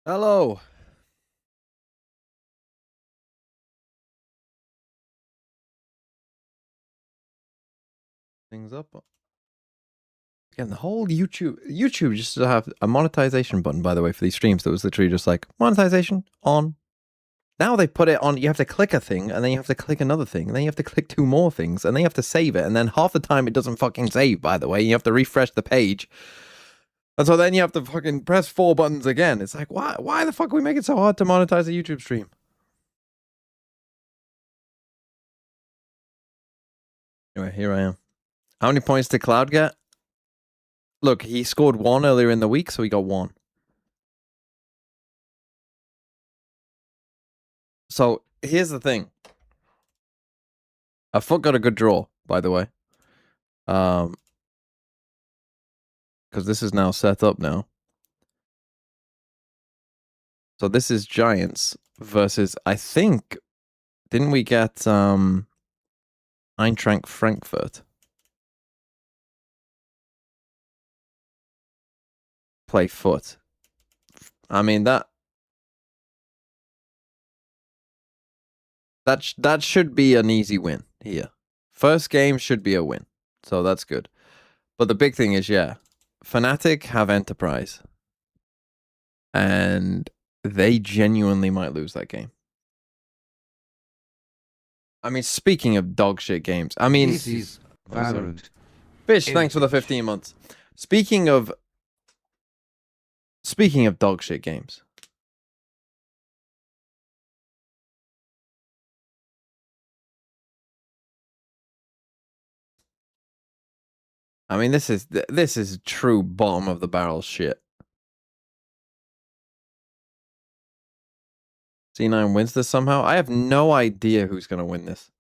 Hello. Things up. Again, the whole YouTube used to have a monetization button, by the way, for these streams that was literally just like monetization on. Now they put it on, you have to click a thing, and then you have to click another thing, and then you have to click two more things, and then you have to save it, and then half the time it doesn't fucking save, by the way. You have to refresh the page. And so then you have to fucking press 4 buttons again. It's like, why the fuck are we making it so hard to monetize a YouTube stream? Anyway, here I am. How many points did Cloud get? Look, he scored 1 earlier in the week, so he got 1. So here's the thing. A foot got a good draw, by the way. Because this is now set up now. So this is Giants versus, I think, didn't we get Eintracht Frankfurt? Play foot. I mean, that should be an easy win here. First game should be a win. So that's good. But the big thing is, yeah, Fnatic have Enterprise. And they genuinely might lose that game. I mean, speaking of dog shit games, I mean, this is Valorant. Fish, thanks for the 15 months. Speaking of dog shit games. I mean, this is true bottom of the barrel shit. C9 wins this somehow. I have no idea who's gonna win this.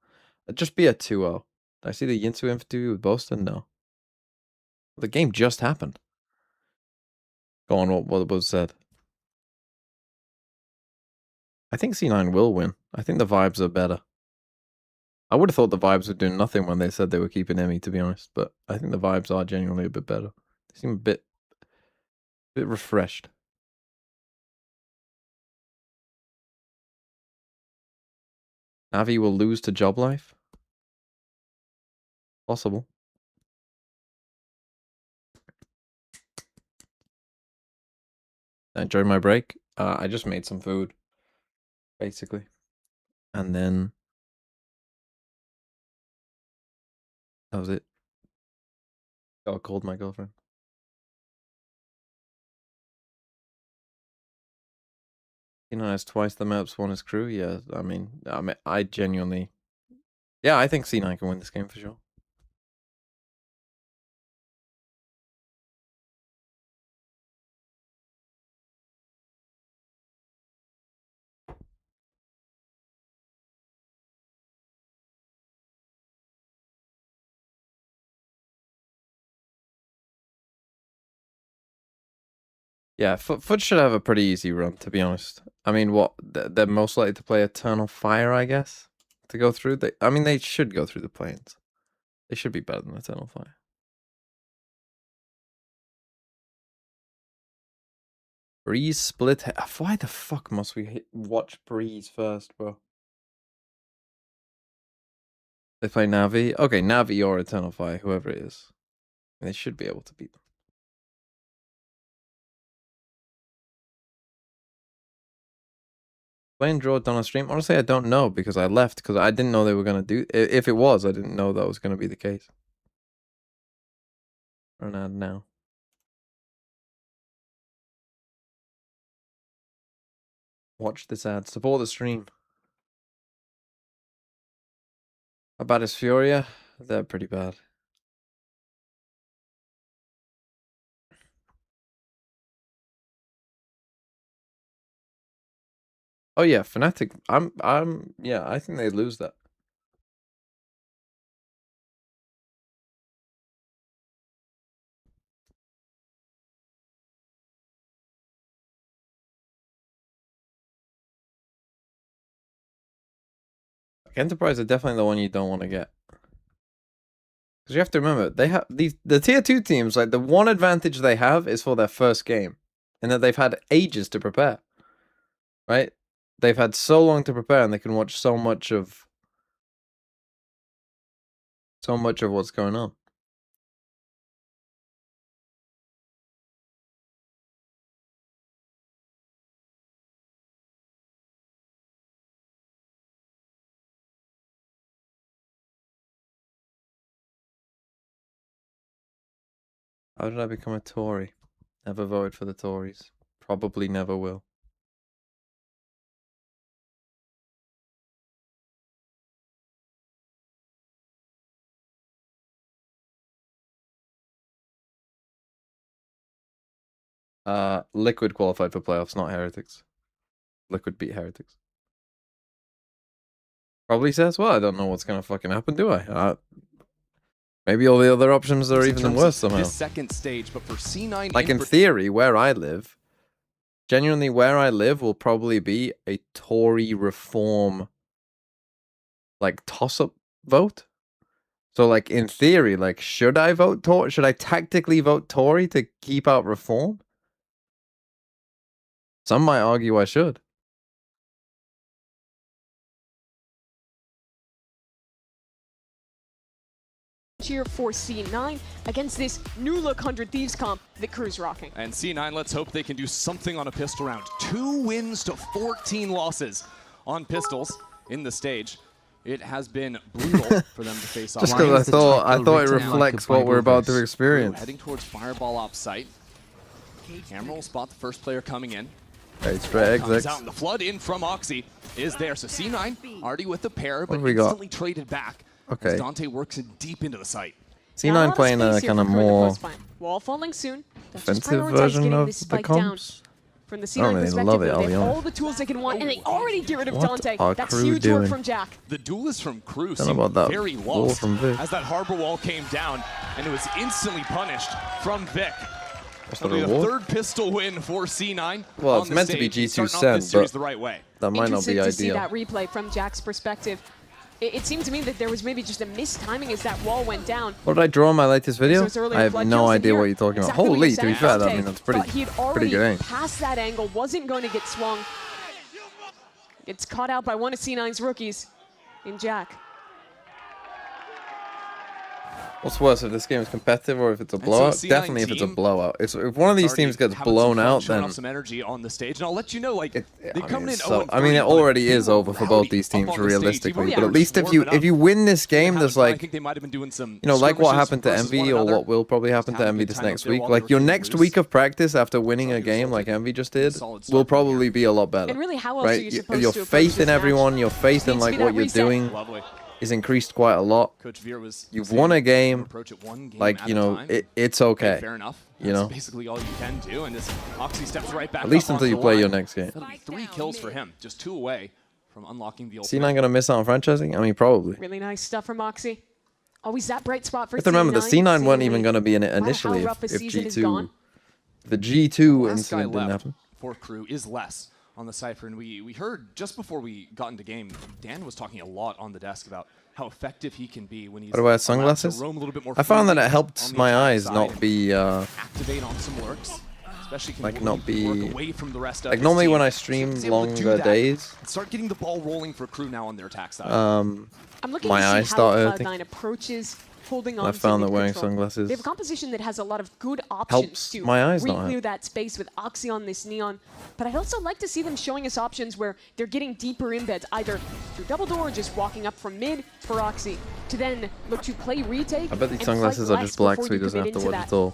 It'd just be a 2-0. Did I see the Yinsu interview with Boston? No. The game just happened. Go on, what was said? I think C9 will win. I think the vibes are better. I would have thought the vibes would do nothing when they said they were keeping Emmy, to be honest, but I think the vibes are genuinely a bit better. They seem a bit refreshed. Navi will lose to Job Life? Possible. I enjoyed my break. I just made some food, basically. And then that was it. I called my girlfriend. C9 has twice the maps, one is crew. Yeah, I mean, I genuinely... Yeah, I think C9 can win this game for sure. Yeah, Foot should have a pretty easy run, to be honest. I mean, what? They're most likely to play Eternal Fire, I guess, to go through. I mean, they should go through the planes. They should be better than Eternal Fire. Breeze split. Why the fuck must we watch Breeze first, bro? They play Navi. Okay, Navi or Eternal Fire, whoever it is. They should be able to beat them. Play and draw done on stream? Honestly, I don't know because I left because I didn't know they were going to do... If it was, I didn't know that was going to be the case. Run ad now. Watch this ad. Support the stream. How bad is Furia? They're pretty bad. Oh yeah, Fnatic. Yeah, I think they lose that. Enterprise are definitely the one you don't want to get. Because you have to remember, they have the tier 2 teams, like the one advantage they have is for their first game. And that they've had ages to prepare. right? They've had so long to prepare, and they can watch so much of what's going on. How did I become a Tory? Never voted for the Tories. Probably never will. Liquid qualified for playoffs, not Heretics. Liquid beat Heretics. Probably says, well, I don't know what's gonna fucking happen, do I? Maybe all the other options are even worse somehow. This second stage, but for C9, like in theory, where I live, genuinely where I live will probably be a Tory reform, like toss-up vote. So like in theory, like should I vote Tory? Should I tactically vote Tory to keep out reform? Some might argue I should. Cheer for C9 against this new look 100 Thieves comp that KRU's rocking. And C9, let's hope they can do something on a pistol round. 2 wins to 14 losses on pistols in the stage. It has been brutal for them to face off. Just because I thought it reflects what we're about to experience. Heading towards Fireball off site. Camera will spot the first player coming in. Okay, straight Comes exits. out, and the flood in from Oxy is there. So C9 already with the pair, but we got? instantly traded back. Okay. As Dante works it deep into the site. C9 playing a kind of more wall falling soon. offensive version of the comps. From the C9 perspective, love it, they I'll be have all honest. the tools they can want, and they already get rid of What Dante. are That's KRU huge doing? work from Jack. The duelists from KRU Don't know about seemed that very wall lost from Vic. as that harbor wall came down, and it was instantly punished from Vic. What's the It'll be the reward? third pistol win for C9. Well, on it's the meant to be stage, G2 starting off SEN, this series but the right way. that might not be Interested to see ideal. that replay from Jack's perspective. It seemed to me that there was maybe just a missed timing as that wall went down. What did I draw in my latest video? So it's early I have flood no kills, and idea here, what you're talking about. exactly what Holy, you're to be saying. fair, I Dante mean, that's thought he had already pretty good aim. passed that angle, wasn't going to get swung. It's caught out by one of C9's rookies in Jack. What's worse, if this game is competitive or if it's a so blowout? C9 Definitely if it's a team blowout. If one of these teams gets blown out, then some energy on the stage, and I'll let you know, like I they mean, come in it's 0 so, I mean, it already is over for both these teams realistically. But at least if you win this game, there's I like, think they might have been doing some, you know, like what happened to skirmishes Envy versus or one another. what will probably happen to Have a Envy good this time next out there week. while they Like were your feeling next loose. week of practice after winning a game like Envy just did Solid start will from probably here. be a lot better. And really, how else are you Right? supposed Your to approach faith this in everyone, match? your faith in Needs to like be what that you're reset. doing Lovely. is increased quite a lot. Coach Veer was You've saying won a you game. approach it one game Like, at you a know, time. it's okay. Fair enough. You That's know? basically all you can do, and this Oxy steps right back At least up until onto you the play line. your next game. That'll be 3 kills for him, just 2 away from unlocking the C9 ultimate. gonna miss out on franchising? I mean, probably. Really nice stuff from Moxie. Always that bright spot for You have to remember, the C9 weren't even seemingly, going to be in it no matter initially how rough a if season has G2, gone. the G2 Last guy incident didn't left happen. for KRU is less on the Cypher, and we heard just before we got into game, Dan was talking a lot on the desk about how effective he can be when he's How do I wear allowed to sunglasses? roam a little bit more I found that freely it helped on the my attack eyes side not and be, activate on some lurks, especially can like, leave not the work be- away from the rest of like his normally team. when I So stream he's able to do longer that days, and start getting the ball rolling for KRU now on their attack side. I'm looking my to see eyes how started hurting. Cloud9 approaches holding on I to found that mid wearing control. sunglasses They have a composition that has a lot of good options helps to my eyes not re-clear hurt. that space with Oxy on this Neon. But I'd also like to see them showing us options where they're getting deeper embeds, either through double door or just walking up from mid for Oxy, to then look to play retake. I bet these and sunglasses fight are less just black before so he you doesn't commit have to into watch that. at all.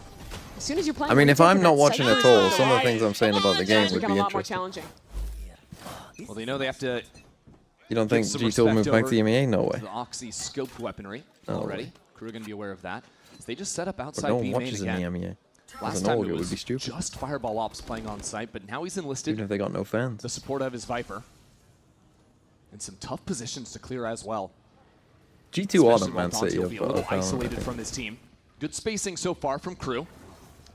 As soon as you're playing I mean, if retake I'm with not that watching Cypher at all, is some of the alive, things I'm saying about the game it's would become be a lot more interesting. challenging. Well, they know they have to You don't think some G2 will move respect back to over EMEA? No way. the Oxy scoped weaponry No already. way. KRU going to be aware of that. So they just set up But outside no one B main watches in the again. EMEA. Last As an time org, it it would was be stupid. just Fireball Ops playing on site, but now he's enlisted Even if they got no fans. the support of his Viper. And some tough positions to clear as well. G2 are the Especially while Man Dante City will of be a little Valorant, I isolated think. from his team. Good spacing so far from KRU.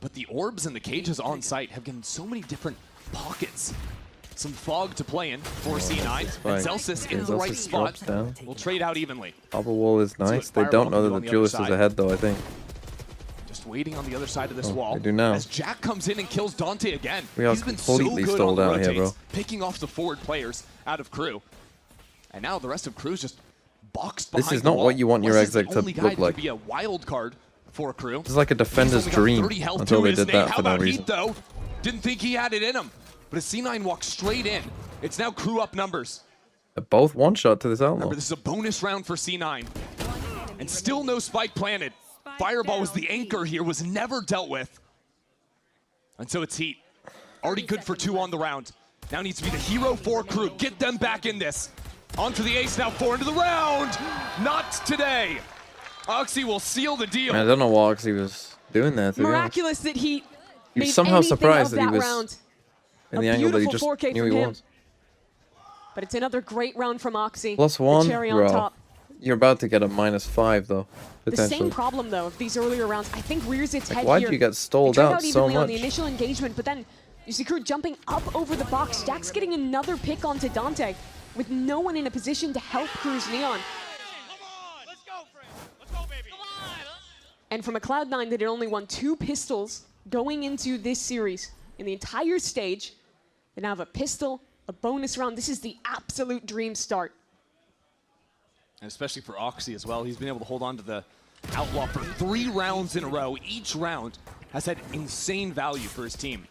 But the orbs and the cages on site have given so many different pockets. Some fog to play in for C9. And Zelsis in the right Zelsis spot. drops down. Will trade out evenly. Bubble wall is what nice. They Fireball don't can know do that on the the other duelist is side. ahead, though, I think. Just just waiting on the other side of this wall. They do now. As Jack comes in and kills Dante again. We are He's been so completely good stalled on the out here, rotates, bro. picking off the forward players out of KRU. And now the rest of KRU's just boxed behind This is the not wall. what you want your Wes is the exit to only guy look that like. could be a wild card for KRU. This is like a defender's He's only got dream 30 health until to they his did name. that How for no about reason. Heat, though? Didn't think he had it in him. But as C9 walks straight in, it's now KRU up numbers. They're both one shot to this outlaw. Remember, this is a bonus round for C9. And still no spike planted. Fireball was the anchor here, was never dealt with. And so it's Heat. Already good for 2 on the round. Now needs to be the hero for KRU. Get them back in this. On to the ace, now 4 into the round. Not today. Oxy will seal the deal. Man, I don't know what Oxy was doing there, to be honest. Miraculous that he He was made somehow anything surprised of that he was round. in the A angle that he beautiful just 4K knew from he him. was. But it's another great round from Oxy. +1, The cherry on bro. top. You're about to get a -5, though, The same potentially. problem, though, of these earlier rounds. I think rears its head Why here. do you get stalled They tried out so evenly on much? the initial engagement, but then you see KRU jumping up over the box. Jack's getting another pick onto Dante with no one in a position to help KRU's Neon. And from a Cloud9 that had only won 2 pistols going into this series in the entire stage, they now have a pistol, a bonus round. This is the absolute dream start. And especially for Oxy as well. He's been able to hold on to the Outlaw for 3 rounds in a row. Each round has had insane value for his team.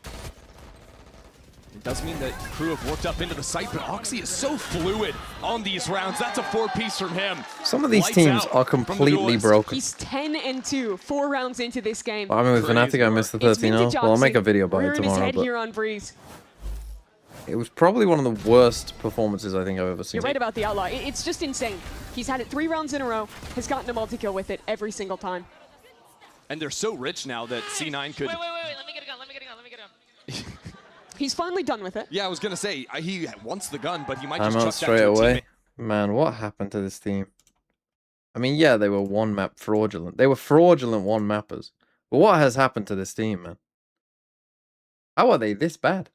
It does mean that KRU have worked up into the site, but Oxy is so fluid on these rounds. That's a 4-piece from him. Some of these Lights teams out are from the completely duelist. broken. He's 10-2, 4 rounds into this game. Well, I mean, with Crazy Fnatic, I missed the It's 13-0. vintage Well, I'll make Oxy, a video about it rearing his tomorrow, head but here on Breeze. it was probably one of the worst performances I think I've ever seen. You're right about the Outlaw. It's just insane. He's had it 3 rounds in a row, has gotten a multi-kill with it every single time. And they're so rich now that C9 could... Wait, let me get a gun, let me get a gun. He's finally done with it. Yeah, I was going to say, he wants the gun, but he might I'm just out chuck that straight to a away. teammate. Man, what happened to this team? I mean, yeah, they were one-map fraudulent. They were fraudulent one-mappers. But what has happened to this team, man? How are they this bad?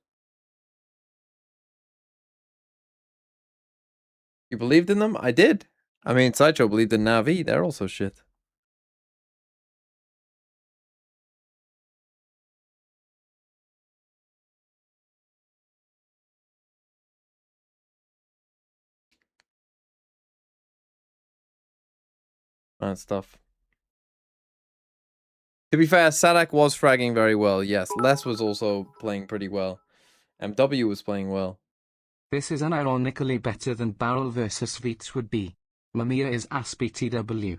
You believed in them? I did. I mean, Sideshow believed in Navi. They're also shit. Bad stuff. To be fair, Sadak was fragging very well. Yes, Les was also playing pretty well. MW was playing well. This is unironically better than Barrel versus Veets would be. Mamiya is ASPTW.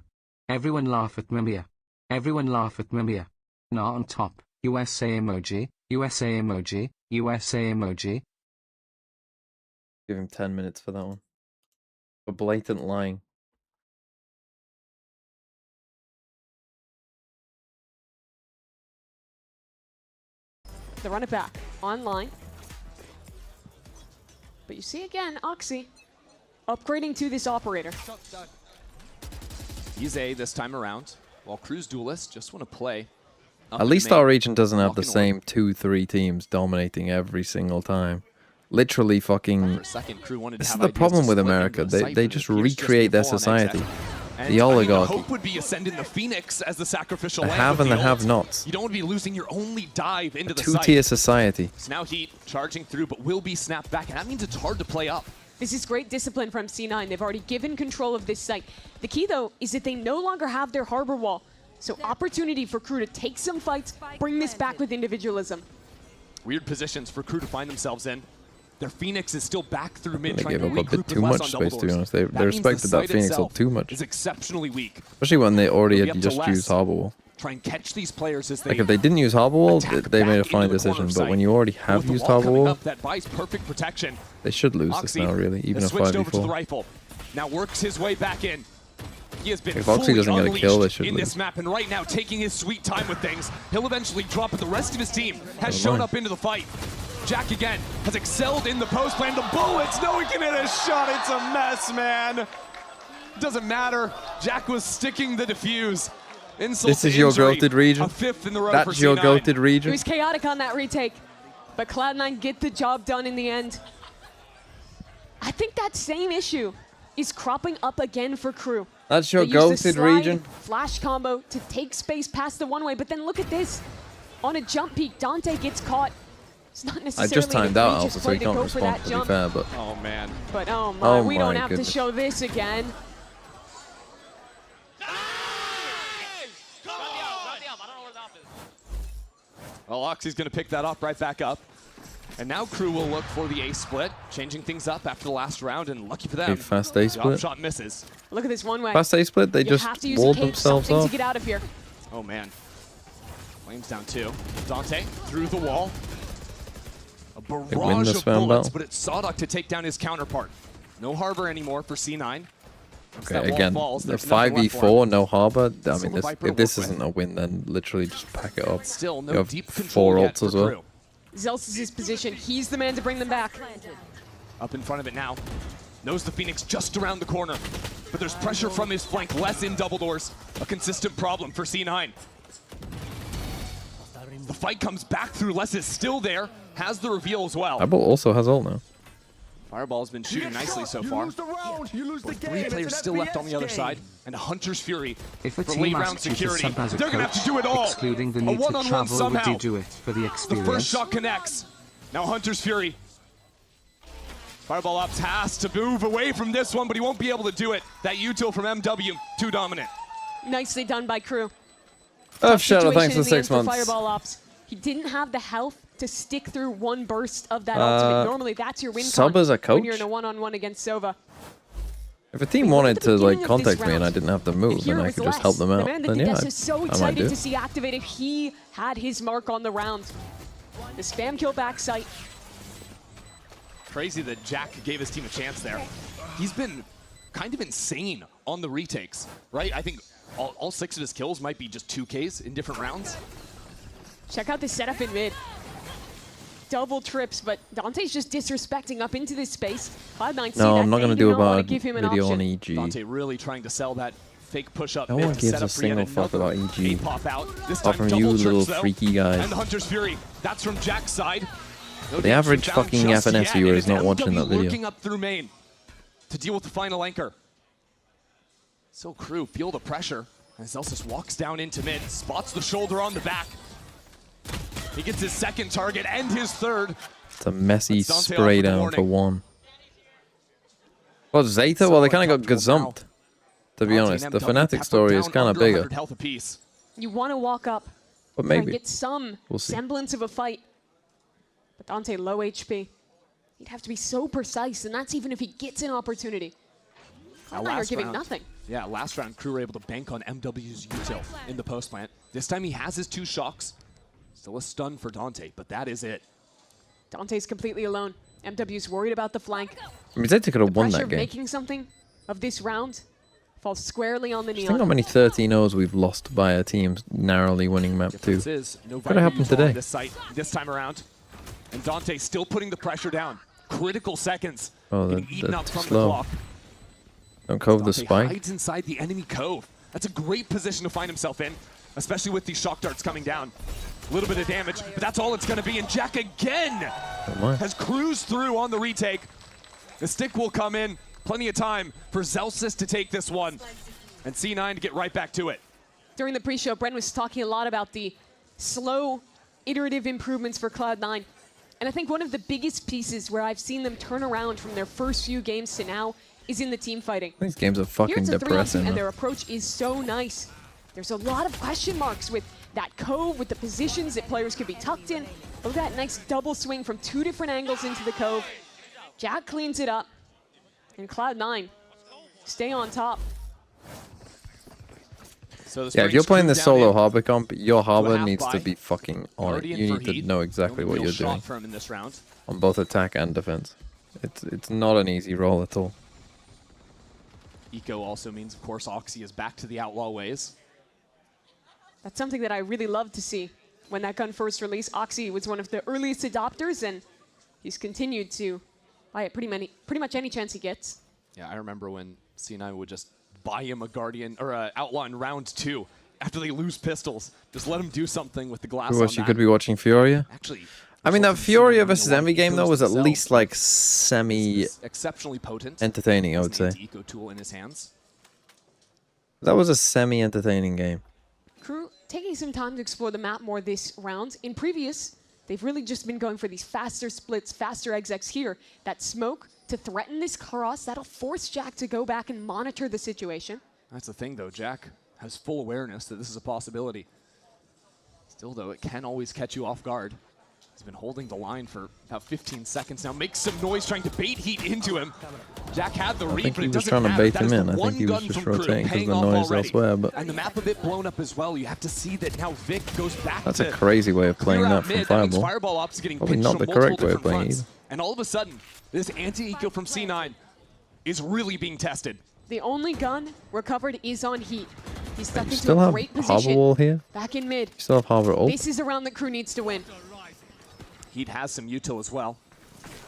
Everyone laugh at Mamiya. Everyone laugh at Mamiya. Nah on top, USA emoji, USA emoji, USA emoji. Give him 10 minutes for that one. For blatant lying. They run it back online. But you see again, Oxy upgrading to this operator. He's A this time around, while KRU's duelists just want to play. up At in least main. our region doesn't have the Walking same 2-3 teams dominating every single time. Literally fucking... For a second, KRU wanted This to is have the ideas problem to with split America. into a site, They but it just appears recreate their before on society. exit. And, The oligarchy. the hope would be you send in the Phoenix as the sacrificial The lamb have with and the ult. have-nots. You don't want to be losing your only dive into the Two-tier site. society. So now Heat charging through, but will be snapped back, and that means it's hard to play up. This is great discipline from C9. They've already given control of this site. The key, though, is that they no longer have their harbor wall. So opportunity for KRU to take some fights, bring this back with individualism. Weird positions for KRU to find themselves in. Their Phoenix is still back through mid, They trying gave to up a bit regroup too with Wes much on space, double to be doors. honest. They That means the respected that site Phoenix itself up too much. is exceptionally weak. Especially when they already It'll had be up to just Les. used Harbor Wall. Try and catch these players as they Like, if they didn't use Harbor Wall, attack they made a back fine into the corner decision. of But when sight. you already With have the used wall Harbor coming Wall, up, that buys perfect protection. they should lose this Oxy now, really. Even has a switched over to the 5v4. rifle. Now works his way back in. He has been If Oxy fully doesn't get a unleashed kill, they should in lose. this map, and right now taking his sweet time with things. He'll eventually drop, but the rest of his team has Never shown mind. up into the fight. Jack again has excelled in the post plan. The bullets, no one can hit a shot. It's a mess, man. Doesn't matter. Jack was sticking the defuse. Insult This to is your injury. goated region? A 5th in the row for That's your C9. goated It region? was chaotic on that retake, but Cloud9 get the job done in the end. I think that same issue is cropping up again for KRU. That's your They use the ghosted slide region. Flash combo to take space past the one-way, but then look at this. On a jump peak, Dante gets caught. It's not I necessarily just timed an out egregious Alpha, so play he to can't go for respond, that to be jump. fair, but... Oh, man. But oh my, Oh we don't my have goodness. to show this again. Well, Oxy's going to pick that up right back up. And now KRU will look for the ace split, changing things up after the last round, and lucky for them, Okay, fast ace the split. shot misses. Look at this one-way. Fast A split, they You just have to use a walled cave, themselves something off. to get out of here. Oh, man. Flames down 2. Dante through the wall. A win barrage this of round bullets, battle. but it's Sawduck to take down his counterpart. No harbor anymore for C9. Once that Okay, wall again, falls, the there's nothing left for him. 5v4, no harbor. I Silver mean, Viper if this work with. isn't a win, then literally just pack it up. Still You no have deep 4 control yet ults for as well. KRU. Zelsis' position, he's the man to bring them back. Up in front of it now. Knows the Phoenix just around the corner. But there's pressure from his flank. Less in double doors. A consistent problem for C9. The fight comes back through. Les is still there. Has the reveal as well. Eyeball also has ult now. Fireball's been shooting nicely so far. With 3 players still left on the other side. And a Hunter's Fury If a for team late round asks you to security. sub as a They're going to have coach, to do it all. excluding the A need to one-on-one travel, would somehow. you do it for the The first experience? shot connects. Now Hunter's Fury. Fireball Ops has to move away from this one, but he won't be able to do it. That util from MW, too dominant. Nicely done by KRU. Earth Shadow, thanks Situation for in the end 6 months. Fireball Ops. He didn't have the health to stick through one burst of that ultimate. Normally, that's your win sub con as a when coach? you're in a one-on-one against Sova. If a team Look wanted at the to like beginning of contact this me and I round. didn't have to move Here and I was could just Les, help them the out, man that then yeah, Didesz is so I might excited do. to see activated. He had his mark on the round. The spam kill back sight. Crazy that Jack gave his team a chance there. He's been kind of insane on the retakes, right? I think all 6 of his kills might be just 2Ks in different rounds. Check out the setup in mid. Double trips, but Dante's just disrespecting up into this space. Cloud9 see No, that, I'm not they going to do do not wanna about give him an video option. on EG. Dante really trying to sell that fake push-up No mid one to gives set a up for yet single fuck another about EG. A pop out. This Apart time from you double little trips, though. freaky guys. And the Hunter's Fury. That's from Jack's side. No The damage average found fucking just FNS yet, viewer and is it's not watching MW that video. Lurking up through main to deal with the final anchor. So KRU feel the pressure as Zelsis walks down into mid, spots the shoulder on the back. He gets his second target and his third. It's a messy That's Dante spray off with the down for warning. 1. Well, Zeta, So well, they kind of got uncomfortable now. gazumped. To be Dante honest, and the MW Fnatic peppered story is down kind of under bigger. 100 health apiece. You want to walk up, But try and maybe. get some We'll see. semblance of a fight. But Dante, low HP. He'd have to be so precise, and that's even if he gets an opportunity. Now Cloud9 are last giving round- nothing. Yeah, last round, KRU were able to bank on MW's util in the post plant. This time he has his 2 shocks. Still a stun for Dante, but that is it. Dante's completely alone. MW's worried about the flank. I mean, Zeta could have won Pressure that of game. making something of this round falls squarely on the Think how Neon. many 13-0s we've lost by a team narrowly winning map 2. Difference is no Could have happened Viper today. on this site this time around. And Dante still putting the pressure down. Critical seconds. Oh, getting they're eaten up too from slow. the clock. Don't cove the Dante spike. hides inside the enemy cove. That's a great position to find himself in, especially with these shock darts coming down. A little bit of damage, but that's all it's going to be. And Jack again Oh my. has cruised through on the retake. The stick will come in. Plenty of time for Zelsis to take this one. And C9 to get right back to it. During the pre-show, Bren was talking a lot about the slow, iterative improvements for Cloud9. And I think one of the biggest pieces where I've seen them turn around from their first few games to now is in the team fighting. These games are Here fucking it's a 3-on-2, depressing. and man. their approach is so nice. There's a lot of question marks with that cove, with the positions that players could be tucked in. Look at that nice double swing from 2 different angles into the cove. Jack cleans it up, and Cloud9 stay on top. So Yeah, if you're playing the down solo in. harbor comp, your harbor half needs to buy. be fucking on it. Already in You for need to Heat. know exactly No what real you're shot doing for him in this round. on both attack and defense. It's not an easy role at all. Eco also means, of course, Oxy is back to the outlaw ways. That's something that I really love to see. When that gun first released, Oxy was one of the earliest adopters, and he's continued to buy it pretty much any chance he gets. Yeah, I remember when C9 would just buy him a Guardian or a Outlaw in round 2 after they lose pistols. Just let him do something with the glass Who on else you that. could be watching? Furia? Actually, I mean, that Results in Furia C9 versus winning a lot Envy of game, though, ecos was at themselves, least, like, but exceptionally potent. semi-entertaining, I would Has an say. anti-eco tool in his hands. That was a semi-entertaining game. KRU taking some time to explore the map more this round. In previous, they've really just been going for these faster splits, faster execs here. That smoke to threaten this cross, that'll force Jack to go back and monitor the situation. That's the thing, though. Jack has full awareness that this is a possibility. Still, though, it can always catch you off guard. He's been holding the line for about 15 seconds now. Makes some noise trying to bait heat into him. Jack had the I read, think but he it was doesn't trying to matter. bait That him is the in. I one think he was gun just from KRU rotating because paying the off noise already. elsewhere, but And the map a bit blown up as well. You have to see that now Vic goes back that's to a crazy way of playing clear that out from mid. That means Fireball. Fireball Ops getting Probably pinched not from the correct multiple way of different playing fronts. either. And all of a sudden, this anti-eco from C9 is really being tested. The only gun recovered is on Heat. He's stuck You into still a have great Harbor position. Wall here? Back in mid. You still have Harbor ult? This is a round that KRU needs to win. Heat has some util as well.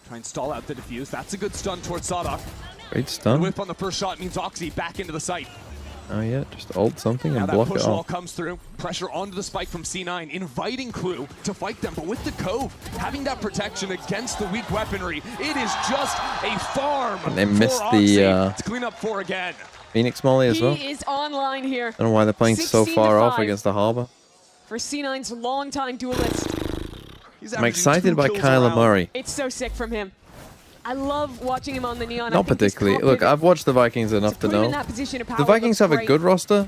Try and stall out the defuse. That's a good stun towards Sadok. Great The stun. whiff on the first shot means Oxy back into the site. Oh yeah, just ult something Now and that block push it wall off. comes through. Pressure onto the spike from C9, inviting KRU to fight them. But with the Cove, having that protection against the weak weaponry, it is just a farm And they for missed Oxy the, to clean up for again. Phoenix Molly as well. He is online here. I don't know why they're playing so 16 to far off 5 against the Harbor. for C9's longtime duelist. He's I'm averaging excited 2 by kills Kyler around. Murray. It's so sick from him. I love watching him on the Neon. I Not think his particularly. comp Look, pivot I've watched the Vikings to enough to put him in know. that position of power The Vikings looks have a great. good roster.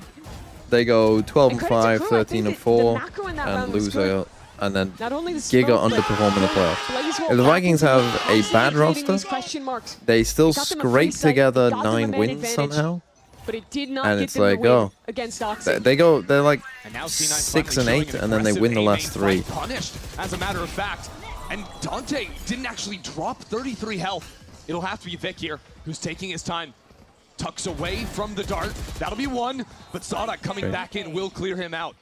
They go 12 and And credit to 5, KRU, I 13 think and that 4, the macro in that and round was lose good. out. And then Not only the Giga smoke, but underperform in the playoffs. Blazewell If the back Vikings into have the a constantly bad creating roster, these question marks. they still Got them a free scrape sight, together got them a 9 man wins advantage, somehow. But it did not And get it's them like, the win oh, against Oxy. They're like And now C9 6 and finally 8, showing and then they aggressive win the A-main last 3. fight, punished, as a matter of fact. And Dante didn't actually drop 33 health. It'll have to be Vic here, who's taking his time. Tucks away from the dart. That'll be one, but Sadok coming Okay. back in will clear him out.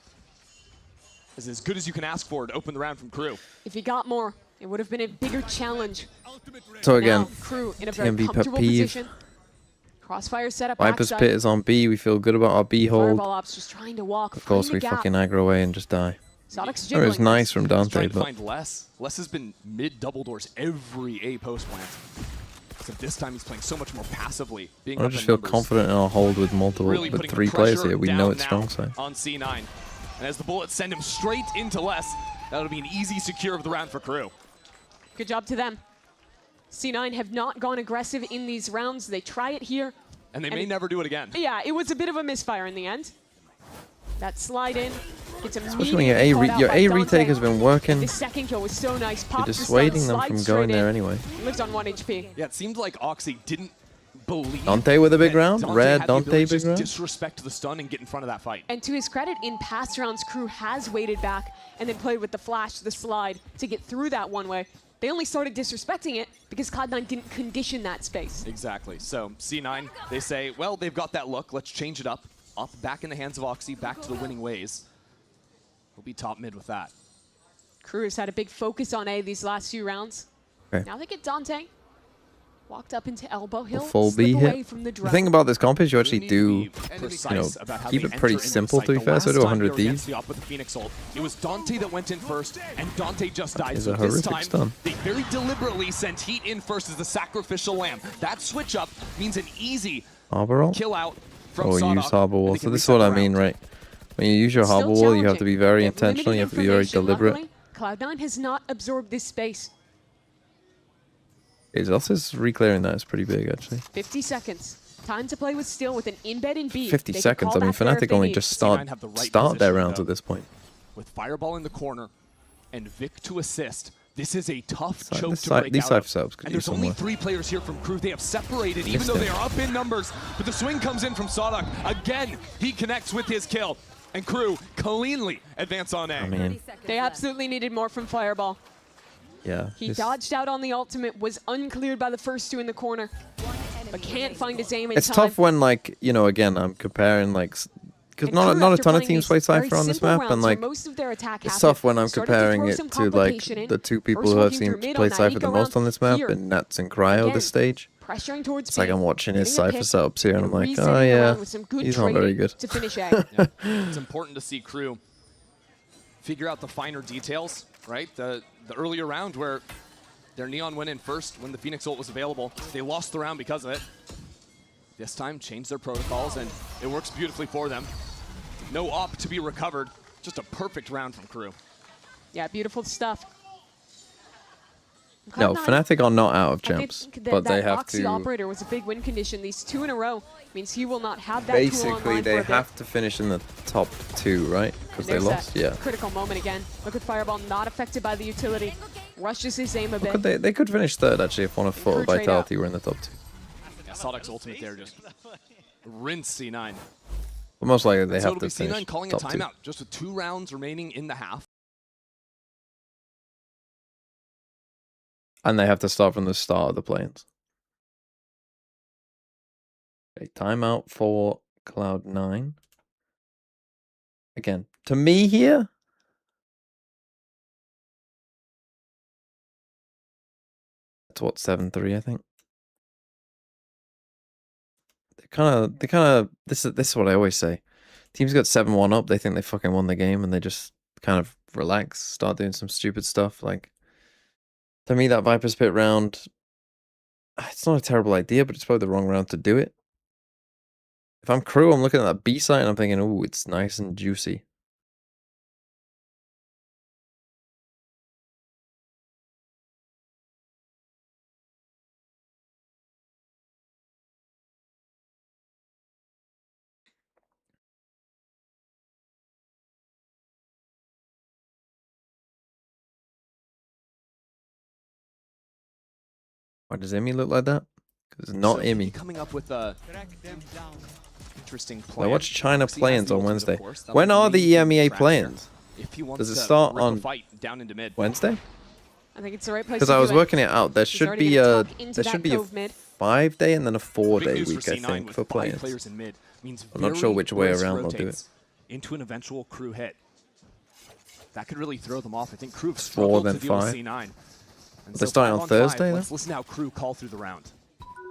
This is as good as you can ask for to open the round from KRU. If he got more, it would have been a bigger challenge. So again, Now, KRU in a very TMV pet comfortable peeve. position. Crossfire set up Viper's backside. Pit is on B. We feel good about our B hold. Fireball Ops just trying to walk. Of course, find we the gap. fucking aggro away and just die. Sadok's It was jiggling. nice from He's Dante, trying to but find Les. Les has been mid double doors every A post plant. So this time he's playing so much more passively. Being I up just in feel numbers. confident in our hold with multiple, Really with putting 3 the players pressure here. We down know it's now strong side. on C9. And as the bullets send him straight into Les, that'll be an easy secure of the round for KRU. Good job to them. C9 have not gone aggressive in these rounds. They try it here. And they may never do it again. Yeah, it was a bit of a misfire in the end. That slide in gets Especially when immediately caught your out by A Dante. retake has been working. This second kill was so nice. You're Popped the stun, dissuading them slides from straight going there in. anyway. Lives on 1 HP. Yeah, it seemed like Oxy didn't believe Dante with a big that round? Rare had the Dante ability to big just round? disrespect the stun and get in front of that fight. And to his credit, in past rounds, KRU has waited back and then played with the flash, the slide, to get through that one way. They only started disrespecting it because Cloud9 didn't condition that space. Exactly. So C9, they say, well, they've got that look. Let's change it up. Up, back in the hands of Oxy, back to the winning ways. We'll be top mid with that. KRU has had a big focus on A these last few rounds. Okay. Now they get Dante. Walked up into elbow. He'll Full slip B away hit. from the The drone. thing about this comp is you Really actually need do, to be you know, precise about how keep they it pretty enter into simple the to be site. fair, The so do last 100 time they were against Ds. the op with the Phoenix ult, it was Dante that went in first, and Dante just died. It's So a this horrific time, stun. they very deliberately sent Heat in first as the sacrificial lamb. That switch up means an easy Harbor ult? kill out from Or Sadok, use Harbor and Wall. they So can this is reset what I the mean, round. right? When you use your Still Harbor Wall, you have to be challenging. very They have intentional, you limited have to be very information. deliberate. Luckily, Cloud9 has not absorbed this space. Exhaustus re-clearing that is pretty big, actually. 50 seconds. Time to play with Still with an embed in B. 50 They can seconds. call I mean, back there if Fnatic they only need. just C9 have the right start their position, rounds though. at this point. With Fireball in the corner and Vic to assist. This is a tough So choke this to side- break these out of. cypher setups could And use there's only some 3 players here from KRU. They have separated, even Missed though it. they are up in numbers. But the swing comes in from Sadok. Again, he connects with his kill. And KRU cleanly advance on A. I mean, They absolutely needed more from Fireball. yeah. He this- dodged out on the ultimate, was uncleared by the first 2 in the corner, but can't find his aim in It's time. tough when, like, you know, again, I'm comparing, like, because And not KRU, a after ton of playing teams these play very Cypher on this simple map, rounds and, where like, most of their attack it's happened, tough when I'm started to comparing throw it some to, like, complication in. the 2 people First who I've working seen through mid play on that Cypher the eco most round. on this map, Here, and Nats and Cryo again, this stage. pressuring towards It's like B, I'm watching his getting a Cypher pick, setups here, and I'm like, resetting oh the yeah, round with some good he's not very trading good. to finish A. It's important to see KRU figure out the finer details right? The earlier round where their Neon went in first when the Phoenix ult was available. They lost the round because of it. This time, changed their protocols, and it works beautifully for them. No op to be recovered. Just a perfect round from KRU. Yeah, beautiful stuff. No, Cloud9, Fnatic are not out of I champs, think that, but they have Oxy to. operator was a big win condition. These 2 in a row means he will not have that tool Basically, online they for a bit. have to finish in the top 2, right? Because they There's lost. that Yeah. critical moment again. Look at Fireball not affected by the utility. Rushes his aim a bit. They could finish third actually if one of Foot or KRU trade Vitality were in the top 2. Yeah, Sodok's ultimate there just rinse C9. But most likely they So have it'll to be finish C9 calling a top 2. timeout just with 2 rounds remaining in the half. And they have to start from the start of the planes. Okay, timeout for Cloud9. Again, to me here, it's what, 7-3, I think. This is what I always say. Teams got 7-1 up, they think they fucking won the game, and they just kind of relax, start doing some stupid stuff. Like, to me, that Viper's Pit round, it's not a terrible idea, but it's probably the wrong round to do it. If I'm KRU, I'm looking at that B site and I'm thinking, ooh, it's nice and juicy. Why does Emmy look like that? Because it's not So Emmy. coming up with a interesting plan. I watched China Oxy has play-ins the on ultimate, Wednesday. of course. That'll When be the are the main thing to EMEA track play-ins? here. If he wants Does it to start rip a on fight down into mid. Wednesday? I think it's the right place Because to I was do it. working it out. There He's should already be gonna a tuck into that a cove mid. 5-day and then a Big 4-day news for week, I C9 think, with for 5 play-ins. players in mid means I'm not sure very which way close around they'll do it. rotates into an eventual KRU hit. That could really throw them off. I think KRU have 4 struggled then to deal with 5. C9. And They're starting on 5 Thursday, Let's though? listen how KRU call through the round.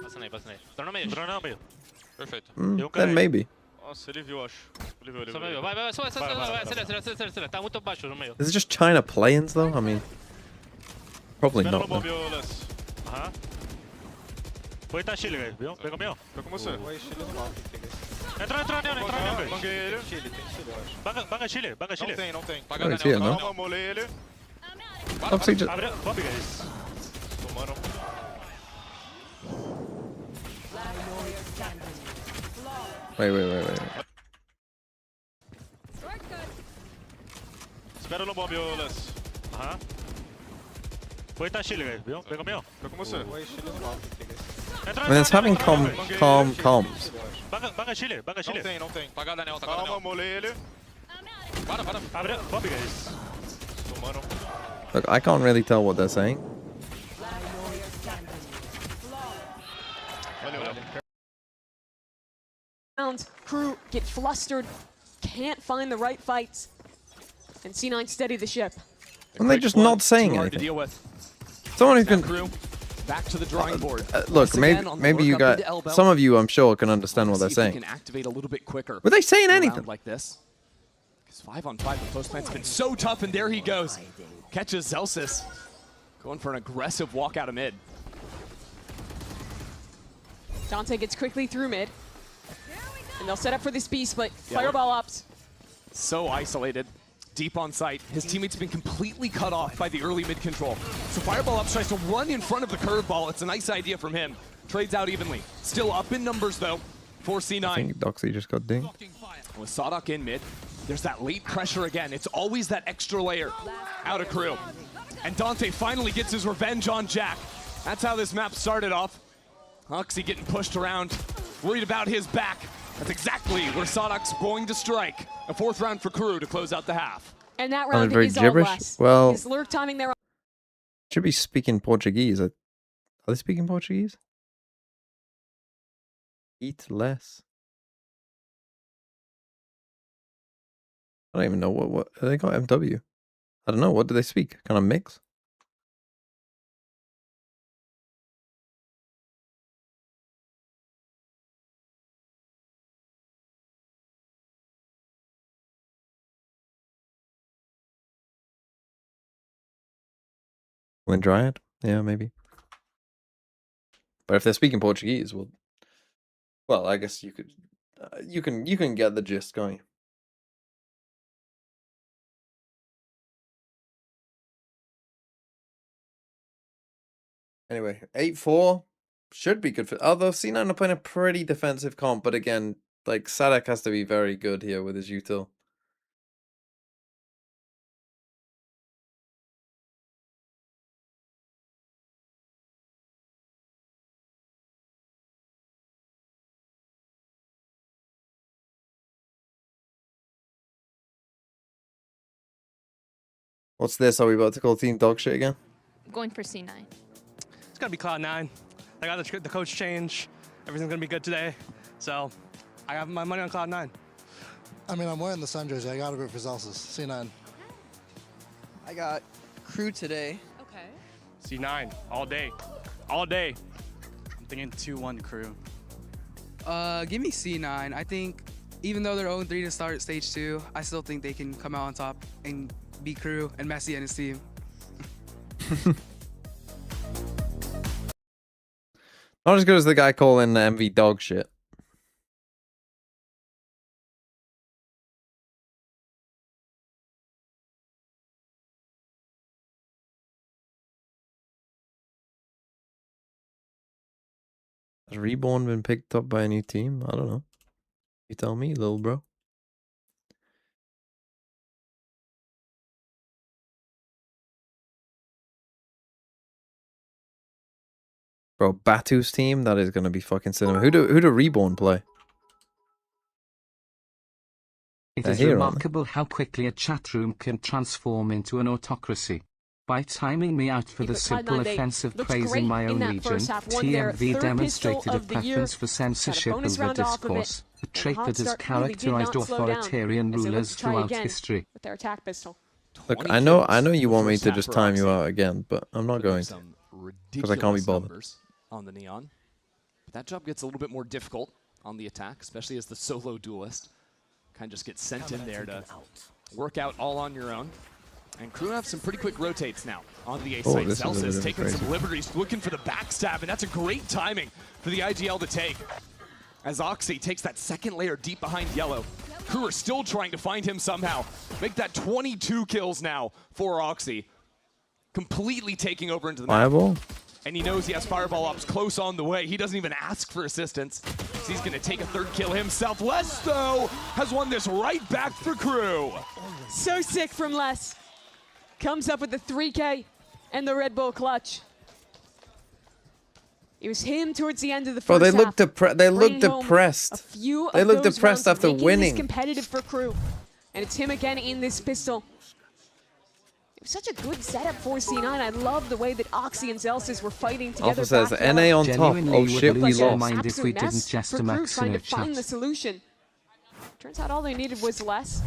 Passa nele. Drone no meio. Perfeito. Then maybe. Nossa, ele viu, acho. Ele viu, ele Só viu. meio. Vai, só, acelera. Tá muito baixo no meio. Is it just China play-ins, though? I mean, probably Espera no not. No. bombe, ô Lance. Aham. Foi tá Chile, velho. Viu? Pegou meu. Tô com você. Entrou nele, velho. Banguei ele. Banga Chile. Não tem. Oh, it's here, no? Calma, molei ele. Obviously, just... Abre, Bob, guys. Tomaram. Wait. Espera no bombe, ô Lance. Aham. Foi tá Chile, velho. Viu? Pegou meu. Tô com você. I mean, it's having calm comms. Banga Chile. Não tem. Pagar Daniel, Calma, molei ele. Abre, Bob, guys. Tomaram. Look, I can't really tell what they're saying. Valeu. Round, KRU get flustered, can't find the right fights, and C9 steady the ship. And they're just not saying Too hard to anything. deal with. Someone who Now can... KRU back to the drawing board. Look, Once again, on the maybe you work up got... into elbow. Some of you, I'm sure, can understand what they're See if he saying. can activate a little bit quicker. Were they saying in a round anything? like this? Because 5-on-5 in close plant's been so tough, and there he goes. Catches Zelsis. Going for an aggressive walk out of mid. Dante gets quickly through mid, and they'll set up for this beast, but Yeah, Fireball ups. So isolated, deep on site. His teammates have been completely cut off by the early mid control. So Fireball Ups tries to run in front of the curveball. It's a nice idea from him. Trades out evenly. Still up in numbers though for I C9. think Doxy just got dinged. With Sodok in mid, there's that late pressure again. It's always that extra layer out of KRU. And Dante finally gets his revenge on Jack. That's how this map started off. Oxy getting pushed around, worried about his back. That's exactly where Sodok's going to strike. A 4th round for KRU to close out the half. And that Sounded round very is gibberish. all less. Well- His lurk timing there. Should be speaking Portuguese. Are they speaking Portuguese? Eat less. I don't even know what they got MW. I don't know, what do they speak? Kind of mix? Wind Dryad? Yeah, maybe. But if they're speaking Portuguese, well, I guess you could, you can get the gist going. Anyway, 8-4 should be good for. Although C9 are playing a pretty defensive comp, but again, like Sadek has to be very good here with his util. What's this? Are we about to call team dog shit again? I'm going for C9. It's gonna be Cloud9. I got the coach change. Everything's gonna be good today. So I have my money on Cloud9. I mean, I'm wearing the Sun jersey. I got to root for Celsius. C9. I got Crew today. Okay. C9 all day, all day. I'm thinking 2-1 Crew. Give me C9. I think even though they're 0-3 to start stage 2, I still think they can come out on top and beat Crew and Messi and his team. Not as good as the guy calling MV dog shit. Has Reborn been picked up by a new team? I don't know. You tell me, little bro. Bro, Batu's team, that is gonna be fucking cinema. Who do Reborn play? It They're is here, aren't they? remarkable how quickly a chat room can transform into an autocracy. By timing me out for Yeah, the but simple Cloud9 offensive looked praising great my in own that region, first half, won their TMV third demonstrated pistol a of the year, preference for got a censorship bonus over round off of it, discourse, a and the trait hot that has start really did not characterized slow down authoritarian as they looked rulers to try throughout again history. with their attack pistol. Look, 20 I know kills you the want me first to half just for time you Oxy. out again, but I'm not Putting going to. some Because I can't be ridiculous bothered. numbers on the Neon. But that job gets a little bit more difficult on the attack, especially as the solo duelist. Kind of just gets sent in there to work out all on your own. And Crew have some pretty quick rotates now on the A Oh, site. this is a Celsius bit of taking crazy. some liberties, looking for the backstab, and that's a great timing for the IGL to take. As Oxy takes that second layer deep behind Yellow. Crew are still trying to find him somehow. Make that 22 kills now for Oxy. Completely taking over into the map. Fireball? And he knows he has Fireball Ops close on the way. He doesn't even ask for assistance. So he's gonna take a third kill himself. Les, though, has won this right back for Crew. So sick from Les. Comes up with the 3K and the Red Bull clutch. It was him towards the end of the first Bro, they half. look they look bringing home depressed. A few They of look those depressed rounds, after making winning. This competitive for Crew, and it's him again in this pistol. It was such a good setup for C9. I love the way that Oxy and Zelsis were fighting together. Alpha says back NA yellow. on top. Genuinely Oh would shit, we lose your lost. mind if we Absolute didn't mess just for a Crew max trying in to a find the chat. solution. Turns out all they needed was less.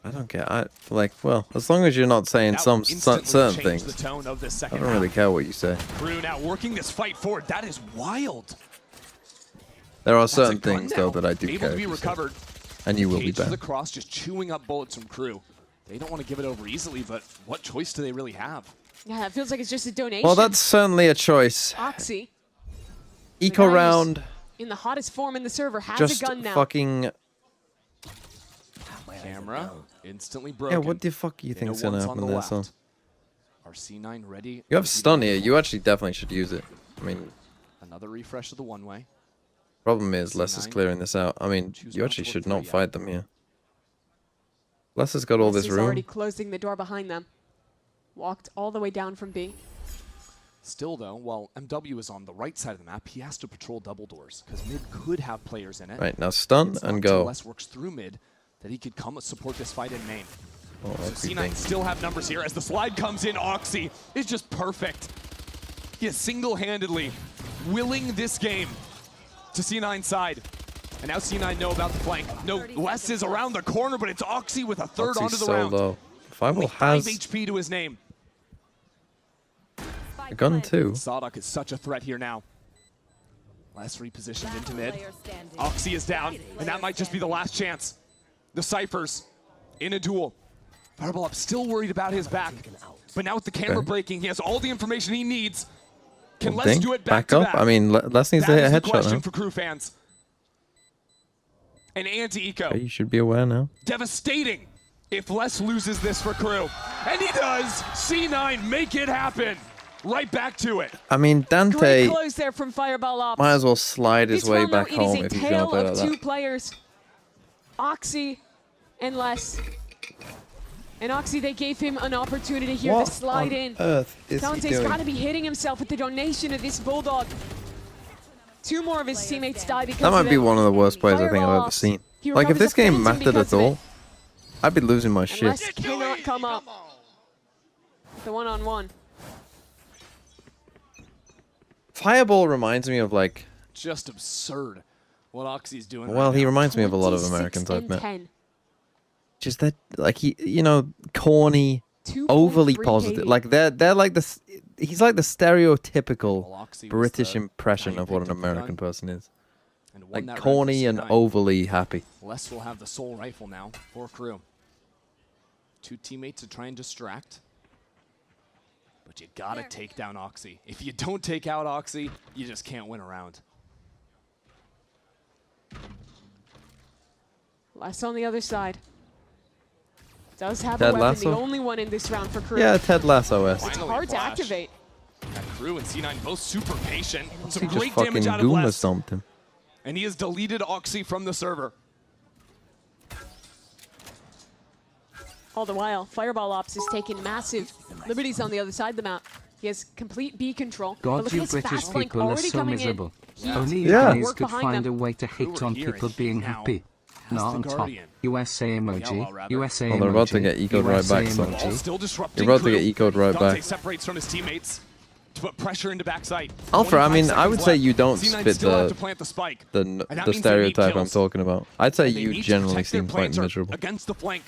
I don't care. Well, as long as you're not saying That some instantly certain changed things, the tone of the I second don't really half. care what you say. Crew now working this fight forward. That is wild. There are That's a certain gun things now, though that I do able care. to be if you say. recovered. And you will be Cage to back. the cross, just chewing up bullets from Crew. They don't want to give it over easily, but what choice do they really have? Yeah, it feels like it's just a donation. Well, that's certainly a choice. Oxy, Eco guy who's round, in the hottest form in the server, has just a gun now. fucking. Camera instantly Yeah, broken. what the fuck do you They know think's gonna one's happen on there, the son? left. Are C9 ready? You have stun here. You actually definitely should use it. I mean, Another refresh of the one-way. problem is Les is C9. clearing this out. I mean, Choose you not actually to should look not through fight them here. Les has got all this He's already room. closing the door behind them. Walked all the way down from B. Still, though, while MW is on the right side of the map, he has to patrol double doors, because mid could have players in it. Right, now stun It's and not till go. Les works through mid that he could come support this fight in main. Oh, So that's C9 big. still have numbers here. As the slide comes in, Oxy is just perfect. He is single-handedly willing this game to C9's side. And now C9 know about the flank. No, Les is around the corner, but it's Oxy with a third Oxy's onto the so round. low. Fireball Only 5 has HP to his name. a gun too. Sadok is such a threat here now. Les repositioned into mid. Oxy is down, and that might just be the last chance. The Cyphers in a duel. Fireball up, still worried about his back. But now with the camera breaking, he has all the information he needs. Can Well, Les ding, do it back up? to back? I mean, Les needs to hit a That is the headshot question now. for Crew fans. And anti-eco. Okay, you should be aware now. Devastating if Les loses this for Crew. And he does! C9 make it happen! Right back to it. I mean, Dante Great close there from Fireball Ops. might as well slide his This way round, though, back home it if is he's a going tale to play of like two that. players, Oxy and Les. And Oxy, they gave him an opportunity here What to slide on in. earth is he Dante's doing? got to be hitting himself with the donation of this Bulldog. Two more of his teammates die because That might of be it. one of the worst players I think Fireball I've ever Ops. seen. He Like, if recovers this a game phantom mattered because at of all, it. I'd be losing my And shit. Les cannot come up. The one-on-one. Fireball reminds me of, like... Just absurd what Oxy's doing. Well, right he now. reminds me of a lot of 26 Americans I've and met. 10. Just that, like, he, you know, corny, 2.3 overly KD. positive. Like, they're like the... He's like the stereotypical Well, Oxy was British the impression guy who of what picked an up the gun American person is. and won Like, that round for corny and C9. overly happy. Les will have the sole rifle now for Crew. Two teammates to try and distract. But you gotta take down Oxy. If you don't take out Oxy, you just can't win a round. Les on the other side. Does have Ted a weapon, Lasso? the only one in this round for Crew. Yeah, Ted Lasso-esque. It's Finally hard to flash. activate. That Crew and C9 both super patient. Some He just great fucking damage out of Gooma Les. stomped him. And he has deleted Oxy from the server. All the while, Fireball Ops is taking massive liberties on the other side of the map. He has complete B control. But God, look you at his British fast flank people are already so coming miserable. in. Only you Yeah. guys Work could behind find them. a way to hate on here, people and being now happy. has Not the on top. Guardian. USA Yellow, emoji. rather. USA Well, they're about to emoji. get ecoed right USA back, so- emoji. Ball still disrupting You're about to Crew. get ecoed right Dante back. separates from his teammates to put pressure into backside. Alpha, I 25 mean, I would seconds say left. you don't C9 spit still have to plant the spike. And that the means they need stereotype I'm kills. talking about. I'd say And they you need to generally protect their seem quite planter miserable. against the flank.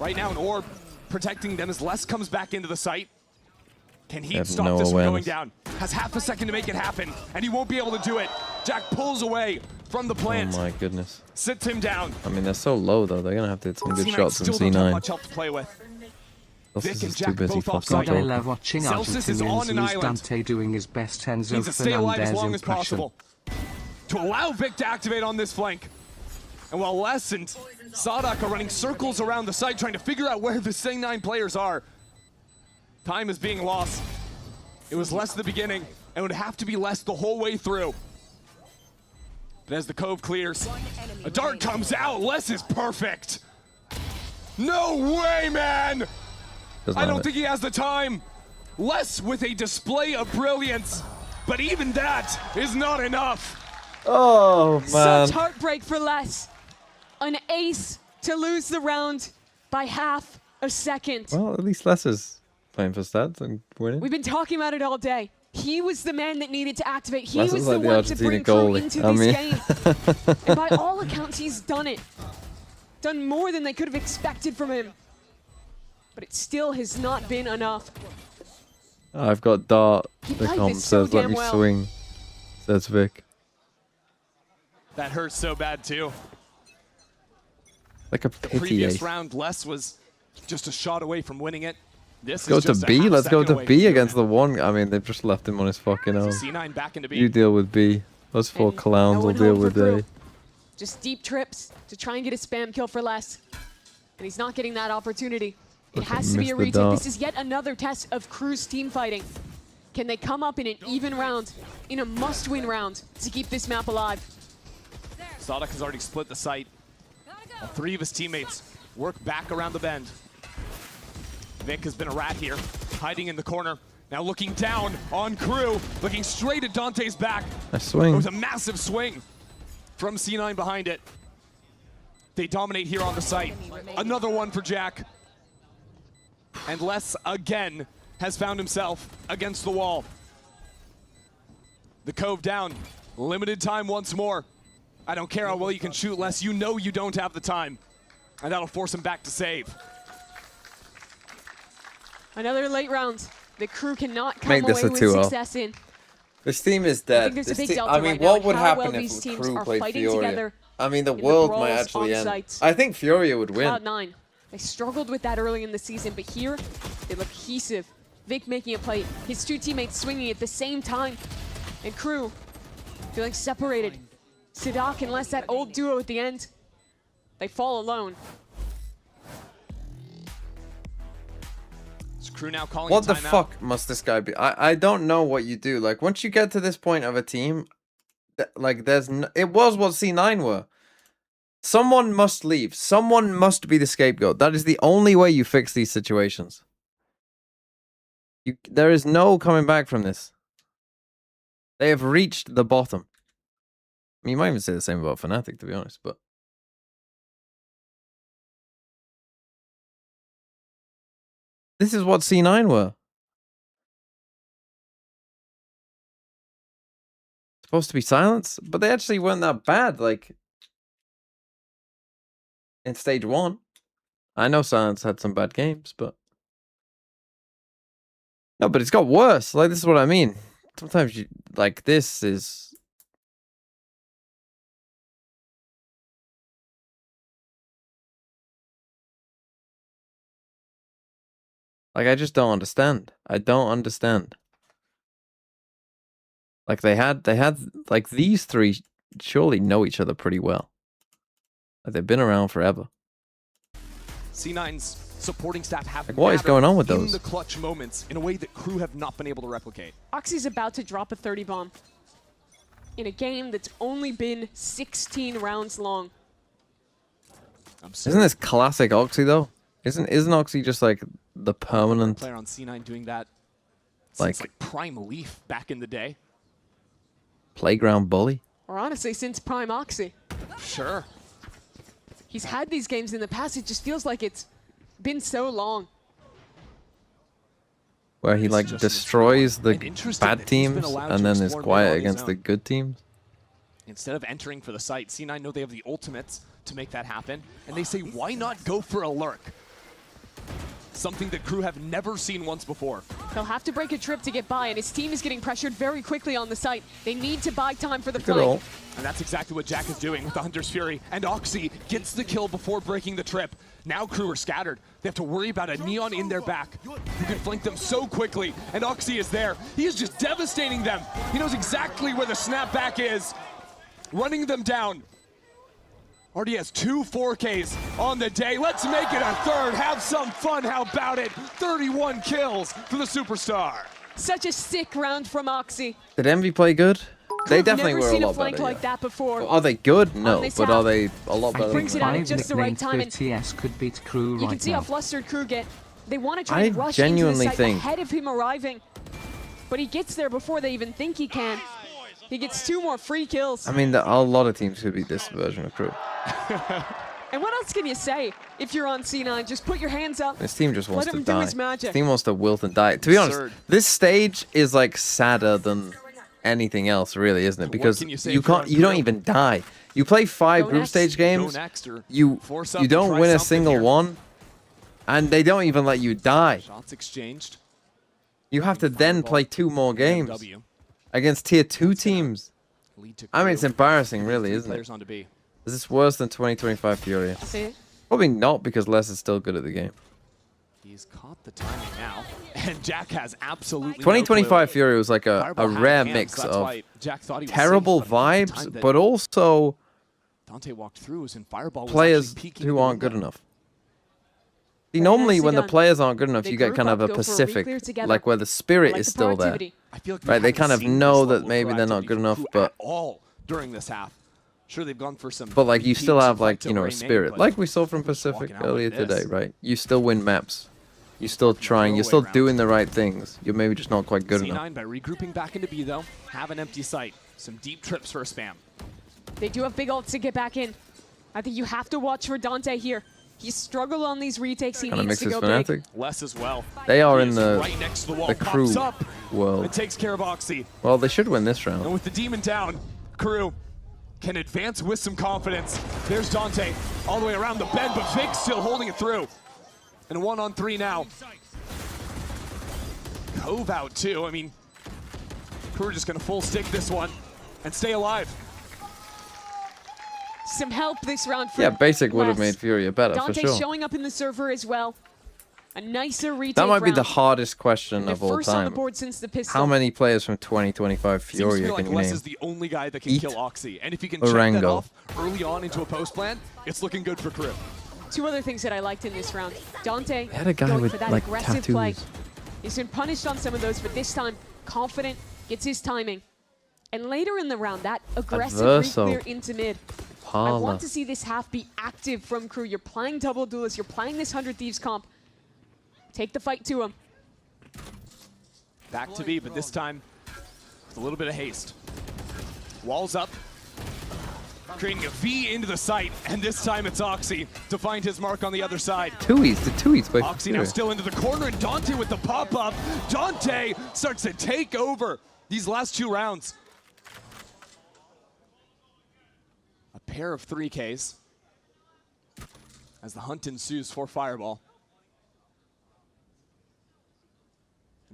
Right now, an orb protecting them as Les comes back into the site. Can he have stop no this from going awareness. down? Has half a second to make it happen, and he won't be able to do it. Jack pulls away from the Oh plant, my goodness. sits him down. I mean, they're so low, though. They're going to have to hit some good C9 shots from still don't have C9. much help to play with. This Vic is and just too Jack busy both fucking offside. God, I talking. love watching Celsius is on Argentinians an lose. island. Dante doing his best Enzo Needs to stay alive as Fernandez long as impression. possible. To allow Vic to activate on this flank. And while Les and Sadak are running circles around the site trying to figure out where the C9 players are, time is being lost. It was Les at the beginning, and it would have to be Les the whole way through. But as the cove clears, a dart comes out. Les is perfect. No way, man! Doesn't I don't have it. think he has the time. Les with a display of brilliance, but even that is not enough. Oh, man. Such heartbreak for Les. An ace to lose the round by half a second. Well, at least Les is playing for stats and winning. We've been talking about it all day. He was the man that needed to activate. He Les was is the like the one to Argentina bring Crew goalie. into I this mean- game. And by all accounts, he's done it. Done more than they could have expected from him. But it still has not been enough. I've got dart. He The played comp this so says, let damn me well. swing. Says Vic. That hurts so bad too. Like a The pity previous ace. round, Les was just a shot away from winning it. This Go is to just a B. half Let's go second to away B from against doing the one. I mean, they've just left him on his fucking own. it. C9 back into B. You deal with B. Those four And clowns no will one deal home for with Crew. A. Just deep trips to try and get a spam kill for Les. And he's not getting that opportunity. It Look, has he to be missed a the retake. dart. This is yet another test of Crew's team fighting. Can they come up in an even round, in a must-win round, to keep this map alive? Sadak has already split the site. All three of his teammates work back around the bend. Vic has been a rat here, hiding in the corner. Now looking down on Crew, looking straight at Dante's back. I It swing. was a massive swing from C9 behind it. They dominate here on the site. Another one for Jack. And Les again has found himself against the wall. The cove down. Limited time once more. I don't care how well you can shoot, Les. You know you don't have the time. And that'll force him back to save. Another late round. The Crew cannot come Make this away a with 2-0. success in. This team is I dead. think there's a This big team, delta I mean, right now what in would how happen well if these teams Crew are played fighting Furia? together I mean, the in the world might brawls actually on end. sites. I think Furia would win. Cloud9. They struggled with that early in the season, but here They look cohesive. Vic making a play, his two teammates swinging at the same time. And KRU feeling separated. Sidak and less that old duo at the end. They fall alone. It's KRU now calling What a the timeout. fuck must this guy be? I don't know what you do. Like, once you get to this point of a team, like, there's it was what C9 were. Someone must leave. Someone must be the scapegoat. That is the only way you fix these situations. There is no coming back from this. They have reached the bottom. I mean, you might even say the same about Fnatic, to be honest, but... This is what C9 were. Supposed to be silence, but they actually weren't that bad, like... in stage 1. I know Silence had some bad games, but... No, but it's got worse. Like, this is what I mean. Sometimes you... Like, this is... Like, I just don't understand. I don't understand. Like, they had... Like, these three surely know each other pretty well. Like, they've been around forever. C9's supporting staff have Like, what is going on with in those? the clutch moments in a way that KRU have not been able to replicate. Oxy's about to drop a 30 bomb in a game that's only been 16 rounds long. Isn't this classic Oxy though? Isn't Oxy just like the permanent Player on C9 doing that like, since like Prime Leaf back in the day? playground bully? Or honestly, since Prime Oxy. Sure. He's had these games in the past. It just feels like it's been so long. Where he like destroys the interesting bad that he's been teams allowed and to then is explore mid quiet on his against the own. good teams? Instead of entering for the site, C9 know they have the ultimates to make that happen, and they say, why not go for a lurk? Something that KRU have never seen once before. They'll have to break a trip to get by, and his team is getting pressured very quickly on the site. They need to buy time for the Good flank. ult. And that's exactly what Jack is doing with the Hunter's Fury. And Oxy gets the kill before breaking the trip. Now KRU are scattered. They have to worry about a Neon in their back who can flank them so quickly. And Oxy is there. He is just devastating them. He knows exactly where the snapback is. Running them down. Already has 2 4Ks on the day. Let's make it a third. Have some fun. How about it? 31 kills for the superstar. Such a sick round from Oxy. Did Envy play good? They I've definitely never were a seen lot a flank better. like Yeah. that before. Are they good? No, this but half. are they a lot I better? Brings think it out at 5 just the right time, nicknamed and 30s could beat KRU You right can see now. how flustered KRU get. They want to try I and rush into the genuinely site think- ahead of him arriving. But he gets there before they even think he can. He gets 2 more free kills. I mean, a lot of teams could be this version of KRU. And what else can you say if you're on C9? Just put your hands up. This team just wants Let to him do die. his magic. This team wants to wilt and die. To be honest, Absurd. this stage is like sadder than anything else, really, isn't it? Because can you say you if you're can't, on you don't KRU? even die. You play 5 Go group next. stage games, Go next or you force up you and don't try win a something single here. one, and they don't even let you die. Shots exchanged. You have to then play 2 more games W. against tier 2 teams. Lead to I mean, it's KRU. embarrassing, really, 3 isn't it? players on to B. Is this worse than 2025 Fury? See? Probably not, because Les is still good at the game. He's caught the timing now, and Jack has absolutely 2025 no Fury was like clue. a Fireball had rare hands, mix that's of why Jack thought he was terrible safe, but at the time vibes, that but also Dante walked through and Fireball was players actually peeking who in the aren't good window. enough. See, normally nicely when the done. players aren't good enough, They you get group kind of up, a go for a Pacific, re-clear together. like where the spirit I like is the still there. proactivity. I feel like we Right, they haven't kind of seen know this that level of maybe they're not proactivity good from enough, KRU but at all during this half. Sure, they've gone for some. but like you still repeats have and like, fight you know, to a remain, spirit, but like we saw from just Pacific walking out earlier like today, this. right? You still win maps. You're still trying, you're still doing the right things. You're maybe just not quite good enough. C9 by regrouping back into B though, have an empty site. Some deep trips for a spam. They do have big ults to get back in. I think you have to watch for Dante here. He's struggled on these retakes. He Kind of needs to mixes go big. Fnatic. Less as well. They are He in is the right next to the wall. the Pops KRU up world. and takes care of Oxy. Well, they should win this And round. with the demon down, KRU can advance with some confidence. There's Dante all the way around the bend, but Vic still holding it through. And 1-on-3 now. Cove out too. I mean, KRU just gonna full stick this one and stay alive. Some help this round for Yeah, Basic would have Les. made Fury better, for Dante sure. showing up in the server as well. A nicer retake That might be round. the hardest question They're of all first on the time. board since the pistol. How many players from 2025 Seems to me Furia like can you Les name? is the only guy that can Eat kill Oxy. And if he can check that Orango. off early on into a post plan, it's looking good for KRU. Two other things that I liked in this round. Dante They had a guy going with for that like aggressive play. tattoos. He's been punished on some of those, but this time, confident, gets his timing. And later in the round, that aggressive Adverso. re-clear into mid. I Parla. want to see this half be active from KRU. You're playing double duelist, you're playing this 100 Thieves comp. Take the fight to him. Back to B, but this time with a little bit of haste. Walls up, creating a V into the site, and this time it's Oxy to find his mark on the other side. The Tui's by Oxy now Furia. still into the corner, and Dante with the pop-up. Dante starts to take over these last 2 rounds. A pair of 3Ks as the hunt ensues for Fireball.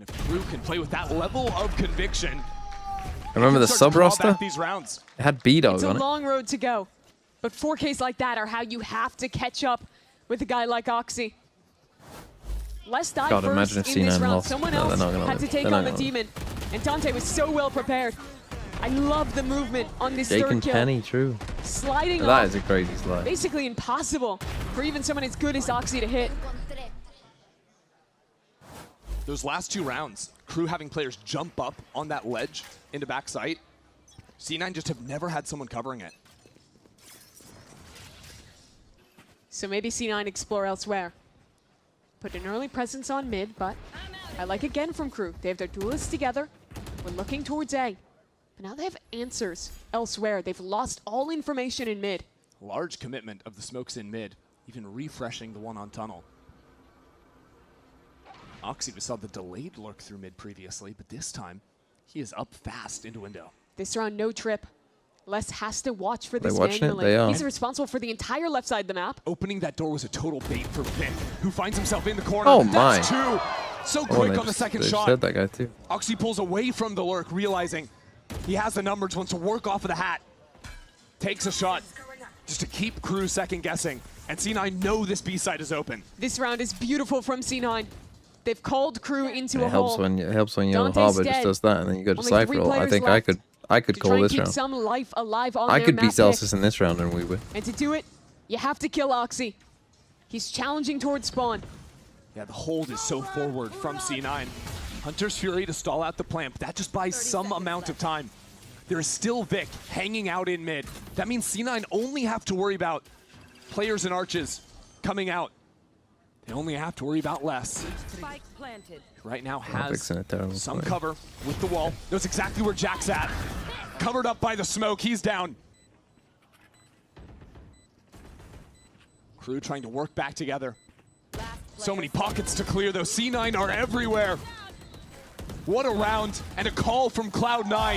And if KRU can play with that level of conviction, Remember they the can start sub to claw roster? back these rounds. It had B-Dog It's a on it. long road to go. But 4Ks like that are how you have to catch up with a guy like Oxy. Let's dive God, first imagine if in this C9 round. lost. Someone No, they're else not gonna had to win. take They're on not the gonna win. demon. And Dante was so well prepared. I love the movement on this Jake third and kill. Penny, true. Sliding That off. is a crazy slide. Basically impossible for even someone as good as Oxy to hit. Those last 2 rounds, KRU having players jump up on that ledge into backside. C9 just have never had someone covering it. So maybe C9 explore elsewhere. Put an early presence on mid, but I like again from KRU. They have their duelists together. We're looking towards A. But now they have answers elsewhere. They've lost all information in mid. Large commitment of the smokes in mid, even refreshing the one on tunnel. Oxy, we saw the delayed lurk through mid previously, but this time he is up fast into window. This round, no trip. Les has to watch for They this watching it? manually. They are. He's responsible for the entire left side of the map. Opening that door was a total bait for Vic, who finds himself in the corner. Oh That's my. 2. So Oh, quick they on the just- second they shot. said that guy too. Oxy pulls away from the lurk, realizing he has the numbers, wants to work off of the hat. Takes a shot just to keep KRU second guessing. And C9 know this B side is open. This round is beautiful from C9. They've called KRU into a It helps hole. when your Dante's Harbor dead. just does that, and then you go to Only Cypher. 3 I players think left I could to call try and this keep round. some life alive on I their could map beat pick. Celsius in this round, and we would. And to do it, you have to kill Oxy. He's challenging towards spawn. Yeah, the hold is so forward from C9. Hunter's Fury to stall out the plant, but that just buys some amount of time. There is still Vic hanging out in mid. That means C9 only have to worry about players and arches coming out. They only have to worry about less. Spike planted. Right now Vic's has in a terrible some place. cover with the wall. Knows exactly where Jack's at. Covered up by the smoke, he's down. KRU trying to work back together. So many pockets to clear though. C9 are everywhere. What a round and a call from Cloud9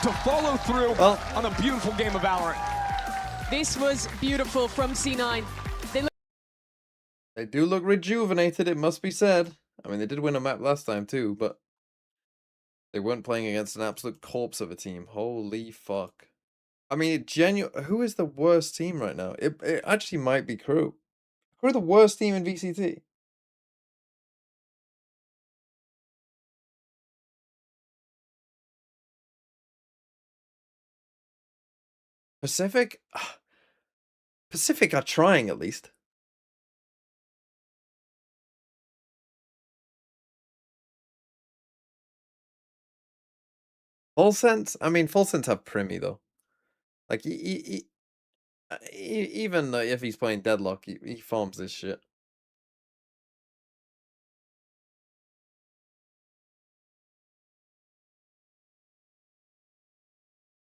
to follow through on a beautiful game of Valorant. This was beautiful from C9. They do look rejuvenated, it must be said. I mean, they did win a map last time too, but they weren't playing against an absolute corpse of a team. Holy fuck. I mean, who is the worst team right now? It actually might be KRU. Who are the worst team in VCT? Pacific? Pacific are trying at least. Full Sense? I mean, Full Sense have Primi though. Like, even if he's playing Deadlock, he farms this shit.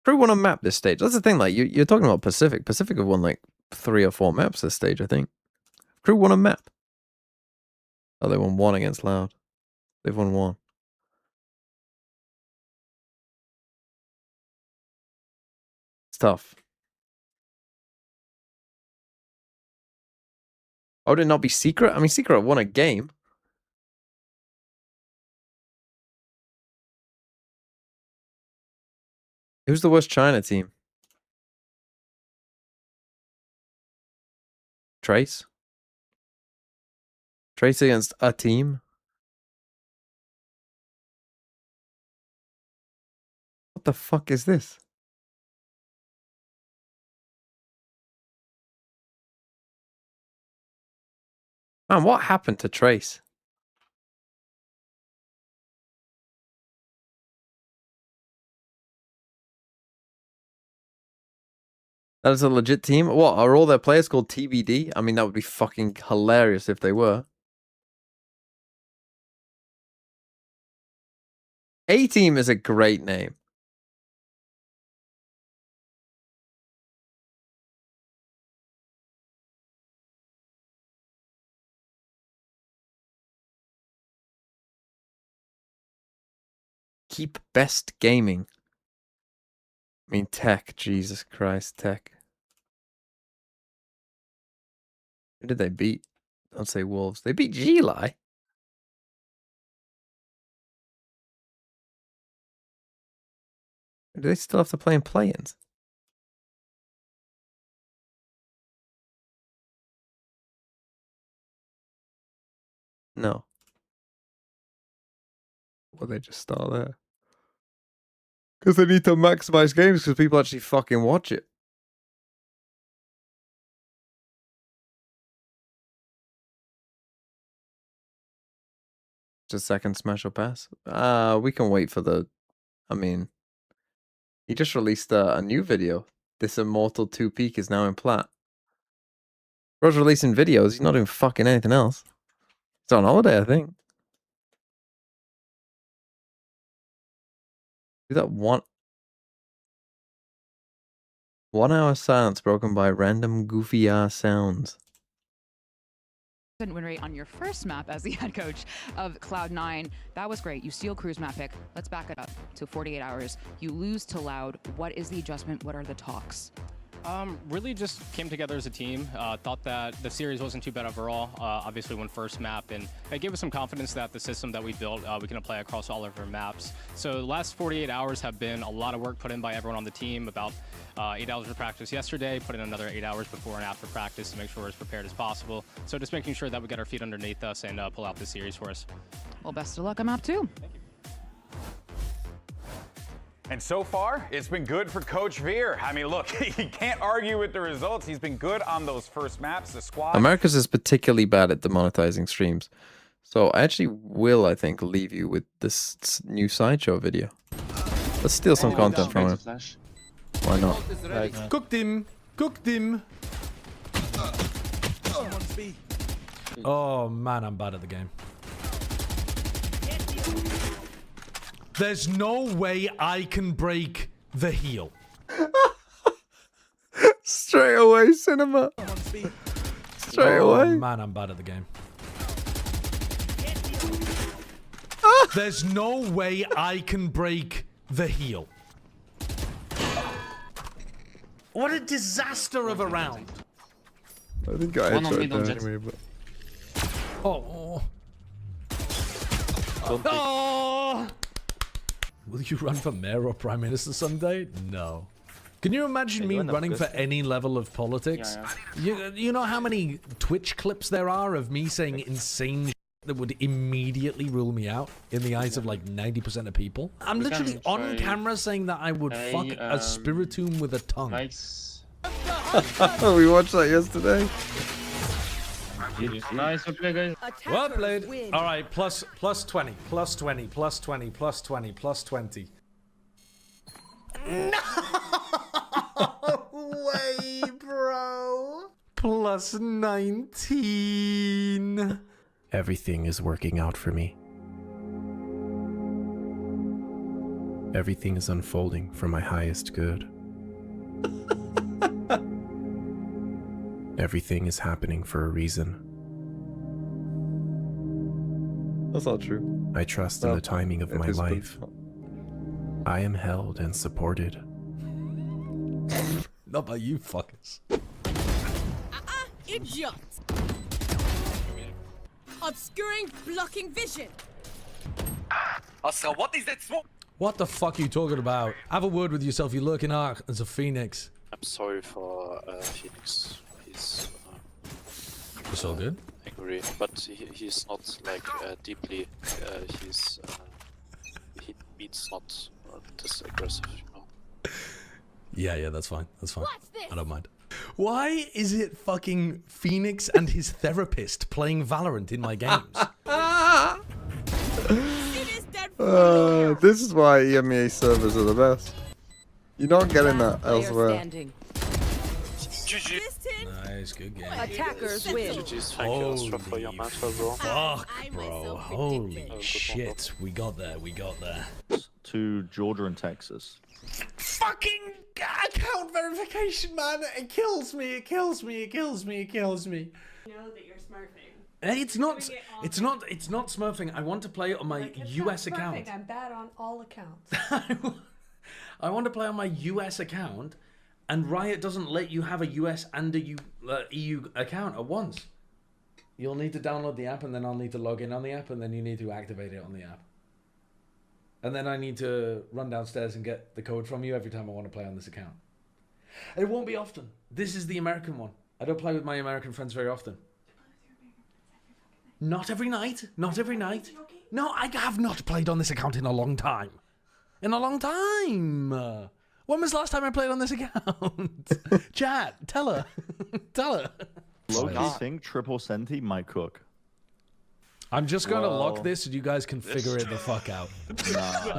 KRU won a map this stage. That's the thing, like, you're talking about Pacific. Pacific have won like 3 or 4 maps this stage, I think. KRU won a map. Oh, they won 1 against Loud. They've won 1. It's tough. Oh, did it not be Secret? I mean, Secret won a game. Who's the worst China team? Trace? Trace against a team? What the fuck is this? Man, what happened to Trace? That is a legit team? What, are all their players called TBD? I mean, that would be fucking hilarious if they were. A-Team is a great name. Keep best gaming. I mean, tech. Jesus Christ, tech. Who did they beat? I'd say Wolves. They beat Geli. Do they still have to play in play-ins? No. Well, they just start there. Because they need to maximize games because people actually fucking watch it. Just second smash or pass. We can wait for the... I mean... He just released a new video. This Immortal 2 Peak is now in plat. Bro's releasing videos. He's not doing fucking anything else. He's on holiday, I think. Do that 1 hour silence broken by random goofy ass sounds. Win rate on your first map as the head coach of Cloud9. That was great. You steal Crew's map pick. Let's back it up to 48 hours. You lose to Loud. What is the adjustment? What are the talks? Really just came together as a team. Thought that the series wasn't too bad overall. Obviously won first map, and it gave us some confidence that the system that we built, we can apply across all of our maps. So the last 48 hours have been a lot of work put in by everyone on the team. About 8 hours of practice yesterday, put in another 8 hours before and after practice to make sure we're as prepared as possible. So just making sure that we get our feet underneath us and pull out this series for us. Well, best of luck on map 2. Thank you. And so far, it's been good for Coach Veer. I mean, look, he can't argue with the results. He's been good on those first maps. The squad... Americas is particularly bad at demonetizing streams. So I actually will, I think, leave you with this new Sideshow video. Let's steal some content from him. Why not? Cooked him! Cooked him! Oh man, I'm bad at the game. There's no way I can break the heel. Straight away, cinema. Straight away. Oh man, I'm bad at the game. There's no way I can break the heel. What a disaster of a round. I think I headshot there anyway, but... Oh. Oh. Will you run for mayor or prime minister someday? No. Can you imagine me running for any level of politics? You know how many Twitch clips there are of me saying insane shit that would immediately rule me out in the eyes of like 90% of people? I'm literally on camera saying that I would fuck a spiritomb with a tongue. Nice. We watched that yesterday. Nice, well played. All right, plus 20, plus 20, plus 20, plus 20, plus 20. No way, bro. Plus 19. Everything is working out for me. Everything is unfolding for my highest good. Everything is happening for a reason. That's not true. I trust in the timing of my life. I am held and supported. Not by you fuckers. Idiot! Obscuring, blocking vision. Oscar, what is that smoke? What the fuck are you talking about? Have a word with yourself, you lurking arc as a phoenix. I'm sorry for Phoenix. He's it's all good. angry. angry, but he's not like deeply. He beats not this aggressive, you know. Yeah, that's fine. That's fine. I don't mind. Why is it fucking Phoenix and his therapist playing Valorant in my games? This is why EMEA servers are the best. You're not getting that elsewhere. Nice, good game. Attackers win. Holy fuck, bro. Holy shit. We got there. To Georgia and Texas. Fucking account verification, man. It kills me. You know that you're smurfing. It's not smurfing. I want to play it on my US account. I'm bad on all accounts. I want to play on my US account, and Riot doesn't let you have a US and a EU account at once. You'll need to download the app, and then I'll need to log in on the app, and then you need to activate it on the app. And then I need to run downstairs and get the code from you every time I want to play on this account. It won't be often. This is the American one. I don't play with my American friends very often. Not every night. No, I have not played on this account in a long time. When was the last time I played on this account? Chat, tell her. Low-key think triple Senti might cook. I'm just going to lock this so you guys can figure it the fuck out.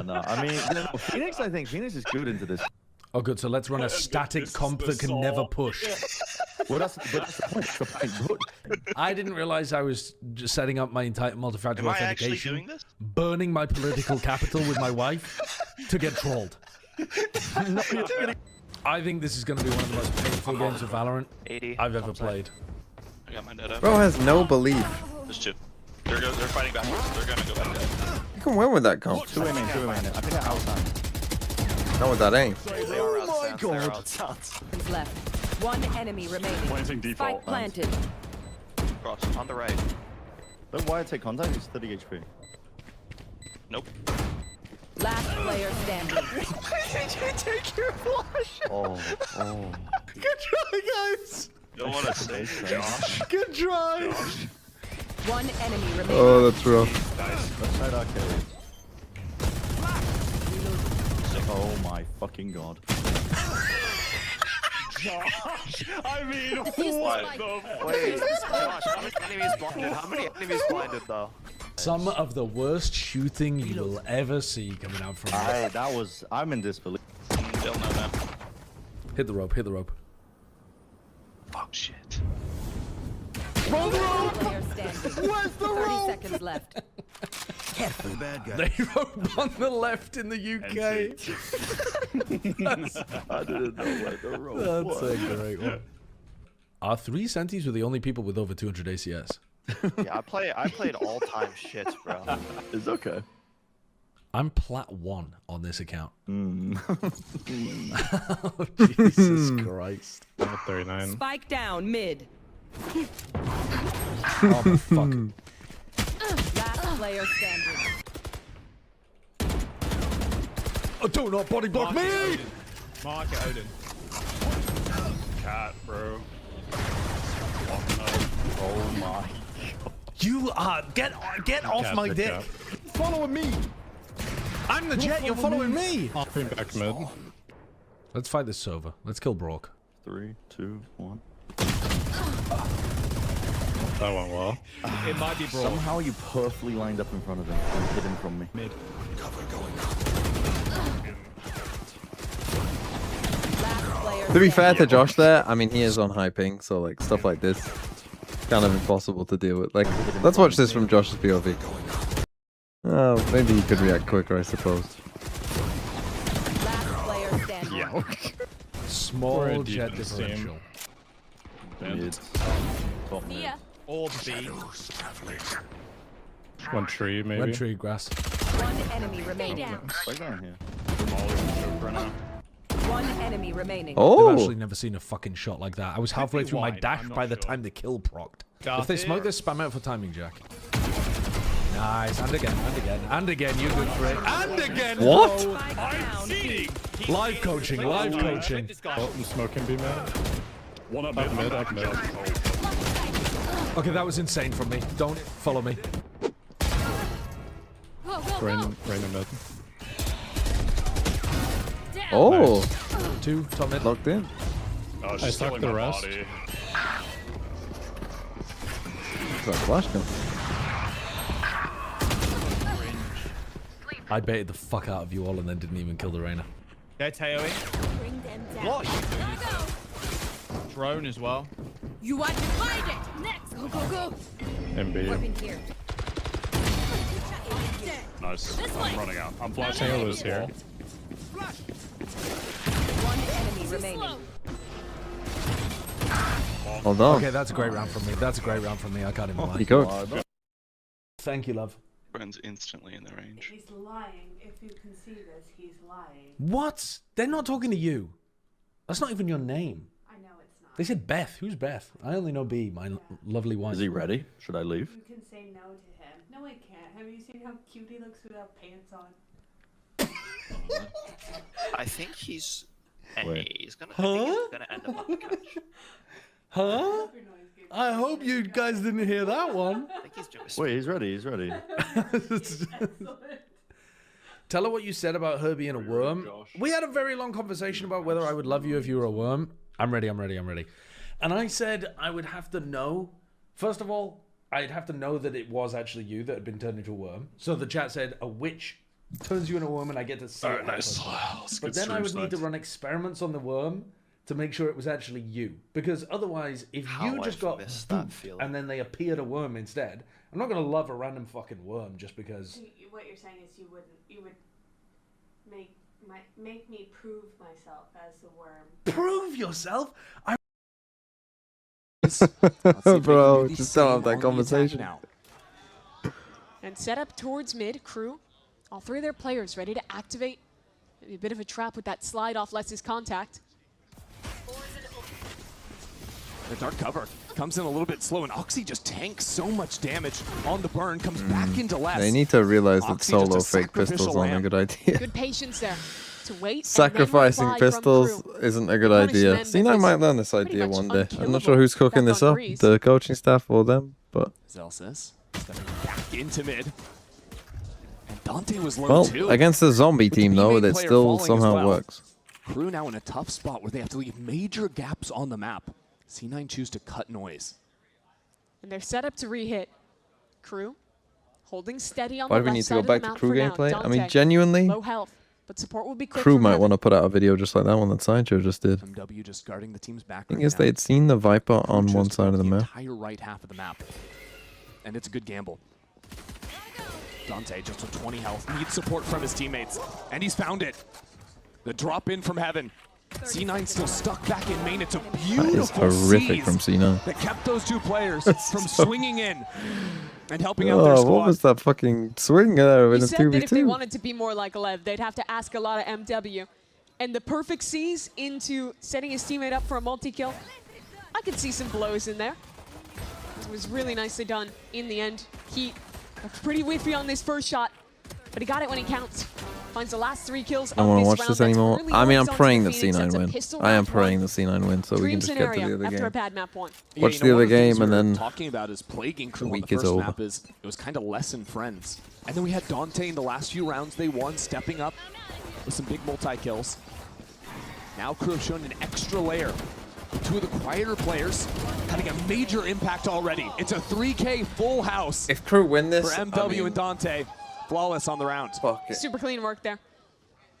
No. I mean, Phoenix, I think Phoenix is good into this. Oh, good. So let's run a static comp that can never push. Well, that's the point. I didn't realize I was just setting up my entire multi-factor authentication, burning my political capital with my wife to get trolled. I think this is going to be one of the most painful games of Valorant I've ever played. I got my dead up. Bro has no belief. There's two. They're fighting backwards. They're gonna go back. You can win with that comp. Two women. I think they're outside. Not with that aim. Oh my god. Left. One enemy remaining. Planting default. Spike planted. Cross on the right. Let Wyatt take contact. He's 30 HP. Nope. Last player standing. Why did you take your flash? Oh. Good try, guys. Don't want to say Josh. Good try. Josh. One enemy remaining. Oh, that's rough. Nice. Left side arcade. Oh my fucking god. Josh, I mean, what the Wait, Josh, how many enemies blinded? How many enemies blinded though? Some of the worst shooting you will ever see coming out from me. I'm in disbelief. Still know that. Hit the rope. Fuck shit. Where's the rope? 30 seconds left. Careful, bad guy. They rope on the left in the UK. I didn't know where the rope was. That's a great one. Our 3 Sentis were the only people with over 200 ACS. Yeah, I played all-time shit, bro. It's okay. I'm plat 1 on this account. Oh, Jesus Christ. I'm at 39. Spike down mid. Oh my fuck. Last player standing. Oh, do not body block me! Mark it, Odin. Cat, bro. Oh my god. You are get off my dick. Following me. I'm the jet, you're following me. I'll bring back mid. Let's fight this Sova. Let's kill Brock. 3, 2, 1. That went well. It might be Brock. Somehow you perfectly lined up in front of him and hid him from me. Mid. Last player To be fair to Josh there, I mean, he is on high ping, so like stuff like this, kind of impossible to deal with. Like, let's watch this from Josh's POV. Oh, maybe he could react quicker, I suppose. Last player standing. Yeah. Small jet differential. Mid. Top mid. Or B. One tree, maybe. Red tree, grass. One enemy remaining. Right down here. One enemy remaining. Oh! I've actually never seen a fucking shot like that. I was halfway through my dash by the time the kill procced. If they smoke this, spam out for timing, Jack. Nice. And again, and again, and again. You're good for it. And again. What? Live coaching, live coaching. Oh, I'm smoking B mid. One up mid, up mid. Okay, that was insane from me. Don't follow me. Rain mid. Oh, Nice. 2 top mid. locked in. Oh, I she's stuck killing the my rest. body. It's like flash gun. I baited the fuck out of you all and then didn't even kill the Reyna. Go Taoing. What are you doing? Drone as well. You want to find it. Next. Go, go, go. MB. Here. Nice. I'm running out. I'm flashing. Taylor's here. One enemy remaining. Hold on. Okay, that's a great round from me. That's a great round from me. I can't even lie. You cooked. Thank you, love. Friends instantly in the range. He's lying. If you can see this, he's lying. What? They're not talking to you. That's not even your name. I know it's not. They said Beth. Who's Beth? I only know B, my lovely wife. Is he ready? Should I leave? You can say no to him. No, I can't. Have you seen how cute he looks without pants on? I think he's. He's gonna. Huh? I think he's gonna end up on the couch. Huh? I hope you guys didn't hear that one. I think he's just. Wait, he's ready. He's ready. Tell her what you said about her being a worm. We had a very long conversation about whether I would love you if you were a worm. I'm ready, I'm ready, I'm ready. And I said I would have to know. First of all, I'd have to know that it was actually you that had been turned into a worm. So the chat said a witch turns you into a worm and I get to see it. Nice. But then I would need to run experiments on the worm to make sure it was actually you. Because otherwise, if you just got booped and then they appeared a worm instead, I'm not going to love a random fucking worm just because... What you're saying is you would make me prove myself as the worm. Prove yourself? Bro, just don't have that conversation. And set up towards mid, crew. All three of their players ready to activate. Maybe a bit of a trap with that slide off Les's contact. The dark cover comes in a little bit slow, and Oxy just tanks so much damage on the burn, comes back into Les. They need to realize that Oxy just solo a fake pistols sacrificial aren't a lamb. good idea. Good patience there to wait. Sacrificing and then reply from pistols crew. isn't a good Punish idea. men See, I because might learn this pretty idea much one day. I'm not unkillable sure who's cooking back this on up, Breeze. the coaching staff or them, but... Zelsis stepping back into mid. And Dante was low Well, too. against the zombie team, though, B-main that player still falling as somehow well. works. Crew now in a tough spot where they have to leave major gaps on the map. C9 choose to cut noise. And they're set up to re-hit. Crew holding steady on Why the do we left need to side go of back the to map crew for now. gameplay? I mean, Dante, genuinely, low health, but support will be quick crew from might heaven. want to put out a video just like that one that Sideshow just did. MW just guarding the team's back Thing right is, now. they had seen the Viper on Crew one chose to side go of the the map. entire right half of the map. And it's a good gamble. Dante just with 20 health, needs support from his teammates. And he's found it. The drop in from heaven. C9 still stuck back in main. It's a beautiful That is horrific seize from C9. that kept those two players from so- swinging in and helping out their Oh, squad. what was that fucking swing there in He a said that if they 2v2? wanted to be more like Lev, they'd have to ask a lot of MW. And the perfect seize into setting his teammate up for a multi-kill. I could see some blows in there. It was really nicely done in the end. He was pretty whiffy on this first shot, but he got it when he counts. Finds the last 3 kills I don't of want to this watch round. this That's anymore. early I mean, I'm goals onto praying the that Phoenix. C9 That's a win. pistol I am round praying one. that C9 win so we Dream can just get to the scenario other after a game. bad map one. Yeah, Watch you the know, other one of the things game and we were then talking about is plaguing crew on the week is first over. map is it was kind of less than friends. And then we had Dante in the last few rounds they won, stepping up with some big multi-kills. Now crew have shown an extra layer. 2 of the quieter players having a major impact already. It's a 3K full house. If crew win this, for MW I mean, and Dante, flawless on the round. Fuck it. Super clean work there.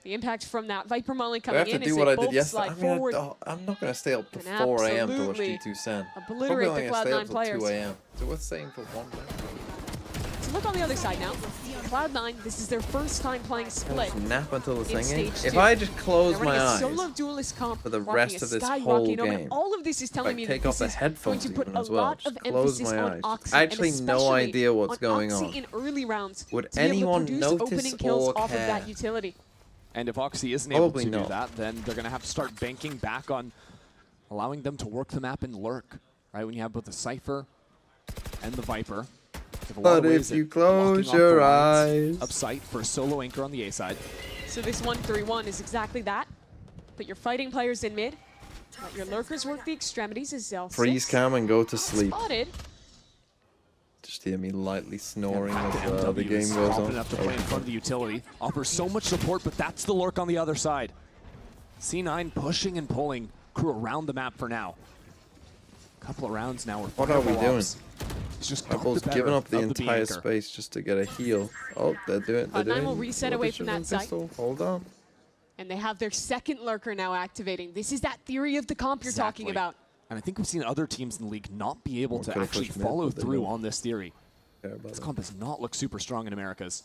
The impact from that Viper Molly I coming have to in do as what they I did both yesterday. slide I mean, forward. I'm not going to stay up to And 4 a.m. to watch absolutely G2 SEN. obliterate Probably the only stay Cloud9 up till players. 2 a.m. So we're staying for 1 minute. So look on the other side now. Cloud9, this is their first time playing split. Just nap until the in singing. stage If 2. I just close They're my running a eyes solo duelist comp, for the marking rest a of this skyrocketing whole moment. game, All of this is telling me take that off the this is going headphones to put even a as well, lot just of close emphasis my on eyes. Oxy, I actually and no especially idea what's on going Oxy on. in early rounds. Would to be able to anyone produce notice opening kills or off of care? that utility? And if Oxy isn't able Probably to do not. that, then they're going to have to start banking back on allowing them to work the map and lurk. Right, when you have both the Cypher and the Viper. But if you close your eyes. Up sight for a solo anchor on the A side. So this 1-3-1 is exactly that. Put your fighting players in mid. Let your lurkers work the extremities as Zelsis. Freeze cam and go to sleep. Spotted. Just hear me lightly snoring Yeah, as the MW game is goes confident on. enough to play in front of the utility. Offers so much support, but that's the lurk on the other side. C9 pushing and pulling crew around the map for now. Couple of rounds now. What are we doing? It's just Fireball's giving up the entire space just to get a heal. Oh, they're doing. Cloud9 will reset away from that site. Hold on. And they have their second lurker now activating. This is that theory of the comp you're talking about. And I think we've seen other teams in the league not be able to actually follow through on this theory. This comp does not look super strong in Americas.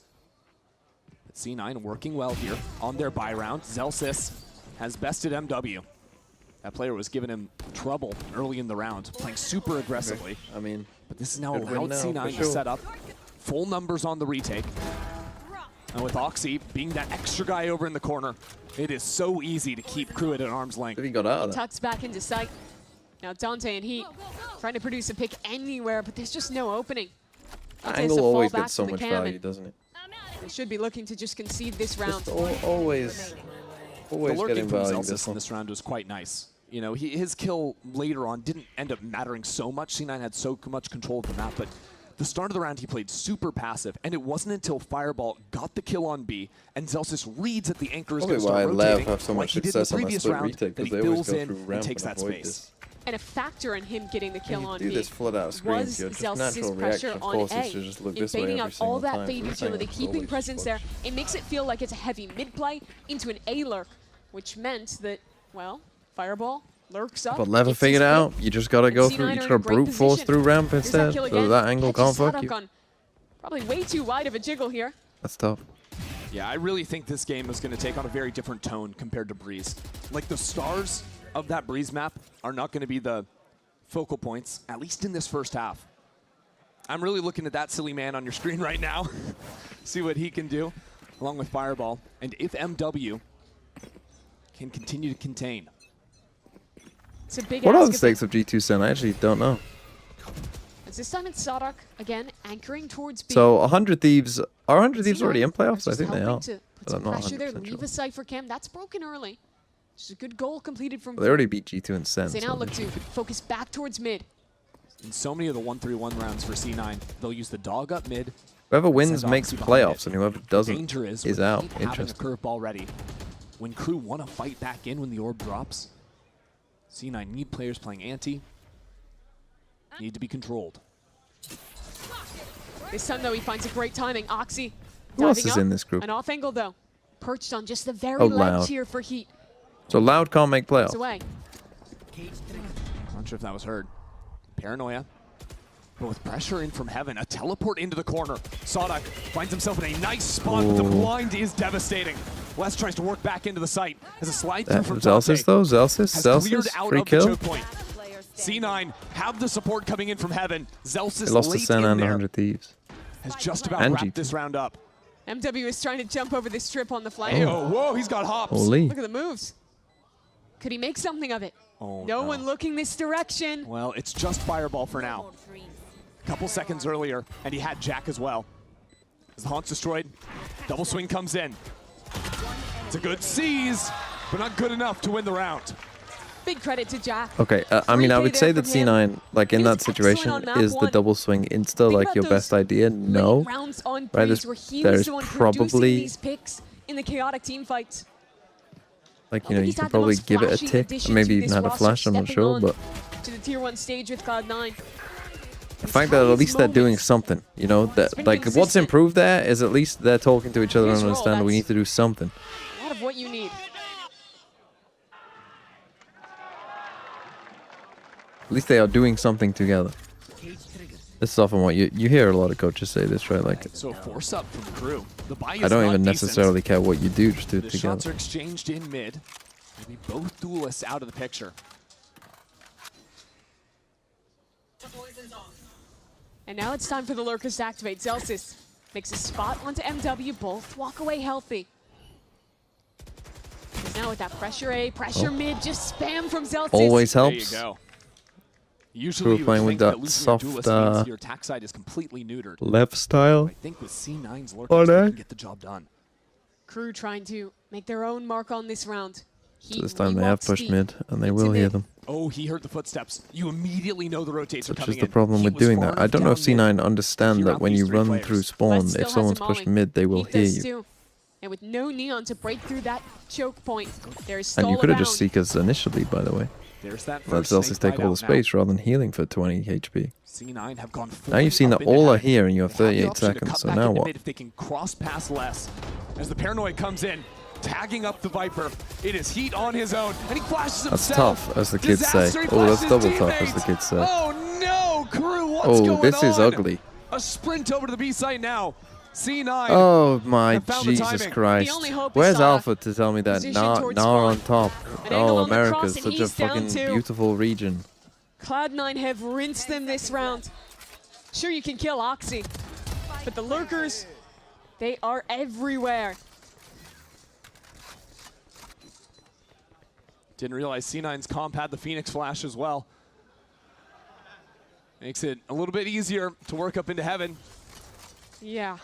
But C9 working well here on their buy round. Zelsis has bested MW. That player was giving him trouble early in the round, playing super aggressively. I mean, but this is now good win allowed now, C9 for to sure. set up full numbers on the retake. And with Oxy being that extra guy over in the corner, it is so easy to keep crew at an arm's length. He got out of that. Tucks back into sight. Now Dante and Heat trying to produce a pick anywhere, but there's just no opening. Dante has to Angle fall always back gets so from the much cam, value, and doesn't it? they should be looking to just concede this round. Just always The lurking getting from value. Zelsis in this round was quite nice. You know, his kill later on didn't end up mattering so much. C9 had so much control of the map, but the start of the round he played super passive, and it wasn't until Fireball got the kill on B and Zelsis reads that the anchor is going Probably to why start Lev rotating have so like much he did in the success on that previous split round, retake, that he because they always fills go in through and ramp takes and that avoid space. this. And a factor in him getting the kill on do B this flood out of screens, was your just Zelsis' natural pressure reaction, of on course, A. is to just look In this way baiting every out all single that time. fade So we're saying utility, it's keeping always presence there, clutch. it makes it feel like it's a heavy mid play into an A lurk, which meant that, well, Fireball lurks up. But Lev gets figured his it pick, out. You just gotta and go C9 through. are You in just a gotta great brute force position. through ramp Here's that instead, kill so again. that angle Catches can't fuck you. Sadok on probably way too wide of a jiggle here. That's tough. Yeah, I really think this game is going to take on a very different tone compared to Breeze. Like, the stars of that Breeze map are not going to be the focal points, at least in this first half. I'm really looking at that silly man on your screen right now. See what he can do, along with Fireball. And if MW can continue to contain. It's a big What are ask the of stakes of G2 Sen? I actually don't know. As this time it's Sadok again anchoring towards B. So 100 Thieves, are 100 Thieves C9 already in playoffs? I just think they helping are. to put But some I'm not pressure there, 100% leave sure. a site for Cam. That's broken early. Just a good goal completed from. They already beat G2 and Sen. They so now look to focus back towards mid. In so many of the 1-3-1 rounds for C9, they'll use the dog up mid. Whoever wins send makes Oxy behind playoffs, it. and whoever The doesn't danger is with out. Heat having a Interesting. curveball ready. When crew want to fight back in when the orb drops, C9 need players playing anti. Need to be controlled. This time though he finds a great timing. Oxy Who else diving is up, in this group? An off angle though, perched on just the very Oh, ledge Loud. here for Heat. So Loud can't make It's playoffs. away. Not sure if that was heard. Paranoia. But with pressure in from heaven, a teleport into the corner. Sadok finds himself in a nice spot, but the Ooh. blind is devastating. West tries to work back into the site as a slide through from Zelsis though? Zelsis? has cleared Zelsis? out Free of the kill? choke point. C9 have the support coming in from heaven. Zelsis They lost to late Sen in and there 100 Thieves. has just about And wrapped G2. this round up. MW is trying to jump over this strip on the flank. Hey, oh, whoa, he's got hops. Holy. Look at the moves. Could he make something of it? Oh, no one looking this direction. Well, it's just Fireball for now. A couple seconds earlier, and he had Jack as well. As the Haunt's destroyed, double swing comes in. It's a good seize, but not good enough to win the round. Big credit to Jack. Okay, I mean, I would say that C9, like in He that was excellent situation, on map is the one. double swing insta Think like about your those best idea? No. Rounds on Right, Breeze where he was there's the one producing probably, these picks in the chaotic team fights. like, you know, you He's can had the probably most give it a flashy tick. addition Maybe to even this had a roster, flash, I'm not stepping sure, on but to the tier 1 stage with Cloud9. the fact that at least they're doing something, you know, that been like what's consistent. improved there is at least they're talking to each other His and role, understand we that's- need to do something. A lot of what you need. At least they are doing something together. This is often what you hear a lot of coaches say this, right? Like, So force up from crew. The buy is I don't not even decent. necessarily care what you do, just do The it shots together. are exchanged in mid. Maybe both duelists out of the picture. And now it's time for the lurkers to activate. Zelsis makes a spot onto MW. Both walk away healthy. He's now with that pressure A, pressure mid, just spam from Zelsis. Always There helps. you go. We're Usually you playing would with think that that losing soft, your duelist means your attack side is completely neutered. left style. I think with C9's lurkers, Oh, they no. can get the job done. Crew trying to make their own mark on this round. So this time they have pushed mid, and they will hear them. Oh, he heard the footsteps. You immediately know the rotates are Which coming is the in. problem He with was doing that. far I don't know if down mid. C9 understand Here that out when these you three run players. through spawn, Red still if has someone's a pushed molly. mid, they will He hear does you. too. And with no Neon to break through that choke point, there's And you stall could have just abound. Seekers initially, by the way. There's that Let first Zelsis snake take bite all the out now. space rather than healing for 20 HP. C9 have gone Now you've seen that all are here and you have 38 seconds, so now what? If they can cross past less. As the Paranoid comes in, tagging up the Viper. It is heat on his own, and he flashes That's himself. tough, as the kids say. Disaster, he Oh, that's flashes double his tough, as the teammates. kids say. Oh no, crew, what's Oh, going this is on? ugly. A sprint over to the B site now. C9. Oh my have found the Jesus timing. Christ. The only hope is Where's Salah. Alpha to tell me that Position Nar towards on spawn. top? An angle Oh, on the cross, America's and such a he's down fucking too. beautiful region. Cloud9 have rinsed them this round. Sure, you can kill Oxy, but the lurkers, they are everywhere. Didn't realize C9's comp had the Phoenix Flash as well. Makes it a little bit easier to work up into heaven. Yeah.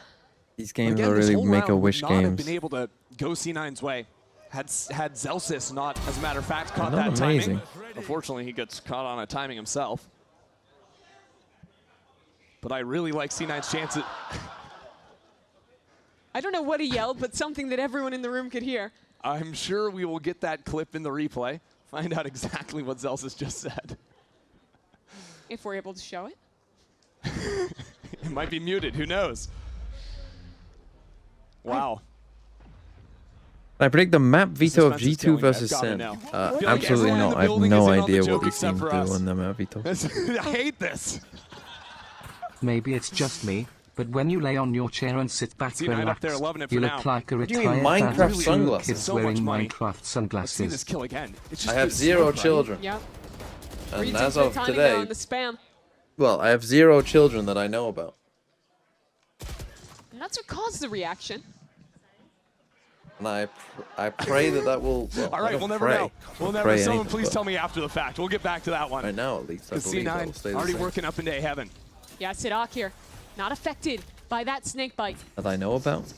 These games Again, are this really whole round make-a-wish would not have games. been able to go C9's way had Zelsis not, as a matter of fact, caught Not that amazing. timing. Unfortunately, he gets caught on a timing himself. But I really like C9's chances. I don't know what he yelled, but something that everyone in the room could hear. I'm sure we will get that clip in the replay. Find out exactly what Zelsis just said. If we're able to show it. It might be muted, who knows? Wow. I predict the map veto of suspense is G2 killing me. versus I've got it SEN. now. I feel like Absolutely everyone in not. the I have building no is in on the idea joke what these except teams for do us. on their map veto. I hate this. Maybe it's just me, but when you lay on your chair and sit back C9 up relax, there, loving it for you now. look like a What do you mean, retired Minecraft two sunglasses? kids So much wearing money. Minecraft Let's see this sunglasses. kill again. It's I just have too 0 slow, buddy. children. Yep. And Retakes as the of timing there today, on the spam. well, I have 0 children that I know about. And that's what caused the reaction. And I pray that will. Well, All I right, don't we'll never pray. know. We'll I never. pray Someone anything, please but tell me after the fact. We'll get back to that one. Right now, at least, I believe that will stay C9 the already same. working up into heaven. Yeah, Sidak here. Not affected by that snake bite. That I know about.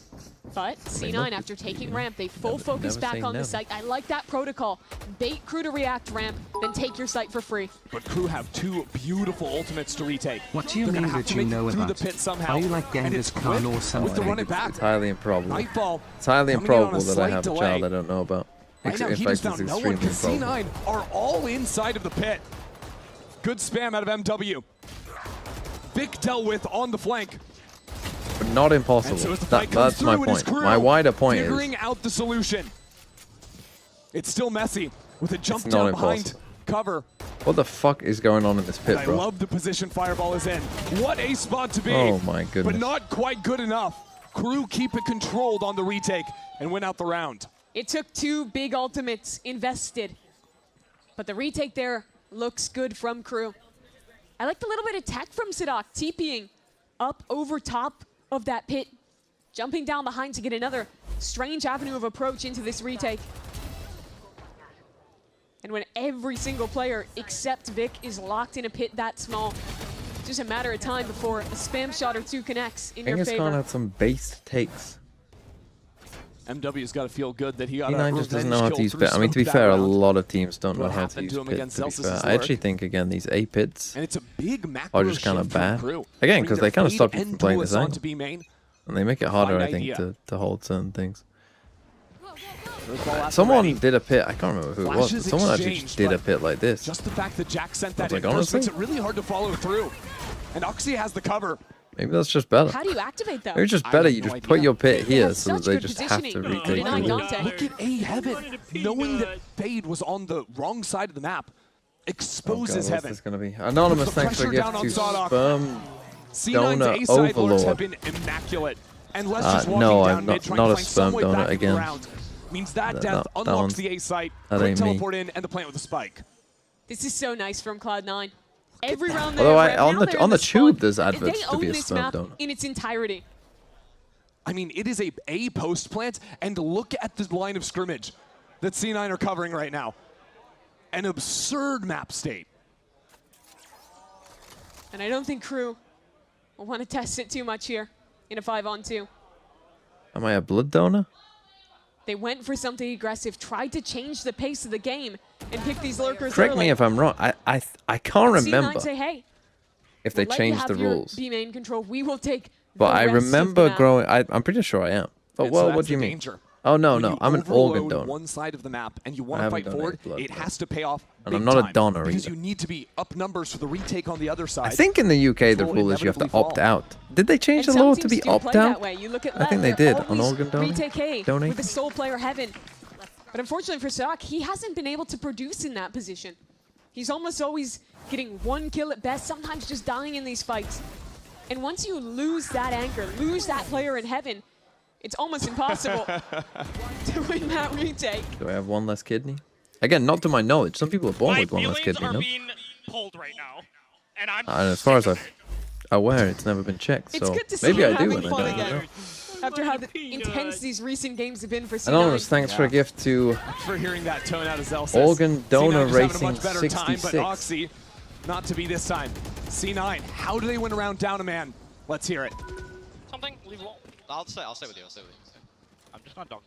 But C9, after taking ramp, they full focus never back say on the never. site. I like that protocol. Bait crew to react ramp, then take your site for free. But crew have 2 beautiful ultimates to retake. What do you They're gonna mean have that to you make know it through about? the pit somehow. Are you like And Genghis it's Khan or With the something? run it back. It's highly improbable. Nightfall. It's highly coming in on a improbable that I slight have a delay. child I don't know about. Right now, In he fact, just it's found no one extremely because improbable. C9 are all inside of the pit. Good spam out of MW. Vic dealt with on the flank. But not impossible. And so as the fight comes That's my through, it is point. crew My wider point figuring is out the solution. It's still messy with a jump It's not down behind impossible. cover. What the fuck is going on in this pit, I bro? love the position Fireball is in. What a spot to be. Oh my goodness. But not quite good enough. Crew keep it controlled on the retake and win out the round. It took 2 big ultimates invested. But the retake there looks good from crew. I like the little bit of tech from Sidak, TPing up over top of that pit, jumping down behind to get another strange avenue of approach into this retake. And when every single player except Vic is locked in a pit that small, it's just a matter of time before a spam shot or 2 connects in your Genghis Khan favor. had some base takes. MW's got to feel good that he got a C9 just doesn't know how revenge to use kill pit. I mean, to be through fair, a Smoke that lot of teams don't know What how to happened use to him pit, against to be Zelsis' fair. lurk? I actually think, again, these A pits And it's a big macro are just kind of shift from bad. Crew. Again, Bring because their they kind of fade stop you and from playing this duelist angle. onto B main. And they make it harder, Fine I think, idea. to hold certain things. First ball after Someone ready. did a pit, I can't remember who it was, but Flashes someone actually exchanged, just did a but pit like this. Just the fact that Jack sent that I was in like, first makes honestly? it really hard to follow through. And Oxy has the cover. Maybe that's just better. How do you activate though? Maybe it's just I better have you no just idea. put your pit They here have so that such they good just have to positioning. retake Deny the Dante. loop. Look at A Heaven, knowing that Fade was on the wrong side of the map. Oh God, Exposes what's Heaven. this going to be? Anonymous, Puts the thanks for pressure gift down on to Sawdog. Sperm C9's Donor A side lords have Overlord. been immaculate. And let's just walking No, down I'm mid, not, trying not to a find some sperm way donor back into the again. round. Means that That- death that unlocks one's- the A site. that Quick ain't me. teleport in and the plant with a spike. This is so nice from Cloud9. Every round they Although have on now they're in the spawn. tube there's adverts They to own be a this sperm map donor. in its entirety. I mean, it is a post plant, and look at the line of scrimmage that C9 are covering right now. An absurd map state. And I don't think crew will want to test it too much here in a 5-on-2. Am I a blood donor? They went for something aggressive, tried to change the pace of the game, and pick these lurkers Correct early. me if I'm wrong. I can't remember C9 say, hey, if they we'll let you changed have the your rules. B main control. We will take But the I rest of the remember map. growing. I'm pretty sure I am. But And so well, that's what do you the mean? danger. Oh no, When no, you I'm an organ overload donor. one side of the map and you I want to haven't fight forward, donated blood, it but- has to pay off And big I'm not a time, donor because either. you need to be up numbers for the retake on the other side. I think in the UK the Will rule is you have to inevitably opt fall. out. Did they change And the some law to teams be do opt play that out? way. You look at I think Lev, they they're did on always organ donor. retake A Donate. with the sole player Heaven. But unfortunately for Sadak, he hasn't been able to produce in that position. He's almost always getting one kill at best, sometimes just dying in these fights. And once you lose that anchor, lose that player in Heaven, it's almost impossible to win that retake. Do I have one less kidney? Again, not to my knowledge. Some people are born with one less Feelings kidney, are no? being pulled right now, and I'm. And as far as I'm aware, it's never been checked. It's So good to see maybe you I do, having and I fun don't again. know. After how intense these recent games have been for C9. Anonymous, thanks for a gift to Thanks for hearing that tone out of Zelsis. Organ Donor C9 just having a Racing much better time, 66. but Oxy, not to be this time. C9, how do they win around down a man? Let's hear it. Something. Leave wall. I'll stay with you. I'm just not drone.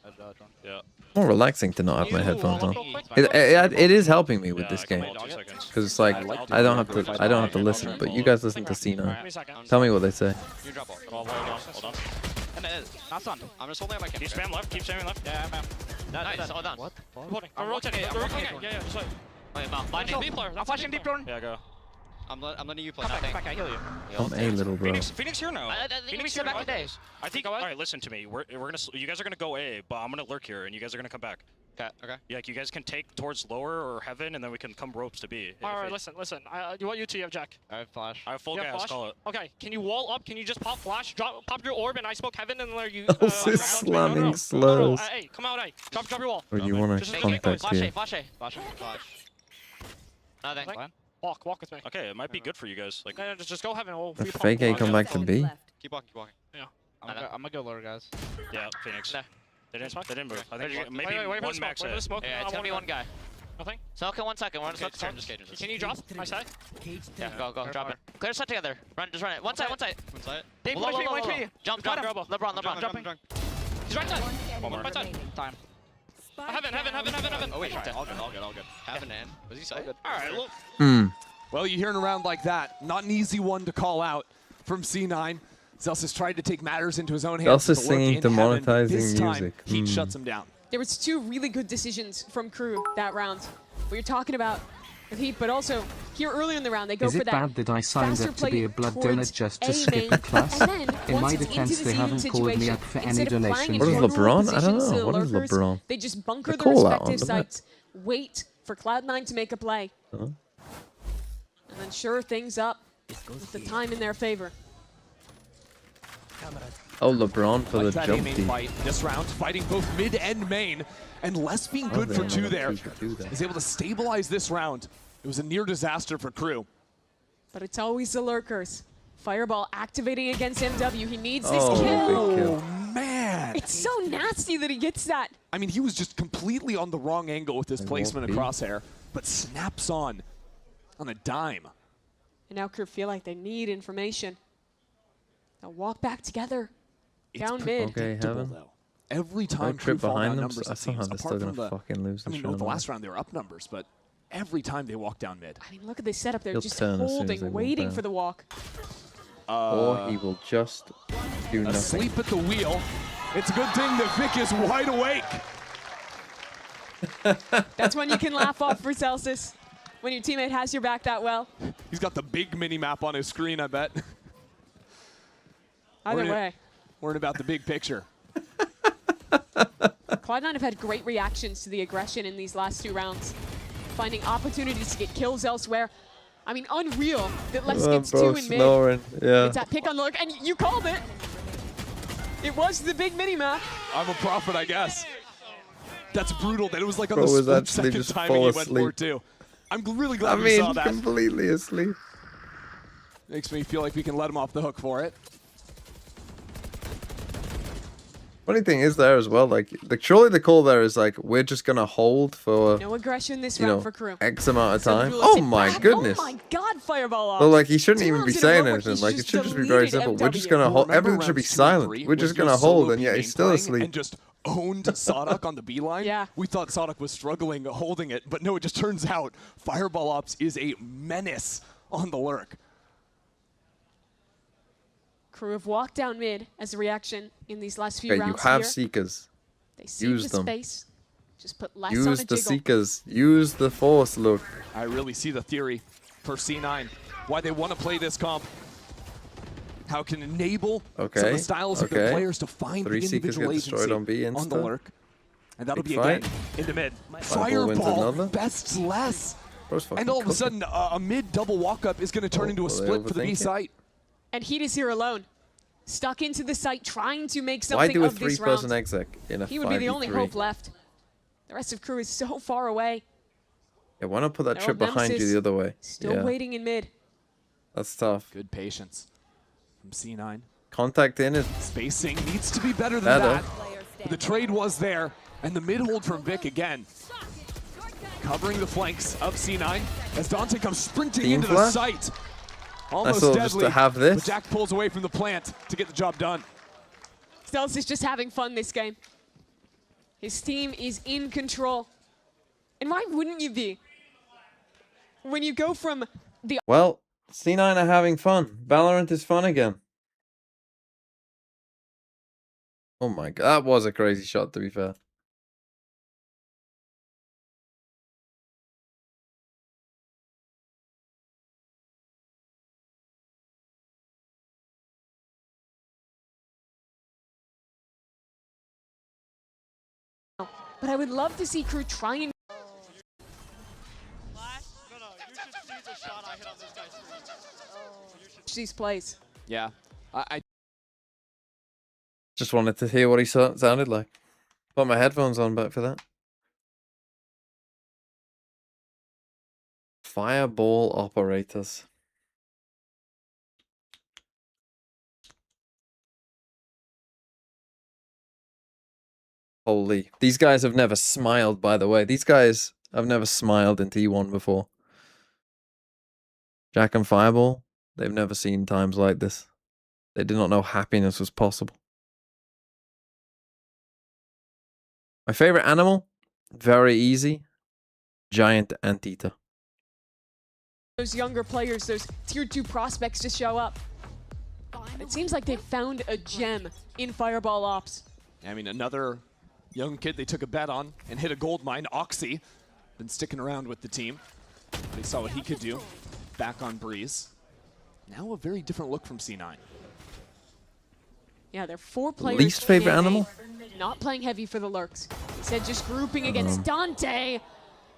Yeah. More relaxing to not have my headphones on. It is helping me with this game because it's like I don't have to listen, but you guys listen to C9. Tell me what they say. You drop off. Hold on. And it is. Not done. I'm just holding up my camera. Keep spam left. Keep spamming left. Yeah, man. Nice. All done. What? I'm rotating. Yeah. Just like. Wait, Deep player. I'm flashing deep drone. Yeah, go. I'm letting you play. Come back. I heal you. I'm a little bro. Phoenix here now. Phoenix here back today. I think. All right, listen to me. We're gonna. You guys are gonna go A, but I'm gonna lurk here, and you guys are gonna come back. Okay. Yeah, like you guys can take towards lower or heaven, and then we can come ropes to B. All right, listen. What you two have, Jack? I have flash. I have full You have gas. flash? Call it. Okay, can you wall up? Can you just pop flash? Pop your orb and I smoke heaven and let you. Also slamming slurs. Hey, come out, hey. Drop your wall. Or you want to contact here? Flash. Nothing. Walk with me. Okay, it might be good for you guys. Like, No, just go heaven. We'll If Fake A come back to B? Keep walking. Yeah. I'm gonna go lower, guys. yeah, Phoenix. Nah. They didn't move. I think maybe Wait for the one smoke. max Wait for hit. the smoke. Yeah, it's gonna be one guy. Nothing. Smoke in 1 second. We're on Okay, the turn. Just cages. Can you drop? My side. Yeah, go. Drop it. Clear side together. Just run it. One side. Dave, Low. wait. Jump. Drop. LeBron. Jumping. He's right side. One more. Right side. Time. Heaven. Oh wait, all good. Heaven in. What did he say? All right, look. Well, you hear an round like that. Not an easy one to call out from C9. Zelsis tried to take matters into his own hands. Zelsis with the lurk singing in demonetizing heaven. This time, music. Heat shuts him down. There was two really good decisions from KRU that round. We were talking about with Heat, but also here earlier in the round, they go Is for it that bad that I signed faster up to be a play blood donor towards just to A skip main, a class? and then In my once it's into defense, the they seeding haven't called me situation, up for any instead of donations. flying What is into vulnerable LeBron? I don't positions to know. the What is lurkers, LeBron? They just bunker The their call out on respective the map. sites, wait for Cloud9 to make a play, and then sure things up with the time in their favor. Oh, LeBron for the That jump A-main team. fight this round, fighting both mid and main, and Les being good for two there that. is able to stabilize this round. It was a near disaster for KRU. But it's always the lurkers. Fireball activating against MW. He needs this Oh, kill. big kill. Oh, man. It's so nasty that he gets that. I mean, he was just completely on the wrong angle with his It placement of won't be. crosshair, but snaps on a dime. And now KRU feel like they need information. They'll walk back together. Down mid. Okay, Predictable, Heaven. though. Every No time trip KRU fall behind down them. numbers, I it somehow seems, they're still apart gonna from the, fucking lose I this mean, no, the round. last round they were up numbers, but every time they walk down mid. I mean, look at this setup. They're He'll just turn as soon as they holding, walk waiting down. for the walk. Or he will just do nothing. Asleep at the wheel. It's a good thing that Vic is wide awake. That's when you can laugh off for Celsius. When your teammate has your back that well. He's got the big mini map on his screen, I bet. Either Worrying- way. Worrying about the big picture. Cloud9 have had great reactions to the aggression in these last two rounds. Finding opportunities to get kills elsewhere. I mean, unreal that Les gets bro, two in mid. snoring. Yeah. It's that pick on the look, and you called it. It was the big mini map. I'm a prophet, I guess. That's brutal that it was like on Bro the was split actually second just timing fall he went for asleep. too. I'm really I glad we saw mean, that. completely asleep. Makes me feel like we can let him off the hook for it. Funny thing is there as well, like surely the call there is like we're just gonna hold for No aggression this you round know for KRU. X amount of So time. Lula Oh sit my back. goodness. Oh my God, Fireball off. Well, like he shouldn't Two even be rounds in a saying row where anything. he's Like it just should just be very deleted simple. We're MW. just gonna hold. Remember Everything should be rounds 2 and silent. 3, We're where just he was gonna hold, solo and yet B-main he's still playing asleep. And just owned Sadok on the B line. Yeah. We thought Sadok was struggling holding it, but no, it just turns out Fireball Ops is a menace on the lurk. Crew have walked down mid as a reaction in these last few Okay, rounds you have here. Seekers. They see Use the them. space. Just put less Use on a the jiggle. Seekers. Use the Force, look. I really see the theory for C9, why they want to play this comp. How it can enable some of the styles of their players to find the 3 Seekers individual get destroyed agency on B on the insta. lurk. And that'll Big be fight. again into mid. Fireball wins Fireball another. bests less. Bro's fucking And all of a cooking. sudden, a mid double walk up is going to turn into a are they split for the B overthinking? site. And Heat is here alone. Stuck into the site, trying to make Why something do a of this round. 3-person exec in a He would be the only 5v3? hope left. The rest of Crew is so far away. Yeah, why not put that Their trip old behind you nemesis the other way? Still Yeah, waiting in mid. that's tough. Good patience from C9. Contact in is Spacing needs to be better than better. that. But the trade was there, and the mid hold from Vic again. Covering the flanks of C9 as Dante comes sprinting Team into the flash? site. Almost all deadly, just to have this. but Jack pulls away from the plant to get the job done. Stealth is just having fun this game. His team is in control. And why wouldn't you be? When you go from the... Well, C9 are having fun. Valorant is fun again. Oh my god, that was a crazy shot, to be fair. But I would love to see Crew try and... these plays. Yeah, I Just wanted to hear what he sounded like. Put my headphones on back for that. Fireball operators. Holy. These guys have never smiled, by the way. These guys have never smiled in T1 before. Jack and Fireball, they've never seen times like this. They did not know happiness was possible. My favorite animal? Very easy. Giant anteater. those younger players, those tier 2 prospects just show up. It seems like they've found a gem in Fireball Ops. I mean, another young kid they took a bet on and hit a gold mine. Oxy, been sticking around with the team. They saw what he could do. Back on Breeze. Now a very different look from C9. Yeah, they're 4 players. Least favorite animal? Not playing heavy for the lurks. Instead, just grouping against Dante,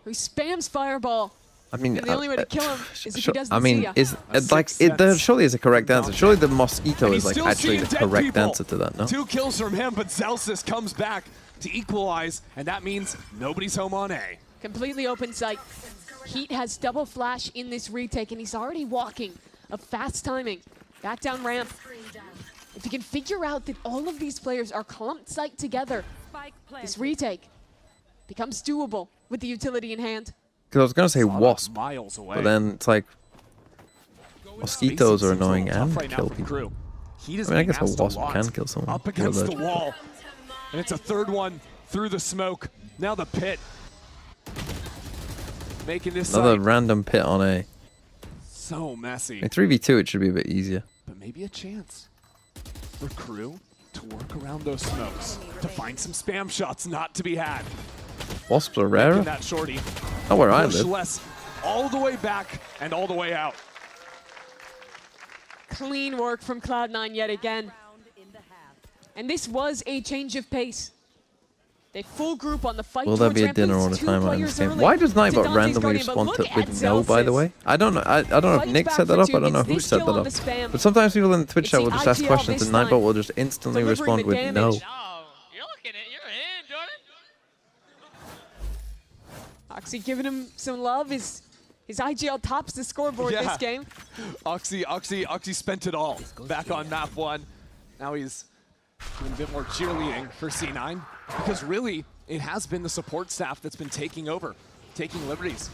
who spams Fireball. I mean, And the only way to kill him is if he doesn't I mean, see ya. is like there surely is a correct answer. Surely the mosquito is like Still actually seeing the dead correct people. answer to that. No. 2 kills from him, but Zelsis comes back to equalize, and that means nobody's home on A. Completely open sight. Heat has double flash in this retake, and he's already walking a fast timing. Back down ramp. If you can figure out that all of these players are clumped sight together, this retake becomes doable with the utility in hand. Because I was gonna say wasp, miles away. but then it's like mosquitoes are Spacing seems a annoying little and tough right now kill from people. Crew. He I mean, I guess a asked wasp lot. can kill someone. Up You're against the allergic. wall. And it's a third one through the smoke. Now the pit. Making this Another site random pit on A. so messy. In 3v2, it should be a bit easier. But maybe a chance for Crew to work around those smokes, to find some spam shots not to be had. Wasps are Making rarer. that shorty. Not where I Push live. less all the way back and all the way out. Clean work from Cloud9 yet again. And this was a change of pace. They full group on the fight. Will there towards be a ramp, dinner leads all the 2 time on players this game? early Why does to Nightbot Dante's randomly Guardian, but respond look to at with no, by the Zelsis. way? I don't know. I don't know if Fights Nick back set that for up. 2, I don't know gets who this set kill that on up. the spam. But sometimes people in the Twitch It's chat the will just ask IGL questions and this Nightbot time. will just instantly Delivering respond the with no. damage. Oxy giving him some love. His IGL tops the scoreboard this game. Oxy spent it all. Back on map 1. Now he's doing a bit more cheerleading for C9. Because really, it has been the support staff that's been taking over, taking liberties.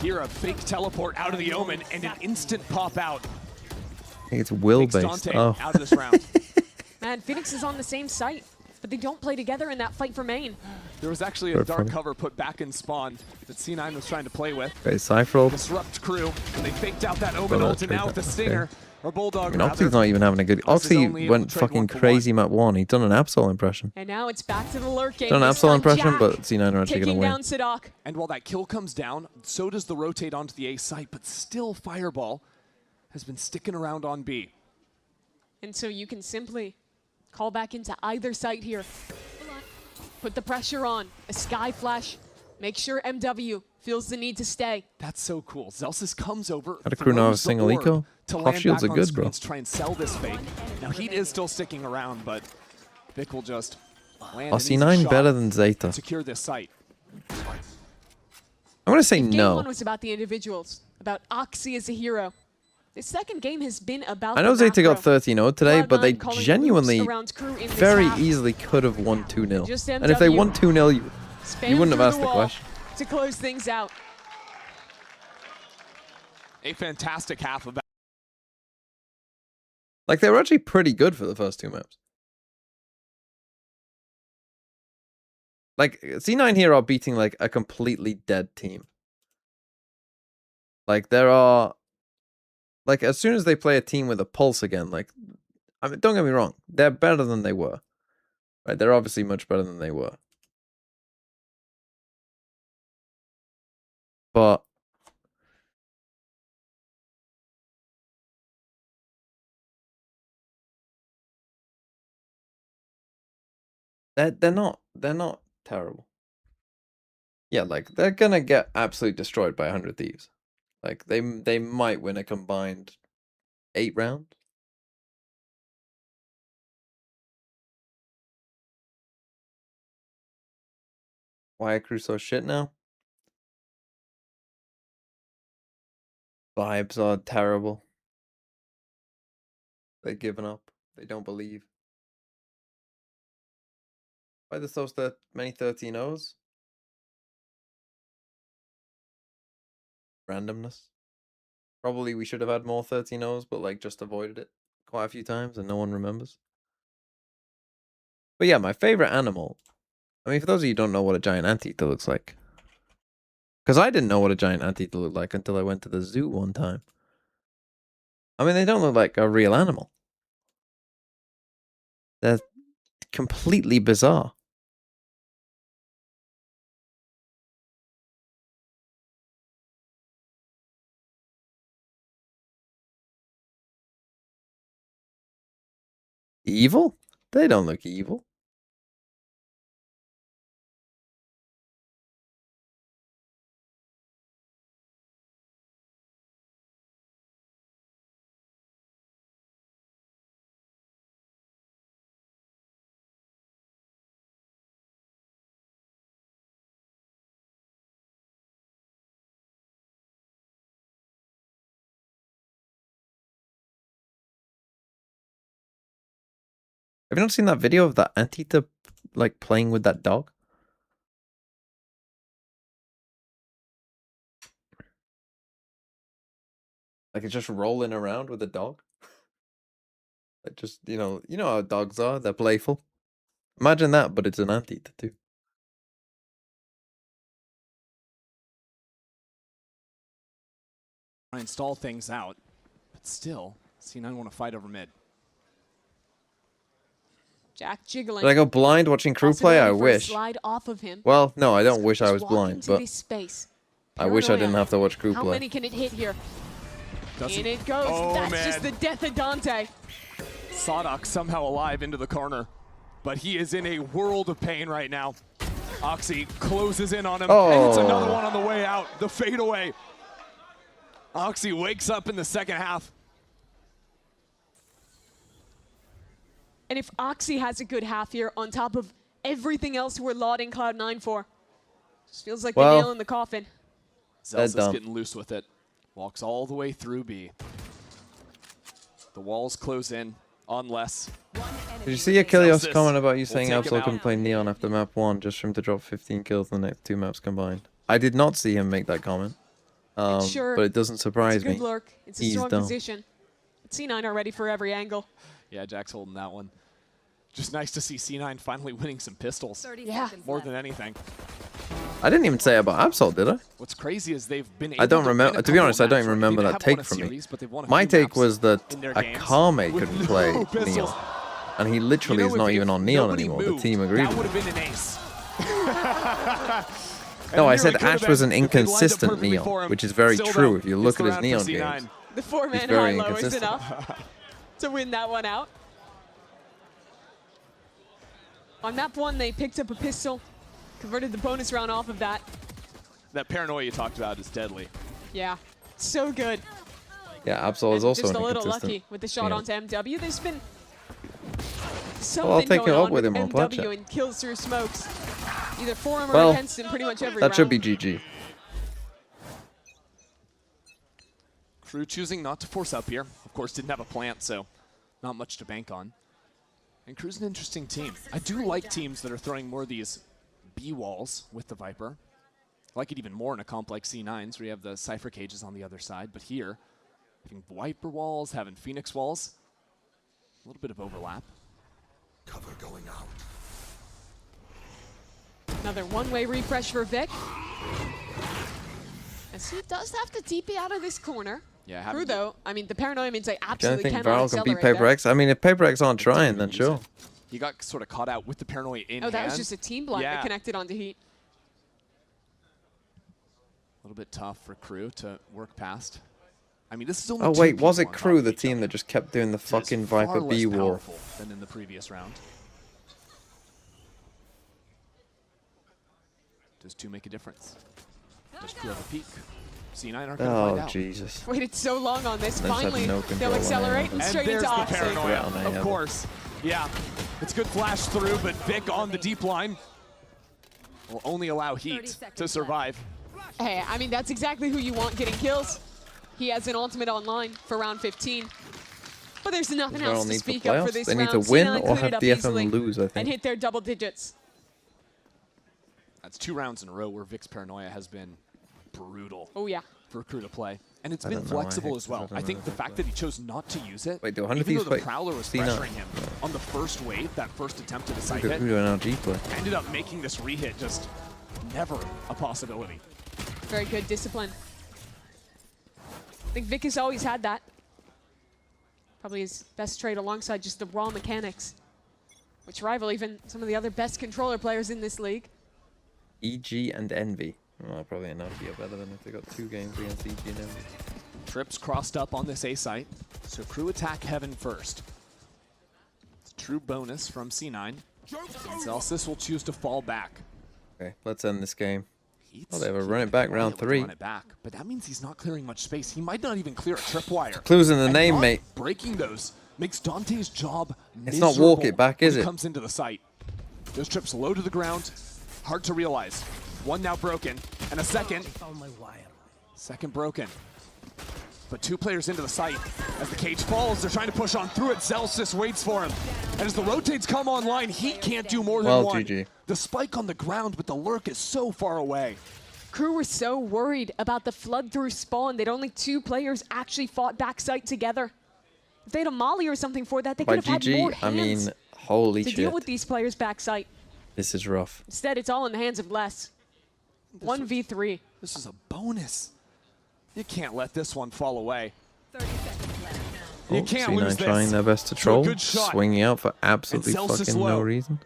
Here, a fake teleport out of the Omen and an instant pop out. I think it's will Takes based. Dante Oh. out of this round. Man, Phoenix is on the same site. but they don't play together in that fight for main. There was actually a dark cover put back in spawn that C9 was trying to play with. Okay, Cypher. Disrupt crew. They faked out that Omen ult, and now with the Stinger, or Bulldog. I mean, Oxy's not even having a good. Oxy went fucking crazy map 1. He's done an Absol impression. And now it's back to the lurking. Done an Absol impression, but C9 are actually taking going down to win. Sadok. And while that kill comes down, so does the rotate onto the A site, but still Fireball has been sticking around on B. And so you can simply call back into either site here. Put the pressure on. A Sky Flash. Make sure MW feels the need to stay. That's so cool. Zelsis comes over. Had a crew now have a single eco. Half shields are good, bro. Try and sell this fake. Now Heat is still sticking around, but Vic will just land an easy C9 shot better than Zeta. secure this site. I'm going to say Game no. 1 was about the individuals, about Oxy as a hero. The second game has been about I know the Zeta got macro. 13-0 today, but they calling genuinely loops around crew in this very half. easily could have won 2-0. Just And if they MW. won 2-0, you Spam wouldn't have through asked the wall question. to close things out. A fantastic half of Like, they were actually pretty good for the first 2 maps. Like, C9 here are beating, like, a completely dead team. Like, there are... Like, as soon as they play a team with a pulse again, like... I mean, don't get me wrong. They're better than they were. Right? They're obviously much better than they were. But... They're not terrible. Yeah, like, they're gonna get absolutely destroyed by 100 Thieves. Like, they might win a combined 8 rounds. Why are crew so shit now? Vibes are terrible. They've given up. They don't believe. Why there's so many 13-0s? Randomness. Probably we should have had more 13-0s, but like just avoided it quite a few times and no one remembers. But yeah, my favorite animal. I mean, for those of you who don't know what a giant anteater looks like. Because I didn't know what a giant anteater looked like until I went to the zoo one time. I mean, they don't look like a real animal. They're completely bizarre. Evil? They don't look evil. Have you not seen that video of that anteater like playing with that dog? Like it's just rolling around with a dog. Like just, you know how dogs are, they're playful. Imagine that, but it's an anteater too. Try and stall things out, but still, C9 want to fight over mid. Jack jiggling. Did I go blind watching crew play? I Possibility for a wish. Slide off of him. Well, no, I don't wish I was Just walk blind, into but this space. I wish I Paranoia. didn't have to watch crew How play. many can it hit here? Doesn't- In it goes. Oh, That's man. just the death of Dante. Sadok somehow alive into the corner, but he is in a world of pain right now. Oxy closes in on him, and it's another one on the way out. The fadeaway. Oxy wakes up in the second half. And if Oxy has a good half here on top of everything else we're lauding Cloud9 for, just feels like the nail in the coffin. Zelsa's getting loose with it. Walks all the way through B. The walls close in on less. Did you see Achilles' Zelsis comment about you will saying take him Absol out. couldn't play Neon after map 1 just for him to drop 15 kills in the next 2 maps combined? I did not see him make that comment. Sure, but it doesn't surprise it's a good me. lurk. It's a He's strong dumb. position. C9 are ready for every angle. Yeah, Jack's holding that one. Just nice to see C9 finally winning some pistols. Yeah. More than anything. I didn't even say about Absol, did I? What's crazy is they've been able I don't to remember. win a To be couple honest, I don't maps, even right? remember They that haven't won take a from me. series, but they've won a My few take maps was that in their a games Kame with couldn't no play pistols. Neon. And he literally You know, is not if even on Neon nobody anymore. moved, The team agreed. That would have been an ace. No, I And said it really Ash could was have an been if they'd lined up inconsistent perfectly Neon, for him. which is very Still, true though, if you it's look the at his round Neon for C9. games. The four-man He's very high-low is inconsistent. enough to win that one out. On map 1, they picked up a pistol, converted the bonus round off of that. That paranoia you talked about is deadly. Yeah, so good. Yeah, Absol is also Just an a little inconsistent lucky with the shot Neon. onto MW. There's been I'll something take it going up on with him, I'll clutch MW it. and kills through smokes. Either for him or Well, against him pretty much every that round. should be GG. KRU choosing not to force up here. Of course, didn't have a plant, so not much to bank on. And KRU's an interesting team. I do like teams that are throwing more of these B walls with the Viper. I like it even more in a comp like C9s where you have the Cypher cages on the other side. But here, having Viper walls, having Phoenix walls, a little bit of overlap. Cover going out. Another one-way refresh for Vic. As he does have to TP out of this corner. Yeah, KRU though, I mean, the paranoia means they Do you absolutely think cannot Varel can accelerate beat Paper there. X? I mean, if Paper X aren't trying, then sure. He got sort of caught out with the paranoia in Oh, that hand. was just a team blind that connected onto Heat. A little bit tough for KRU to work past. I mean, this is only Oh two wait, was it people on KRU, top the of each team other. that just kept doing the So it's fucking far Viper less B war? powerful than in the previous round. Does 2 make a difference? Does KRU have a peak? C9 aren't going to find Oh out. Jesus. Waited so long on this. Then Finally, had no they'll control on accelerate it. and And straight there's into the Oxley. paranoia, on of A, course. Yeah, it's good flash through, but Vic on the deep line will only allow Heat to survive. Hey, I mean, that's exactly who you want getting kills. He has an ultimate online for round 15. But there's nothing Varel else to need for speak of for playoffs? this They need round. to win C9 or cleared have it up DFM easily lose, I and think. hit their double digits. That's 2 rounds in a row where Vic's paranoia has been brutal. Oh, yeah. For KRU to play. And it's I been don't know, I flexible hate as well. this, I I don't think know the if fact that he chose not to use it, Wait, do 100 even though thieves the play Prowler was C9? pressuring him on the first wave, that first attempt at a side Who hit, do an LG play? ended up making this re-hit just never a possibility. Very good discipline. I think Vic has always had that. Probably his best trait alongside just the raw mechanics, which rival even some of the other best controller players in this league. EG and Envy. Oh, probably enough to get better than if they got 2 games against EG and Envy. Trips crossed up on this A site, so KRU attack heaven first. It's a true bonus from C9. And Celsius will choose to fall back. Okay, let's end this game. Heat's Oh, they have a run it back round quiet with 3. Run it back, but that means he's not clearing much space. He might not even clear a tripwire. Clues in the And name, not mate. Breaking those makes Dante's job It's not walk it back, when is he it? comes into the site. Those trips low to the ground, hard to realize. One now broken, and a second. Second broken. But 2 players into the site. As the cage falls, they're trying to push on through it. Celsius waits for him. And as the rotates come online, he can't do more than Well, one. GG. The spike on the ground, but the lurk is so far away. KRU were so worried about the flood through spawn that only 2 players actually fought backside together. If they had a molly or something for that, they By could have had more GG, I hands mean, holy to shit. deal with these players backside. This is rough. Instead, it's all in the hands of Les. 1v3. This is a bonus. You can't let this one fall away. You can't lose C9 trying this. their best to So a troll, good shot. swinging out for absolutely And Celsius fucking no low. reason.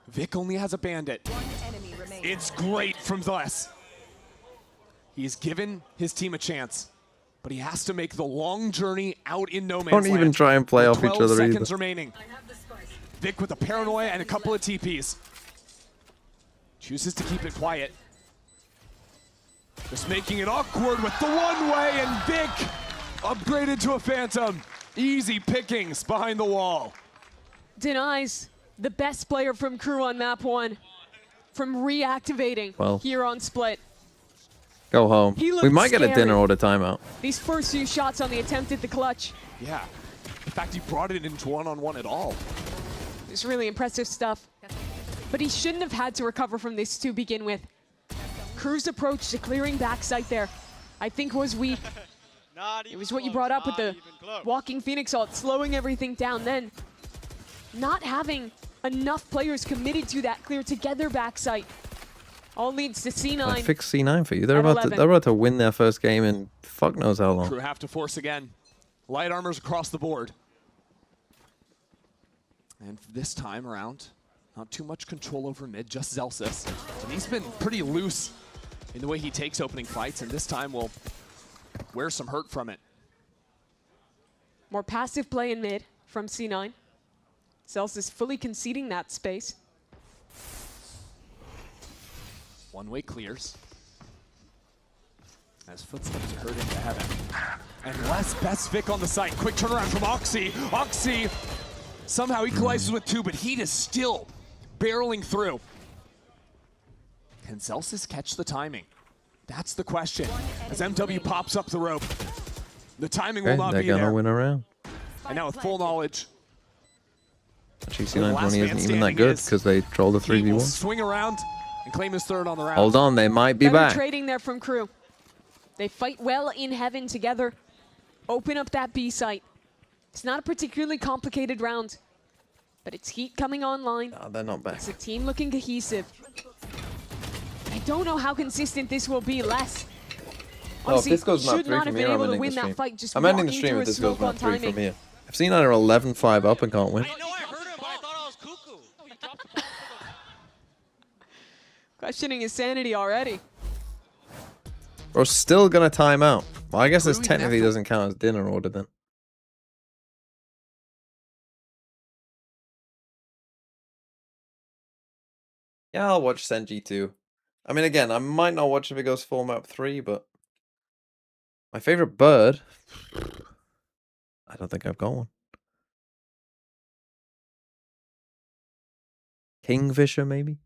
Vic only has a bandit. It's great from Les. He's given his team a chance, but he has to make the long journey out in no man's Don't land. even try and play With off each 12 other seconds either. remaining. Vic with a paranoia and a couple of TPs. Chooses to keep it quiet. Just making it awkward with the one-way, and Vic upgraded to a Phantom. Easy pickings behind the wall. Denies the best player from KRU on map 1 from reactivating Well. here on Split. Go home. He We looked might get a scary. dinner or a timeout. These first few shots on the attempt at the clutch. Yeah. In fact, he brought it into one-on-one at all. It's really impressive stuff. But he shouldn't have had to recover from this to begin with. KRU's approach to clearing backside there, I think, was weak. It was what you brought up with the walking Phoenix ult, slowing everything down. Then not having enough players committed to that clear together backside. All leads to C9. I fixed C9 for you. They're about to win their first game in fuck knows how long. Crew have to force again. Light armors across the board. And this time around, not too much control over mid, just Zelsis. And he's been pretty loose in the way he takes opening fights, and this time will wear some hurt from it. More passive play in mid from C9. Zelsis fully conceding that space. One-way clears. As footsteps are heard into heaven. And less best Vic on the site. Quick turnaround from Oxy. Oxy somehow equalizes with 2, but Heat is still barreling through. Can Zelsis catch the timing? That's the question. As MW pops up the rope, the timing will not be there. They're gonna win a round. And now with full knowledge, Actually, C9 20 isn't even that good because they trolled the 3v1. Swing around and claim his third on the round. Hold on, they might be back. Trading there from Crew. They fight well in heaven together. Open up that B site. It's not a particularly complicated round, but it's Heat coming online. No, they're not back. It's a team looking cohesive. I don't know how consistent this will be. Less. Honestly, if this goes should not have been able to win that fight. Just I'm ending the walking stream through if a this goes smoke on map 3 timing. from here. I've seen that are 11-5 up and can't win. Questioning his sanity already. We're still gonna time out. Well, I guess this technically doesn't count as dinner order then. Yeah, I'll watch Senji too. I mean, again, I might not watch if it goes full map 3, but my favorite bird, I don't think I've got one. Kingfisher, maybe?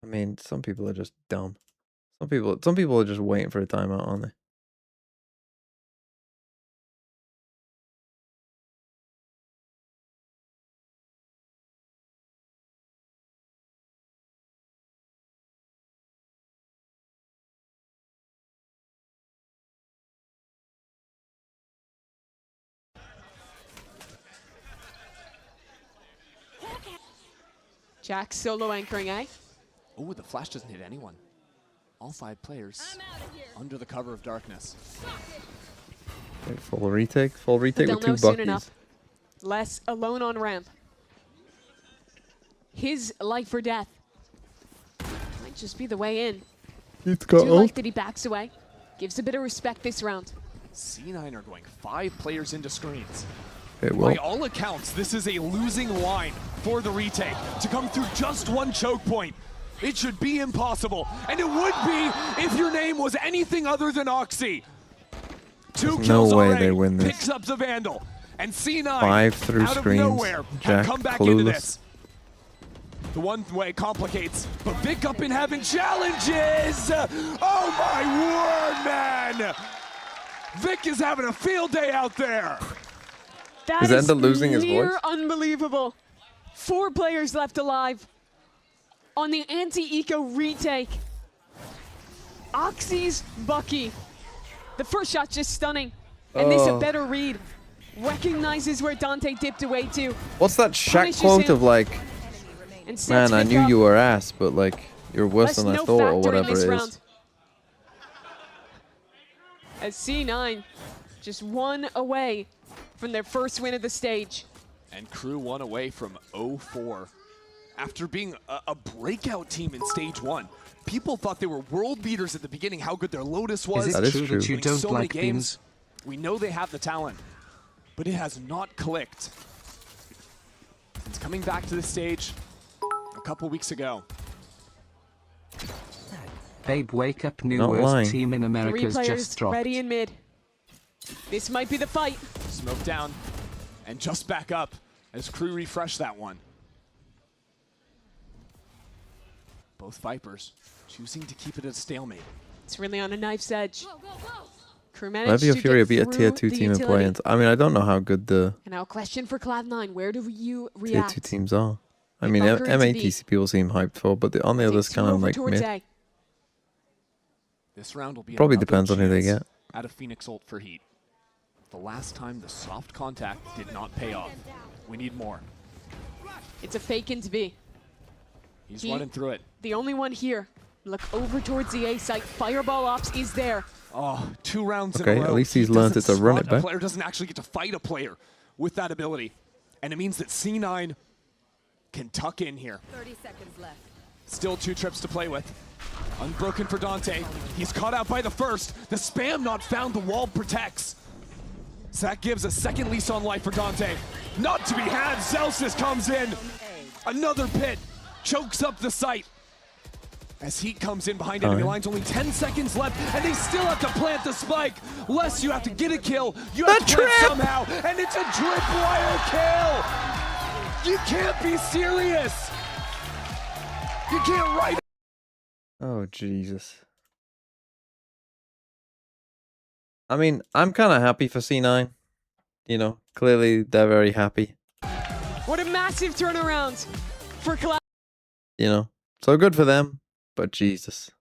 I mean, some people are just dumb. Some people are just waiting for a timeout, aren't they? Jack solo anchoring A. Oh, the flash doesn't hit anyone. All 5 players under the cover of darkness. Okay, full retake with 2 soon buckies. enough. Less alone on ramp. His life or death. Might just be the way in. It's got Do like that he backs away. Gives a bit of respect this round. C9 are going 5 players into screens. It will. By all accounts, this is a losing line for the retake. To come through just 1 choke point, it should be impossible. And it would be if your name was anything other than Oxy. 2 There's kills no way already, they win this. picks up the Vandal. And C9, 5 through out screens. of nowhere, Jack have come back into clueless. this. The one way complicates, but Vic up in heaven challenges! Oh my word, man! Vic is having a field day out there! That Is Enda losing his near voice? Unbelievable. 4 players left alive on the anti-eco retake. Oxy's Bucky. The first shot just stunning. And this a better read. Recognizes where Dante dipped away to. What's that Shaq Punishes quote him of like, and sets man, I Vic knew up. you were ass, but like, you're worse than I no thought, or factor in whatever this it is. round. As C9 just 1 away from their first win of the stage. And Crew 1 away from 0-4. After being a breakout team in stage 1, people thought they were world beaters at the beginning, how good their Lotus was. Is it true that you Winning don't so many like games. We know they have the talent, but it has not clicked. It's coming back to the stage a couple weeks ago. Babe, wake up, new Not worst lying. team in 3 America's players just dropped. ready in mid. This might be the fight. Smoke down and just back up as Crew refresh that one. Both Vipers choosing to keep it at a stalemate. It's really on a knife's edge. Crew managed Levy or to Fury get beat a tier through 2 the team in utility. play-ins. I mean, I don't know how good the And now a question for Cloud9. Where do you tier react? 2 teams are. I They mean, bunker into B. M80 people seem hyped for, but on the Takes others two kind of over like towards mid. A. This round will be Probably another depends on who they chance get. at a Phoenix ult for Heat. The last time the soft contact did not pay off. We need more. It's a fake into B. He's running through it. The only one here. Look over towards the A site. Fireball Ops is there. Oh, 2 rounds in Okay, a row. at least He he's learned doesn't to run spot it back. A player doesn't actually get to fight a player with that ability. And it means that C9 can tuck in here. 30 seconds left. Still 2 trips to play with. Unbroken for Dante. He's caught out by the first. The spam not found. The wall protects. So that gives a second lease on life for Dante. Not to be had. Celsius comes in. Another pit. Chokes up the site. As Heat comes in behind enemy lines, only 10 seconds left, and they still have to plant the spike. Les, you have to get a kill. You have to plant somehow, and it's a tripwire kill. You can't be serious. You can't write. Oh, Jesus. I mean, I'm kind of happy for C9. You know, clearly they're very happy. What a massive turnaround for Cloud. You know, so good for them, but Jesus.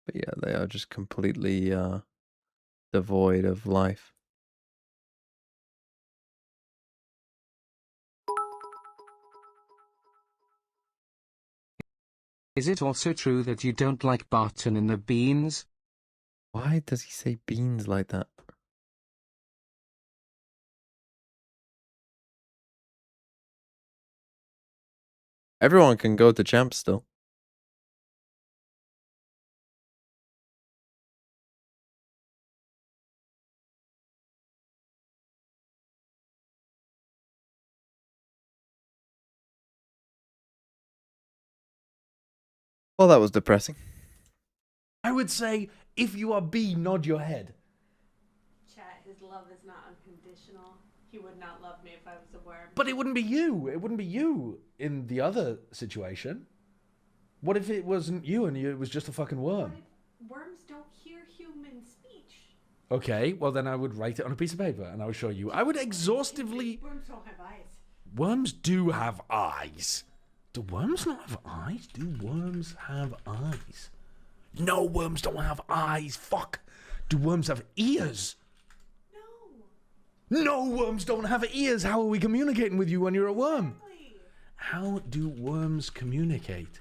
But yeah, they are just completely devoid of life. Is it also true that you don't like Barton in the beans? Why does he say beans like that? Everyone can go to champ still. Well, that was depressing. I would say, if you are B, nod your head. Chat, his love is not unconditional. He would not love me if I was a worm. But it wouldn't be you. It wouldn't be you in the other situation. What if it wasn't you and it was just a fucking worm? Worms don't hear human speech. Okay, well then I would write it on a piece of paper and I would show you. I would exhaustively... Worms don't have eyes. Worms do have eyes. Do worms not have eyes? Do worms have eyes? No, worms don't have eyes. Fuck. Do worms have ears? No. No, worms don't have ears. How are we communicating with you when you're a worm? Exactly. How do worms communicate?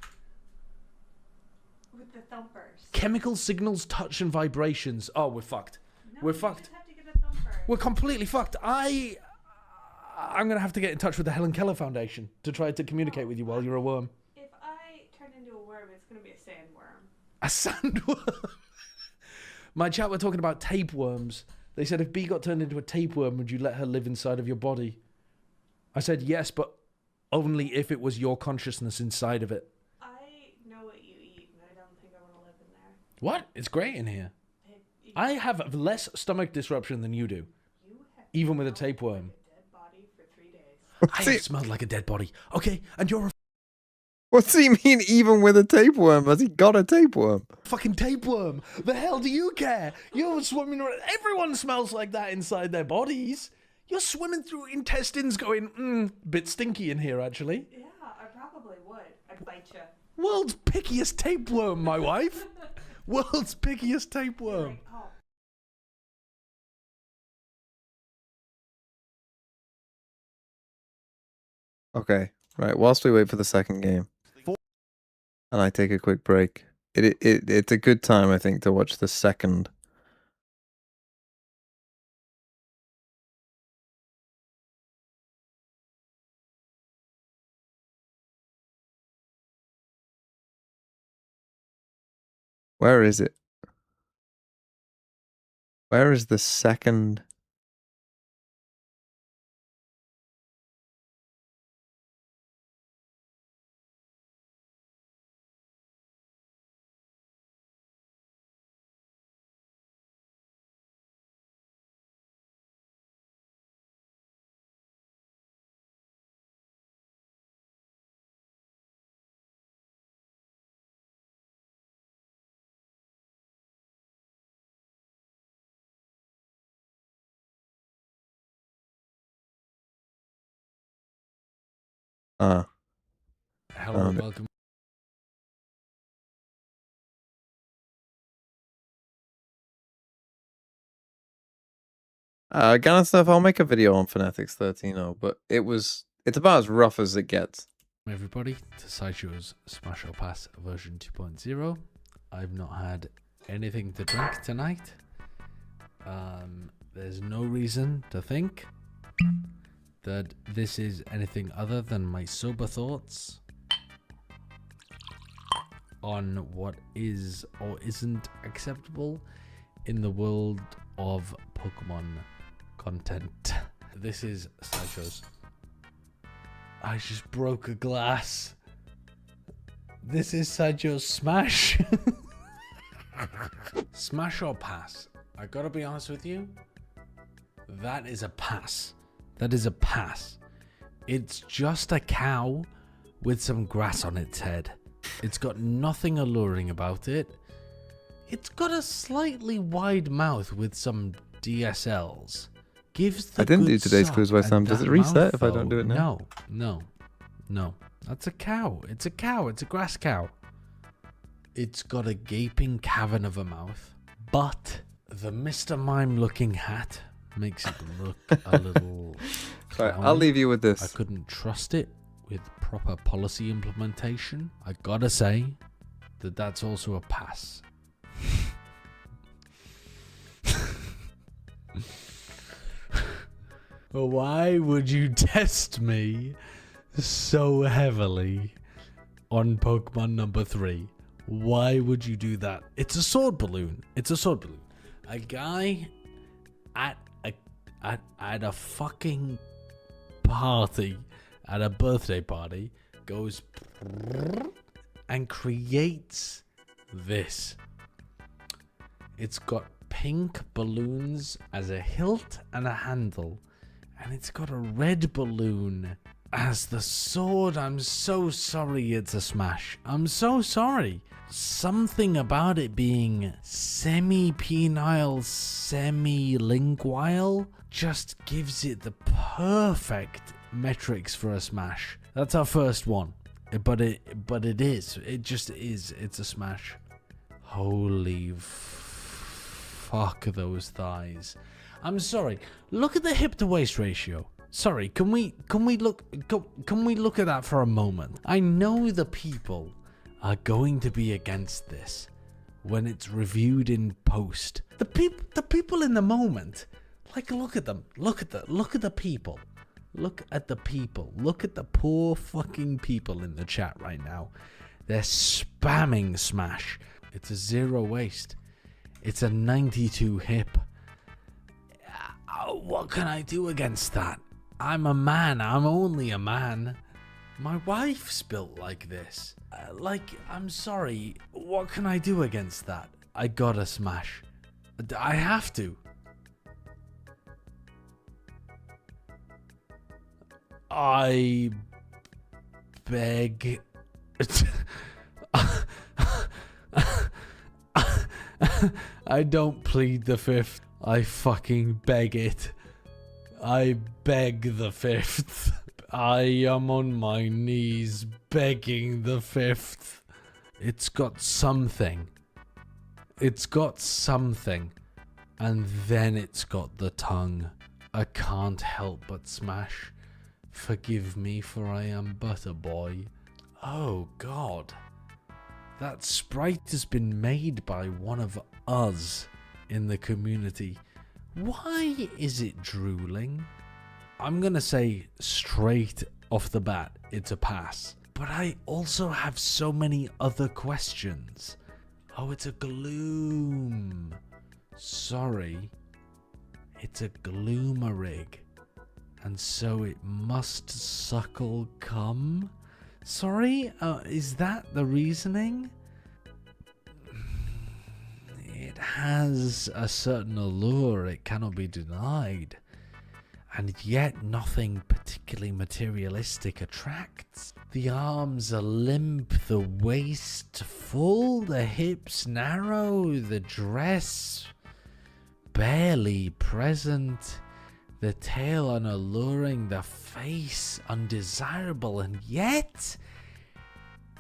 With the thumpers. Chemical signals, touch, and vibrations. Oh, we're fucked. No, We're you fucked. just have to get a thumper. We're completely fucked. I'm going to have to get in touch with the Helen Keller Foundation to try to communicate with you while you're a worm. If I turn into a worm, it's going to be a sandworm. A sandworm? My chat were talking about tapeworms. They said if B got turned into a tapeworm, would you let her live inside of your body? I said yes, but only if it was your consciousness inside of it. I know what you eat, and I don't think I want to live in there. What? It's great in here. I have less stomach disruption than you do. Even with a tapeworm. I have smelled like a dead body. Okay, and you're a What's he mean even with a tapeworm? Has he got a tapeworm? fucking tapeworm. The hell do you care? You're swimming around. Everyone smells like that inside their bodies. You're swimming through intestines going, bit stinky in here, actually. Yeah, I probably would. I'd bite you. World's pickiest tapeworm, my wife. World's pickiest tapeworm. Okay, right. Whilst we wait for the second game, and I take a quick break, it's a good time, I think, to watch the second. Where is it? Where is the second? Hello, welcome. Gannon stuff, I'll make a video on Fanatics 13.0, but it's about as rough as it gets. Everybody to Sideshow's Smash or Pass version 2.0. I've not had anything to drink tonight. There's no reason to think that this is anything other than my sober thoughts on what is or isn't acceptable in the world of Pokemon content. This is Sideshow's. I just broke a glass. This is Sideshow's Smash. Smash or pass? I gotta be honest with you. That is a pass. That is a pass. It's just a cow with some grass on its head. It's got nothing alluring about it. It's got a slightly wide mouth with some DSLs. Gives the I didn't do good today's suck, quiz by Sam. and Does it that reset mouth, if I don't do it now? No. That's a cow. It's a cow. It's a grass cow. It's got a gaping cavern of a mouth, but the Mr. Mime looking hat makes it look a little... Right, I'll leave you with this. I couldn't trust it with proper policy implementation. I gotta say that that's also a pass. Why would you test me so heavily on Pokemon number 3? Why would you do that? It's a sword balloon. It's a sword balloon. A guy at a fucking party, at a birthday party, goes and creates this. It's got pink balloons as a hilt and a handle, and it's got a red balloon as the sword. I'm so sorry it's a Smash. I'm so sorry. Something about it being semi-penile, semi-lingual just gives it the perfect metrics for a Smash. That's our first one. But it is. It just is. It's a Smash. Holy fuck those thighs. I'm sorry. Look at the hip to waist ratio. Sorry, can we look at that for a moment? I know the people are going to be against this when it's reviewed in post. The people in the moment, like, look at them. Look at the people. Look at the people. Look at the poor fucking people in the chat right now. They're spamming Smash. It's a 0 waist. It's a 92 hip. What can I do against that? I'm a man. I'm only a man. My wife's built like this. I'm sorry. What can I do against that? I gotta Smash. I have to. I beg. I don't plead the fifth. I fucking beg it. I beg the fifth. I am on my knees begging the fifth. It's got something. It's got something. And then it's got the tongue. I can't help but Smash. Forgive me, for I am but a boy. Oh God. That sprite has been made by one of us in the community. Why is it drooling? I'm gonna say straight off the bat, it's a pass. But I also have so many other questions. Oh, it's a gloom. Sorry. It's a gloomerig. And so it must suckle cum? Sorry, is that the reasoning? It has a certain allure, it cannot be denied. And yet nothing particularly materialistic attracts. The arms are limp, the waist full, the hips narrow, the dress barely present. The tail unalluring, the face undesirable, and yet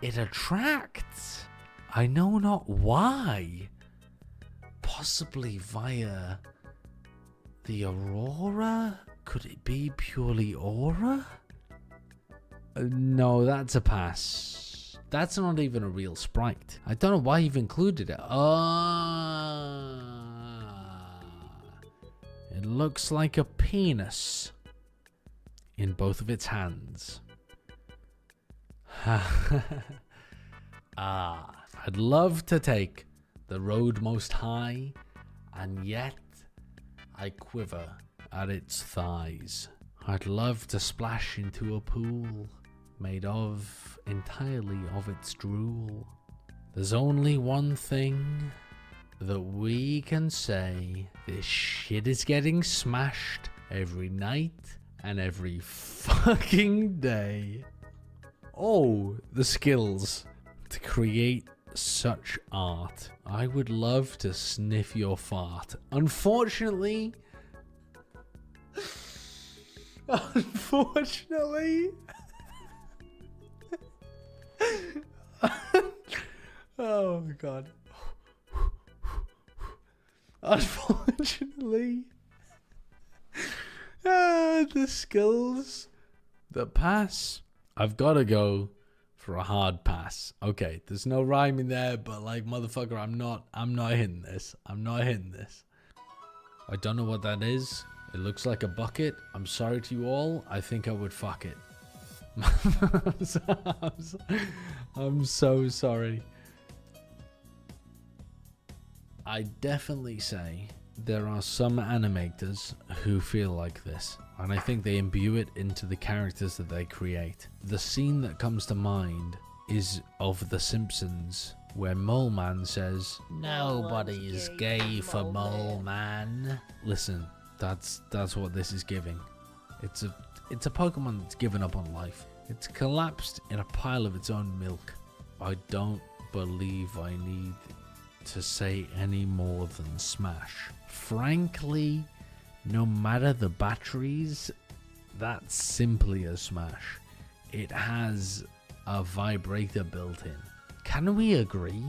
it attracts. I know not why. Possibly via the aurora? Could it be purely aura? No, that's a pass. That's not even a real sprite. I don't know why you've included it. It looks like a penis in both of its hands. I'd love to take the road most high, and yet I quiver at its thighs. I'd love to splash into a pool made of entirely of its drool. There's only one thing that we can say: this shit is getting smashed every night and every fucking day. Oh, the skills to create such art. I would love to sniff your fart. Unfortunately, oh god. Unfortunately, the skills that pass. I've got to go for a hard pass. Okay, there's no rhyme in there, but like, motherfucker, I'm not hitting this. I'm not hitting this. I don't know what that is. It looks like a bucket. I'm sorry to you all. I think I would fuck it. I'm so sorry. I definitely say there are some animators who feel like this, and I think they imbue it into the characters that they create. The scene that comes to mind is of The Simpsons, where Mole Man says, "Nobody's gay for Mole Man." Listen, that's what this is giving. It's a Pokemon that's given up on life. It's collapsed in a pile of its own milk. I don't believe I need to say any more than smash. Frankly, no matter the batteries, that's simply a smash. It has a vibrator built in. Can we agree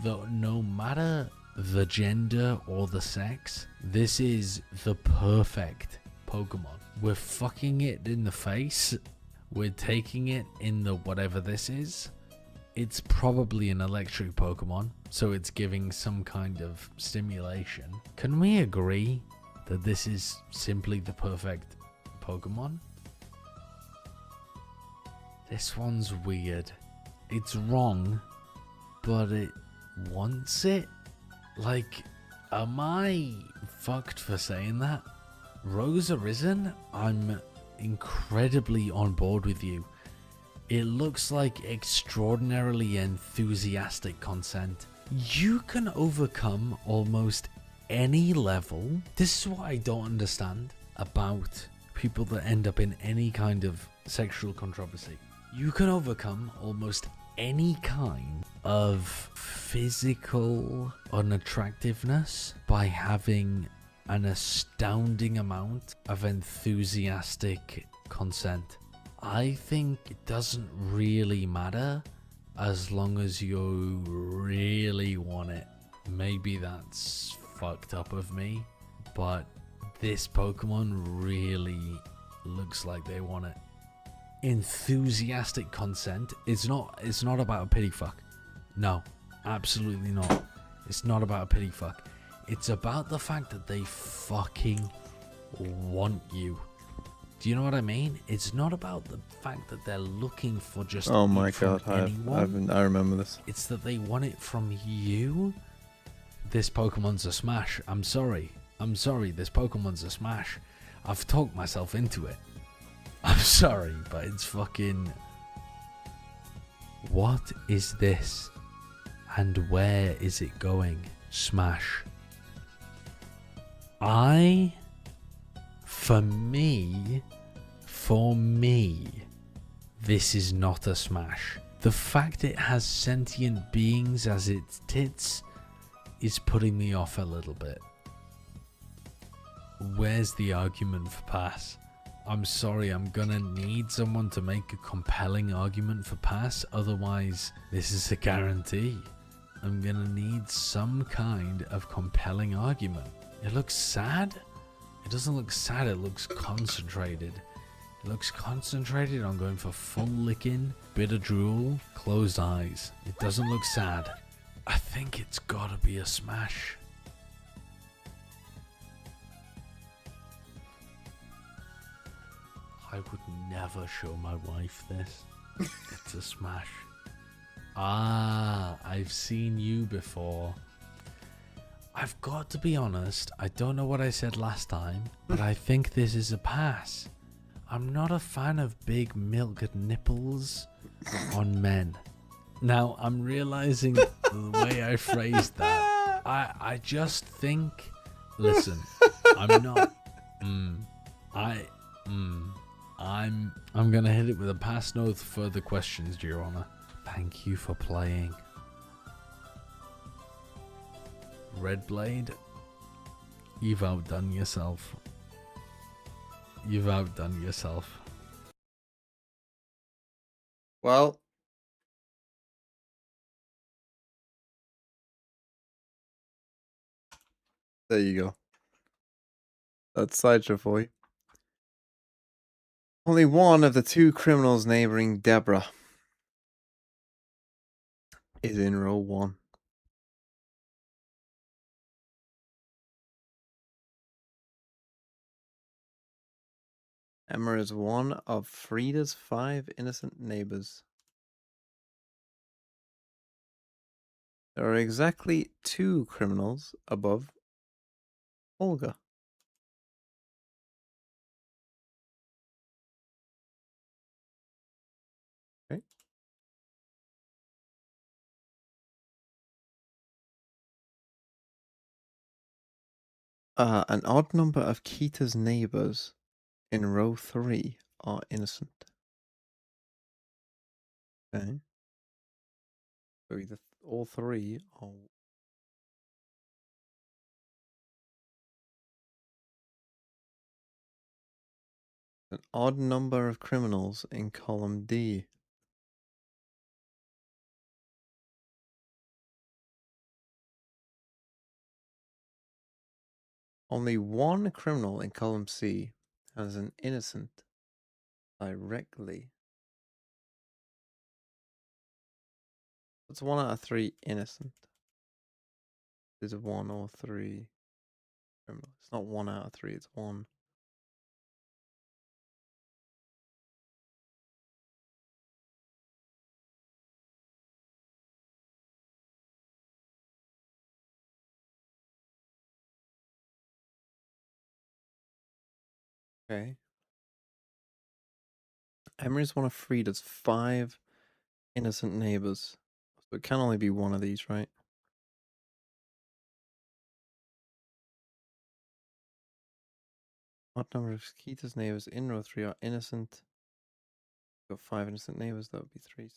that no matter the gender or the sex, this is the perfect Pokemon? We're fucking it in the face. We're taking it in the whatever this is. It's probably an electric Pokemon, so it's giving some kind of stimulation. Can we agree that this is simply the perfect Pokemon? This one's weird. It's wrong, but it wants it? Like, am I fucked for saying that? Rose Arisen, I'm incredibly on board with you. It looks like extraordinarily enthusiastic consent. You can overcome almost any level. This is what I don't understand about people that end up in any kind of sexual controversy. You can overcome almost any kind of physical unattractiveness by having an astounding amount of enthusiastic consent. I think it doesn't really matter as long as you really want it. Maybe that's fucked up of me, but this Pokemon really looks like they want it. Enthusiastic consent. It's not about a pity fuck. No, absolutely not. It's not about a pity fuck. It's about the fact that they fucking want you. Do you know what I mean? It's not about the fact that they're looking for just. Oh my god, I remember this. It's that they want it from you. This Pokemon's a smash. I'm sorry. This Pokemon's a smash. I've talked myself into it. I'm sorry, but it's fucking. What is this? And where is it going? Smash. For me, this is not a smash. The fact it has sentient beings as its tits is putting me off a little bit. Where's the argument for pass? I'm sorry, I'm gonna need someone to make a compelling argument for pass, otherwise this is a guarantee. I'm gonna need some kind of compelling argument. It looks sad? It doesn't look sad, it looks concentrated. It looks concentrated on going for full licking, bit of drool, closed eyes. It doesn't look sad. I think it's gotta be a smash. I would never show my wife this. It's a smash. Ah, I've seen you before. I've got to be honest, I don't know what I said last time, but I think this is a pass. I'm not a fan of big milk nipples on men. Now, I'm realizing the way I phrased that. I just think, listen, I'm not, I'm gonna hit it with a pass, no further questions, Your Honor. Thank you for playing. Red Blade, you've outdone yourself. You've outdone yourself. Well, there you go. That's Sideshow for you. Only one of the two criminals neighboring Deborah is in row 1. Emma is one of Frida's 5 innocent neighbors. There are exactly 2 criminals above Olga. Okay. An odd number of Kita's neighbors in row 3 are innocent. Okay. So either all 3 are... An odd number of criminals in column D. Only one criminal in column C has an innocent directly. It's 1 out of 3 innocent. Is it 1 or 3 criminal? It's not 1 out of 3, it's 1. Okay. Emery is one of Frida's 5 innocent neighbors. So it can only be one of these, right? What number of Kita's neighbors in row 3 are innocent? Got 5 innocent neighbors, that would be 3.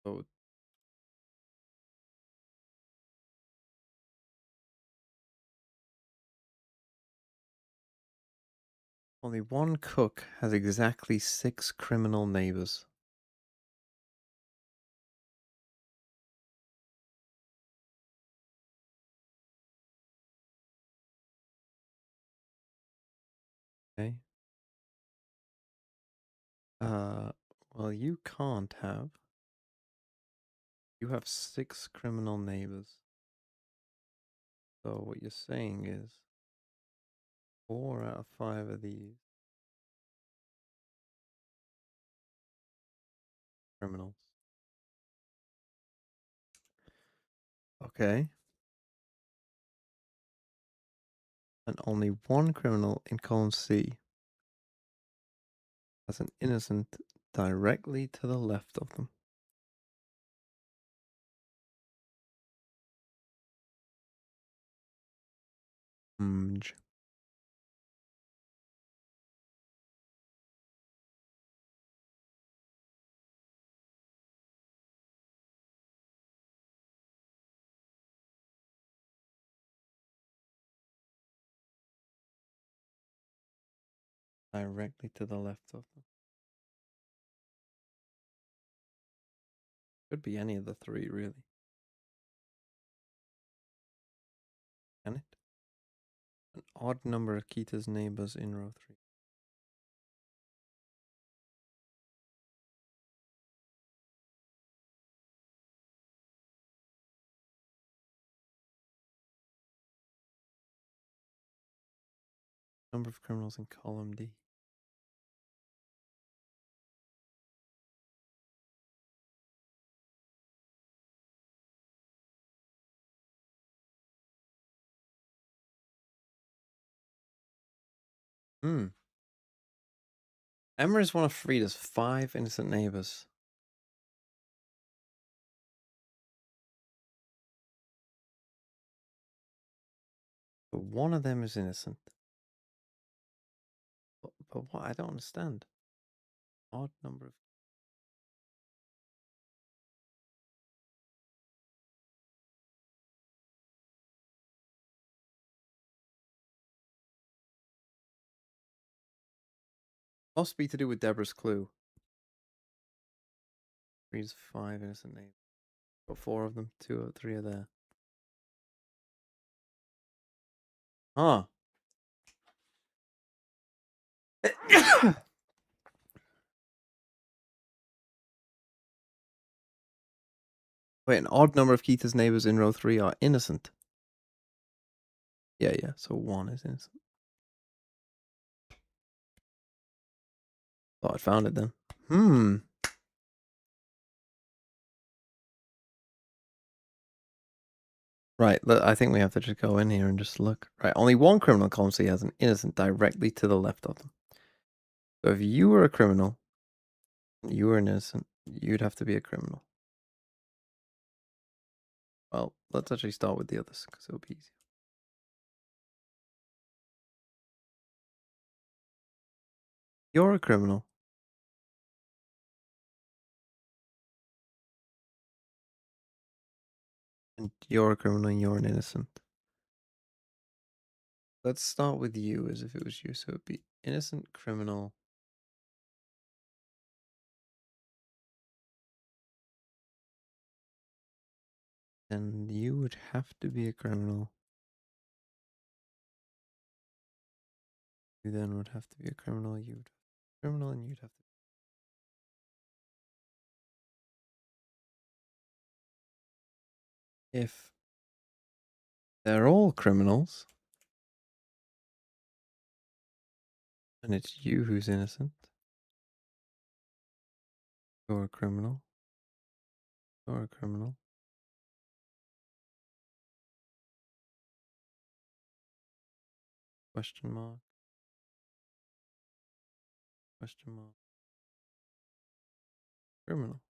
So only one cook has exactly 6 criminal neighbors. Okay. Well, you can't have. You have 6 criminal neighbors. So what you're saying is 4 out of 5 of these criminals. Okay. And only one criminal in column C has an innocent directly to the left of them. Directly to the left of them. Could be any of the three, really. Can it? An odd number of Kita's neighbors in row 3. Number of criminals in column D. Emma is one of Frida's 5 innocent neighbors. But one of them is innocent. But what? I don't understand. Odd number of... Must be to do with Deborah's clue. Frida's 5 innocent neighbors. Got 4 of them. 2 or 3 are there. Huh. Wait, an odd number of Keita's neighbors in row 3 are innocent. Yeah, so 1 is innocent. Thought I found it then. Right, I think we have to just go in here and just look. Right, only one criminal column C has an innocent directly to the left of them. So if you were a criminal, you were an innocent, you'd have to be a criminal. Well, let's actually start with the others, because it'll be easier. You're a criminal. And you're a criminal and you're an innocent. Let's start with you as if it was you. So it'd be innocent, criminal. Then you would have to be a criminal. You then would have to be a criminal. You would have to be a criminal and you'd have to. If they're all criminals, and it's you who's innocent, you're a criminal. You're a criminal. Question mark. Question mark. Criminal.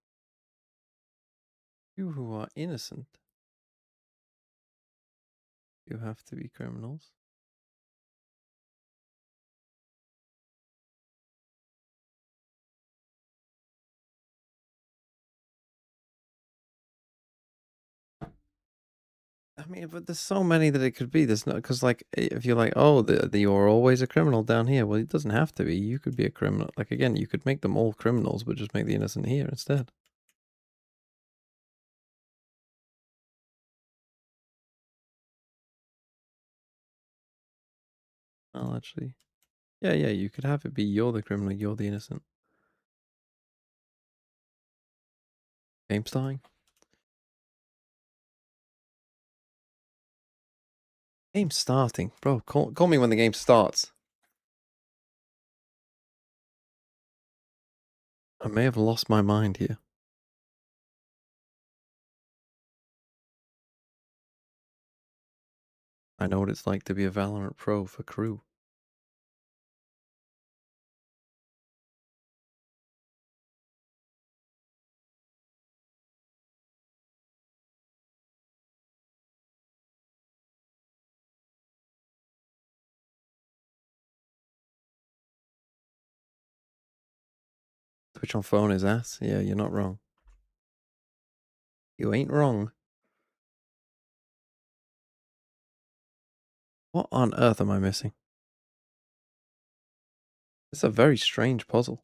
You who are innocent, you have to be criminals. I mean, but there's so many that it could be. There's no, because like if you're like, oh, you're always a criminal down here. Well, it doesn't have to be. You could be a criminal. Like again, you could make them all criminals, but just make the innocent here instead. Well, actually, yeah, you could have it be you're the criminal, you're the innocent. Game starting. Game starting, bro. Call me when the game starts. I may have lost my mind here. I know what it's like to be a Valorant pro for KRU. Twitch on phone is ass. Yeah, you're not wrong. You ain't wrong. What on earth am I missing? It's a very strange puzzle.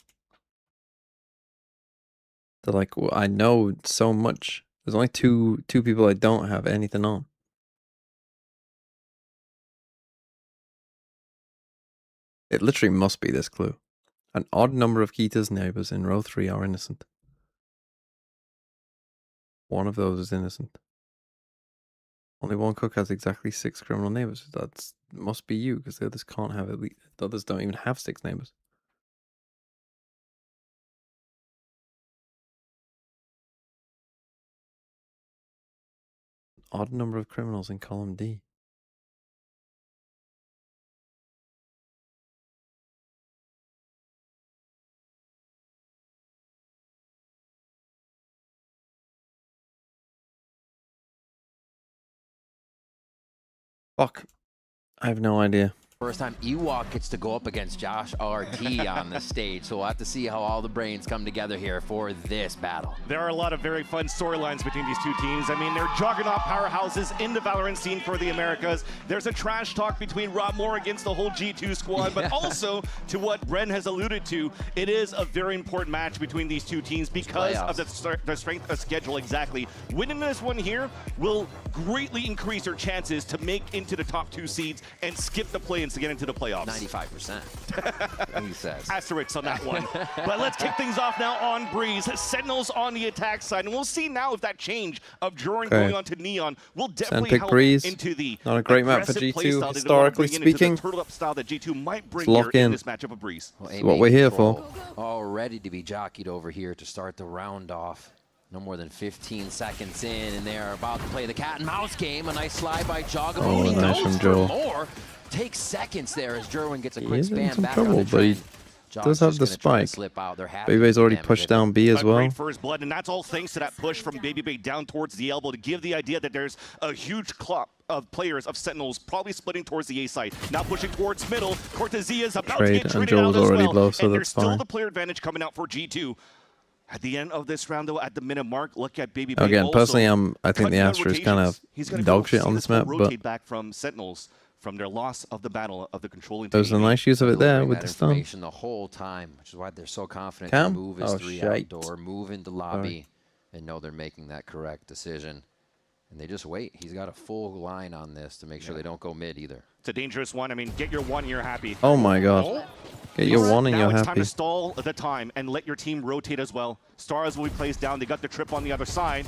They're like, well, I know so much. There's only two people I don't have anything on. It literally must be this clue. An odd number of Keita's neighbors in row 3 are innocent. One of those is innocent. Only one cook has exactly 6 criminal neighbors. That must be you, because the others can't have at least. The others don't even have 6 neighbors. Odd number of criminals in column D. Fuck. I have no idea. First time Ewok gets to go up against Josh RT on the stage, so we'll have to see how all the brains come together here for this battle. There are a lot of very fun storylines between these two teams. I mean, they're juggernaut powerhouses in the Valorant scene for the Americas. There's a trash talk between Rob Moore against the whole G2 squad, but also to what Bren has alluded to, it is a very important match between these two teams because of the strength of schedule exactly. Winning this one here will greatly increase their chances to make into the top 2 seeds and skip the play-ins to get into the playoffs. 95%, he says. Asterisks on that one. But let's kick things off now on Breeze. Sentinels on the attack side, and we'll see now if that change of Joran going on to Neon will definitely help Breeze. Into the not a great map for G2, historically speaking. Turtle up style that G2 might bring lock here in. in this matchup of Breeze. That's what we're here for. All ready to be jockeyed over here to start the round off. No more than 15 seconds in, and they're about to play the cat and mouse game. A nice slide by Jogamo. Oh, He nice goes from for Joel. more. Takes seconds there as Jerwin gets a He quick is in spam some back trouble, on the but he trend. does have the spike. Baby's already pushed down B as well. Great first blood, and that's all thanks to that push from Baby Bay down towards the elbow to give the idea that there's a huge clump of players of Sentinels probably splitting towards the A side. Now pushing towards middle. Cortezia is about to get traded out as already well, low, so and that's there's still fine. the player advantage coming out for G2. At the end of this round, though, at the minute mark, look at Baby Bay. Again, personally, I think the cutting Astra is kind of He's gonna dog go shit see on this this map, full but rotate back from Sentinels from their loss of the battle of the controlling there's a team. nice use of it there with That the stun. information the whole time, which is why they're so confident Cam? to move his Oh, 3 shite. outdoor, move into lobby, and know they're making that correct decision. And they just wait. He's got a full line on this to make sure they don't go mid either. It's a dangerous one. I mean, get your 1, you're happy. Oh my god. Get your 1 and now you're it's time happy. to stall the time and let your team rotate as well. Stars will be placed down. They got the trip on the other side.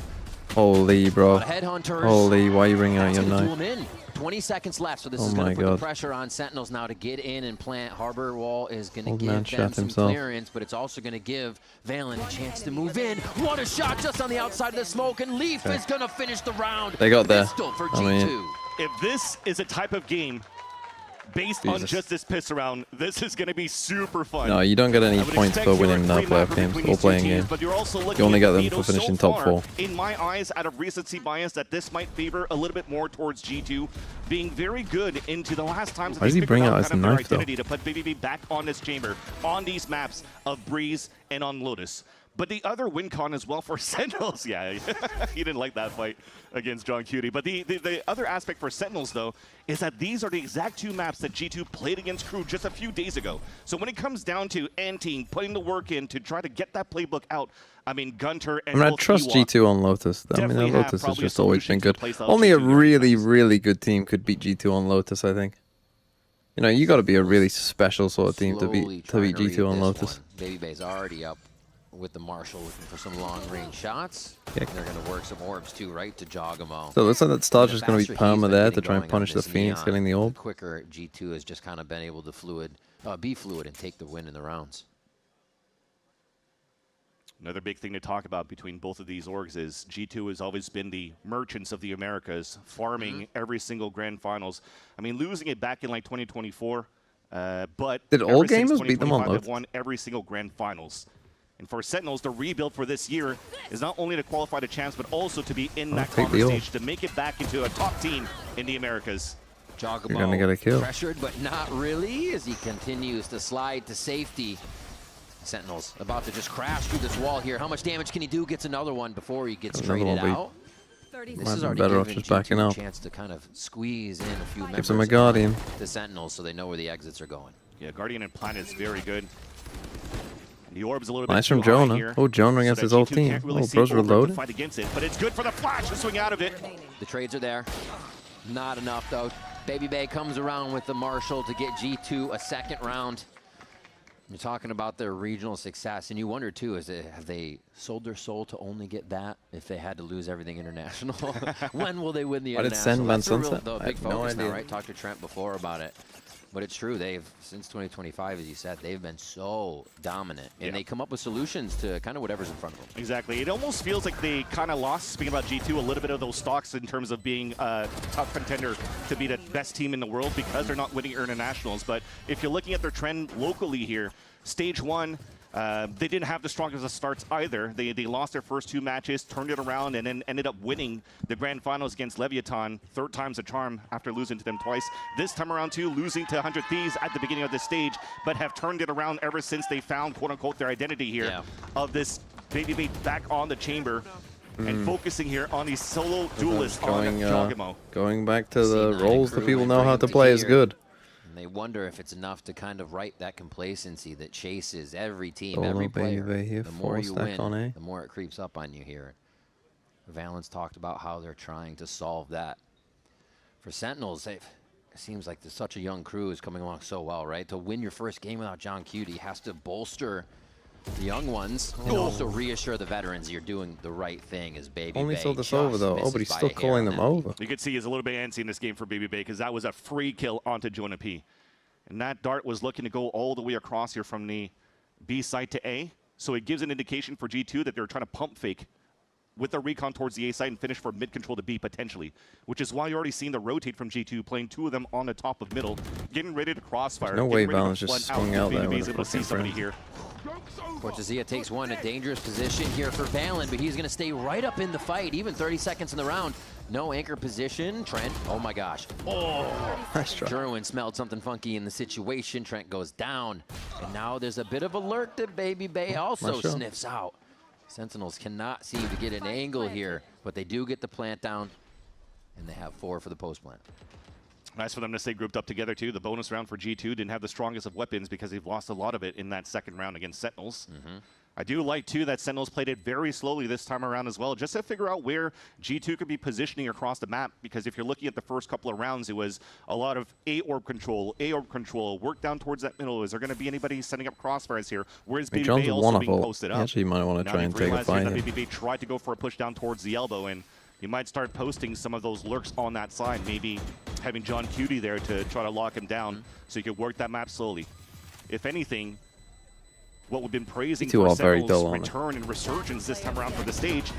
Holy, bro. Headhunters. Holy, why are you bringing out That's your gonna knife? do him in. 20 seconds left, so this Oh is going my to put the God. pressure on Sentinels now to get in and plant. Harbor Wall is going to Old give man them shot some himself. clearance, but it's also going to give Valen a chance to move in. What a shot just on the outside of the smoke, and Leaf is going to finish the round. They got there. Pistol for I G2. mean- If this is a type of game based on Jesus. just this piss around, this is going to be super fun. No, you don't get any I would points expect for here a winning great playoff mapper games between or these two playing teams, games. But you're also looking You only at get them Vito for so finishing top far, 4. In my eyes, out of recency bias, that this might favor a little bit more towards G2 being very good into the last times that Why does they he bring figured out out his kind of their knife, though? identity to put BBB back on this chamber, on these maps of Breeze and on Lotus. But the other win con as well for Sentinels, yeah, he didn't like that fight against John Cutie. But the other aspect for Sentinels, though, is that these are the exact 2 maps that G2 played against KRU just a few days ago. So when it comes down to anteing, putting the work in to try to get that playbook out, I mean, Gunter and I mean, I both trust Ewok G2 on Lotus. I mean, definitely have Lotus has probably a just always solution been to good. playstyle Only a G2 really, really good team could beat G2 on Lotus, I think. You know, you got to be a really special sort of team to Slowly beat trying to G2 on read this Lotus. one. Baby Bay's already up with the Marshall looking for some long-range shots. Yeah. They're going to work some orbs, too, right to Jogamo. So it looks like that Star's The just going to be faster he's perma been there getting to try and going punish on the this Phoenix Neon, getting the orb. The quicker G2 has just kind of been able to be fluid and take the win in the rounds. Another big thing to talk about between both of these orgs is G2 has always been the merchants of the Americas, farming every single grand finals. I mean, losing it back in like 2024, but Did all ever since gamers beat them on 2025, Lotus? they've won every single grand finals. And for Sentinels, the rebuild for this year is not only to qualify the champs, but also to be in I'll that take the conference orb. stage to make it back into a top team in the Americas. Jogamo You're gonna get a kill. pressured, but not really, as he continues to slide to safety. Sentinels about to just crash through this wall here. How much damage can he do? Gets another one before he gets Another traded one, out. Might This is be already better off giving just backing G2 a up. chance to kind of squeeze in a few Gives him a members Guardian. of the Sentinels so they know where the exits are going. Yeah, Guardian and Planet is very good. The orb's a little Nice bit from too high Jonah. here, Oh, Jonah against his whole G2 team. can't really Oh, see pros over to reloaded. fight against it, but it's good for the flash to swing out of it. The trades are there. Not enough, though. Baby Bay comes around with the Marshall to get G2 a second round. You're talking about their regional success, and you wonder, too, have they sold their soul to only get that if they had to lose everything international? When will they win the Why did international? SEN ban That's a real, Sunset? though, I big have no focus now, idea. right? Talked to Trent before about it. But it's true, since 2025, as you said, they've been so dominant. And they come up with solutions to kind of whatever's in front of them. Exactly. It almost feels like they kind of lost, speaking about G2, a little bit of those stocks in terms of being a tough contender to be the best team in the world because they're not winning internationals. But if you're looking at their trend locally here, Stage 1, they didn't have the strongest of starts either. They lost their first 2 matches, turned it around, and then ended up winning the grand finals against Leviathan. 3rd time's a charm after losing to them twice. This time around, too, losing to 100 Thieves at the beginning of this stage, but have turned it around ever since they found, quote-unquote, their identity here of this Baby Bay back on the chamber and focusing here on these solo duelists on Jogamo. Going back to the roles that people know how to play is good. They wonder if it's enough to kind of right that complacency that chases every team, Solo every Baby player. Bay here, The more 4 you stack on win, A. the more it creeps up on you here. Valens talked about how they're trying to solve that. For Sentinels, it seems like there's such a young crew is coming along so well, right? To win your first game without John Cutie has to bolster the young ones and also reassure the veterans you're doing the right thing as Baby Only Bay saw this just over though. Oh, misses but he's by still a hair calling on them that. over. You could see he's a little bit antsy in this game for Baby Bay because that was a free kill onto Jonah P. And that dart was looking to go all the way across here from the B side to A. So it gives an indication for G2 that they're trying to pump fake with the recon towards the A side and finish for mid control to B potentially, which is why you're already seeing the rotate from G2, playing 2 of them on the top of middle, getting ready to crossfire. There's no way getting ready Valens to just flood swung out there BBB's with a able to see fucking somebody friend. here. Cortezia takes one, a dangerous position here for Valen, but he's going to stay right up in the fight, even 30 seconds in the round. No anchor position. Trent, oh my gosh. Oh, nice try. Jerwin smelled something funky in the situation. Trent goes down, and now there's a bit of alert that Baby Bay also sniffs out. Sentinels cannot seem to get an angle here, but they do get the plant down, and they have 4 for the post plant. Nice for them to stay grouped up together, too. The bonus round for G2 didn't have the strongest of weapons because they've lost a lot of it in that second round against Sentinels. I do like, too, that Sentinels played it very slowly this time around as well, just to figure out where G2 could be positioning across the map, because if you're looking at the first couple of rounds, it was a lot of A-orb control, work down towards that middle. Is there going to be anybody setting up crossfires here? Where's Baby Bay also being posted up? Actually, you might want to try and take a fight. Baby Bay tried to go for a push down towards the elbow, and you might start posting some of those lurks on that side, maybe having John Cutie there to try to lock him down so you could work that map slowly. If anything, what we've been praising for Sentinel's return and resurgence this time around for the stage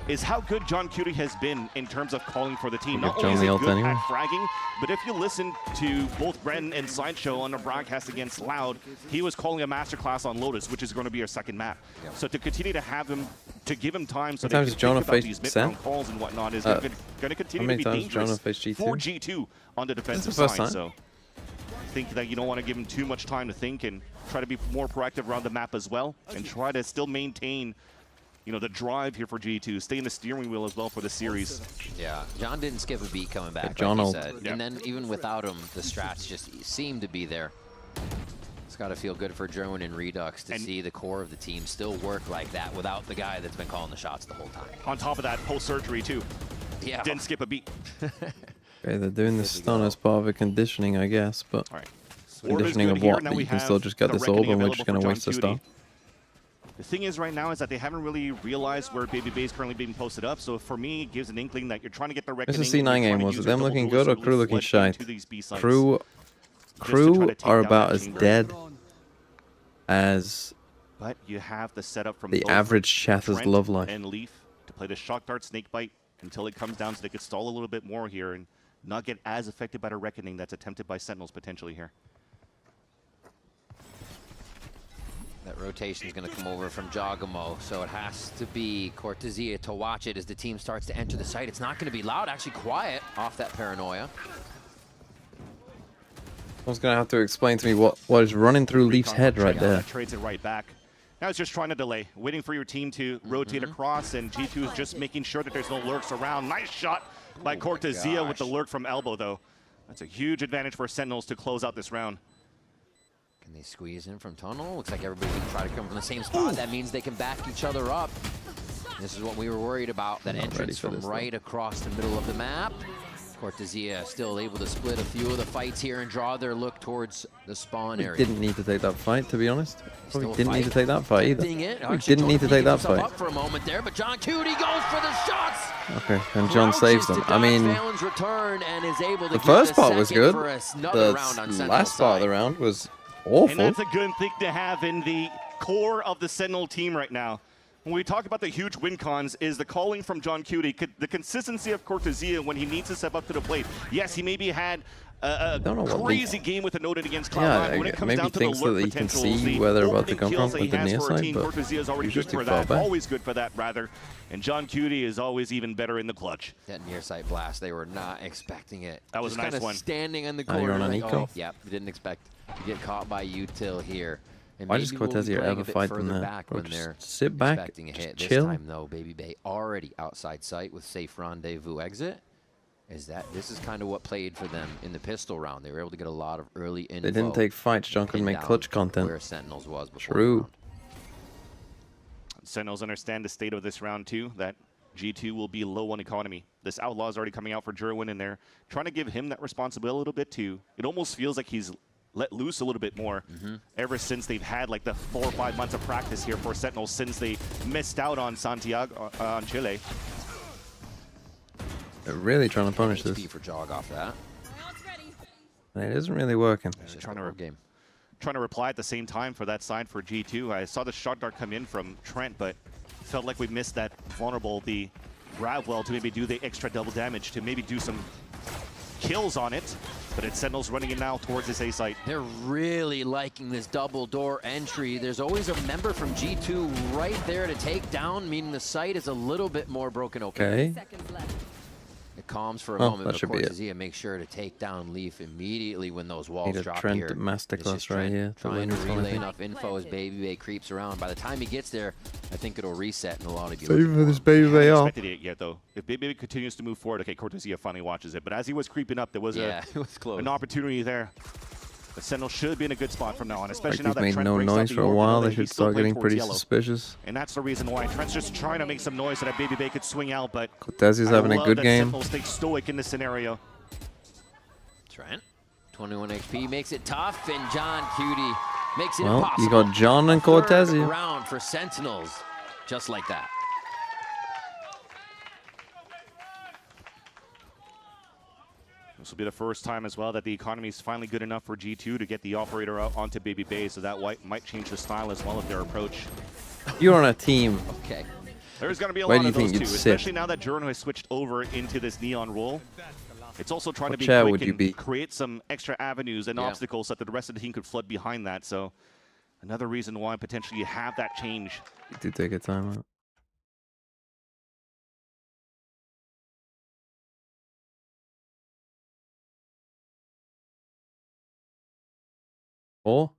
is how good John Cutie has been in terms of calling for the team. Not only is he good at fragging, but if you listen to both Bren and Sideshow on the broadcast against Loud, he was calling a masterclass on Lotus, which is going to be our second map. So to continue to have him, to give him time so that he can think about these mid-round calls and whatnot is going to continue to be dangerous for G2 on the defensive side. So I think that you don't want to give him too much time to think and try to be more proactive around the map as well and try to still maintain, you know, the drive here for G2, stay in the steering wheel as well for the series. Yeah, John didn't skip a beat coming back, John like you said. And then even without him, the strats just seem to be there. It's got to feel good for Jerwin and Redux to see the core of the team still work like that without the guy that's been calling the shots the whole time. On top of that, post-surgery too. Yeah. Didn't skip a beat. Okay, they're doing the stun as part of a conditioning, I guess, but conditioning of what? That you can still just get this orb and we're just going to waste the stun. The thing is right now is that they haven't really realized where Baby Bay is currently being posted up, so for me, it gives an inkling that you're trying to get the reckoning. This is C9 game, was it them looking good or Crew looking shite? Crew are about as dead as but you have the setup from the average chatter's love life. And Leaf to play the shock dart snake bite until it comes down so they could stall a little bit more here and not get as affected by the reckoning that's attempted by Sentinels potentially here. That rotation is going to come over from Jogamo, so it has to be Cortezia to watch it as the team starts to enter the site. It's not going to be loud, actually quiet off that paranoia. Someone's going to have to explain to me what is running through Leaf's head right there. Trades it right back. Now it's just trying to delay, waiting for your team to rotate across, and G2 is just making sure that there's no lurks around. Nice shot by Cortezia with the lurk from elbow, though. That's a huge advantage for Sentinels to close out this round. And they squeeze in from tunnel. Looks like everybody's gonna try to come from the same spot. That means they can back each other up. This is what we were worried about, that entrance from right across the middle of the map. Cortesia still able to split a few of the fights here and draw their look towards the spawn area. Didn't need to take that fight, to be honest. Probably didn't need to take that fight either. Didn't need to take that fight. Up for a moment there, but John Cutie goes for the shots. Okay, and John saves them. I mean, the first part was good. The last part of the round was awful. And that's a good thing to have in the core of the Sentinel team right now. When we talk about the huge win cons, is the calling from John Cutie, the consistency of Cortesia when he needs to step up to the plate. Yes, he maybe had a crazy game with a noted against Cloud9. Yeah, when it comes maybe down to thinks the that he can see where they're about to come from with the near side, but Cortesia is already good for that. Always good for that, rather. And John Cutie is always even better in the clutch. That near sight blast, they were not expecting it. That was a nice one. Standing in the You're corner. on an eco? Yep, didn't expect to get caught by Util here. And why does Cortesia ever fight them there? Or just sit back, just chill? This time, though, Baby Bay already outside sight with safe rendezvous exit. This is kind of what played for them in the pistol round. They were able to get a lot of early info. They didn't take fights. John could make clutch content. Where Sentinels was before. True. Sentinels understand the state of this round too, that G2 will be low on economy. This Outlaw is already coming out for Jerwin, and they're trying to give him that responsibility a little bit too. It almost feels like he's let loose a little bit more ever since they've had like the 4 or 5 months of practice here for Sentinels since they missed out on Santiago, on Chile. They're really trying to punish this. For jog off that. And it isn't really working. Trying to reply at the same time for that side for G2. I saw the shot dart come in from Trent, but felt like we missed that vulnerable, the grab well to maybe do the extra double damage, to maybe do some kills on it. But it's Sentinels running in now towards this A site. They're really liking this double door entry. There's always a member from G2 right there to take down, meaning the site is a little bit more broken open. Okay. It calms for a moment, that but should be it. Cortesia makes sure to take down Leaf immediately when those walls Need a drop Trent here. masterclass right here. Trying to relay enough info as Baby Bay creeps around. By the time he gets there, I think it'll reset and a lot of you. Save for this Baby Bay off. Expected it yet though. If Baby Bay continues to move forward, okay, Cortesia finally watches it. But as he was creeping up, there was it was close. An opportunity there. But Sentinel should be in a good spot from now on, especially now Like that he's Trent made no breaks out noise the for a orb, while. that They should he's still start playing getting pretty towards yellow. suspicious. And that's the reason why Trent's just trying to make some noise so that Baby Bay could swing out. But Cortesia's having a good game. Sentinel stays stoic in this scenario. Trent, 21 HP, makes it tough, and John Cutie makes it Well, impossible. you got John and Cortesia. Third round for Sentinels, just like that. This will be the first time as well that the economy is finally good enough for G2 to get the operator out onto Baby Bay, so that might change the style as well of their approach. You're on a team. Okay. There's going to be a Where lot do you of those think too, you'd sit? especially now that Jorno has switched over into this Neon role. It's also trying What to be chair quick would you and be? create some extra avenues and obstacles so that the rest of the team could flood behind that. So another reason why potentially you have that change. You do take a timeout. Four?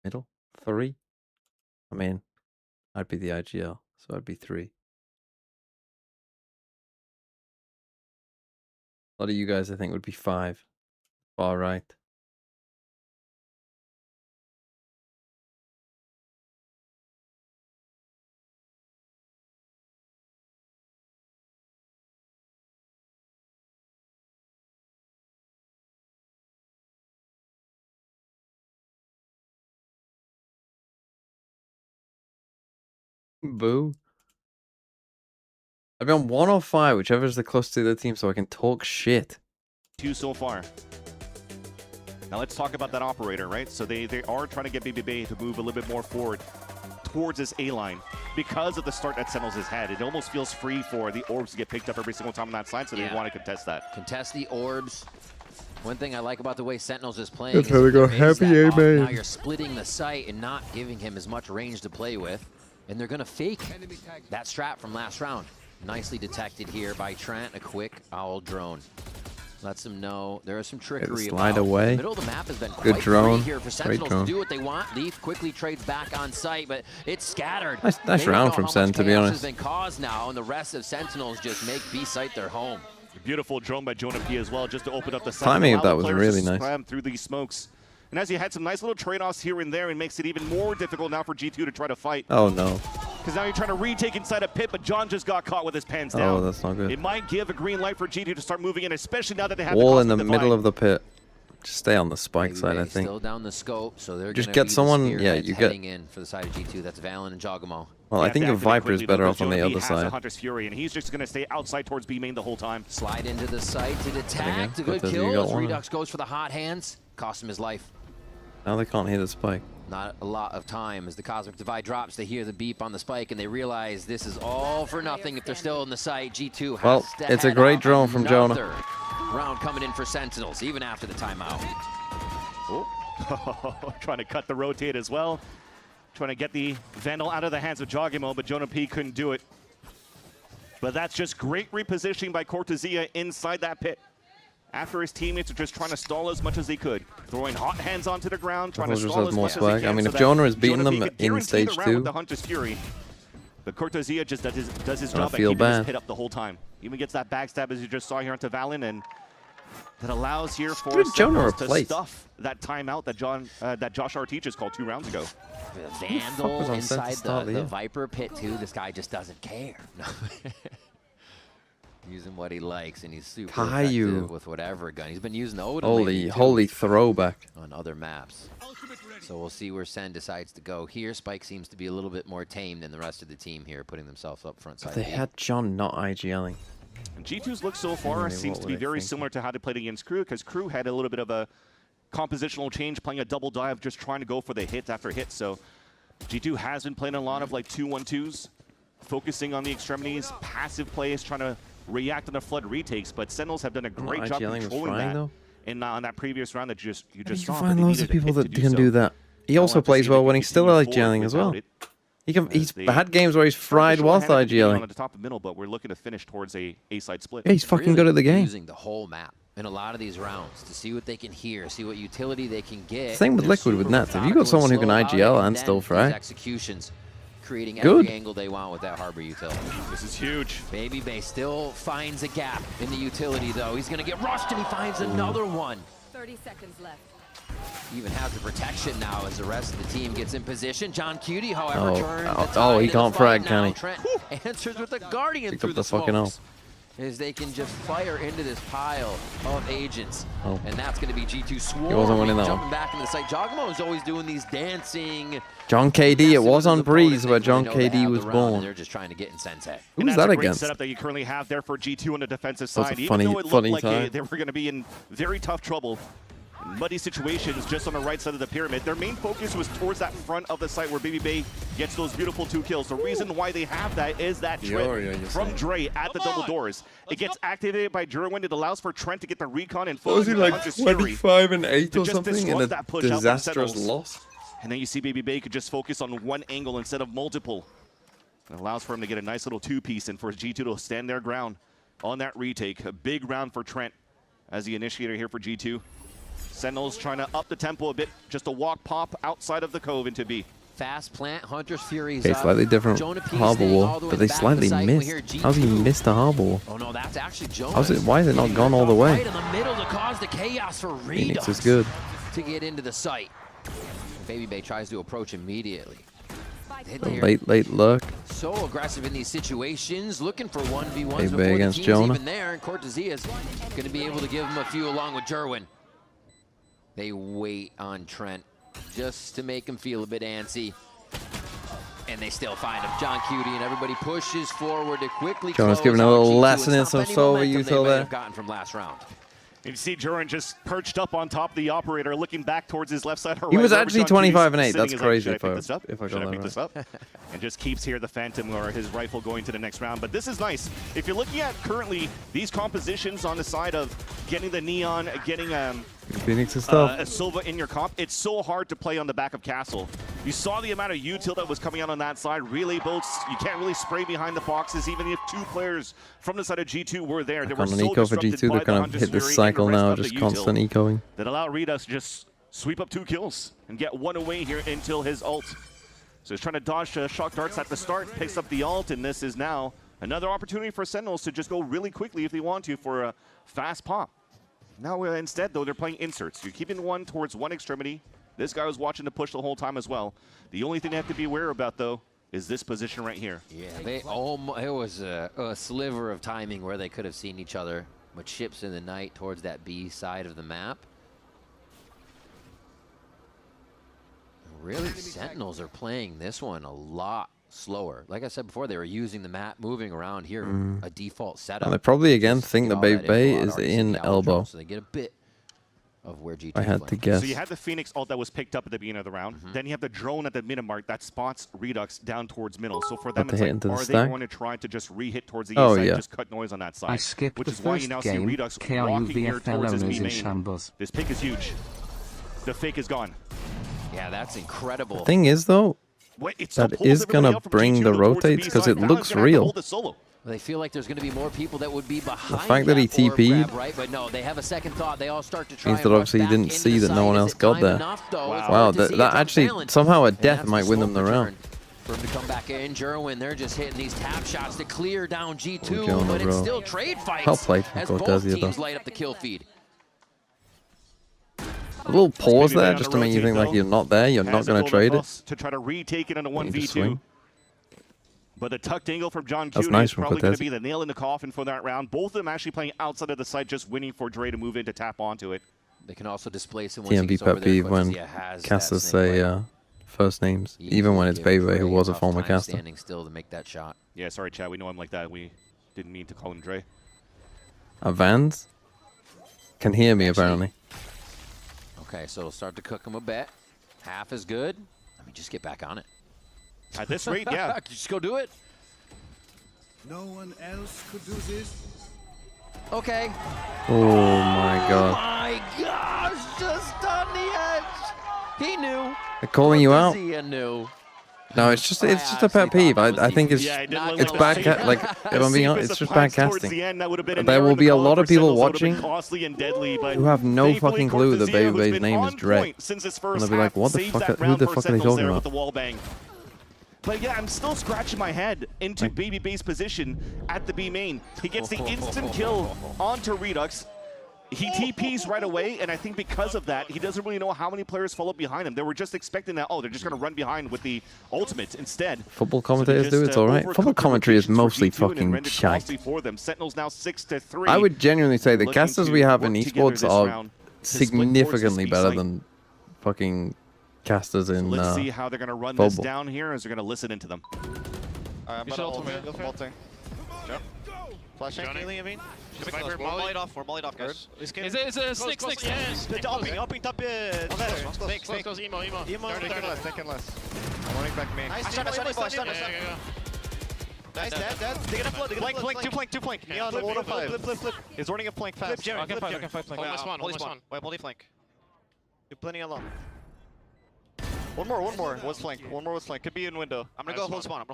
Middle? 3? I mean, I'd be the IGL, so I'd be 3. A lot of you guys, I think, would be 5. Far right. Boo. I've been 1 or 5, whichever is the closest to the team, so I can talk shit. 2 so far. Now let's talk about that operator, right? So they are trying to get Baby Bay to move a little bit more forward towards this A line because of the start that Sentinels has had. It almost feels free for the orbs to get picked up every single time on that side, so they want to contest that. Contest the orbs. One thing I like about the way Sentinels is playing That's is how we go if there is happy that off, A-main. now you're splitting the site and not giving him as much range to play with. And they're going to fake that strat from last round. Nicely detected here by Trent, a quick owl drone. Lets them know there is some trickery. Slide away. The middle of the map has been Good quite drone. free here for Sentinels to do what they want. Leaf quickly trades back on site, but it's scattered. Nice round from Sen, to be honest. Has been caused now, and the rest of Sentinels just make B site their home. Beautiful drone by Jonah P as well, just to open up the site. Timing of that was really nice. Slam through these smokes. And as you had some nice little trade-offs here and there, it makes it even more difficult now for G2 to try to fight. Oh no. Because now you're trying to retake inside a pit, but John just got caught with his pants down. Oh, that's not good. It might give a green light for G2 to start moving in, especially now that they have Wall the in the middle of the pit. Just stay on the spike side, I think. Still down the scope, so they're just gonna get be the someone. Yeah, spearheads you get. heading in for the side of G2. That's Valen and Jogamo. Well, I think a Viper is better off on the other side. Hunter's Fury, and he's just going to stay outside towards B main the whole time. Slide into the site to detect. A good kill. Redux goes for the hot hands. Cost him his life. Now they can't hear the spike. Not a lot of time as the Cosmic Divide drops. They hear the beep on the spike, and they realize this is all for nothing if they're still in the site. G2 has well, to it's a head great off. drone from Jonah. Round coming in for Sentinels, even after the timeout. Oh. Trying to cut the rotate as well. Trying to get the Vandal out of the hands of Jogimo, but Jonah P couldn't do it. But that's just great repositioning by Cortezia inside that pit. After his teammates are just trying to stall as much as they could. Throwing hot hands onto the ground, trying to stall as much as they can. I mean, if so Jonah is beating them could in guarantee stage the round 2. with the Hunter's Fury. But Cortezia just does his job at feel keeping his bad. pit up the whole time. Even gets that backstab as you just saw here onto Valen, and that allows here for Sentinels to stuff that timeout that Josh RT just called 2 rounds ago. Vandal inside the Viper pit too. This guy just doesn't care. No. Using what he likes, and he's super effective with whatever gun. He's been using the Odin holy throwback on other maps. So we'll see where Sen decides to go here. Spike seems to be a little bit more tame than the rest of the team here, putting themselves up front side. They had John not IGLing. And G2's look so far seems to be very similar to how they played against KRU, because KRU had a little bit of a compositional change, playing a double dive, just trying to go for the hit after hit. So G2 has been playing a lot of like 2-1-2s, focusing on the extremities, passive plays, trying to react on the flood retakes. But Sentinels have done a great job controlling that. And on that previous round that you just saw, find loads of people that can do that. He also plays well when he's still IGLing as well. He's had games where he's fried whilst IGLing. On the top of middle, but we're looking to finish towards a side split. Yeah, he's fucking good at the game. Using the whole map in a lot of these rounds to see what they can hear, see what utility they can get. Same with Liquid with Nets. If you got someone who can IGL and still fry, executions, creating every angle they want with that Harbor utility. This is huge. Baby Bay still finds a gap in the utility though. He's gonna get rushed and he finds another one. 30 seconds left. Even has the protection now as the rest of the team gets in position. John Cutie, however, turns. He can't frag, can he? Trent answers with a Guardian through the fucking smokes. As they can just fire into this pile of agents. And that's going to be G2 Swarm. He wasn't winning that jumping one. back into the site. Jogamo is always doing these dancing. John KD, it was on Breeze where John KD was born. They're just trying to get in Sensei. Who was that Great against? setup that you currently have there for G2 on the defensive That was side. a Even though it funny looked like time. they were going to be in very tough trouble, muddy situations just on the right side of the pyramid. Their main focus was towards that front of the site where Baby Bay gets those beautiful 2 kills. The reason why they have that is that trip from Dre at the double doors. It gets activated by Jerwin. It allows for Trent to get the recon and focus on Hunter's Fury 25-8 to or just something in disrupt a that push out from disastrous Sentinels. loss? And then you see Baby Bay could just focus on one angle instead of multiple. It allows for him to get a nice little 2-piece and for G2 to stand their ground on that retake. A big round for Trent as the initiator here for G2. Sentinels trying to up the tempo a bit, just a walk pop outside of the cove into B. Fast plant, Hunter's Fury's Okay, slightly different harbor wall, but they slightly missed. How's he missed a harbor wall? Oh no, that's actually Jonas. Why is it not gone all the way? Right in the middle to cause the chaos for Phoenix Redux is good. to get into the site. Baby Bay tries to approach immediately. Late look. So aggressive in these situations, looking for 1v1s Baby before Bay the against team's Jonah. even there, and Cortezia's going to be able to give him a few along with Jerwin. They wait on Trent just to make him feel a bit antsy. And they still find him. John Cutie and everybody pushes forward to quickly Jonah's close giving a out little G2 lesson and in stop some any Sova momentum util they may there. have gotten from last round. You see Jurin just perched up on top of the operator, looking back towards his left side. He was actually 25-8. That's Sitting, crazy like, should I if I Should I got pick that this right. up? And just keeps here the Phantom or his rifle going to the next round. But this is nice. If you're looking at currently these compositions on the side of getting the Neon, getting Phoenix is tough. a Silva in your comp, it's so hard to play on the back of Castle. You saw the amount of util that was coming out on that side. Relay boats, you can't really spray behind the boxes, even if 2 players from the side of G2 were there. They were On an so eco for disrupted G2, by they're kind of the hit this Fury cycle and the rest now, of the just util constant ecoing. that allow Redux to just sweep up 2 kills and get 1 away here until his ult. So he's trying to dodge shock darts at the start, picks up the ult, and this is now another opportunity for Sentinels to just go really quickly if they want to for a fast pop. Now instead, though, they're playing inserts. You're keeping one towards one extremity. This guy was watching to push the whole time as well. The only thing they have to be aware about, though, is this position right here. Yeah, it was a sliver of timing where they could have seen each other, with ships in the night towards that B side of the map. Really, Sentinels are playing this one a lot slower. Like I said before, they were using the map, moving around here, a default setup. And they probably again think the all Baby that Bay info out is already in sitting elbow. out, so they get a bit of where G2 I had to guess. So you had the Phoenix ult that was picked up at the beginning of the round. Then you have the drone at the minute mark that spots Redux down towards middle. So for them, to it's hit like, into the are they stack? going to try to just re-hit towards the Oh, east side, yeah. just cut noise on that side? I skipped Which the is why you first now see game. Redux KRU walking here VFL towards his owners B in main. shambles. This pick is huge. The fake is gone. Yeah, that's incredible. The thing is, though, Wait, it's that is going to bring the rotates because it looks real. They feel like there's going to be more people that would be behind. The fact that he that orb TP'd grab, right? But no, they have a second thought. They all start to try means and that rush obviously he back didn't into see the that no site. one Is else it got time there. enough, though? It's Wow, hard to see. that It's actually unbalanced. somehow a And death that's might win them the smoke round. return for him to come back in. Jerwin, they're just hitting these tap shots to clear down G2, Jonah, but it's bro. still trade fights Well played, as Go both Dazia, teams though. light up the kill feed. A little pause Maybe there on just the to make you rotate, think like though. you're not there, you're not Has going to build trade a it. fuss to try to retake it on a You just 1v2. swing. But the tucked angle from John That's Cuny nice is from probably going to Cortez. be the nail in the coffin for that round. Both of them actually playing outside of the site, just waiting for Dre to move in to tap onto it. They can also displace him once he TMB gets over pet there. peeve But when Zia has that casters snake say bite. first names, You even when it's give Baby Bay, Dre who was a tough former time caster. standing still to make that shot. Yeah, sorry, Chad. We know him like that. We didn't mean to call him Dre. Vans can hear me apparently. Okay, so it'll start to cook him a bit. Half is good. Let me just get back on it. At this rate, yeah. Just go do it. No one else could do this. Okay. Oh my god. My gosh, just on the edge. He knew. They're calling you out. Zia knew. No, it's just a pet peeve. I think it's Yeah, it didn't look it's like bad. that. Like if I'm being honest, it's just bad casting. There will be a lot of people watching who have no fucking clue that Baby Bay's name is Dre. And they'll be like, what the fuck? Who the fuck are they talking about? But yeah, I'm still scratching my head into Baby Bay's position at the B main. He gets the instant kill onto Redux. He TPs right away, and I think because of that, he doesn't really know how many players follow behind him. They were just expecting that, oh, they're just going to run behind with the ultimate instead. Football commentators do, it's alright. Football commentary is mostly fucking shite. For them. Sentinels now 6-3. I would genuinely say the looking casters to we have in work together esports this are round to split towards significantly this better B site. than fucking casters in Let's see how they're going to run this football. down here as they're going to listen into them. I'm You should ultimate. Flashing. Johnny, I mean. We're mollied off, guys. Is it six? Yes. Upping top Snake goes emo. Second less. I'm running back main. Nice, stun. Nice, dead. They're gonna flood. Two flank. Neon, order 5. Flip. He's running a flank fast. I can fight flank. Only spawn. Wait, multi flank. You're planning alone. One more. Was flank. One more was flank. Could be in window. I'm gonna go hold spawn.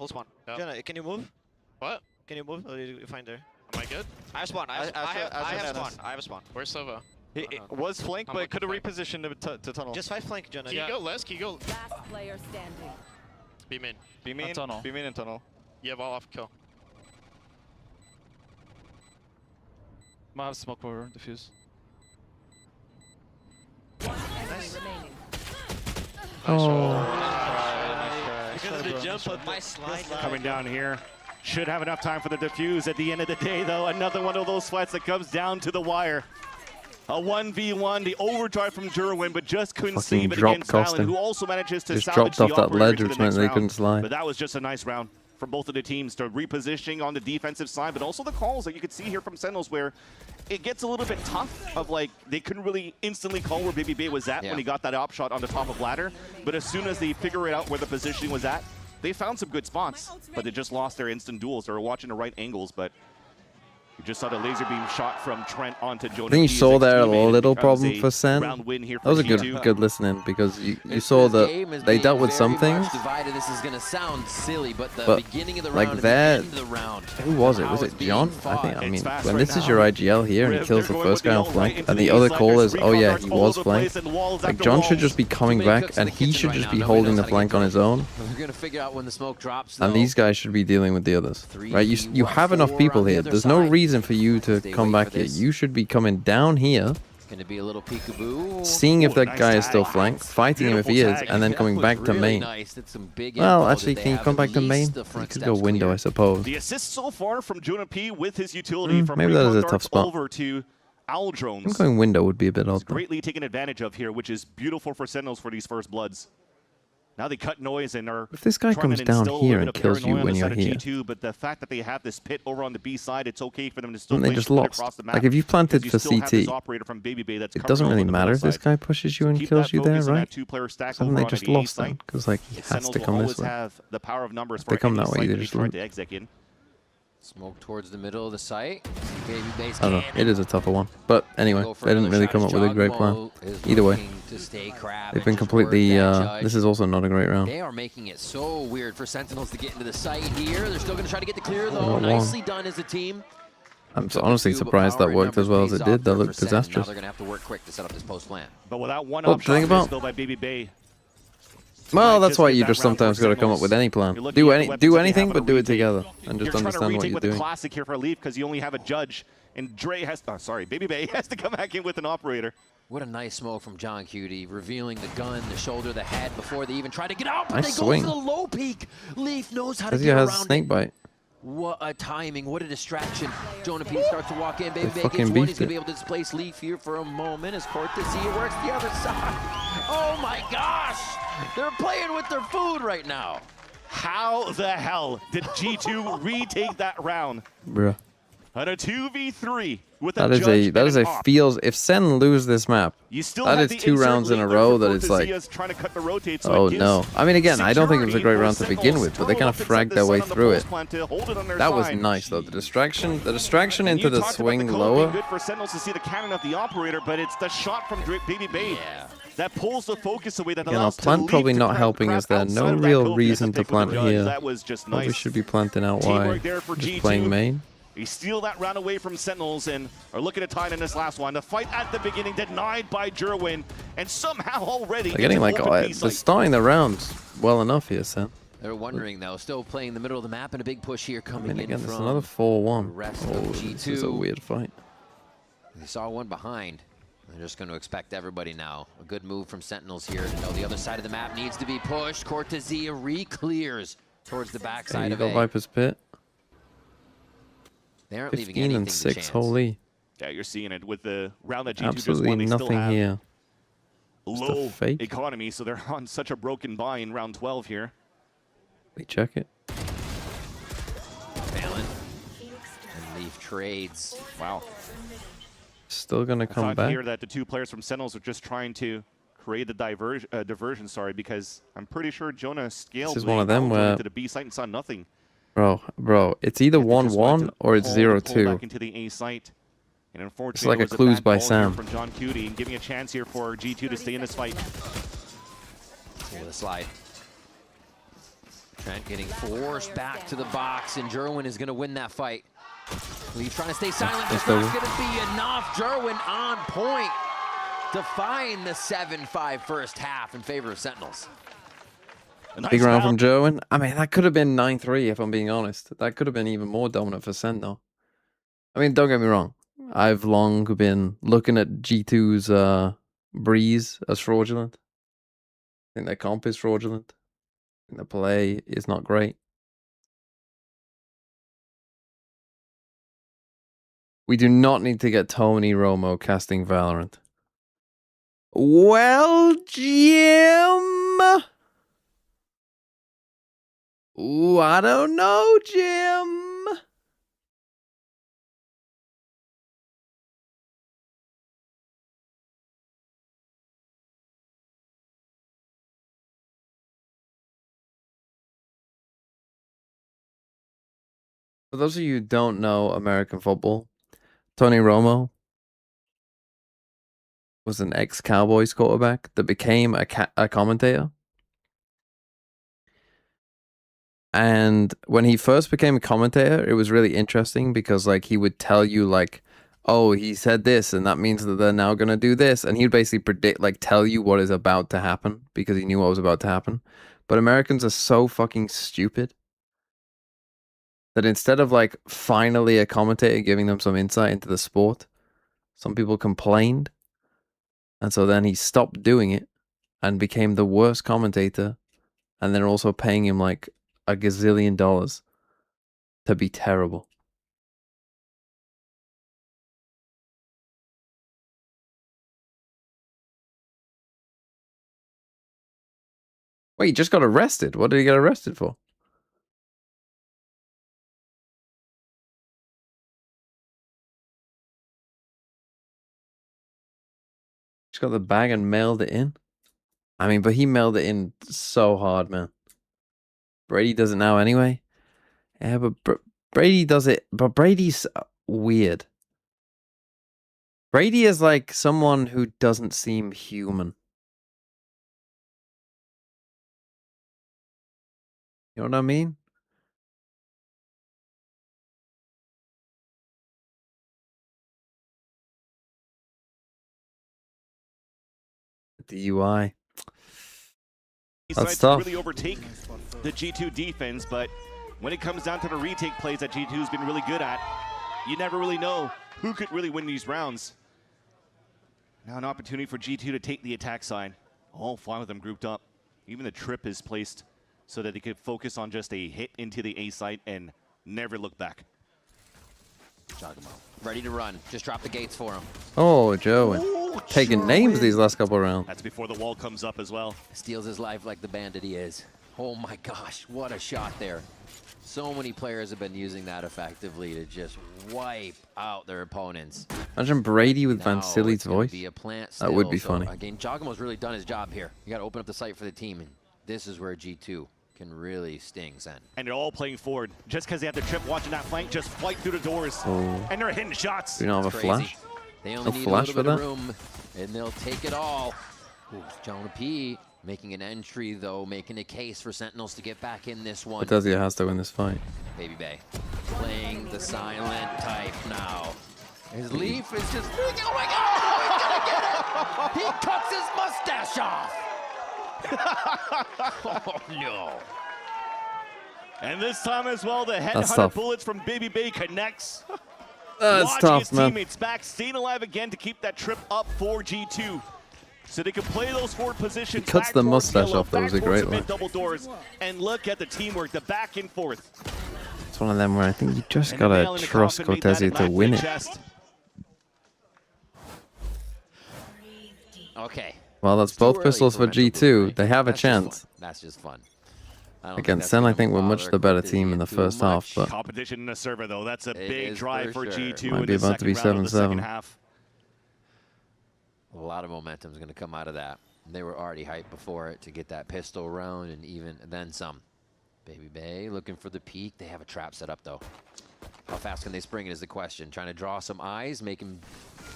Jenna, can you move? What? Can you move? Or you find her? Am I good? I have spawn. I have spawn. Where's Sova? It was flank, but could have repositioned to tunnel. Just fight flank, Jenna. Can you go less? Can you go? Last player standing. Be main. Be main and tunnel. Yeah, ball off kill. Might have smoke over diffuse. Nice. Because of the jump of my slide. Coming down here. Should have enough time for the defuse. At the end of the day, though, another one of those fights that comes down to the wire. A 1v1, the overdrive from Jerwin, but just couldn't Fucking save it drop against Allen, Costin. who also manages to Just salvage dropped the off that operator ledge, to the which meant next they round. couldn't slide. But that was just a nice round for both of the teams to repositioning on the defensive side, but also the calls that you could see here from Sentinels where it gets a little bit tough of like they couldn't really instantly call where Baby Bay was at when he got that op shot on the top of ladder. But as soon as they figure it out where the positioning was at, they found some good spots, but they just lost their instant duels. They were watching the right angles, but You just saw the laser beam shot from Trent onto Jonah. I think you P. saw His there a teammate. It little becomes problem a for Sen. round win here That for was a G2. good listening because you saw that they dealt with some things. Divided. This is gonna sound silly, but the But, beginning of the like round that, and the end of the round. who was it? Was it John? I think. I mean, when this is your IGL here and he kills the first guy on flank, and the other call is, oh yeah, he was flank. Like John should just be coming back, and he should just be holding the flank on his own. We're gonna figure out when the smoke drops. And these guys should be dealing with the others, right? You have enough people here. There's no reason for you to come back here. You should be coming down here, Gonna be a little peekaboo. seeing if that guy is still flanked, fighting him if he is, and then coming back to main. Well, actually, can you come back to main? You could go window, I suppose. The assist so far from Jonah P with his utility from maybe that is a recon tough spot. over to Owl I Drones. think going window would be a bit odd. though. Greatly taken advantage of here, which is beautiful for Sentinels for these first bloods. Now they cut noise and are If this guy trying comes to down instill a here bit and of kills you paranoia on when the you're side of here, G2, but the fact that they have this pit over on the B side, it's okay for them to still and they play just split lost. across the map. Like if you planted because for you still have this CT, operator from Baby Bay that's it covering doesn't over really on the matter north if this side. guy pushes you So and keep kills that you there, focus on right? that two-player stack So then over they on just the A lost site. then, because like he has Sentinels to will come always this way. have the power of numbers They for come any that way, site they that just try loot. to exec in. Smoke towards the middle of the site. Baby base I don't know. It is a tougher one. But anyway, they didn't really come up with a great plan. Either way, they've been completely... this is also not a great round. They are making it so weird for Sentinels to get into the site here. They're still going to try to get the clear, though. Not Nicely done as a team. I'm honestly surprised that worked as well as it did. That looked Now disastrous. they're going to have to work quick to set up this post plan. But without one Well, up shot think about- missed, though, by Baby Bay. Well, that's just why get you that just round for sometimes got to come up Sentinels. with any plan. You're looking Do at the weapons do that you anything, have but on a do it retake. together and just You're trying to understand what retake you're with a doing. classic here for Leaf because you only have a judge, and Dre has. Oh, sorry, Baby Bay has to come back in with an operator. What a nice smoke from John Cutie, revealing the gun, the shoulder, the head before they even try to get out, but Nice they swing. go for the low peak. Leaf knows how to Because he get has around snake it. bite. What a timing, what a distraction. Jonah P starts to walk in, Baby Bay fucking gets one. beefed He's going to it. be able to displace Leaf here for a moment as Cortesia works the other side. Oh my gosh! They're playing with their food right now. How the hell did G2 retake that round? Bruh. On a 2v3 with That a is judge that and is an a op. feels. If Sen lose this map, You still that have is the 2 insert rounds in a lead there row for that it's like, Cortesia's trying to cut the rotate, so oh it gives no. I mean, again, I don't think it was a great security round to for begin Sentinels with, but they to kind of throw up fragged and their set way on the through pulse it. plan to hold it on their That was side. nice though. The distraction And into you the talked about swing the code lower. being good for Sentinels to see the cannon of the operator, but it's the shot from Baby Bay that pulls the focus away. That Again, our allows plant Leaf probably to not crap helping us there. outside No of that real code reason to to plant the judge. here. That was just Probably nice. should be planting out Teamwork wide. there for Just G2. playing main. They steal that round away from Sentinels and are looking to tie it in this last one. The fight at the beginning denied by Jerwin, and somehow already They're getting like open they're B-site. starting the rounds well enough here, Sen. They're wondering, though, still playing the middle of the map and a big push here I coming mean, in again, from it's another 4-1. the rest Oh, of this is a G2. weird fight. They saw one behind. They're just going to expect everybody now. A good move from Sentinels here to know the other side of the map needs to be pushed. Cortesia re-clears towards the Okay, backside you of got A. Viper's Pit. They aren't leaving 15 anything and to 6, chance. holy. Yeah, you're seeing it with the round that G2 just Absolutely won. They still nothing have here. Just a low fake. economy, so they're on such a broken buy in round 12 here. We check it. Valen and Leaf trades. Wow. Still gonna I come thought back. here that the two players from Sentinels were just trying to create the diversion, sorry, because I'm pretty sure Jonah scaled This is one of them going where- into the B site and saw nothing. Bro, it's either They just wanted 1-1 to or it's pull the pull 0-2. back into the A site. And unfortunately, like it a was clues bad by call here Sam. from John Cutie and giving a chance here for G2 to stay in this fight. Over the slide. Trent getting forced back to the box, and Jerwin is going to win that fight. Leaf trying to stay silent. It's not going to be enough. Jerwin on point to find the 7-5 first half in favor of Sentinels. Big round from Jerwin. I mean, that could have been 9-3 if I'm being honest. That could have been even more dominant for Sen though. I mean, don't get me wrong. I've long been looking at G2's Breeze as fraudulent. I think their comp is fraudulent. I think the play is not great. We do not need to get Tony Romo casting Valorant. Well, Jim. Ooh, I don't know, Jim. For those of you who don't know American football, Tony Romo was an ex-Cowboys quarterback that became a commentator. And when he first became a commentator, it was really interesting because like he would tell you like, oh, he said this and that means that they're now going to do this. And he'd basically predict, like tell you what is about to happen because he knew what was about to happen. But Americans are so fucking stupid that instead of like finally a commentator giving them some insight into the sport, some people complained. And so then he stopped doing it and became the worst commentator. And then also paying him like $1 gazillion to be terrible. Wait, he just got arrested. What did he get arrested for? Just got the bag and mailed it in. I mean, but he mailed it in so hard, man. Brady does it now anyway. Yeah, but Brady does it. But Brady's weird. Brady is like someone who doesn't seem human. You know what I mean? DUI. That's tough. Really overtake the G2 defense, but when it comes down to the retake plays that G2's been really good at, you never really know who could really win these rounds. Now an opportunity for G2 to take the attack side. All 5 of them grouped up. Even the trip is placed so that they could focus on just a hit into the A site and never look back. Giacomo, ready to run. Just drop the gates for him. Oh, Joe. Taking names these last couple of rounds. That's before the wall comes up as well. Steals his life like the bandit he is. Oh my gosh, what a shot there. So many players have been using that effectively to just wipe out their opponents. Imagine Brady with Van Silly's voice. Be a plant that would be so, funny. Again, Giacomo's really done his job here. You got to open up the site for the team, and this is where G2 can really sting SEN. And they're all playing forward. Just because they have the trip watching that flank, just flight through the doors. Oh. And they're hitting shots. Do you not have a flash? They only need a little bit of room, and they'll take it all. Ooh, Jonah P making an entry, though, making a case for Sentinels to get back in this one. It does, he has to win this fight. Baby Bay playing the silent type now. His leaf is just, oh my God, he's gonna get it! He cuts his mustache off! Oh no. And this time as well, the headhunter bullets from Baby Bay connects. That's tough, his man. teammates back, staying alive again to keep that trip up for G2. So they can play those forward positions. He cuts the mustache off. That was a great one. Double doors. And look at the teamwork, the back and forth. It's one of them where I think you just gotta trust Cortezi to win it. Okay. Well, that's both pistols for G2. They have a chance. That's just fun. Again, SEN, I think, were much the better team in the first half, but competition in the server, though. That's a big drive for G2 might be in the about to be second round of the second 7-7. half. A lot of momentum is going to come out of that. They were already hyped before it to get that pistol round and even then some. Baby Bay looking for the peak. They have a trap set up, though. How fast can they spring it is the question. Trying to draw some eyes, make him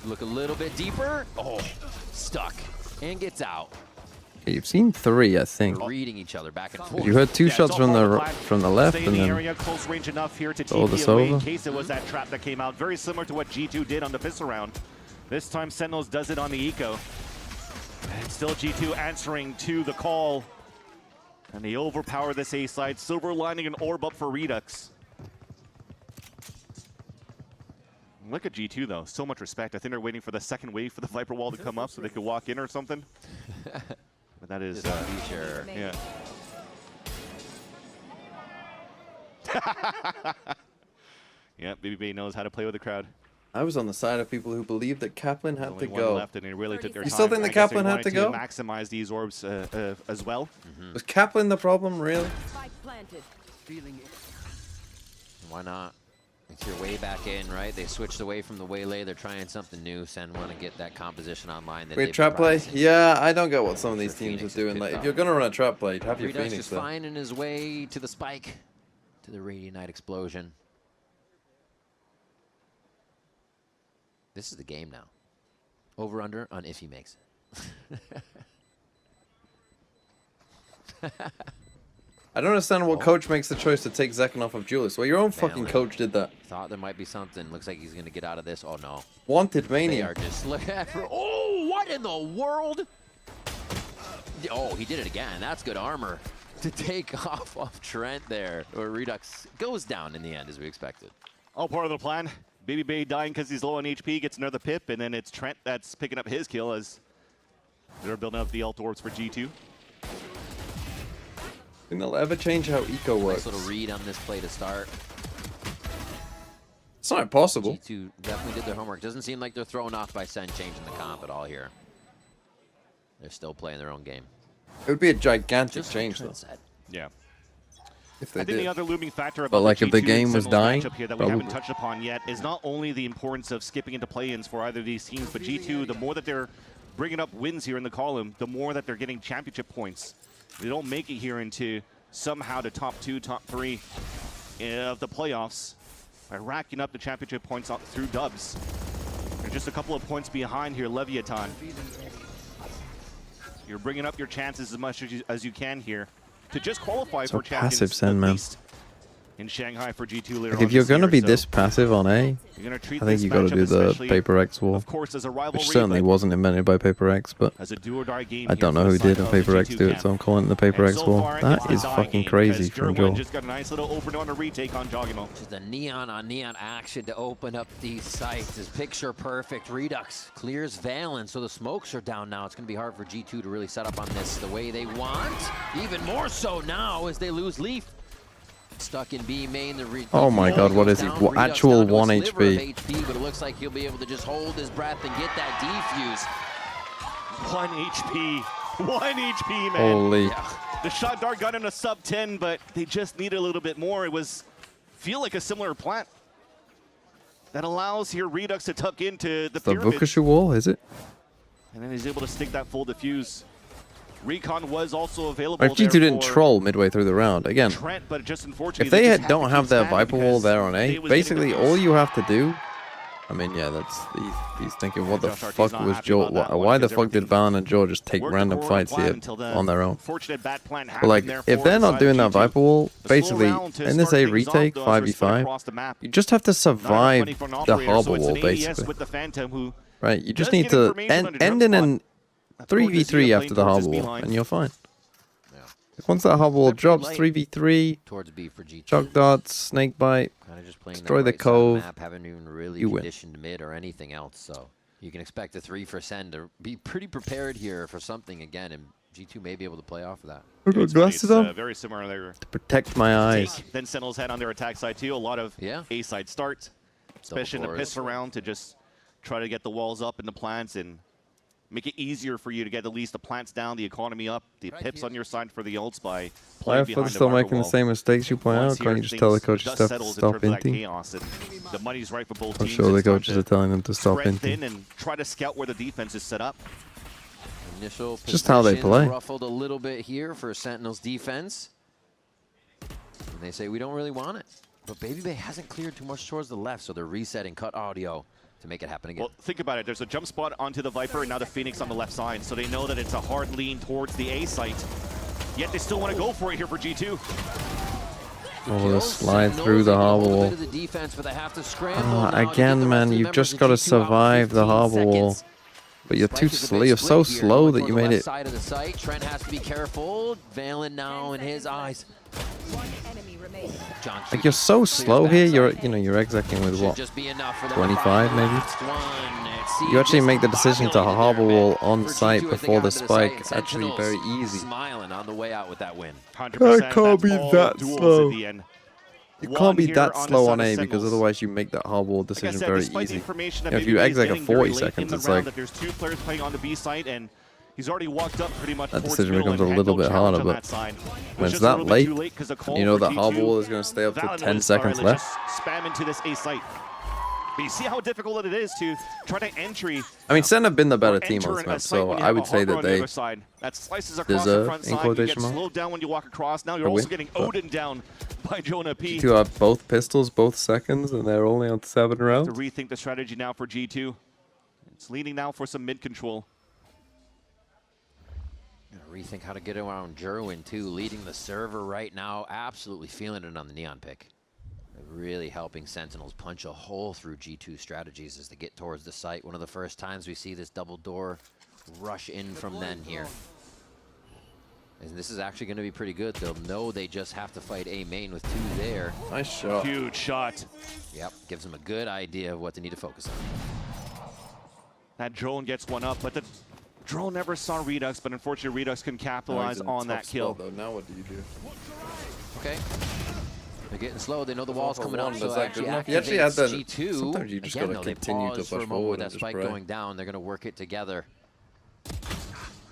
look a little bit deeper. Oh, stuck and gets out. Okay, you've seen 3, I think. Reading each other back and forth. You heard 2 shots from the left, Stay and in the then area, close range enough here to throw TP this away in over. case it was that trap that came out. Very similar to what G2 did on the pistol round. This time Sentinels does it on the eco. And still G2 answering to the call. And they overpower this A side. Silver lining an orb up for Redux. Look at G2 though, so much respect. I think they're waiting for the second wave for the Viper wall to come up so they could walk in or something. But that is sure. Yeah. Yeah, Baby Bay knows how to play with the crowd. I was on the side of people who believed that Kaplan had to Only one go. left, and they really took their You time. still think that I guess they Kaplan had wanted to go? Maximize these orbs as well. Was Kaplan the problem, really? Why not? It's your way back in, right? They switched away from the waylay. They're trying something new. SEN want to get that composition online. That Great trap play? Yeah, I don't get what some of these teams are doing. Like, if you're going to run a trap play, have your Redux Phoenix is there. finding his way to the spike, to the Radiant Knight explosion. This is the game now. Over under on if he makes it. I don't understand what coach makes the choice to take Zekken off of Julius. Well, your own fucking coach did that. Thought there might be something. Looks like he's going to get out of this. Oh, no. Wanted They Mania. are just looking at for. Oh, what in the world? Oh, he did it again. That's good armor to take off of Trent there. Or Redux goes down in the end, as we expected. All part of the plan. Baby Bay dying because he's low on HP, gets another pip, and then it's Trent that's picking up his kill as they're building up the ult orbs for G2. Think they'll ever change how eco works? Nice little read on this play to start. It's not impossible. G2 definitely did their homework. Doesn't seem like they're thrown off by SEN changing the comp at all here. They're still playing their own game. It would be a gigantic change, though. Yeah. If they I think did. the other looming factor about But like, the if the G2 game was Sentinels dying, matchup here that we probably. haven't touched upon yet is not only the importance of skipping into play-ins for either of these teams, but G2, the more that they're bringing up wins here in the column, the more that they're getting championship points. They don't make it here into somehow the top 2, top 3 of the playoffs by racking up the championship points through dubs. They're just a couple of points behind here, Leviathan. You're bringing up your chances as much as you can here to just qualify So for champions passive, Sen, at man. least in Shanghai for G2 later Like, on if you're this going to year, be so this passive on A, you're gonna treat I think this you got to matchup do the especially, Paper X wall. of course, as a rivalry, Which certainly but wasn't invented by Paper X, but as a do-or-die game I here don't know for who the did side and of the Paper X G2 do it, camp. so I'm calling it the Paper And X so wall. far, it's That a is dying fucking game, crazy because from Gerwin Joel. just got a nice little opener on a retake on Jogimo. Just the neon on neon action to open up these sites is picture perfect. Redux clears Valen, so the smokes are down now. It's going to be hard for G2 to really set up on this the way they want. Even more so now as they lose Leaf. Stuck in B main. Oh my god, what is he? Redux Actual down to a 1 sliver of HP. HP, but it looks like he'll be able to just hold his breath and get that defuse. 1 HP. 1 HP, man. Holy. The shot dart got in a sub 10, but they just need a little bit more. It was feel like a similar plant that allows here Redux to tuck into the The pyramid. Vukashu wall, is it? And then he's able to stick that full diffuse. Recon was also available. If G2 there didn't for troll midway through the round, again, Trent, but just unfortunately, if they just don't to have keep their spamming Viper wall because there on they A, was basically getting all you have to do, I mean, yeah, that's he's thinking, what the Josh Artie's fuck not was happy Joel? about that one Why the because fuck did Valen and Joel just take worked random according fights to plan here until the on their own? Fortunate bad plan But happened like, there if for they're the not side doing of that G2. Viper wall, A slow basically round to in this start A things off, retake though, as we're spread 5v5, across the map. you just have to Not enough survive money for an the operator, harbor so it's wall, an AES basically. with the Phantom who Right, you just does need get to information on the end jump in an spot. 3v3 after the harbor towards his wall, beeline. and you're fine. Like, once that harbor wall drops, 3v3, Towards B for G2. chuck darts, snake bite, Kinda just playing destroy that the right side of cove, map, haven't even really you win. conditioned mid or anything else, so you can expect a 3 for SEN to be pretty prepared here for something again, and G2 may be able to play off of that. I've got It's funny, glasses it's, on very similar there. to protect my eyes. Then Sentinels head on their attack side too. A lot of A side starts, especially in the doors. piss around to just try to get the walls up in the plants and make it easier for you to get at least the plants down, the economy up, the pips on your side for the ults by Why are playing behind folks the still Viper making the wall. same mistakes you point Once out? Can't here you just tell the things- coaches dust to settles in stop terms of that hinting? chaos, and the money's right for both I'm teams. sure the It's time coaches to are telling them to stop spread hinting. thin and try to scout where the defense is set up. Initial Just how they positions play. ruffled a little bit here for Sentinels defense. And they say we don't really want it. But Baby Bay hasn't cleared too much towards the left, so they're resetting cut audio to make it happen again. Well, think about it. There's a jump spot onto the Viper and now the Phoenix on the left side, so they know that it's a hard lean towards the A site. Yet they still want to go for it here for G2. Oh, the slide through the harbor wall. The defense, but they have to scramble now to get Again, the rest man, of the you've members just of got to G2 out in survive the 15 harbor wall. seconds. But you're too Spike is a slow. big You're so split here, slow going that toward you the made left it. side of the site. Trent has to be careful. Valen now in his eyes. John Like, you're so slow here. You're, you know, you're executing with what? just be enough for them. 25 maybe? You actually make the decision to harbor wall on site before the spike. It's actually very easy. Smiling on the way out with that win. 100%. I can't be That's all that duels slow. at the end. You One can't be here that on the slow side on of A because Sentinels. otherwise you make that harbor wall Like I decision said, very despite the easy. information that You know, if maybe you he's exec at getting 40 very late in seconds, the it's round, like that there's 2 players playing on the B site, and he's already walked up pretty much that towards decision middle becomes a and little had bit no harder. challenge on But that side. It was when it's just a that little bit late, too late 'cause the call you know for the harbor G2, wall is going to stay up to Valen 10 was seconds starting to left. just spam into this A site. But you see how difficult it is to try to entry. I mean, SEN have been the better or team on enter this a map, site so when you I have would a say harbor that on the they other side. That slices across the deserve, front in side. You get quotation marks. slowed down when you walk across. Now you're A also win, getting but- Odin down by Jonah P. G2 have both pistols, both seconds, and they're only on 7 rounds. To rethink the strategy now for G2. It's leaning now for some mid control. Rethink how to get around Jerwin too, leading the server right now. Absolutely feeling it on the Neon pick. Really helping Sentinels punch a hole through G2 strategies as they get towards the site. One of the first times we see this double door rush in from then here. And this is actually going to be pretty good. They'll know they just have to fight A main with 2 there. Nice shot. Huge shot. Yep, gives them a good idea of what they need to focus on. That drone gets one up, but the drone never saw Redux, but unfortunately Redux can capitalize on that kill. Though. Now what do you do? Okay. They're getting slow. They know the wall's coming up. So actually actually had that. G2. Sometimes you just Again, gotta though, continue to push push for a moment forward with that and just spike pray. going down. They're going to work it together.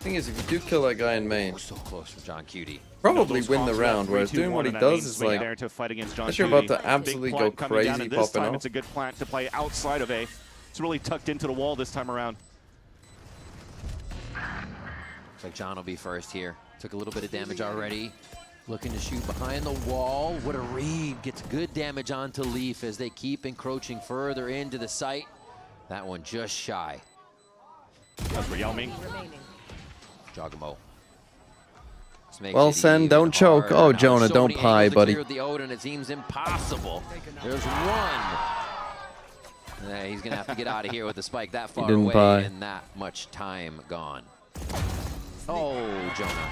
Thing is, if you do kill that guy in main, so close from John Cutie. probably win the round. Whereas doing what he does is like, there to fight against John unless you're Cutie. about to absolutely go Big plant coming down, crazy and this popping time off. it's a good plant to play outside of A. It's really tucked into the wall this time around. Looks like John will be first here. Took a little bit of damage already. Looking to shoot behind the wall. What a read. Gets good damage onto Leaf as they keep encroaching further into the site. That one just shy. That's for Yao Ming. Jogamo. Well, Sen, don't choke. Oh, Jonah, don't pie, buddy. The Odin, it seems impossible. There's one. He's going to have to get out of here with the spike that far away and that much time gone. Oh, Jonah.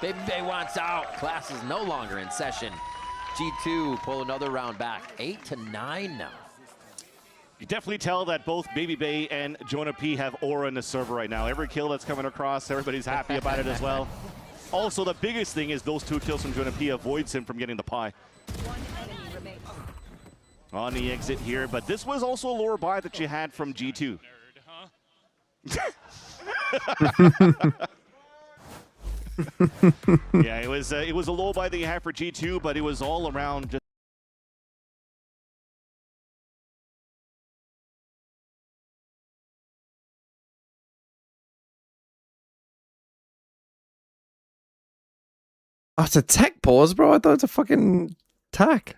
Baby Bay wants out. Class is no longer in session. G2 pull another round back. 8-9 now. You definitely tell that both Baby Bay and Jonah P have aura in the server right now. Every kill that's coming across, everybody's happy about it as well. Also, the biggest thing is those 2 kills from Jonah P avoids him from getting the pie. On the exit here, but this was also a lower buy that you had from G2. Yeah, it was a low buy that you had for G2, but it was all around just Oh, it's a tech pause, bro. I thought it's a fucking tack.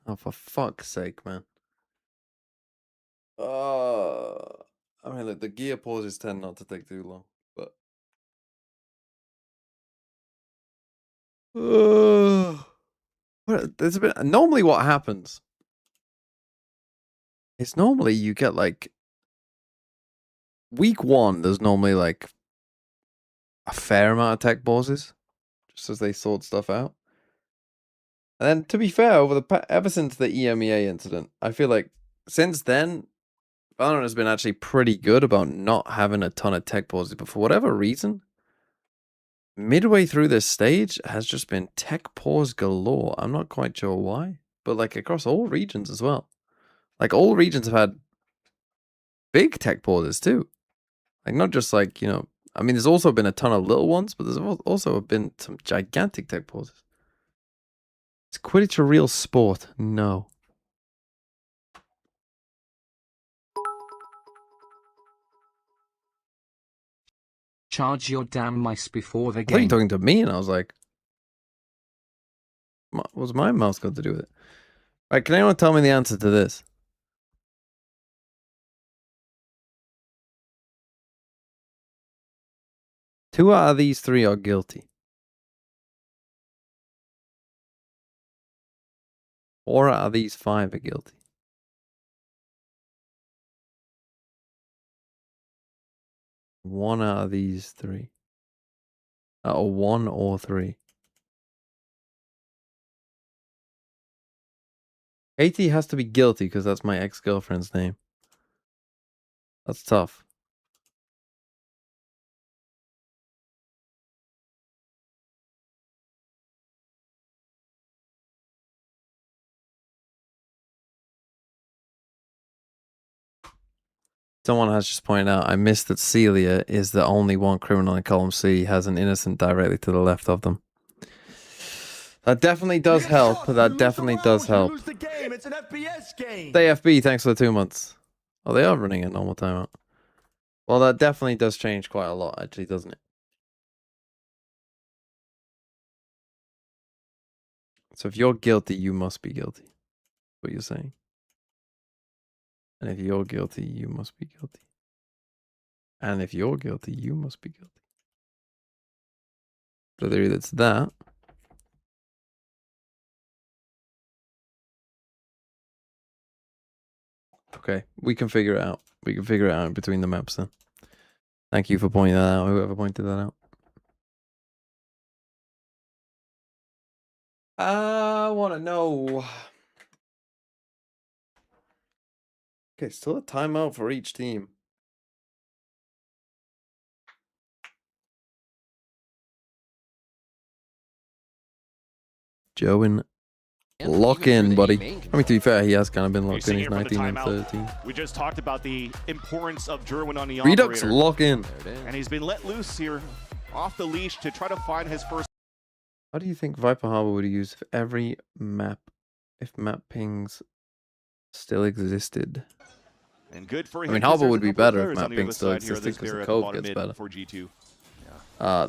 Oh, for fuck's sake, man. I mean, look, the gear pauses tend not to take too long, but. There's a bit. Normally, what happens is normally you get like week 1. There's normally like a fair amount of tech pauses, just as they sort stuff out. And then, to be fair, ever since the EMEA incident, I feel like since then, Valorant has been actually pretty good about not having a ton of tech pauses. But for whatever reason, midway through this stage has just been tech pause galore. I'm not quite sure why, but like across all regions as well. Like all regions have had big tech pauses too. Like not just like, I mean, there's also been a ton of little ones, but there's also been some gigantic tech pauses. Is Quidditch a real sport? No. Charge your damn mice before the I thought you game. were talking to me, and I was like, what's my mouse got to do with it? All right, can anyone tell me the answer to this? Two out of these 3 are guilty. 4 out of these 5 are guilty. One out of these 3. Or 1 or 3. Katie has to be guilty because that's my ex-girlfriend's name. That's tough. Someone has just pointed out, I missed that Celia is the only one criminal in column C, has an innocent directly to the left of them. That definitely does help. That definitely does help. Lose the game. It's an FPS game. Stay FB, thanks for the 2 months. Oh, they are running a normal timeout. Well, that definitely does change quite a lot, actually, doesn't it? So if you're guilty, you must be guilty. What you're saying. And if you're guilty, you must be guilty. And if you're guilty, you must be guilty. So there it's that. Okay, we can figure it out. We can figure it out between the maps then. Thank you for pointing that out, whoever pointed that out. I want to know. Okay, still a timeout for each team. Joe in lock in, buddy. I mean, to be fair, he has kind of been locked in. He's 19 and 13. We just talked about the importance of Jerwin on the Redux operator. lock in. And he's been let loose here off the leash to try to find his first. How do you think Viper Harbor would use if every map, if map pings still existed? And good for him. I mean, Harbor would be better if map pings still existed because the code gets better. For G2.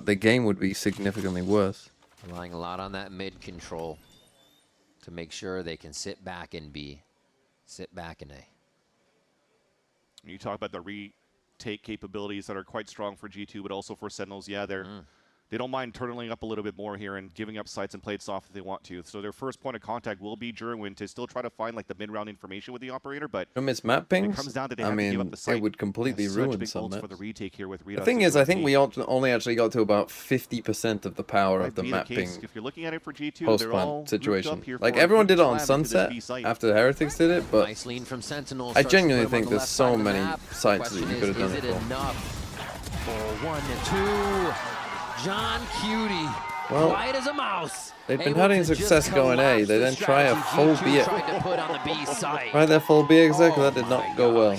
The game would be significantly worse. Relying a lot on that mid control to make sure they can sit back in B, sit back in A. You talk about the retake capabilities that are quite strong for G2, but also for Sentinels. Yeah, they don't mind turtling up a little bit more here and giving up sites and play it soft if they want to. So their first point of contact will be Jerwin to still try to find like the mid-round information with the operator, but miss map pings? It comes down to they I have to give mean, up the site. it would completely ruin some for the retake here with The thing is, I think we only actually got to about 50% of the power of the map ping if you're looking at it for G2, post-plant situation. Like, everyone did it on Sunset after the Heretics did it, but nice lean from Sentinel. I genuinely think there's so many sites that you could have done it for. Enough for 1 and 2. John Cutie, well, quiet as a mouse. They've been having success going A. They then try a full B. Right there, full B exec. That did not go well.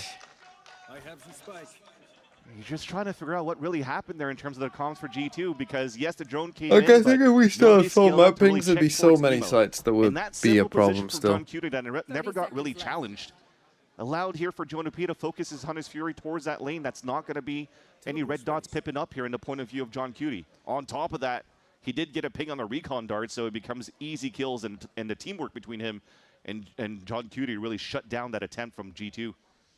You're just trying to figure out what really happened there in terms of the comms for G2 because yes, the drone came in. I think if we still had full map pings, really there'd be so many sites that would be a problem still. John Cutie that never got really challenged. Allowed here for Jonah P to focus his Hunter's Fury towards that lane. That's not going to be any red dots pipping up here in the point of view of John Cutie. On top of that, he did get a ping on the recon dart, so it becomes easy kills, and the teamwork between him and John Cutie really shut down that attempt from G2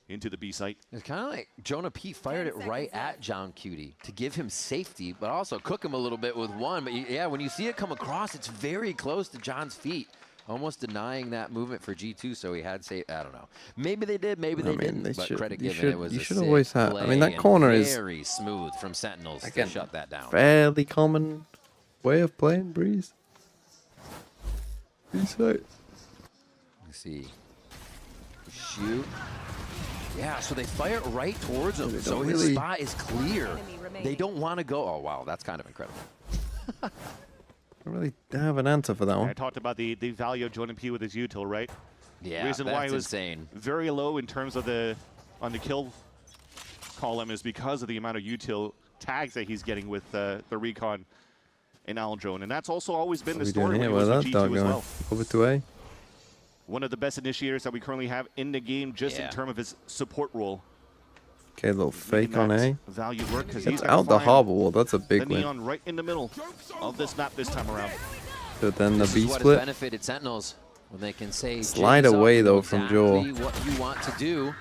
into the B site. It's kind of like Jonah P fired it right at John Cutie to give him safety, but also cook him a little bit with one. But yeah, when you see it come across, it's very close to John's feet. Almost denying that movement for G2, so he had say I don't know. Maybe they did, maybe they didn't. But credit given, it was you a should always have. I mean, that and corner is very smooth from Sentinels again, to shut that down. Fairly common way of playing Breeze. B site. Let's see. Shoot. Yeah, so they fire it right towards him. So his spot is clear. They don't want to go. Oh wow, that's kind of incredible. I don't really have an answer for that one. I talked about the value of Jonah P with his util, right? Yeah, the reason why he was insane. Very low in terms of on the kill column is because of the amount of util tags that he's getting with the recon in Al drone, and that's also always been the story when he was with G2 as well. Over to A. One of the best initiators that we currently have in the game, just in terms of his support role. Okay, a little fake on A. Value work because it's out the harbor wall. That's a big win. Neon right in the middle of this map this time around. But then the B split. split. Benefited Sentinels when they can say slide away though from Joel. What you want to do.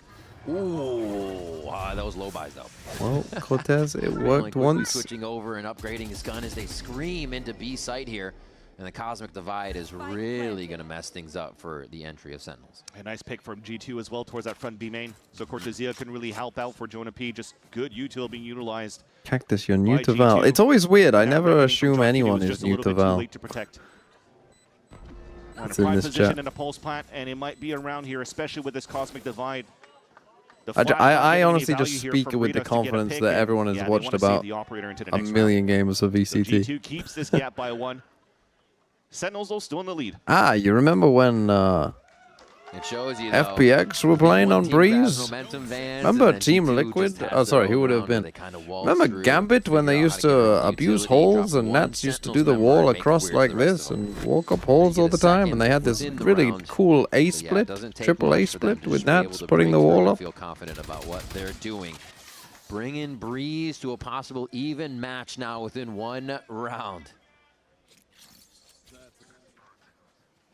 Ooh, that was low buys though. Well, Cortez, it worked once. Switching over and upgrading his gun as they scream into B site here. And the Cosmic Divide is really going to mess things up for the entry of Sentinels. A nice pick from G2 as well towards that front B main. So Cortezia can really help out for Jonah P. Just good util being utilized. Cactus, you're new to Val. It's always weird. I never assume anyone is new to Val. It's in this chat. In a pulse plant, and it might be around here, especially with this Cosmic Divide. I honestly just speak with the confidence that everyone has watched about a million games of VCT. So G2 keeps this gap by 1. Sentinels though still in the lead. You remember when it shows you, FPX were playing on Breeze? Remember Team Liquid? Oh, sorry, who would have been? Remember Gambit when they used to abuse holes and Nats used to do the wall across like this and walk up holes all the time? And they had this really cool A split, triple A split with Nats putting the wall up. Feel confident about what they're doing. Bringing Breeze to a possible even match now within 1 round.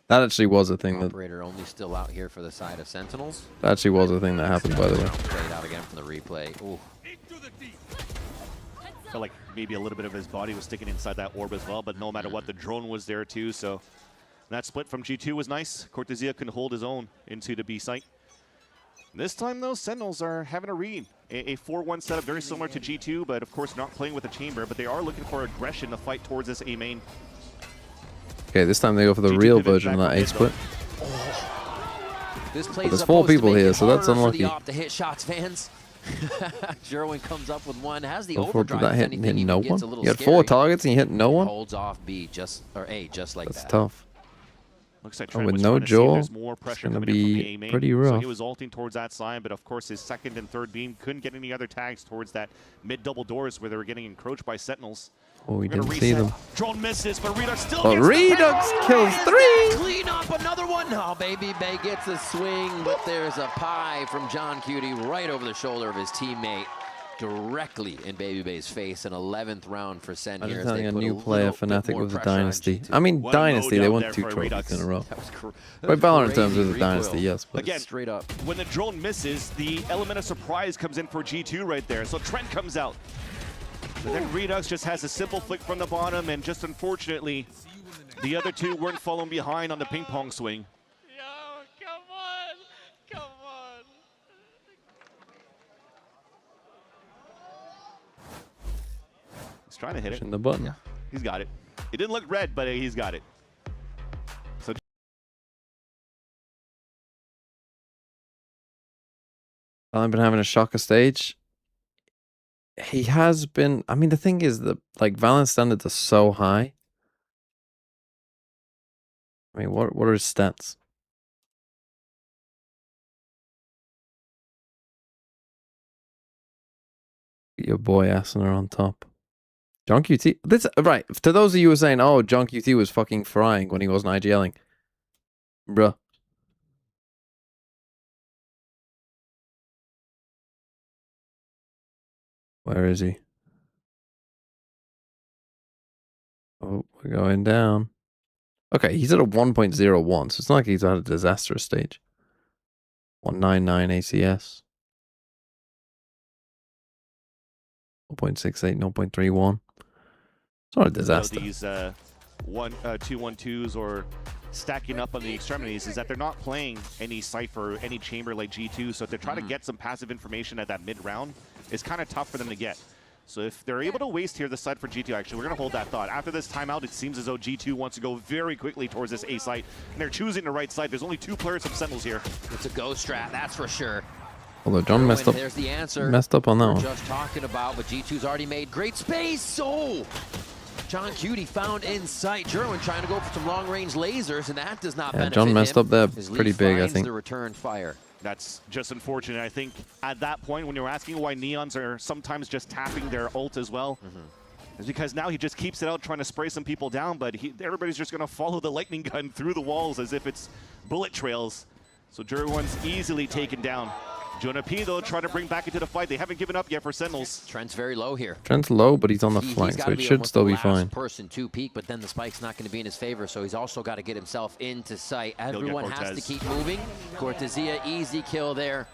That actually was a thing that. Operator only still out here for the side of Sentinels. That actually was a thing that happened, by the way. Played out again from the replay. Ooh. Felt like maybe a little bit of his body was sticking inside that orb as well, but no matter what, the drone was there too. So that split from G2 was nice. Cortesia can hold his own into the B site. This time, though, Sentinels are having a read. A 4-1 setup, very similar to G2, but of course not playing with the chamber, but they are looking for aggression to fight towards this A main. Okay, this time they go for the real version of that A split. This But there's 4 people here, so that's unlucky. To hit shots, fans. Jerwin comes up with one, has the Did overdrive. that hit no one? You had 4 targets and you hit no one? Holds off B or A just like That's that. tough. Looks like Oh, Trent with was no trying to see if jaw, there's more it's pressure going to coming in from the be A main. pretty So rough. he was ulting towards that side, but of course his second and third beam couldn't get any other tags towards that mid double doors where they were getting encroached by Sentinels. Oh, we We're gonna didn't see reset. them. Drone misses, but Redux still But gets the Redux power. kills 3! Clean up another one. Oh, Baby Bay gets a swing, but there's a pie from John Cutie right over the shoulder of his teammate, directly in Baby Bay's face. An 11th round for Sen I'm here. just as they telling a put new little player, bit Fnatic more with the pressure on Dynasty. G2. I mean, What a Dynasty, no they doubt won there 2 for trophies Redux. in a row. That was By Valorant terms, crazy with the recoil. Dynasty, yes. But Again, straight up. When the drone misses, the element of surprise comes in for G2 right there. So Trent comes out. But then Redux just has a simple flick from the bottom, and just unfortunately, the other 2 weren't following behind on the ping pong swing. He's trying to hit it. pushing the button. He's got it. It didn't look red, but he's got it. So I've been having a shocker stage. He has been. I mean, the thing is that like Valorant standards are so high. I mean, what are his stats? Your boy Asner on top. John QT. This right. To those of you who are saying, "Oh, John QT was fucking frying when he wasn't IGLing," bruh. Where is he? Oh, we're going down. Okay, he's at a 1.01, so it's not like he's at a disastrous stage. 199 ACS. 0.68, 0.31. It's not a disaster. these 2-1-2s or stacking up on the extremities is that they're not playing any Cypher, any chamber like G2, so to try to get some passive information at that mid-round is kind of tough for them to get. So if they're able to waste here the side for G2, actually, we're going to hold that thought. After this timeout, it seems as though G2 wants to go very quickly towards this A site, and they're choosing the right side. There's only 2 players of Sentinels here. It's a go strat, that's for sure. Although John messed up. There's the answer. Messed up on that we're one. just talking about, but G2's already made great space. So John Cutie found in sight. Jerwin trying to go for some long-range lasers, and that does not benefit John messed him up there as pretty Lee big, I finds think. the return fire. That's just unfortunate. I think at that point, when you're asking why Neons are sometimes just tapping their ult as well, is because now he just keeps it out trying to spray some people down, but everybody's just going to follow the lightning gun through the walls as if it's bullet trails. So Jerwin's easily taken down. Jonah P, though, trying to bring back into the fight. They haven't given up yet for Sentinels. Trent's very low here. Trent's low, but he's on the flank, so it should still be fine. Person to peak, but then the spike's not going to be in his favor, so he's also got to get himself into sight. Everyone has to keep moving. Cortesia, easy kill there.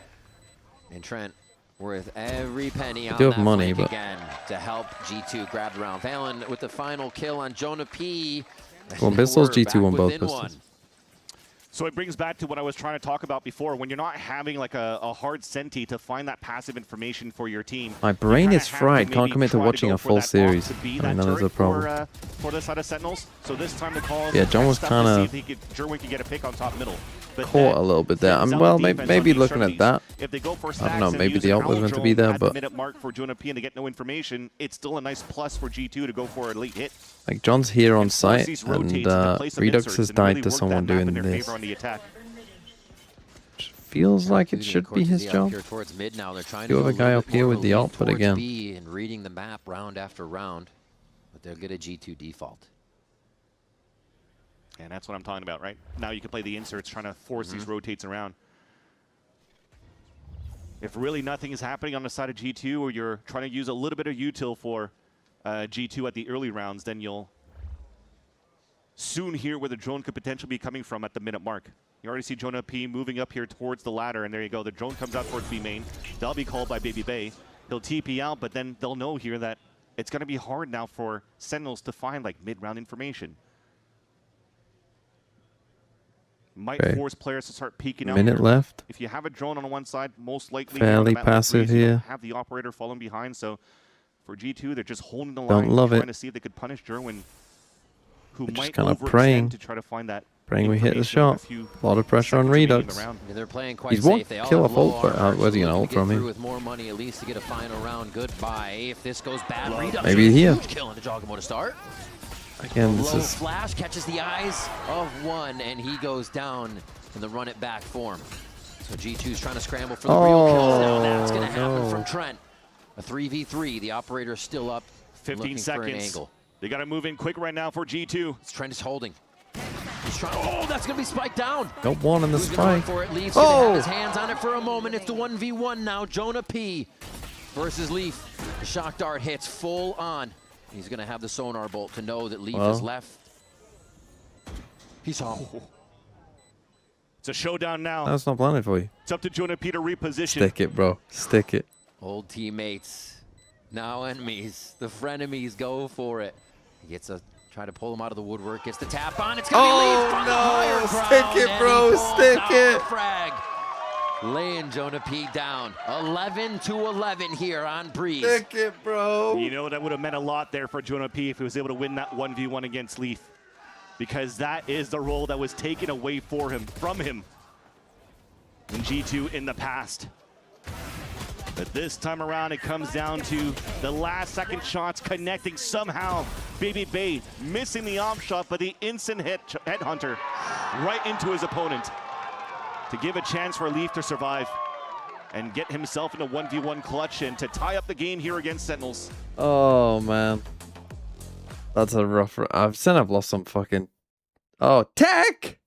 And Trent worth every penny on that money, flank but again to help G2 grab the round. Valen with the final kill on Jonah P. One pistols, We're G2 won back both within pistols. one. So it brings back to what I was trying to talk about before. When you're not having like a hard senti to find that passive information for your team, My brain is fried. Can't commit to watching a full series. I mean, that is a problem. For the side of Sentinels. So this time the call is Yeah, John was kind of kinda Jerwin could get a pick on top middle. But Caught a little bit there. I mean, well, maybe looking at that. If they go for I don't know, stacks maybe and the use ult an was owl meant to be drone there, at but the minute mark for Jonah P and they get no information, it's still a nice plus for G2 to go for a late hit. like John's here on site, These and rotates to play some Redux inserts has and really died to work someone that map doing in their this. favor on the attack. Feels like it Cutie should and be his Cortesia up job. here towards mid now. They're trying You to have go a guy little up bit here more with of a the lead ult, but towards again. B and reading the map round after round, but they'll get a G2 default. And that's what I'm talking about, right? Now you can play the inserts, trying to force these rotates around. If really nothing is happening on the side of G2, or you're trying to use a little bit of util for G2 at the early rounds, then you'll soon here where the drone could potentially be coming from at the minute mark. You already see Jonah P moving up here towards the ladder, and there you go. The drone comes out towards B main. They'll be called by Baby Bay. He'll TP out, but then they'll know here that it's going to be hard now for Sentinels to find like mid-round information. Might force players to start peeking out. Minute left. If you have a drone on one side, most likely Fairly passive you here. don't have the operator following behind. So for G2, they're just holding the Don't line, love trying it. to see if they could punish Derwin, who Just might kinda overextend praying. to try to find that. Praying we hit the information with shot. a few A lot of pressure on seconds remaining in Redux. the round. They're playing quite He's one safe. They all kill have off low ult, but armor, where's he so gonna looking ult to get from through him? with more money, at least to get a final round. Goodbye. If this goes bad, Redux Maybe with a here. huge kill on the Jogamo to start. Again, this Low is flash catches the eyes of one, and he goes down in the run it back form. So G2's trying to scramble for the real kills now. That's going to happen from Trent. A 3v3. The operator's still up. 15 looking for an seconds. angle. They got to move in quick right now for G2. Trent is holding. He's trying. Oh, that's going to be spiked down. got one in the Who's gonna run spike. for it? Leaf's gonna have Oh! his hands on it for a moment. It's the 1v1 now. Jonah P versus Leaf. The shock dart hits full on. He's going to have the sonar bolt to know that Leaf is left. He's home. It's a showdown now. That's not planted for you. It's up to Jonah P to reposition. Stick it, bro. Stick it. Old teammates, now enemies. The frenemies go for it. He gets a try to pull him out of the woodwork. Gets the tap on. It's gonna be Leaf from the higher ground, Stick it, and bro. he pulls Stick out it. the frag. Laying Jonah P down. 11-11 here on Breeze. Stick it, bro. You know, that would have meant a lot there for Jonah P if he was able to win that 1v1 against Leaf. Because that is the role that was taken away from him in G2 in the past. But this time around, it comes down to the last second shots connecting somehow. Baby Bay missing the off shot, but the instant headhunter right into his opponent to give a chance for Leaf to survive and get himself in a 1v1 clutch and to tie up the game here against Sentinels. Oh, man. That's a rough... I've said I've lost some fucking... Oh, tech!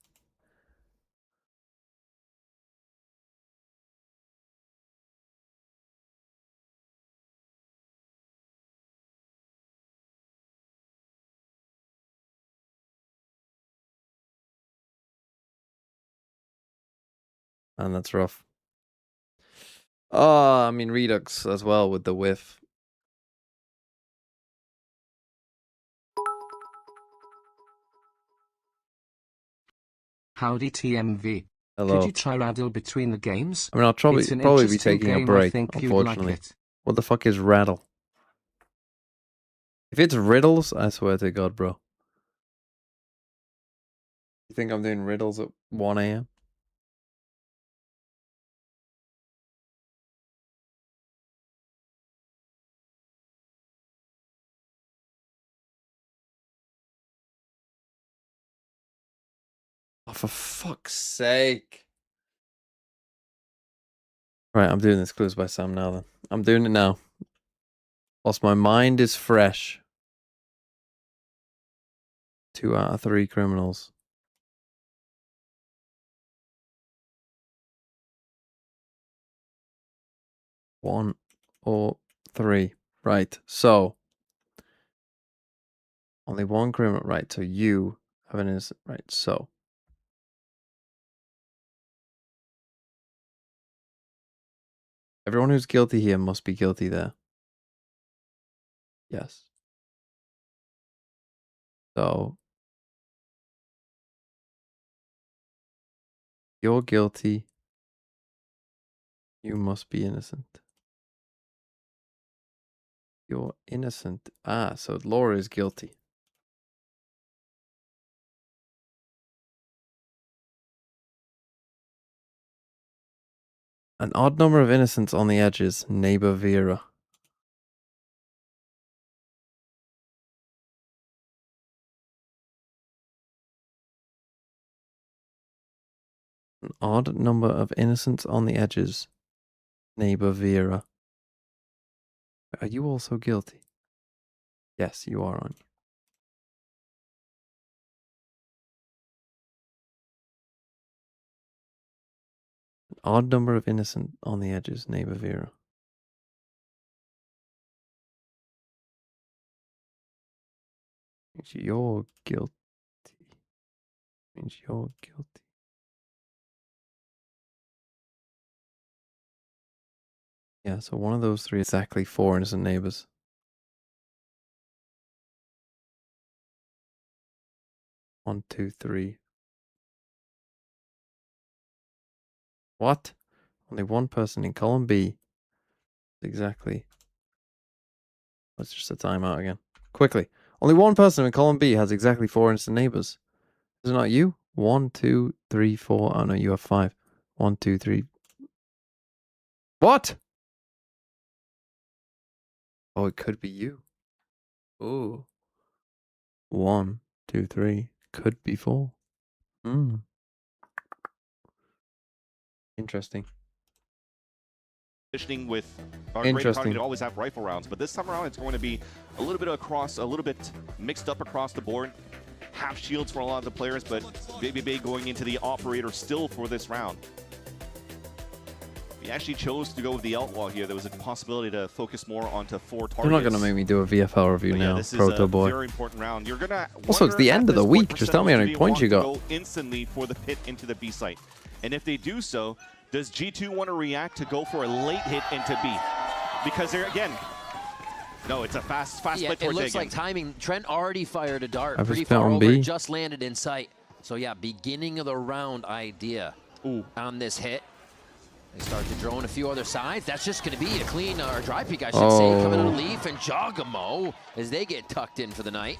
And that's rough. Oh, I mean, Redux as well with the whiff. Howdy TMV. Hello. Could you try Raddle between the games? I mean, I'll It's an probably be interesting taking a game, I break, think you'd like unfortunately. it. What the fuck is Rattle? If it's riddles, I swear to God, bro. You think I'm doing riddles at 1 a.m.? Oh, for fuck's sake. Right, I'm doing this Clues by Sam now then. I'm doing it now. Whilst my mind is fresh. 2 out of 3 criminals. One or 3. Right, so. Only one criminal. Right, so you have an innocent. Right, so. Everyone who's guilty here must be guilty there. Yes. So. You're guilty. You must be innocent. You're innocent. Ah, so Laura is guilty. An odd number of innocents on the edges. Neighbor Vera. An odd number of innocents on the edges. Neighbor Vera. Are you also guilty? Yes, you are, aren't you? An odd number of innocent on the edges. Neighbor Vera. You're guilty. Means you're guilty. Yeah, so one of those three is exactly 4 innocent neighbors. One, two, three. What? Only one person in column B. Exactly. Let's just a timeout again. Quickly. Only one person in column B has exactly 4 innocent neighbors. Is it not you? 1, 2, 3, 4. Oh no, you have 5. 1, 2, 3. What? Oh, it could be you. Ooh. 1, 2, 3. Could be 4. Interesting. Positioning with our great economy to always have rifle rounds, but this time around it's going to be a little bit mixed up across the board. Half shields for a lot of the players, but BBB going into the operator still for this round. We actually chose to go with the Outlaw here. There was a possibility to focus more onto 4 targets. You're not going to make me do a VFL review but now, this is Proto a Boy. very important round. You're gonna Also, it's the end of the week. Just tell me how many points you got. Go instantly for the pit into the B site, and if they do so, does G2 want to react to go for a late hit into B? Because they're again. No, it's a fast split towards it looks like timing. Trent already fired a dart I've pretty just been far on over. B. It just landed in sight. So yeah, beginning of the round idea on this hit. They start to drone a few other sides. That's just going to be a clean or dry peek, I should say, coming out of Leaf and Jogamo as they get tucked in for the night.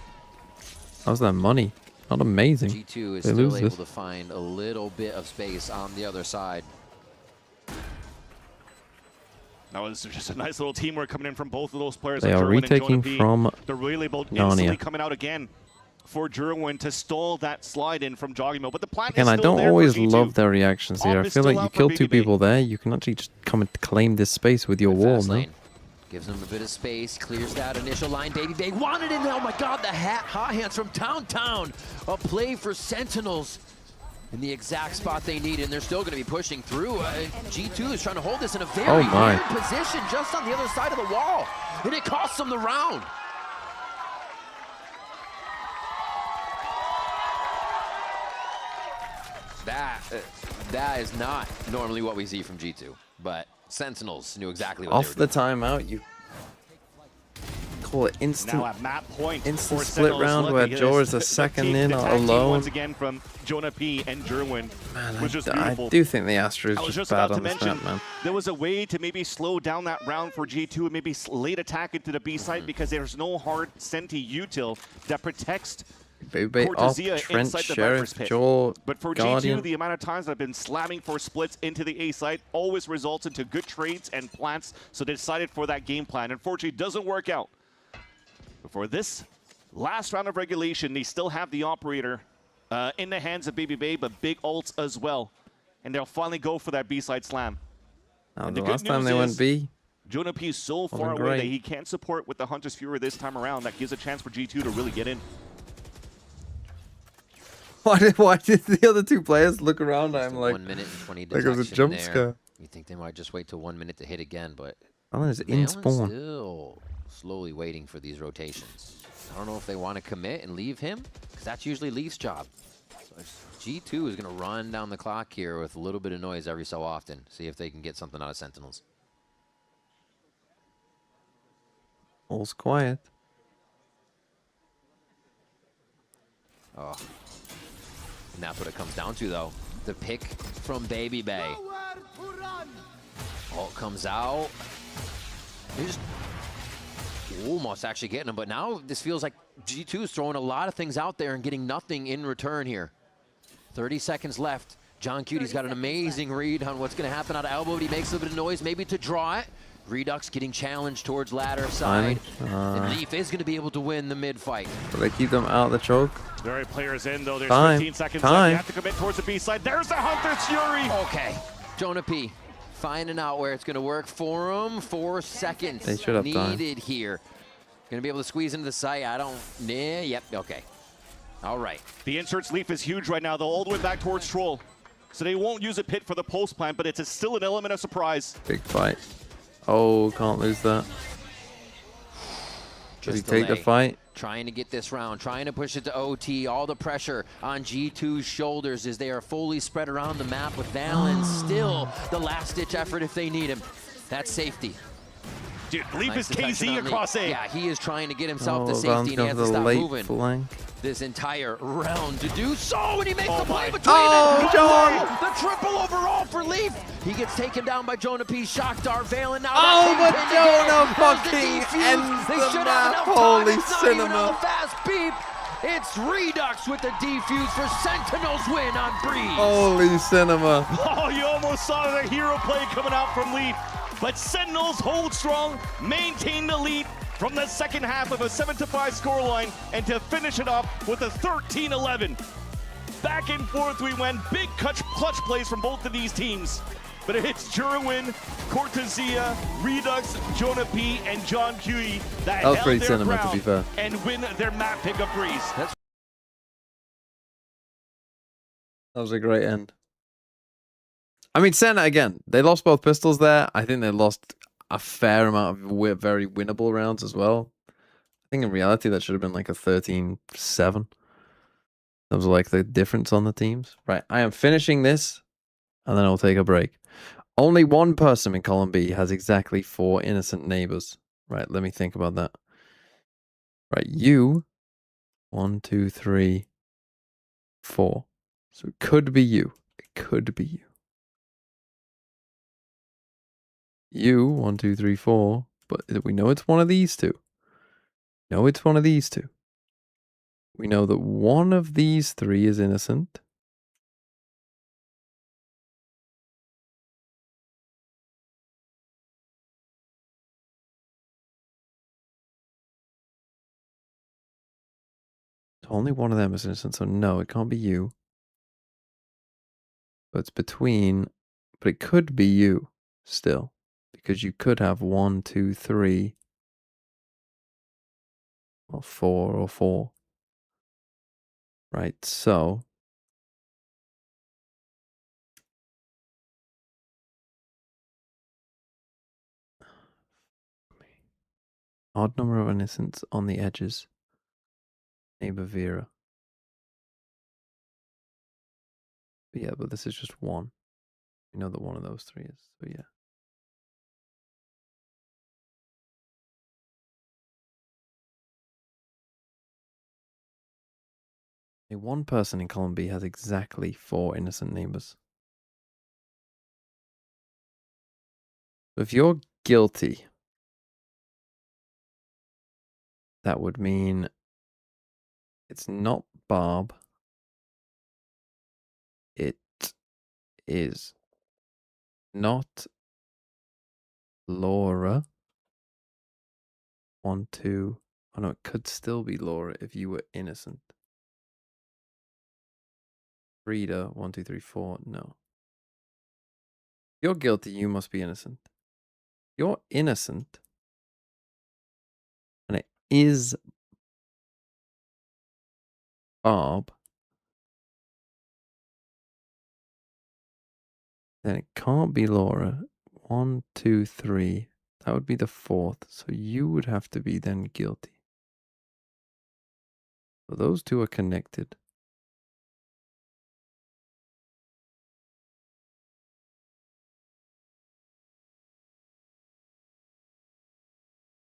How's that money? Not amazing. G2 is They still lose able this. to find a little bit of space on the other side. That was just a nice little teamwork coming in from both of those players. They are retaking from the really both Narnia. instantly coming out again for Jerwin to stall that slide in from Joggimo. But the plan Again, is I still don't there always for G2. love their reactions here. I is feel still like you out for kill 2 BBB. people there, you can actually just come and claim this space with your wall, no? Gives him a bit of space, clears that initial line. Baby Bay wanted it. Oh my God, the hot hands from downtown. A play for Sentinels in the exact spot they need, and they're still going to be pushing through. G2 is trying to hold this in a very weird position just on the other side of the wall, and it costs them the round. That is not normally what we see from G2, but Sentinels knew exactly what Off they were the timeout, you call it instant, Now at map point instant for split Sentinels round lucky. where It Jor is is the the second team- in the tag team alone. once again from Jonah P and Jerwin, which is beautiful. I do think the Astra is I was just just bad about to on this mention map, man. there was a way to maybe slow down that round for G2 and maybe late attack into the B site because there's no hard Senti util that protects Baby off, Cortesia Trent, inside the Sheriff, Viper's pit. Jor, But for Guardian. G2, the amount of times that I've been slamming for splits into the A site always results into good trades and plants, so they decided for that game plan. Unfortunately, it doesn't work out. But for this last round of regulation, they still have the operator in the hands of Baby Bay, but big ults as well. And they'll finally go for that B-side slam. Now, And the good last time news they went is B, Jonah P is so far wasn't away great. that he can't support with the Hunter's Fury this time around. That gives a chance for G2 to really get in. why did the other 2 players look around? I'm like, 1 minute and 20 like it was a jump there. scare. You think they might just wait till 1 minute to hit again, but Alan is in Valen's spawn. still slowly waiting for these rotations. I don't know if they want to commit and leave him, because that's usually Leaf's job. So G2 is going to run down the clock here with a little bit of noise every so often, see if they can get something out of Sentinels. All's quiet. Oh. And that's what it comes down to, though. The pick from Baby Bay. Ult comes out. They're just almost actually getting him, but now this feels like G2 is throwing a lot of things out there and getting nothing in return here. 30 seconds left. John Cutie's got an amazing read on what's going to happen out of elbow, but he makes a bit of noise, maybe to draw it. Redux getting challenged towards ladder side. And Leaf is going to be able to win the mid fight. Will they keep them out of the choke? Very players in, though. There's Time. 15 seconds Time. left. You have to commit towards the B side. There's the Hunter's Fury. Okay. Jonah P finding out where it's going to work for him. 4 seconds They should have time. needed here. Going to be able to squeeze into the site. I don't... Nah, yep, okay. All right. The inserts Leaf is huge right now, though, all the way back towards Troll. So they won't use a pit for the post plan, but it's still an element of surprise. Big fight. Oh, can't lose that. Did he Just take the delay. fight? Trying to get this round, trying to push it to OT. All the pressure on G2's shoulders as they are fully spread around the map with Valen still the last-ditch effort if they need him. That's safety. Dude, Leaf Nice is detection KZ on across A. Yeah, he is trying to get himself to Valen's safety, and he going has for to the stop late moving flank. this entire round to do so, and he makes Oh the play my. between Oh, it. John! The triple overall for Leaf. He gets taken down by Jonah P. Shock Dart Valen now. Oh, that but Kingpin again. Jonah There's the fucking defuse. ends They the should map. have enough time. Holy It's not even on cinema. the fast beep. It's Redux with the defuse for Sentinel's win on Breeze. Holy cinema. Oh, you almost saw the hero play coming out from Leaf. But Sentinels hold strong, maintain the lead from the second half of a 7-5 scoreline, and to finish it off with a 13-11. Back and forth we went. Big clutch plays from both of these teams. But it's Jerwin, Cortesia, Redux, Jonah P, and John Huey that That was held pretty their cinema, to ground be fair. and win their map pick of Breeze. That was a great end. I mean, Senna, again, they lost both pistols there. I think they lost a fair amount of very winnable rounds as well. I think in reality, that should have been like a 13-7. That was like the difference on the teams. Right, I am finishing this, and then I'll take a break. Only one person in column B has exactly 4 innocent neighbors. Right, let me think about that. Right, you. 1, 2, 3, 4. So it could be you. It could be you. You, 1, 2, 3, 4. But we know it's one of these two. No, it's one of these two. We know that one of these 3 is innocent. Only one of them is innocent, so no, it can't be you. But it's between, but it could be you still, because you could have 1, 2, 3, or 4 or 4. Right, so odd number of innocents on the edges. Neighbor Vera. But yeah, but this is just one. We know that one of those 3 is, so yeah. Only one person in column B has exactly 4 innocent neighbors. If you're guilty, that would mean it's not Barb. It is not Laura. 1, 2. Oh no, it could still be Laura if you were innocent. Frida, 1, 2, 3, 4. No. If you're guilty, you must be innocent. You're innocent. And it is Barb. Then it can't be Laura. 1, 2, 3. That would be the 4th. So you would have to be then guilty. So those 2 are connected.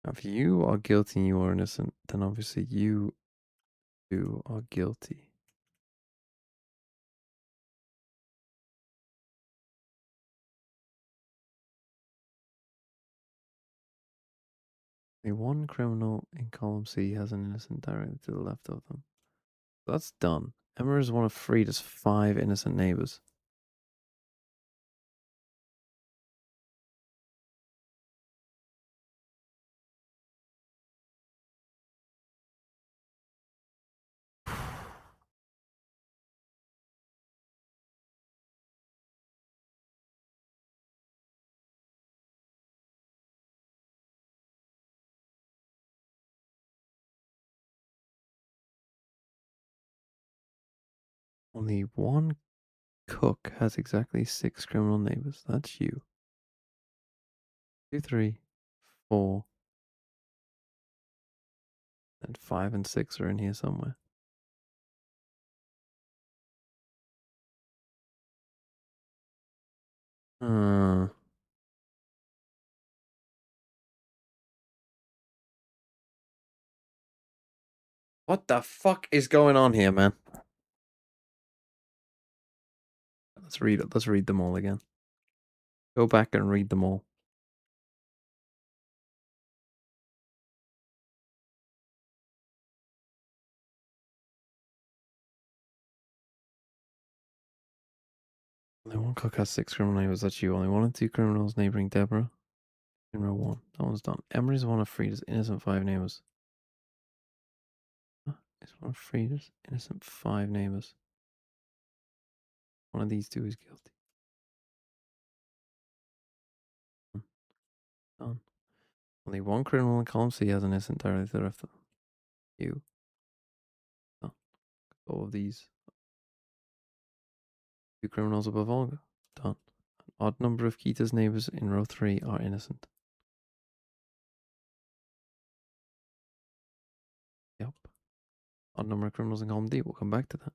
Now, if you are guilty and you are innocent, then obviously you 2 are guilty. Only one criminal in column C has an innocent directly to the left of them. That's done. Emma is one of Frida's 5 innocent neighbors. Only one cook has exactly 6 criminal neighbors. That's you. 2, 3, 4. And 5 and 6 are in here somewhere. What the fuck is going on here, man? Let's read it. Let's read them all again. Go back and read them all. Only one cook has 6 criminal neighbors. That's you. Only 1 and 2 criminals neighboring Deborah. In row 1. That one's done. Emery's one of Frida's innocent 5 neighbors. Is one of Frida's innocent 5 neighbors. One of these 2 is guilty. Done. Only 1 criminal in column C has an innocent directly to the left of them. You. Done. All of these. 2 criminals above Olga. Done. An odd number of Kita's neighbors in row 3 are innocent. Yep. Odd number of criminals in column D. We'll come back to that.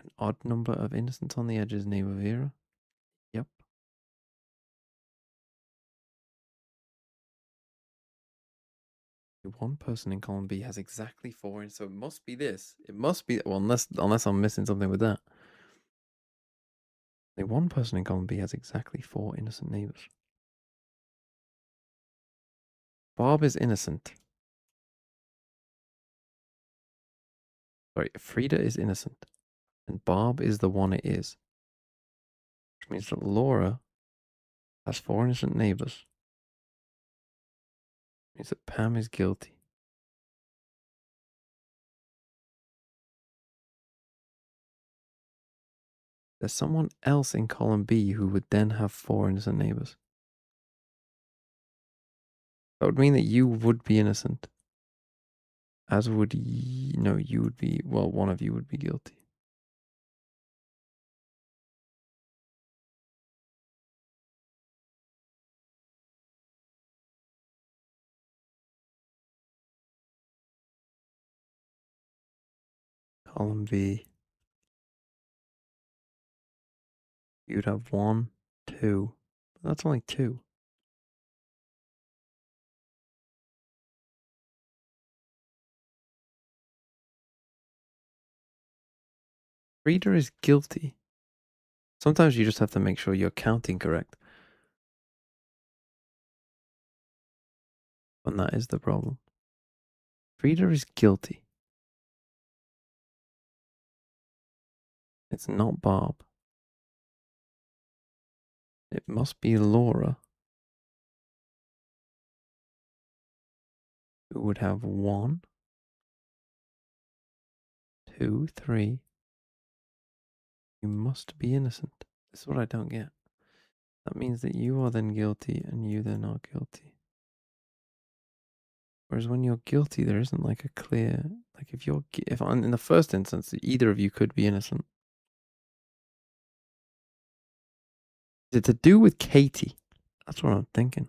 An odd number of innocents on the edges, neighbor Vera. Yep. One person in column B has exactly 4, and so it must be this. It must be, well, unless I'm missing something with that. Only one person in column B has exactly 4 innocent neighbors. Bob is innocent. Sorry, Frida is innocent. And Bob is the one it is. Which means that Laura has 4 innocent neighbors. Which means that Pam is guilty. There's someone else in column B who would then have 4 innocent neighbors. That would mean that you would be innocent. As would no, you would be, well, one of you would be guilty. Column B. You'd have 1, 2. But that's only 2. Frida is guilty. Sometimes you just have to make sure you're counting correct. And that is the problem. Frida is guilty. It's not Bob. It must be Laura, who would have 1, 2, 3. You must be innocent. This is what I don't get. That means that you are then guilty and you then are guilty. Whereas when you're guilty, there isn't like a clear, like if in the first instance, either of you could be innocent. Is it to do with Katie? That's what I'm thinking.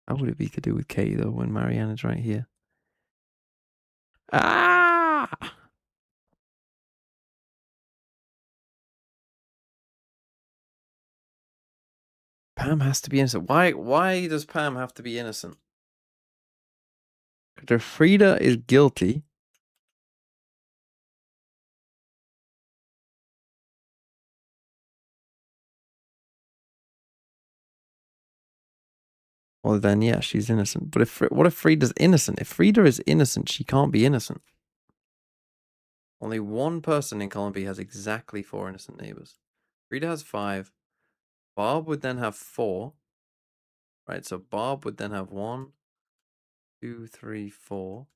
How would it be to do with Katie though when Marianne's right here? Ah! Pam has to be innocent. Why does Pam have to be innocent? Because Frida is guilty. Well, then, yeah, she's innocent. But what if Frida's innocent? If Frida is innocent, she can't be innocent. Only one person in column B has exactly 4 innocent neighbors. Frida has 5. Bob would then have 4. Right, so Bob would then have 1, 2, 3, 4.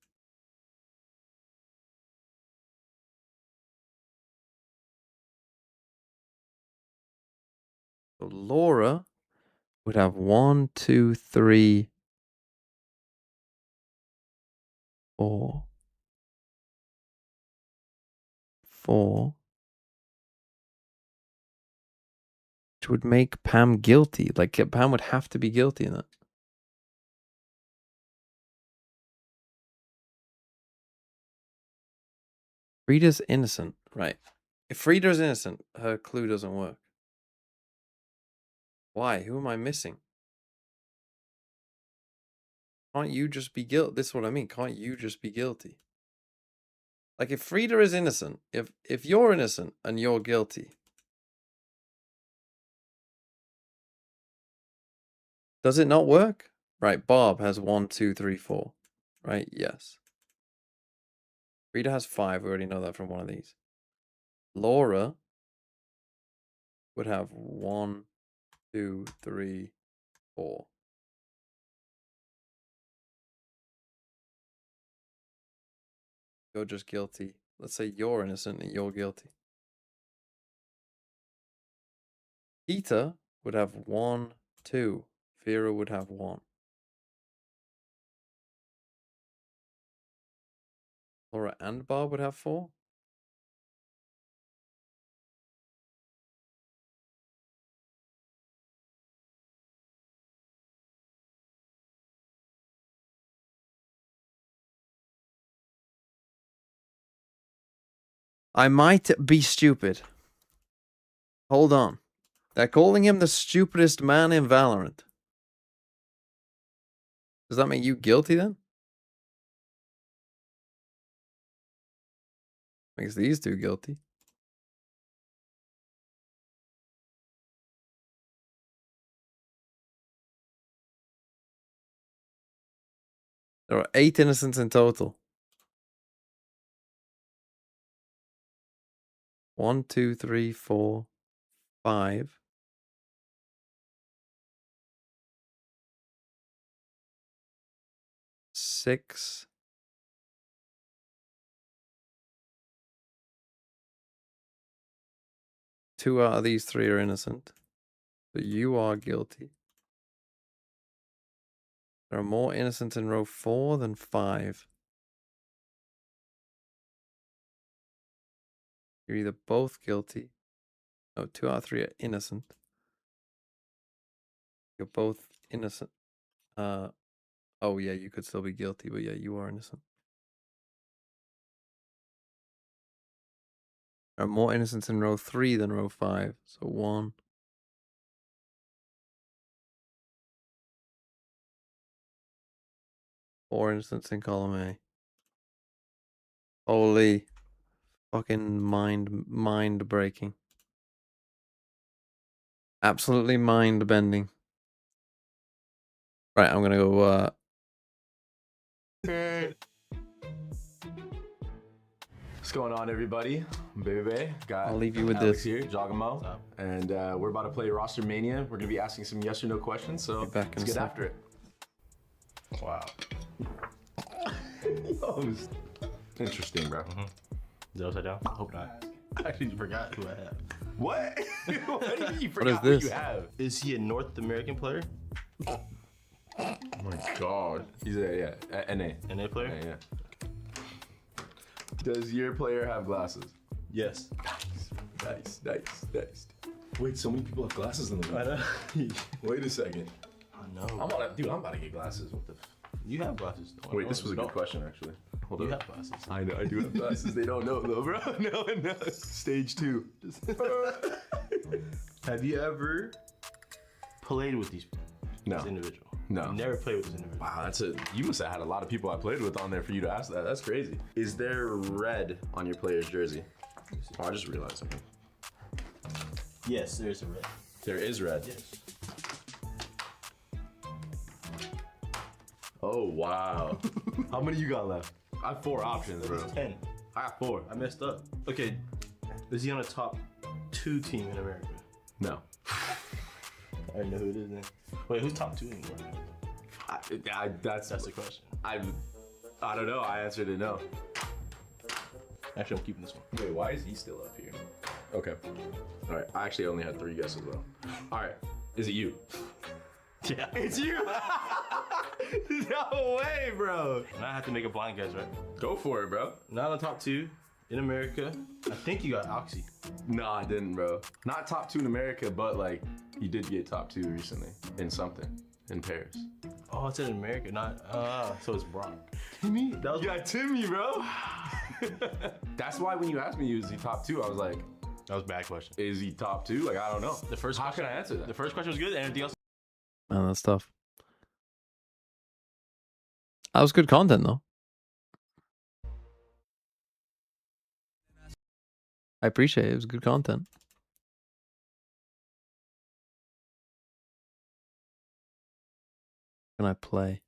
So Laura would have 1, 2, 3, 4. 4. which would make Pam guilty. Like, Pam would have to be guilty in that. Frida's innocent. Right. If Frida's innocent, her clue doesn't work. Why? Who am I missing? Can't you just be guilty? This is what I mean. Can't you just be guilty? Like, if Frida is innocent, if you're innocent and you're guilty, does it not work? Right, Bob has 1, 2, 3, 4. Right, yes. Frida has 5. We already know that from one of these. Laura would have 1, 2, 3, 4. You're just guilty. Let's say you're innocent and you're guilty. Peter would have 1, 2. Vera would have 1. Laura and Bob would have 4. I might be stupid. Hold on. They're calling him the stupidest man in Valorant. Does that make you guilty then? Makes these two guilty. There are 8 innocents in total. 1, 2, 3, 4, 5. 6. 2 out of these 3 are innocent. But you are guilty. There are more innocents in row 4 than 5. You're either both guilty. No, 2 out of 3 are innocent. You're both innocent. Oh yeah, you could still be guilty, but yeah, you are innocent. There are more innocents in row 3 than row 5. So 1. Four innocents in column A. Holy fucking mind breaking. Absolutely mind bending. Right, I'm gonna go What's going on, everybody? Baby, got I'll leave you with Alex this. here, Jogamo, and we're about to play Roster Mania. We're gonna be asking some yes or no questions, so let's get after it. Wow. Interesting, bro. Is it upside down? I hope not. I actually forgot who I have. What? What do you mean you What forgot is this? who you have? Is he a North American player? Oh my god. He's a NA. NA player? Yeah. Does your player have glasses? Yes. Nice. Wait, so many people have glasses in the league. I know. Wait a second. I know. I'm about to get glasses. What the? You have glasses. Wait, this was a good question, actually. Hold You up. have glasses. I know, I do have glasses. They don't know though, bro. No. Stage 2. Have you ever played with this individual? No. You never played with this individual. Wow, you must have had a lot of people I played with on there for you to ask that. That's crazy. Is there red on your player's jersey? Oh, I just realized something. Yes, there is a red. There is red. Yes. Oh, wow. How many you got left? I have 4 options, bro. 10. I got 4. I messed up. Okay, is he on a top 2 team in America? No. I already know who it is then. Wait, who's top 2 anymore? That's the question. I don't know. I answered it no. Actually, I'm keeping this one. Wait, why is he still up here? Okay. All right. I actually only had 3 guesses though. All right. Is it you? Yeah. It's you. No way, bro. And I have to make a blind guess, right? Go for it, bro. Not on the top 2. In America, I think you got Oxy. No, I didn't, bro. Not top 2 in America, but like you did get top 2 recently in something in Paris. Oh, it's in America, not so it's Brock. Timmy? That was Timmy, bro. That's why when you asked me, is he top 2? I was like, that was a bad question. Is he top 2? Like, I don't know. The first How question, can I answer that? The first question was good, and everything else. Man, that's tough. That was good content, though. I appreciate it. It was good content. Can I play?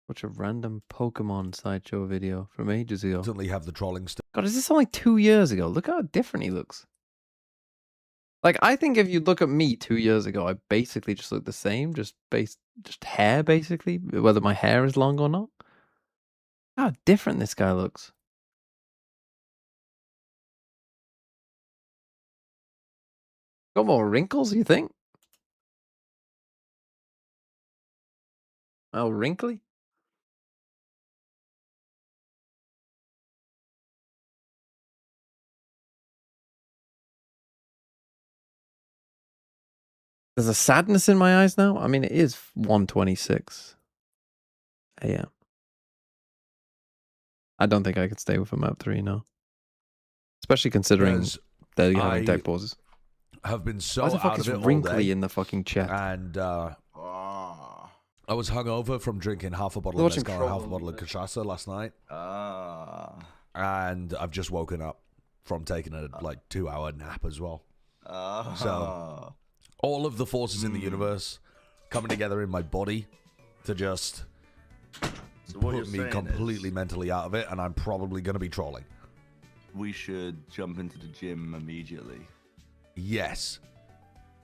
Watch a random Pokemon sideshow video from ages ago. Certainly have the trolling stuff. God, is this only 2 years ago? Look how different he looks. Like, I think if you look at me 2 years ago, I basically just look the same, just hair, basically, whether my hair is long or not. How different this guy looks. Got more wrinkles, you think? Oh, wrinkly? There's a sadness in my eyes now. I mean, it is 1:26 a.m. I don't think I could stay with a map 3 now. Especially considering they're having tech pauses. Have been so Why the fuck out is of it all wrinkly day, in the fucking chat? and I was hungover from drinking half a bottle of mezcal and half a bottle of cachaça last night. And I've just woken up from taking a like 2-hour nap as well. So all of the forces in the universe coming together in my body to just put me completely mentally out of it, and I'm probably going to be trolling. We should jump into the gym immediately. Yes.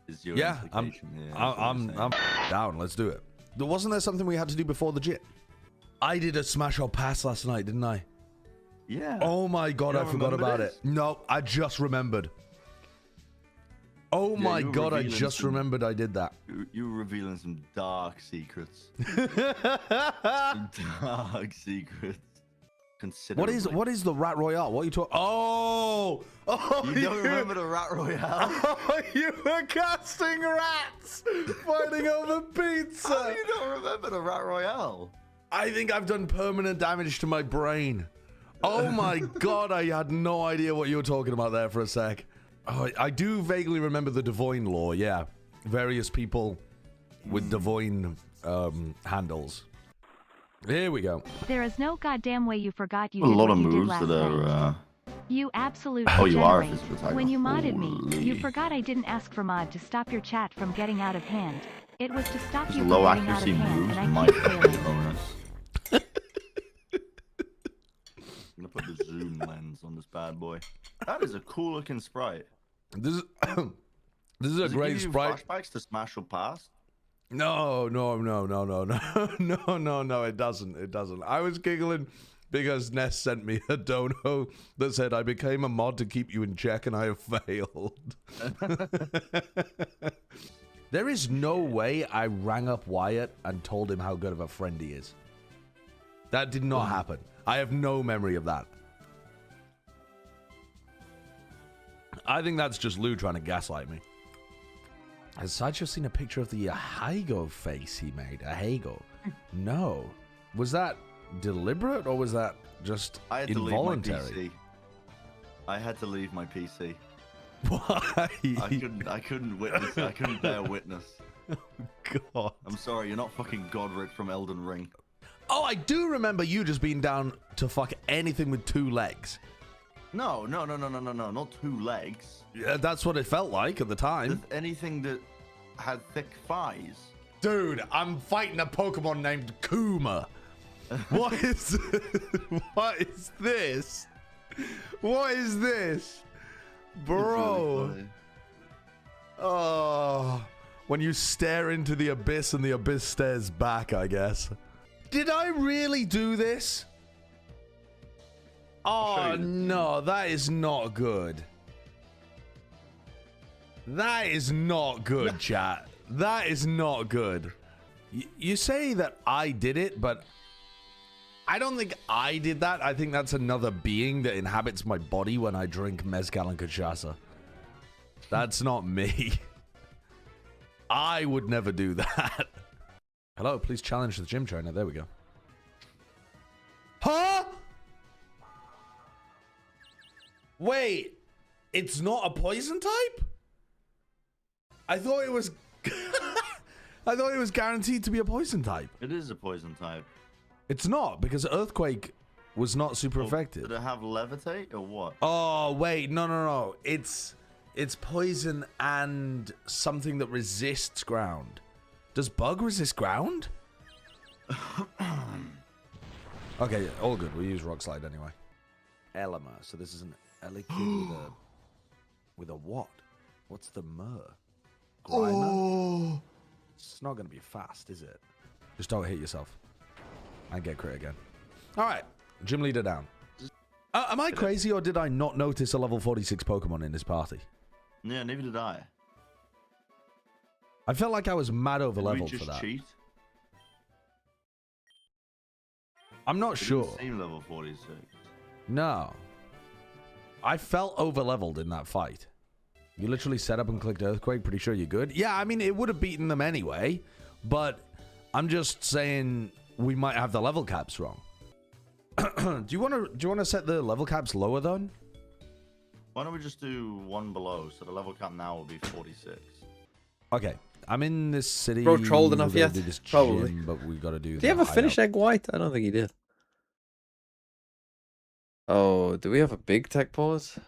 Is your Yeah, I'm implication here, I'm down. Let's do it. Wasn't there something we had to do before the gym? I did a smash or pass last night, didn't I? Yeah. Oh my god, I forgot about this? it. No, I just remembered. Oh my god, I just remembered I did that. You were revealing some dark secrets. Some dark secrets. What is the Rat Royale? What are you talking? Oh, you don't remember the Rat Royale? Oh, you were casting rats, fighting over pizza. How do you don't remember the Rat Royale? I think I've done permanent damage to my brain. Oh my god, I had no idea what you were talking about there for a sec. Oh, I do vaguely remember the Devoyne lore, yeah. Various people with Devoyne handles. Here we go. There is no goddamn way you forgot you A did lot what of you did moves last that night. are... You absolute Oh, you are a degenerate. physical attacker. When you modded me, you Holy. forgot I didn't ask for mod to stop your chat from getting out of hand. It was to stop Those you from low getting out of accuracy hand, moves and I might keep be a failing. bonus. I'm gonna put the zoom lens on this bad boy. That is a cool looking sprite. This is this is Does a it great give you sprite. Flashbacks to Smash or Pass? No, it doesn't. I was giggling because Ness sent me a dono that said, I became a mod to keep you in check and I have failed. There is no way I rang up Wyatt and told him how good of a friend he is. That did not happen. I have no memory of that. I think that's just Lou trying to gaslight me. Has Sideshow seen a picture of the Ahaigo face he made? Ahaigo? No. Was that deliberate or was that just I had involuntary? To leave my PC. I had to leave my PC. Why? I couldn't witness. I couldn't bear witness. God. I'm sorry, you're not fucking Godric from Elden Ring. Oh, I do remember you just being down to fuck anything with 2 legs. No, not 2 legs. Yeah, that's what it felt like at the time. Anything that had thick thighs. Dude, I'm fighting a Pokemon named Kuma. What is what is this? What is this? Bro. Really Oh, when you stare into the abyss and the abyss stares back, I guess. Did I really do this? Oh, no, that is not good. That is not good, chat. That is not good. You say that I did it, but I don't think I did that. I think that's another being that inhabits my body when I drink mezcal and cachaça. That's not me. I would never do that. Hello, please challenge the gym trainer. There we go. Huh? Wait, it's not a poison type? I thought it was I thought it was guaranteed to be a poison type. It is a poison type. It's not, because Earthquake was not super effective. Did it have levitate or what? Oh, wait, no. It's poison and something that resists ground. Does bug resist ground? Okay, all good. We use rock slide anyway. Elema. So this is an Elekid with a what? What's the mer? Grimer? Oh. It's not going to be fast, is it? Just don't hit yourself. And get crit again. All right. Gym leader down. Am I crazy, or did I not notice a level 46 Pokemon in this party? Yeah, neither did I. I felt like I was mad over Did leveled we for just that. cheat? I'm not sure. Didn't seem level 46. No. I felt over leveled in that fight. You literally set up and clicked Earthquake, pretty sure you're good. Yeah, I mean, it would have beaten them anyway, but I'm just saying we might have the level caps wrong. Do you want to set the level caps lower then? Why don't we just do one below, so the level cap now will be 46. Okay, I'm in this city. Bro trolled enough yet? Probably. But we got to do. Did he have a finished egg white? I don't think he did. Oh, do we have a big tech pause?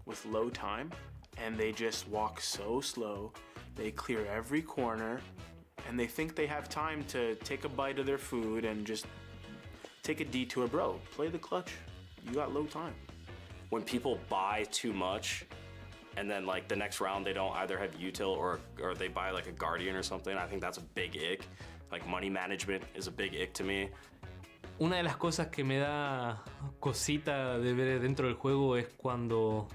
With low time, and they just walk so slow. They clear every corner, and they think they have time to take a bite of their food and just take a detour. Bro, play the clutch. You got low time. When people buy too much, and then like the next round they don't either have util or they buy like a guardian or something, I think that's a big ick. Like money management is a big ick to me. Una de las cosas que me da cosita de ver dentro del juego es cuando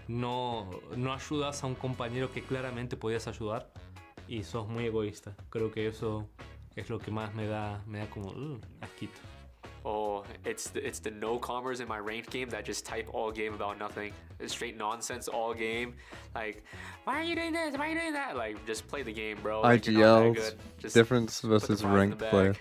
no ayudas a un compañero que claramente podías ayudar y sos muy egoísta. Creo que eso es lo que más me da como asquito. Oh, it's the no-comers in my ranked game that just type all game about nothing. It's straight nonsense all game. Like, why are you doing this? Why are you doing that? Like, just play the game, bro. Like, you're not that IGL's good. Just difference put the versus prize in the ranked bag. player.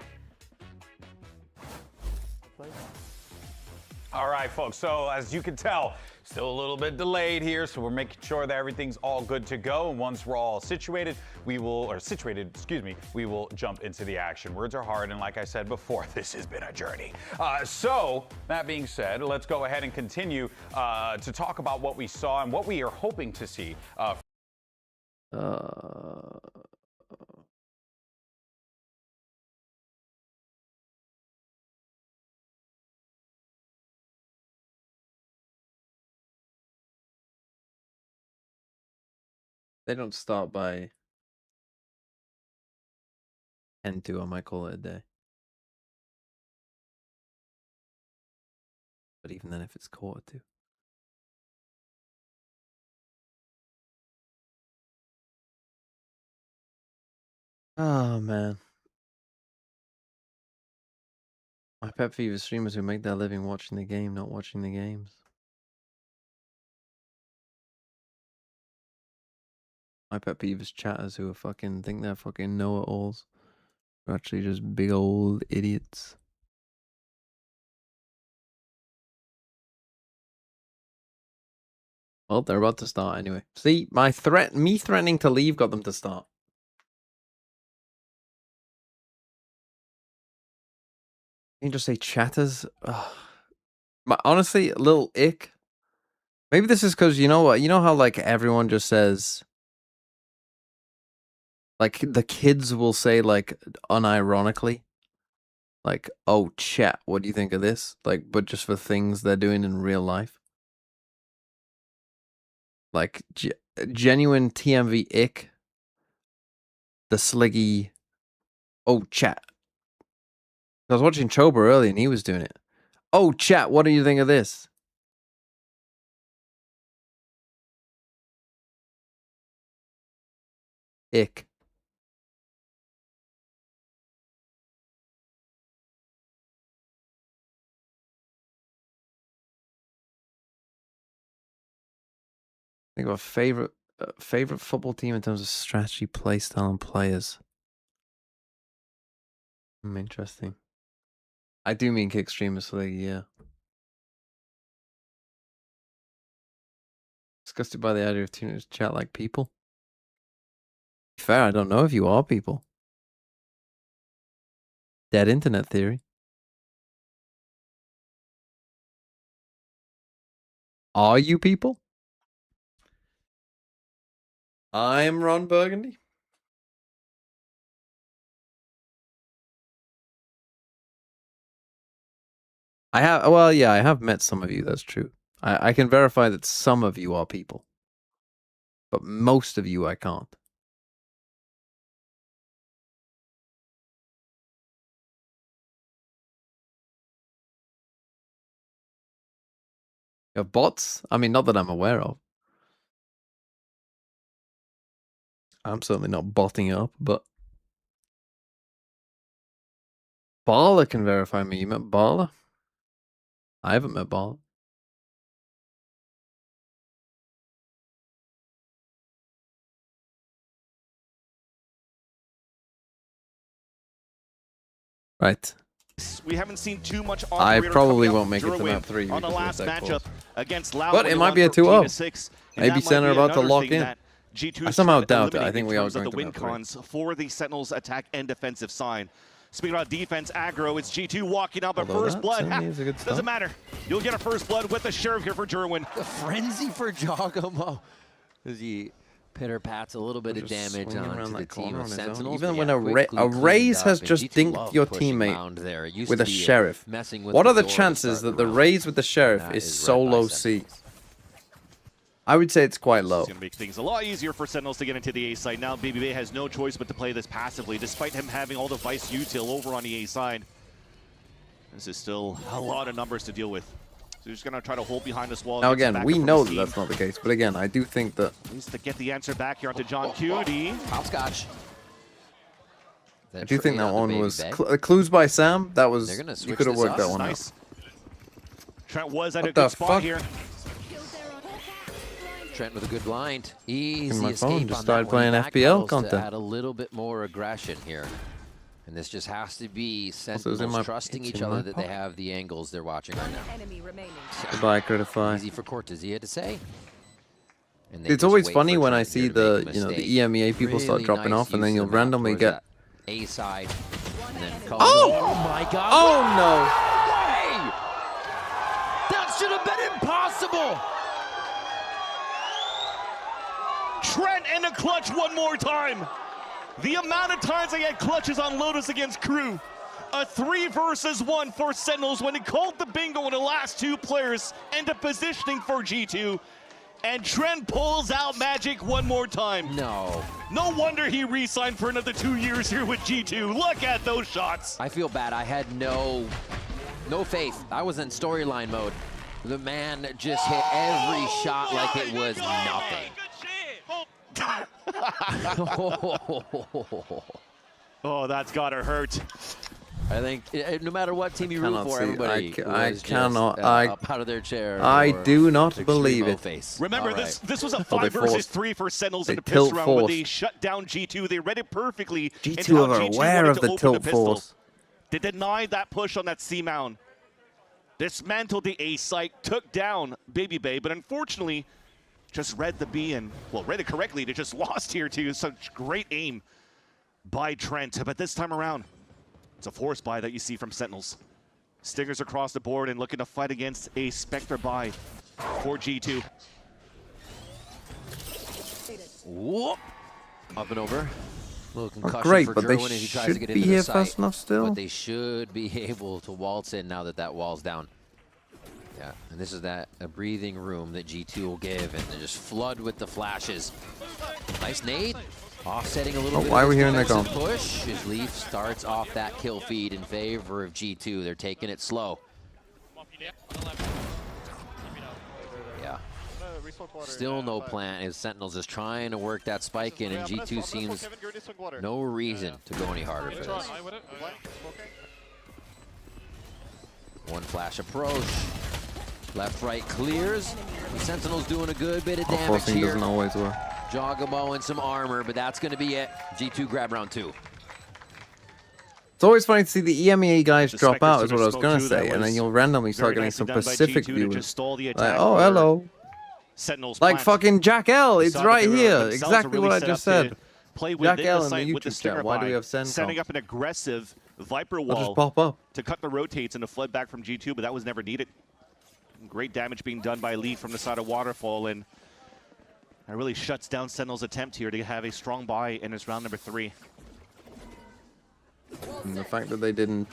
All right, folks, so as you can tell, still a little bit delayed here, so we're making sure that everything's all good to go. And once we're all situated, we will jump into the action. Words are hard, and like I said before, this has been a journey. So, that being said, let's go ahead and continue to talk about what we saw and what we are hoping to see. They don't start by 10-2, I might call it a day. But even then, if it's quarter to. Oh, man. My pet peeve is streamers who make their living watching the game, not watching the games. My pet peeve is chatters who are think they're fucking know-it-alls. They're actually just big old idiots. Well, they're about to start anyway. See, me threatening to leave got them to start. You can just say chatters. Ugh. But honestly, a little ick. Maybe this is because you know what? You know how like everyone just says Like, the kids will say, like, unironically, like, oh, chat, what do you think of this? Like, but just for things they're doing in real life. Like, genuine TMV ick. The sliggy, oh, chat. I was watching Chober earlier and he was doing it. Oh, chat, what do you think of this? Ick. Think of a favorite football team in terms of strategy, play style, and players. Interesting. I do mean kick streamersly, yeah. Disgusted by the idea of teenagers chat like people. Fair, I don't know if you are people. Dead internet theory. Are you people? I'm Ron Burgundy. I have met some of you, that's true. I can verify that some of you are people. But most of you I can't. You have bots? I mean, not that I'm aware of. I'm certainly not botting up, but Bala can verify me. You met Bala? I haven't met Bala. Right. We haven't seen too much on I the probably won't make it to map 3 on the last matchup against Lau. But it might be a 2-0. Maybe Center about to lock in. I somehow doubt it. I think we are going to win cons for the Sentinels attack and defensive side. Speaking about defense, aggro, it's G2 walking out, but first blood doesn't matter. You'll get a first blood with the Sheriff here for Jerwin. The frenzy for Giacomo as he pitter-pats a little bit of damage onto the team of Sentinels. Even when a Raze has just dinked your teammate with a Sheriff, what are the chances that the Raze with the Sheriff is solo C? I would say it's quite low. It's going to make things a lot easier for Sentinels to get into the A side. Now BBB has no choice but to play this passively, despite him having all the Vice util over on the A side. This is still a lot of numbers to deal with. So he's just going to try to hold behind this wall. Now again, we know that that's not the case, but again, I do think that... Needs to get the answer back here onto John Cutie. Hopscotch. I do think that one was... clues by Sam, that was... You could have worked that one out. Trent was at a good spot here. Trent with a good blind. Easy my phone escape just on started that playing one. FPL content. To add a little bit more aggression here. And this just has to be Sentinels trusting each other that they have the angles they're watching right now. Goodbye, Critify. Easy for Cortezia to say. It's always funny when I see the the EMEA people start dropping off, and then you'll randomly get A side. And then oh my God! Oh no! Way! That should have been impossible. Trent in a clutch one more time. The amount of times they had clutches on Lotus against KRU. A 3 versus 1 for Sentinels when he called the bingo when the last two players end up positioning for G2. And Trent pulls out magic one more time. No. No wonder he re-signed for another 2 years here with G2. Look at those shots. I feel bad. I had no faith. I was in storyline mode. The man just hit every shot like it was nothing. Oh, that's gotta hurt. I think no matter what team you root for, everybody was cannot. Up out of their chair. I do not believe it. Face. Remember, this was a 5 versus 3 for Sentinels in the pistol round where they shut down G2. They read it perfectly. G2 are aware of the tilt force. They denied that push on that C mount. Dismantled the A site, took down Baby Bay, but unfortunately, just read the B and, well, read it correctly. They just lost here too. Such great aim by Trent. But this time around, it's a force buy that you see from Sentinels. Stingers across the board and looking to fight against a Spectre buy for G2. Whoop. Up and over. Little Not concussion great, for but they Jerwin as he tries should to get be into the here site, fast enough still. But they should be able to waltz in now that that wall's down. Yeah, and this is a breathing room that G2 will give, and they just flood with the flashes. Nice nade, offsetting a little bit. Why are of we his hearing that defensive going? push as Leaf starts off that kill feed in favor of G2. They're taking it slow. Yeah. Still no plan as Sentinels is trying to work that spike in, and G2 seems no reason to go any harder for this. One flash approach. Left, right clears. The Sentinel's doing a good bit of damage Forcing here. doesn't always work. Jogamo and some armor, but that's going to be it. G2 grab round 2. It's always funny to see the EMEA guys drop out, is what I was going to say, and then you'll randomly start getting some Pacific viewers. Like, oh, hello. Sentinels Like fucking Jack L, it's right here. Exactly Exactly what I just said. Play Jack within L the in the site with the YouTube stinger chat. Why do we bind, have SEN setting comp? up an aggressive Viper I'll wall just pop up. to cut the rotates and a flood back from G2, but that was never needed. Great damage being done by Lee from the side of Waterfall, and that really shuts down Sentinel's attempt here to have a strong buy in this round number 3. And the fact that they didn't...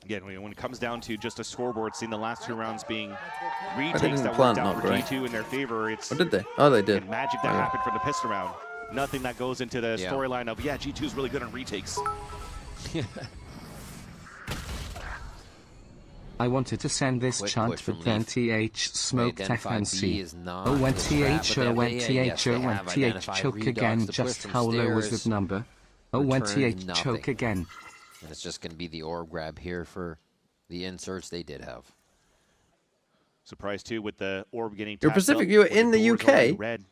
Again, when it comes down to just a scoreboard, seeing the last 2 rounds being retakes didn't that plant, worked out not for great. G2 in their favor, it's... Or did they? Oh, they did. Magic that Okay. happened from the pistol round. Nothing that goes into the Yeah. storyline of, yeah, G2's really good on retakes. I wanted to send this Quick chant push for from Leaf. 20H smoked identified B FNC. is not Oh, when the strap, TH, but oh, when yes, TH, they oh, when have TH identified choke Redux. again, The push just from how low was stairs the number? Oh, when returns TH choke nothing. again. And it's just going to be the orb grab here for the inserts they did have. Surprise too with the orb getting You're tapped Pacific up viewer when in the door's already UK? red.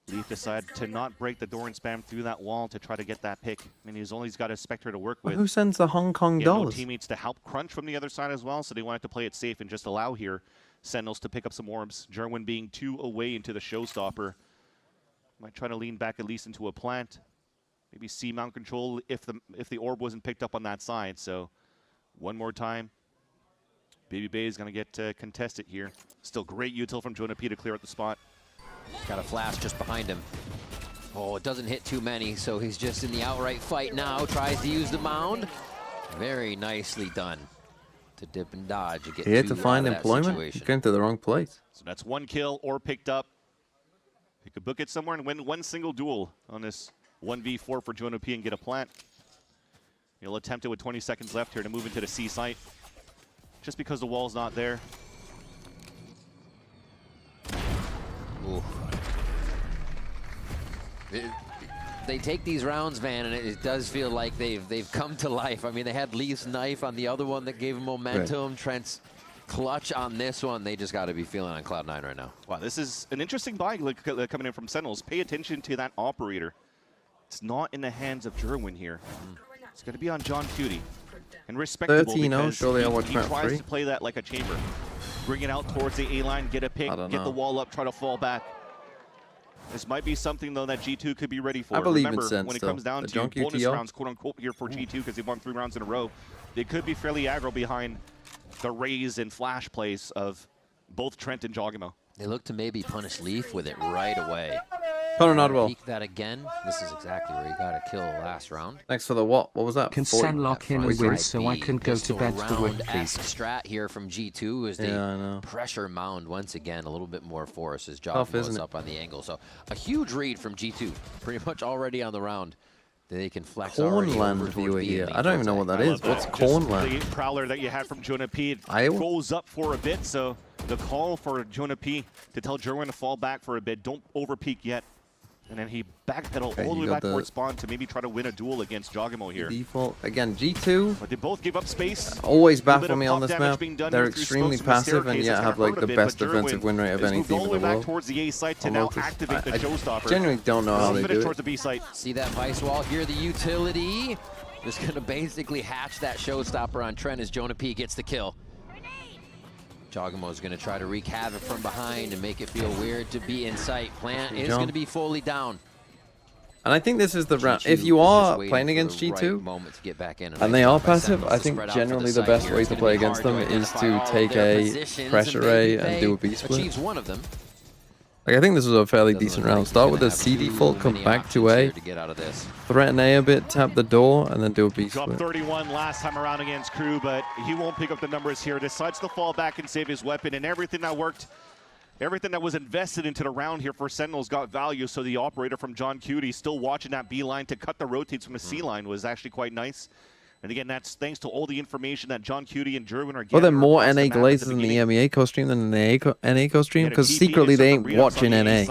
Leaf decided to not break the door and spam through that wall to try to get that pick. I mean, he's only got a Spectre to work with. Who sends the Hong Kong He had no dollars? teammates to help crunch from the other side as well, so they wanted to play it safe and just allow here Sentinels to pick up some orbs. Jerwin being 2 away into the showstopper. Might try to lean back at least into a plant. Maybe see mount control if the orb wasn't picked up on that side. So one more time. Baby Bay is going to get contested here. Still great util from Jonah P to clear out the spot. Got a flash just behind him. Oh, it doesn't hit too many, so he's just in the outright fight now. Tries to use the mound. Very nicely done to dip and dodge and get He had to two find out of that employment? He situation. came to the wrong place. So that's 1 kill or picked up. He could book it somewhere and win 1 single duel on this 1v4 for Jonah P and get a plant. He'll attempt it with 20 seconds left here to move into the C site. Just because the wall's not there. Ooh. They take these rounds, Van, and it does feel like they've come to life. I mean, they had Leaf's knife on the other one that gave him momentum. Right. Trent's clutch on this one. They just got to be feeling on cloud 9 right now. Wow, this is an interesting buy coming in from Sentinels. Pay attention to that operator. It's not in the hands of Jerwin here. It's going to be on John Cutie. And respectable 13-0, because surely I watch he round tries 3. to play that like a chamber. Bring it out towards the A-line, get a pick, get the wall up, try to fall back. This might be something, though, that G2 could be ready for. I believe Remember, in SEN when it still. comes down The to junk bonus UTL. rounds, quote-unquote, here for G2 because they won 3 rounds in a row, they could be fairly aggro behind the raise and flash plays of both Trent and Jogamo. They look to maybe punish Leaf with it right away. Connor Nodwell. Peek that again. This is exactly where he got a kill last round. Thanks for the what? What was that? Can 40? Sen lock in a win so I can go to bed for work, please? Strat here from G2 as they pressure mound once again. A little bit more force as Job goes up on the angle. So a huge read from G2. Pretty much already on the round. They can flex Cornland viewer here. I don't even know what that is. What's Cornland? The prowler that you had from Jonah P Iowa? goes up for a bit, so the call for Jonah P to tell Jerwin to fall back for a bit. Don't over peak yet. And then he backpedaled all the way back towards spawn to maybe try to win a duel against Jogamo here. Default again, G2. But they both give up space. Always baffle me on this map. They're extremely passive and yet have like the best defensive win rate of any team in the world. Towards the A site to now activate the showstopper. I genuinely don't know how they do towards it. the B site. See that vice wall here, the utility. Just gonna basically hatch that showstopper on Trent as Jonah P gets the kill. Jogamo's gonna try to wreak havoc from behind and make it feel weird to be in sight. Plant is gonna be fully down. And I think this is the round. If you are playing against G2, and they are passive, I think generally the best way to play against them is to take a pressure ray and do a B split. Achieves one of them. Like, I think this was a fairly decent round. Start with a C default, come back to A, threaten A a bit, tap the door, and then do a B Dropped split. 31 last time around against KRU, but he won't pick up the numbers here. Decides to fall back and save his weapon, and everything that worked, everything that was invested into the round here for Sentinels got value. So the operator from John Cutie still watching that B line to cut the rotates from the C line was actually quite nice. And again, that's thanks to all the information that John Cutie and Jerwin are getting. Well, there more NA glazes in the EMEA co-stream than in the NA co-stream? Because secretly they ain't watching NA.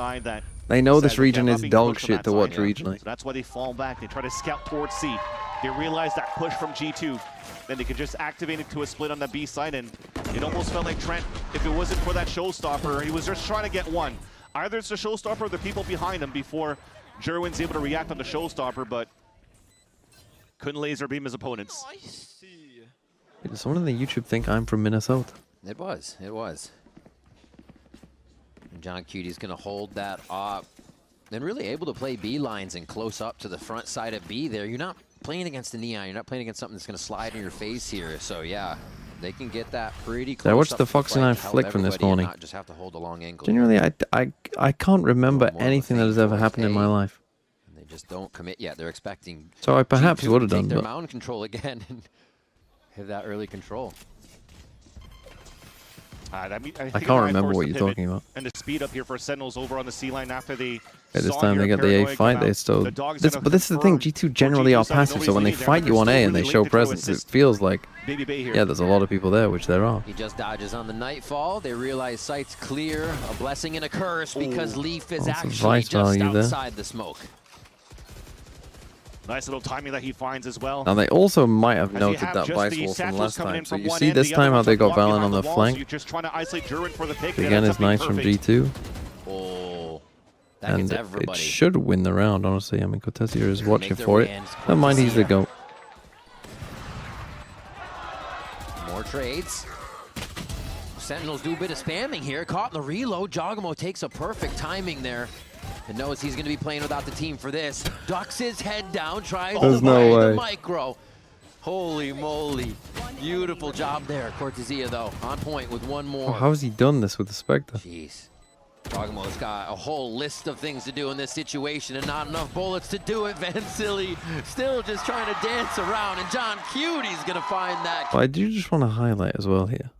They know this region is dog shit to watch regionally. So that's why they fall back. They try to scout towards C. They realize that push from G2. Then they could just activate it to a split on the B side. And it almost felt like Trent, if it wasn't for that showstopper, he was just trying to get one. Either it's the showstopper or the people behind him before Jerwin's able to react on the showstopper, but couldn't laser beam his opponents. Did someone in the YouTube think I'm from Minnesota? It was. And John Cutie's going to hold that up. And really able to play B lines and close up to the front side of B there. You're not playing against the Neon. You're not playing against something that's going to slide in your face here. So, yeah, they can get that pretty close. I watched the Fox and I flick from this morning. Not just have to hold a long angle. Generally, I can't remember anything that has ever happened in my life. They just don't commit yet. They're expecting. So I perhaps would have take done, their but mound control again and have that early control. I can't remember what you're talking about. And the speed up here for Sentinels over on the C line after they. At this time they get the A fight. They still. But this is the thing. G2 generally are passive, so when they fight you on A and they show presence, it feels like yeah, there's a lot of people there, which there are. He just dodges on the Nightfall. They realize sight's clear. A blessing and a curse because Leaf is actually just outside the smoke. Nice little timing that he finds as well. Now they also might have noted that vice wall from last time. So you see this time how they got Valen on the flank. You're just trying to isolate Jerwin for the pick. Again, is nice from G2. Oh, that and gets everybody. It should win the round, honestly. I mean, Cortez here is watching for it. Never mind, he's the GOAT. More trades. Sentinels do a bit of spamming here. Caught in the reload. Jogamo takes a perfect timing there. And knows he's going to be playing without the team for this. Ducks his head down, tries to no way. The micro. Holy moly. Beautiful job there. Cortezia, though, on point with one more. Oh, how has he done this with the Spectre? Jeez. Jogamo's got a whole list of things to do in this situation and not enough bullets to do it. Vansili still just trying to dance around, and John Cutie's going to find that. But I do just want to highlight as well here.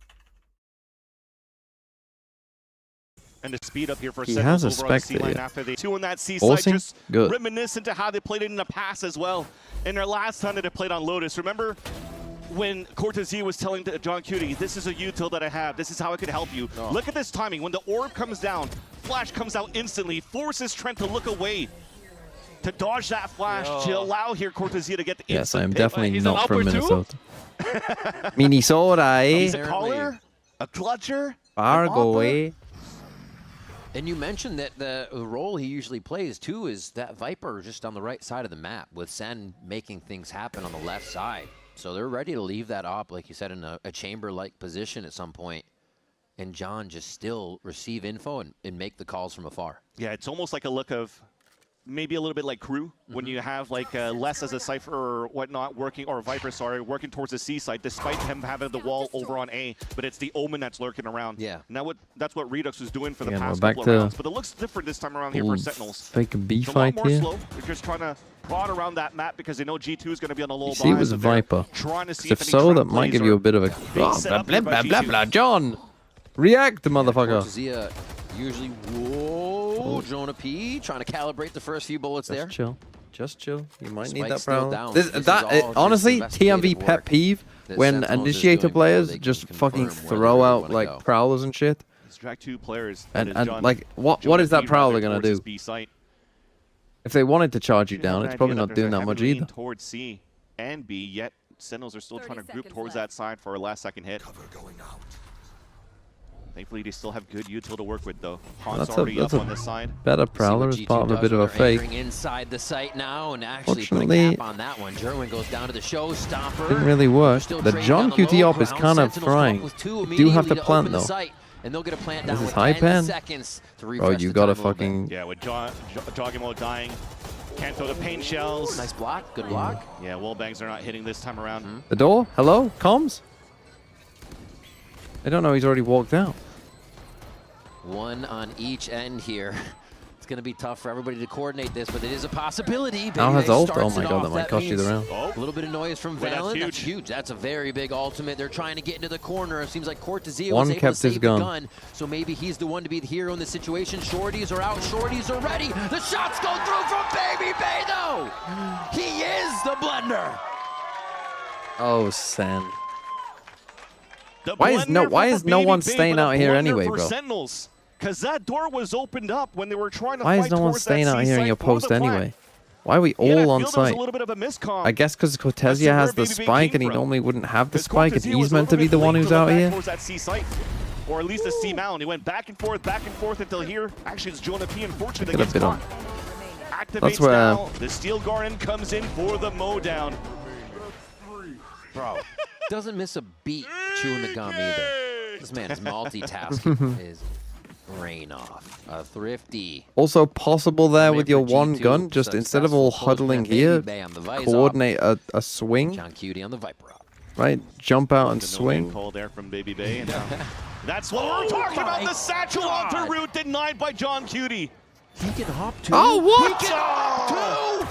And the speed up here for he has a Spectre after the two on that C side, just good. Reminiscent to how they played it in the past as well. In their last time that they played on Lotus, remember when Cortezia was telling John Cutie, this is a util that I have, this is how I could help you. Oh. Look at this timing. When the orb comes down, Flash comes out instantly, forces Trent to look away, to dodge that flash, to allow here Cortezia to get the yes, I am definitely He's not from Minnesota. Minnesota, eh? He's a caller, a clutcher, Fargo, eh? And you mentioned that the role he usually plays, too, is that Viper just on the right side of the map, with Sen making things happen on the left side. So they're ready to leave that op, like you said, in a chamber-like position at some point. And John just still receive info and make the calls from afar. Yeah, it's almost like a look of maybe a little bit like KRU, when you have like less as a Cypher or whatnot working, or Viper, sorry, working towards the C side, despite him having the wall over on A, but it's the Omen that's lurking around. Yeah. And that's what Redux was doing for the past couple of rounds, but it looks different this time around here for Sentinels. Fake B it's fight a lot more here. slow. They're just trying to prod around that map because they know G2 is going to be on the low bar. See, it was a Viper. If so, that might give you a bit of a... Oh, blah, blah, blah, blah, blah. John! React, motherfucker! Cortezia usually... Whoa! Jonah P trying to calibrate the first few bullets there. Just chill. Just chill. You might Spike's need that still prowler. down. Honestly, TMV pet peeve when Initiator players just fucking throw out like prowlers and shit. It's drag 2 players. And like, what is that prowler gonna do? If they wanted to charge you down, it's probably not doing that much either. Towards C and B, yet Sentinels are still trying to group towards that side for a last second hit. Cover going out. Thankfully, they still have good util to work with, though. Han's already up on this side. Better prowler is part of a bit of a fake. Inside the site now, and actually putting a cap on that one. Jerwin goes down to the showstopper. Didn't really work. The John QT op is kind of frying. You do have to plant though. And they'll get a plant down this is with high 10 pan. seconds to Bro, you gotta fucking... Yeah, with Jogamo dying. Can't throw the pain shells. Nice block, good block. Yeah, wallbangs are not hitting this time around. The door? Hello? Comms? I don't know, he's already walked out. One on each end here. It's going to be tough for everybody to coordinate this, but it is a possibility. Now has ult. Oh my it god, off. that might cost you the round. A little bit of noise from Valen. That's huge. That's a very big ultimate. They're trying to get into the corner. It seems like Cortezia was able to save the gun. So maybe he's the one to be the hero in this situation. Shorties are out. Shorties are ready. The shots go through from Baby Bay, though. He is the blender. Oh, SEN. Why is no one staying out here anyway, bro? Because that door was opened up when they were trying to Why fight is no one towards staying that out here in C your site for post the anyway? plant. Why are we all I on feel there was site? a little bit of a miscomm. I guess because Cortezia has the spike and he normally wouldn't have the spike, and he's meant to be the one who's out here. That C site, or at least the C mound. He went back and forth until here. Actually, it's Jonah P. Unfortunately, that gets caught. Activates now. The Steel Garden comes in for the mow down. Bro, doesn't miss a beat chewing the gum either. This man is multitasking his brain off. Thrifty. Also possible there with your one gun, just instead of all huddling here, coordinate a swing. John Cutie on the Viper up. Right, jump out and swing. Call there from Baby Bay. And that's what we're talking about. The satchel on the route denied by John Cutie. He can hop too. Oh, what? He can hop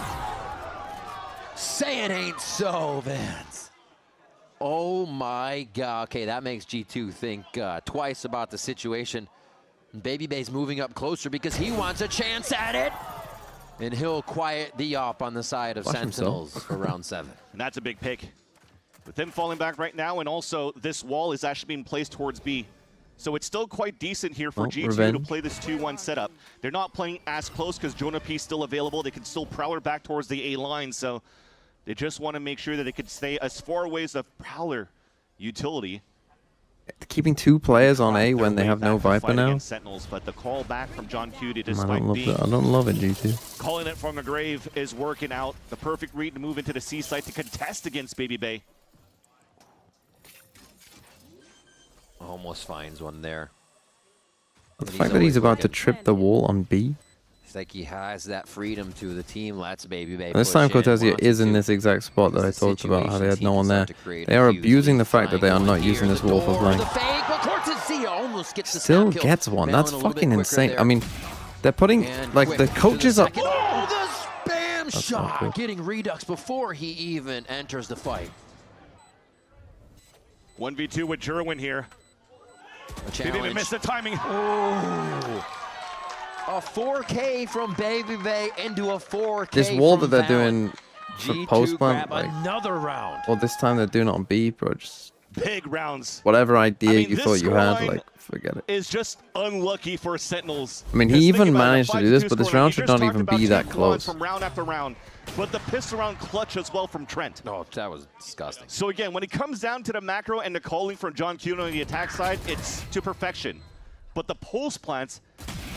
too. Say it ain't so, Vance. Oh my god. Okay, that makes G2 think twice about the situation. Baby Bay's moving up closer because he wants a chance at it. And he'll quiet the op on the side of Sentinels for round 7. And that's a big pick. With him falling back right now, and also this wall is actually being placed towards B. So it's still quite decent here for G2 to play this 2-1 setup. They're not playing as close because Jonah P is still available. They can still prowler back towards the A line. So they just want to make sure that they could stay as far away as the prowler utility. Keeping 2 players on A when they have no Viper now. Sentinels, but the call back from John Cutie I despite don't love it, G2. Calling it from the grave is working out. The perfect read to move into the C site to contest against Baby Bay. Almost finds one there. The fact that he's about to trip the wall on B. It's like he has that freedom to the team. Let's Baby Bay. And this time Cortezia is in this exact spot that I talked about, how they had no one there. They are abusing the fact that they are not using this wall for flank. Still gets one. That's fucking insane. I mean, they're putting, like, the coaches are... Oh, the spam shot! Getting Redux before he even enters the fight. 1v2 with Jerwin here. He didn't miss the timing. Oh. A 4K from Baby Bay into a 4K. This wall that they're Valen. doing for post plant, like, another round. well, this time they're doing it on B, bro. Just big rounds. Whatever idea you thought you had, like, forget it. Is just unlucky for Sentinels. I mean, he even managed to do this, but this round should not even be that close. From round after round, but the pistol round clutch as well from Trent. Oh, that was disgusting. So again, when it comes down to the macro and the calling from John Cuno on the attack side, it's to perfection. But the pulse plants,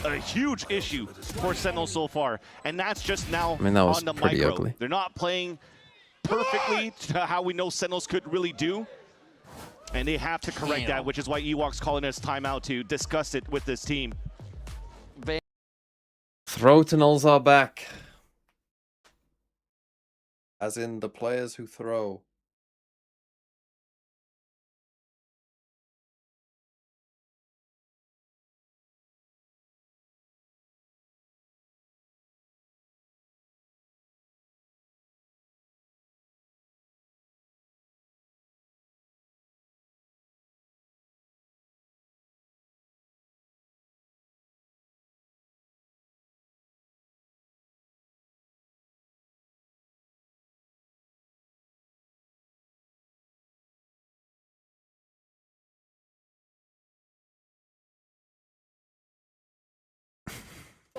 a huge issue for Sentinel so far, and that's just now I mean, that was on the pretty micro. ugly. They're not playing perfectly to how we know Sentinels could really do, and they have to correct that, which is why Ewok's calling us timeout to discuss it with this team. Throw-tunnels are back. As in the players who throw.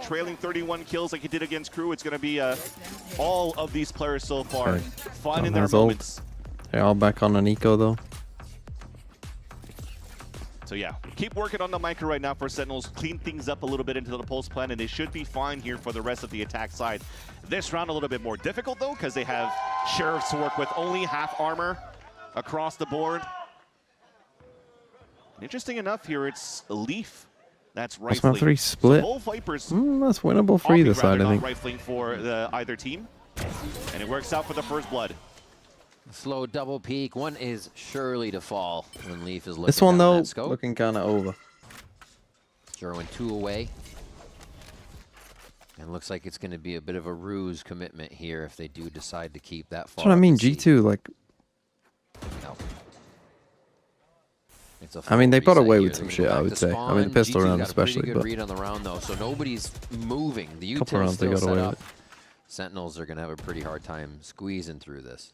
Trailing 31 kills like he did against KRU, it's going to be all of these players so far finding their moments. They're all back on an eco though. So yeah, keep working on the micro right now for Sentinels. Clean things up a little bit into the pulse plan, and they should be fine here for the rest of the attack side. This round a little bit more difficult though, because they have Sheriffs to work with, only half armor across the board. Interesting enough here, it's Leaf that's rifling. That's 3 split. So both Vipers that's winnable for either side, I think. Rifling for either team, and it works out for the first blood. Slow double peek. One is surely to fall when Leaf is looking This one down though, that scope. looking kind of over. throwing 2 away. And looks like it's going to be a bit of a ruse commitment here if they do decide to keep that far. That's what I mean, up the G2, like... No. It's a I mean, they got away here. with some shit, I would say. I mean, the pistol round especially, but... read on the round, though, so nobody's moving. The util's still set up. Sentinels are going to have a pretty hard time squeezing through this.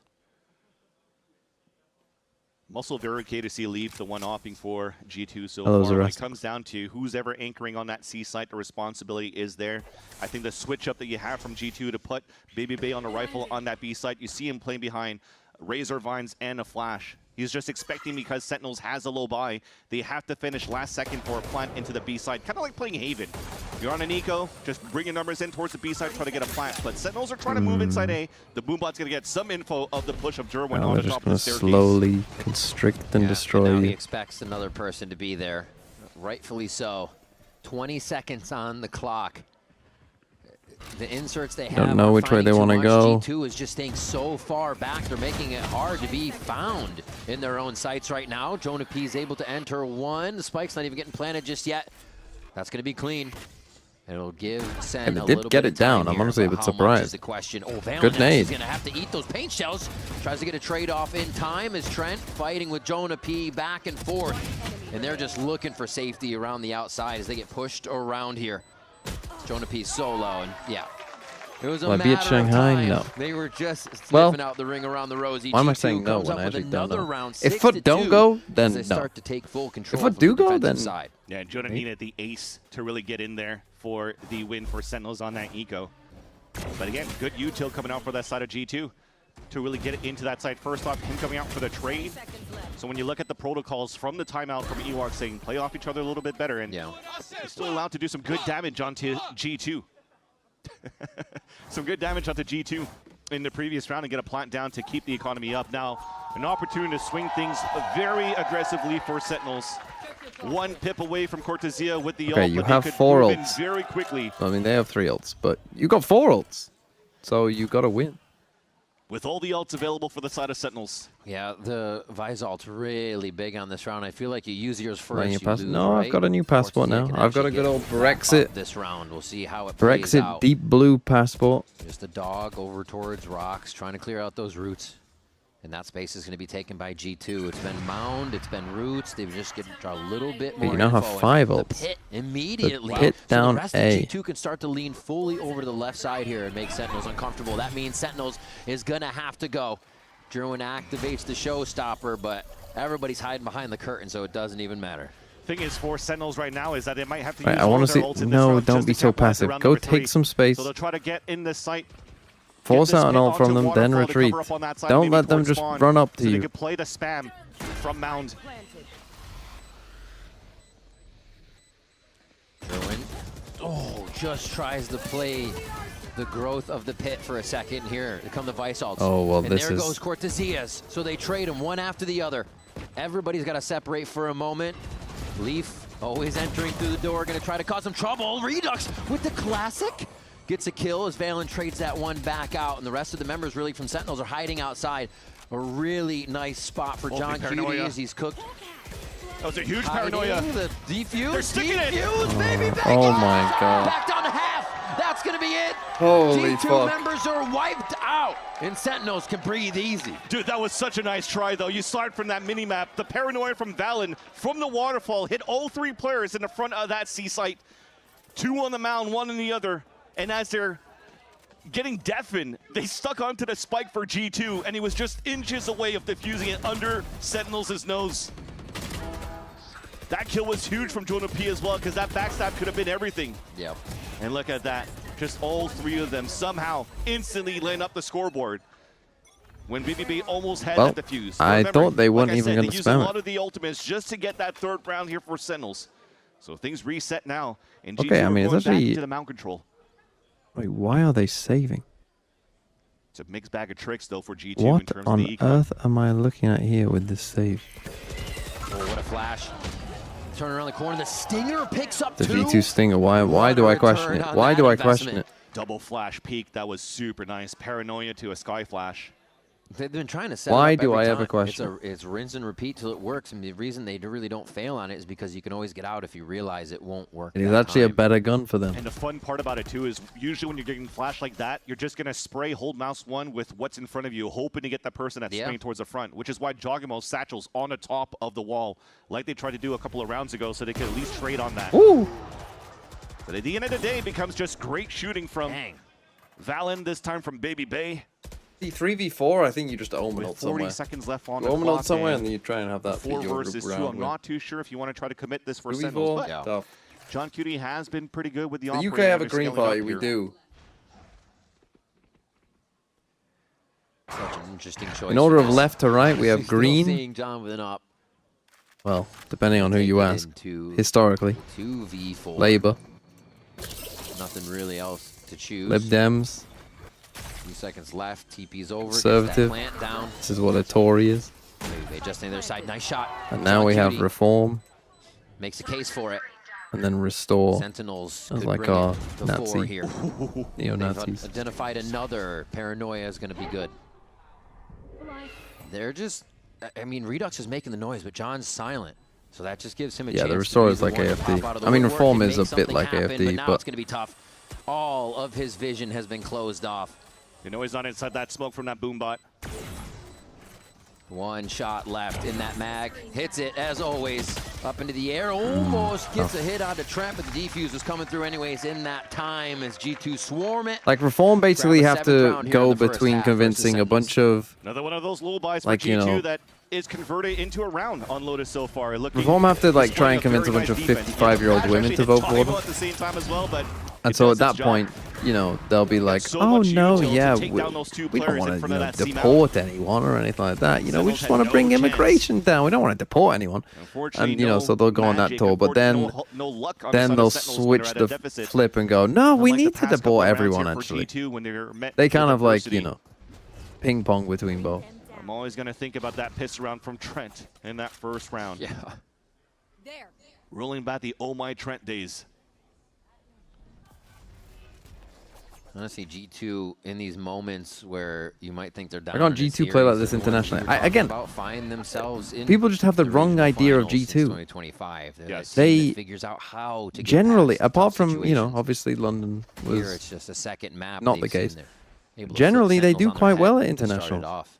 I'm also very okay to see Leaf, the one opting for G2 so Hello, far. When it Zarest. comes down to who's ever anchoring on that C site, the responsibility is there. I think the switch up that you have from G2 to put Baby Bay on a rifle on that B site, you see him playing behind Razor Vines and a Flash. He's just expecting, because Sentinels has a low buy, they have to finish last second for a plant into the B side. Kind of like playing Haven. You're on an eco, just bring your numbers in towards the B side, try to get a plant. But Sentinels are trying to move inside A. The Boombot's going to get some info of the push of Derwin on the top of the staircase. Slowly constrict and destroy Now you. he expects another person to be there. Rightfully so. 20 seconds on the clock. The inserts they have Don't know which way they want to go. G2 is just staying so far back. They're making it hard to be found in their own sights right now. Jonah P is able to enter one. The spike's not even getting planted just yet. That's going to be clean. And it'll give Sen a little bit of time I'm here, honestly a but bit how much surprised. is the question. Oh, Valence Good nade. is going to have to eat those paint shells. Tries to get a trade-off in time as Trent fighting with Jonah P back and forth. And they're just looking for safety around the outside as they get pushed around here. Jonah P solo, and yeah. It was a Will I be at Shanghai? No. They were just sniffing out the ring around the rosy. Why am I G2 saying no comes when up I with actually don't another know? round, If Foot don't 6-2, go, as then they no. start to take full control If Foot from do the go, defensive then side. Yeah, Jonah needed the ace to really get in there for the win for Sentinels on that eco. But again, good util coming out for that side of G2 to really get it into that side. First off, him coming out for the trade. So when you look at the protocols from the timeout from Ewok saying play off each other a little bit better, and he's still allowed to do some good damage onto G2. Some good damage onto G2 in the previous round and get a plant down to keep the economy up. Now, an opportunity to swing things very aggressively for Sentinels. One pip away from Cortesia with the ult, you but have they could 4 move in ults. very quickly. I mean, they have 3 ults, but you got 4 ults. So you got to win. With all the ults available for the side of Sentinels. Yeah, the Visalt's really big on this round. I feel like you use yours first, you lose, No, right? I've got a new passport now. I've got a good old Brexit. This round, we'll see how it plays Brexit out. deep blue passport. Just a dog over towards rocks, trying to clear out those roots. And that space is going to be taken by G2. It's been mound, it's been roots. They've just get a little bit more You now have info, 5 and the ults. pit immediately. The pit down so the rest A. of G2 can start to lean fully over to the left side here and make Sentinels uncomfortable. That means Sentinels is going to have to go. Druin activates the showstopper, but everybody's hiding behind the curtain, so it doesn't even matter. Thing is for Sentinels right now is that they might have to Right, use I all want of to their see. ults in this No, round don't just be to so capitalize passive. around Go number take 3. some space. So they'll try to get in the site. Force Get this out an pit ult from onto them, then Waterfall to cover retreat. up on that side, Don't maybe let them towards just spawn, run up so to they you. could play the spam from mound. Druin, just tries to play the growth of the pit for a second here. Here come the Vice ults. Oh, well, and this there is- goes Cortesias. So they trade them one after the other. Everybody's got to separate for a moment. Leaf always entering through the door, going to try to cause some trouble. Redux with the classic. Gets a kill as Valen trades that one back out, and the rest of the members really from Sentinels are hiding outside. A really nice spot for John Cutie as he's cooked. That was a huge Hiding paranoia. The defuse, They're sticking it. defuse, baby, back Oh on. my God. Back down to half. That's going to be it. Holy G2 fuck. members are wiped out, and Sentinels can breathe easy. Dude, that was such a nice try, though. You saw it from that mini-map. The paranoia from Valen from the waterfall hit all 3 players in the front of that C site. 2 on the mound, 1 on the other. And as they're getting deafened, they stuck onto the spike for G2, and he was just inches away of defusing it under Sentinels' nose. That kill was huge from Jonah P as well, because that backstab could have been everything. Yep. And look at that. Just all 3 of them somehow instantly laying up the scoreboard. When BBB almost had Well, that defuse. I Remember, thought they weren't like I even said, gonna they used spam a it. lot of the ultimates just to get that 3rd round here for Sentinels. So things reset now. And G2 Okay, I mean, are it's going back actually- into the mount control. Wait, why are they saving? It's a mixed bag of tricks, though, for G2 in What terms on of the econ. earth am I looking at here with this save? Oh, what a flash. Turn around the corner. The Stinger picks up The 2. V2 Stinger. Why do I question it? Why do I question it? Double flash peek. That was super nice. Paranoia to a sky flash. They've been trying to set Why it up do every I have time. a question? It's rinse and repeat till it works, and the reason they really don't fail on it is because you can always get out if you realize it won't work. It is actually a better gun for them. And the fun part about it too is usually when you're getting flash like that, you're just gonna spray, hold mouse 1 with what's in front of you, hoping to get the person that's spraying towards the front, which is why Jogamo satchels on the top of the wall, like they tried to do a couple of rounds ago, so they could at least trade on that. Ooh. But at the end of the day, it becomes just great shooting from Valen, this time from Baby Bay. The 3v4, I think you just omen With ult 40 somewhere. seconds left on You the omen clock, ult somewhere and then you try and have that 4 beat your versus 2. round I'm win. not too sure if you want to try to commit this for 3v4, Sentinels, but tough. John Cutie has been pretty good with the The operator. UK have a They're green scaling up party, we here. do. Such an interesting choice. In order for of this. left to right, we have Still green. seeing Jonathan up. Well, depending on who you ask. into Historically. 2v4. Labour. Nothing really else to choose. Lib Dems. Few seconds left. TP's over. Gets Conservative. that plant down. This is what a Tory is. They just on the other side. Nice shot. And now we have Reform. Makes a case for it. And then Restore. Sentinels That's could like bring our it before Nazi. here. Neo-Nazis. They've identified another. Paranoia is going to be good. They're just, I mean, Redux is making the noise, but John's silent. So that just gives him a chance. Yeah, the to Restore be is the like one to AFD. pop out of the I mean, woodwork Reform and is make a bit something like happen, AFD, but now but it's going to be tough. All of his vision has been closed off. You know he's not inside that smoke from that boom bot. One shot left in that mag. Hits it, as always, up into the air. Almost gets a hit onto Trent, but the defuse was coming through anyways in that time as G2 swarm it. Like, Reform basically Grab a have 7th to round here go in the first between half convincing a versus bunch of... Another one of those lullabies Like, for you G2 know, that is converted into a round on Lotus so far. Looking, Reform have to, like, try and displaying convince a bunch of very nice defense. 55-year-old Flash women actually to hit vote for Toggle them. at the same time as well, but And it so does at its that job. point, you know, they'll be like, so oh much no, util to yeah, take down those two we don't players want in to front of that C map. deport anyone or anything like that. You know, we Sentinels just had want to no bring chance. immigration down. We don't want to deport anyone. Unfortunately, And, you know, no so they'll go on that magic, tour. But then, no luck on the then side they'll of Sentinels when they're switch at a the deficit. flip and go, no, we Unlike the need to past couple deport rounds everyone, here for actually. G2 when they're met They with kind of like, adversity. you know, ping pong between both. I'm always going to think about that piss round from Trent in that first round. Yeah. Rolling back the oh my Trent days. Honestly, G2 in these moments where you might think they're down. Why can't in a G2 play like series, this the ones we internationally? were talking Again, about find themselves in people just have the wrong regional idea of finals since G2. 2025. They're that team They that figures out how to get generally, past apart tough from, you know, situations. obviously London Here was it's just a second map. not the they've seen case. they're able to Generally, flip they Sentinels do on their quite well head at and start it internationals. off.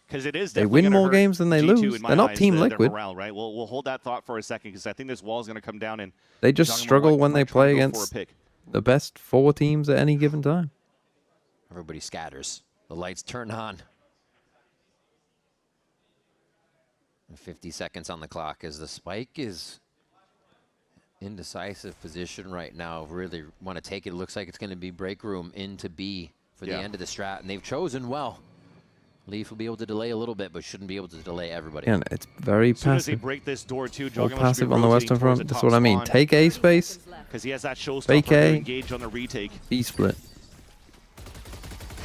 Because it is They definitely win gonna more hurt games than they G2 lose. in my They're not eyes, Team their Liquid. morale, right? We'll hold that thought for a second because I think this wall is going to come down and They just Jogamo struggle might when they try and play go for a against pick. the best 4 teams at any given time. Everybody scatters. The lights turn on. And 50 seconds on the clock as the spike is indecisive position right now. Really want to take it. It looks like it's going to be break room into B for the end of the strat, and they've chosen well. Leaf will be able to delay a little bit, but shouldn't be able to delay everybody. Again, it's very As soon as they passive. break this door too, All Jogamo should be passive on the rotating western towards front. the That's top what I mean. spawn. Take A space, Because he has that showstopper fake to A, engage on the retake. B split.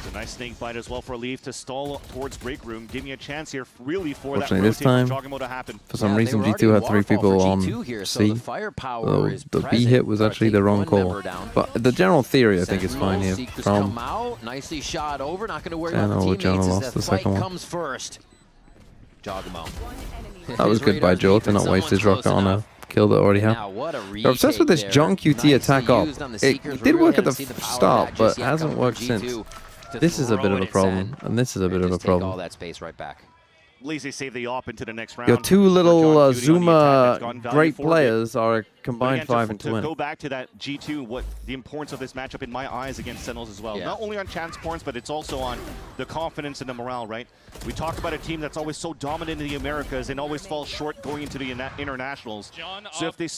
It's a nice snake bite as well for Leaf to stall towards break room, giving a chance here really for that Fortunately, this rotate from time, Jogamo to happen. for some reason, G2 had 3 people on here, so C. the firepower So is the B present. hit was Gotta actually take the wrong one call. member down. But the general theory, I think, is fine here. Seekers From come out, nicely shot over, not going to worry Yeah, about no, the Jonah teammates lost as the the fight second one. comes first. Jogamo. that was good by Joe to not waste his rocket on a kill that already Now, happened. what a They're obsessed with this retake John QT there. attack Nicely up. used on the It Seekers. did We work really at the haven't seen the power of start, that but just yet hasn't coming worked from since. G2 to This is a bit throw of it a at problem, Sen and this is a bit and of a just take all problem. that space right back. At least they save the op into the next round. Your 2 little John Cutie on the attack. It's Zuma gone value great forward. players are a But combined again, 5 and to 20. go back to that G2, what the importance of this matchup in my eyes against Sentinels as well. Yeah. Not only on chance points, but it's also on the confidence and the morale, right? We talk about a team that's always so dominant in the Americas and always falls short going into the internationals. So if they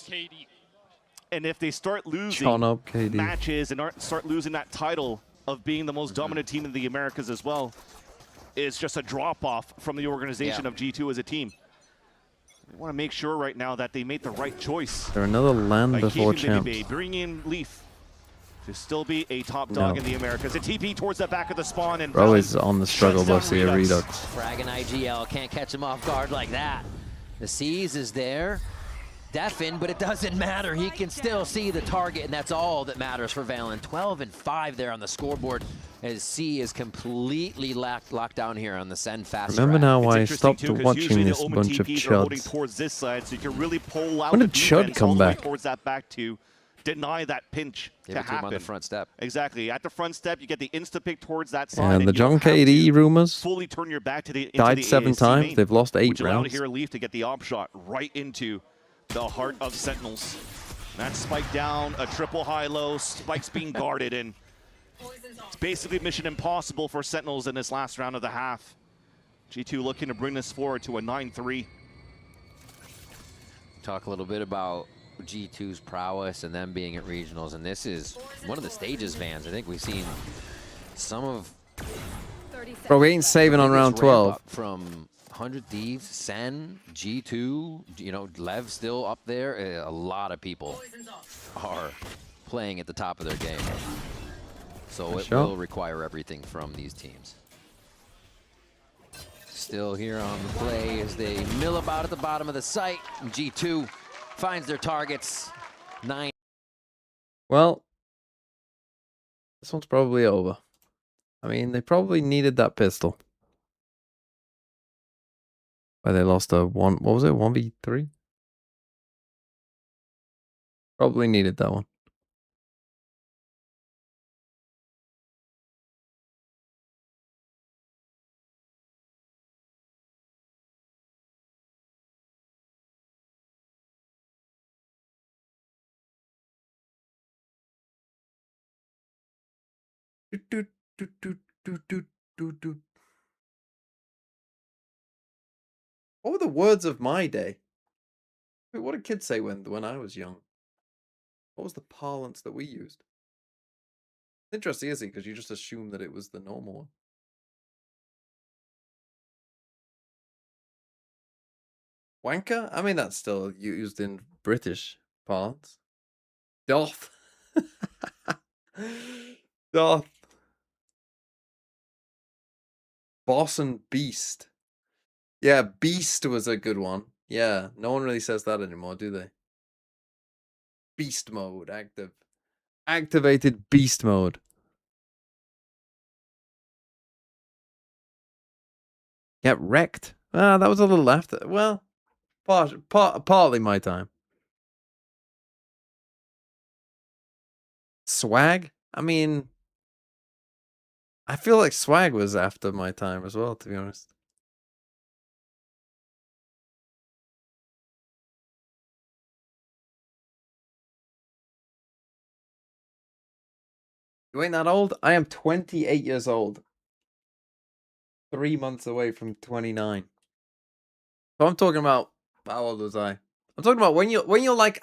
if they start losing John up KD. matches and start losing that title of being the most dominant team in the Americas as well, it's just a drop-off from the organization of G2 as a team. We want to make sure right now that they made the right choice. They're another land by before keeping champs. Baby Bay, bring in Leaf to still be a top dog in the Americas. A TP towards the back of the spawn, and Bro Valen is on the struggle shuts down bus here, Redux. Frag and IGL can't catch him off guard like that. The Seas is there. deafened, but it doesn't matter. He can still see the target, and that's all that matters for Valen. 12 and 5 there on the scoreboard as C is completely locked down here on the SEN fast Remember track. now why I stopped watching this bunch of chuds. Towards this side, so you can really pull out when the did Chud defense come all the way back? towards that back to deny that pinch Give to it to him happen. on the front step. Exactly. At the front step, you get the insta-pick towards that side. And the you John don't have KD to rumors fully turn your back to the died into the 7 ASC times. main, They've lost 8 which allowed rounds. here Leaf to get the op shot right into the heart of Sentinels. That spike down, a triple high-low, spikes being guarded, and it's basically mission impossible for Sentinels in this last round of the half. G2 looking to bring this forward to a 9-3. Talk a little bit about G2's prowess and them being at regionals, and this is one of the stages, Vans. I think we've seen some of... Bro, we ain't saving on round 12. From 100 Thieves, SEN, G2, you know, Lev still up there. A lot of people are playing at the top of their game. So it will require everything from these teams. Still here on the play as they mill about at the bottom of the site. G2 finds their targets. 9. Well, this one's probably over. I mean, they probably needed that pistol. Where they lost a what was it, 1v3? Probably needed that one. What were the words of my day? Wait, what did kids say when I was young? What was the parlance that we used? Interesting, isn't it? Because you just assume that it was the normal one. Wanker? I mean, that's still used in British parlance. Doth. Doth. Boss and Beast. Yeah, Beast was a good one. Yeah, no one really says that anymore, do they? Beast mode, active. Activated beast mode. Get wrecked. Ah, that was a little after. Well, partly my time. Swag? I mean, I feel like swag was after my time as well, to be honest. You ain't that old? I am 28 years old. 3 months away from 29. So I'm talking about, how old was I? I'm talking about when you're like,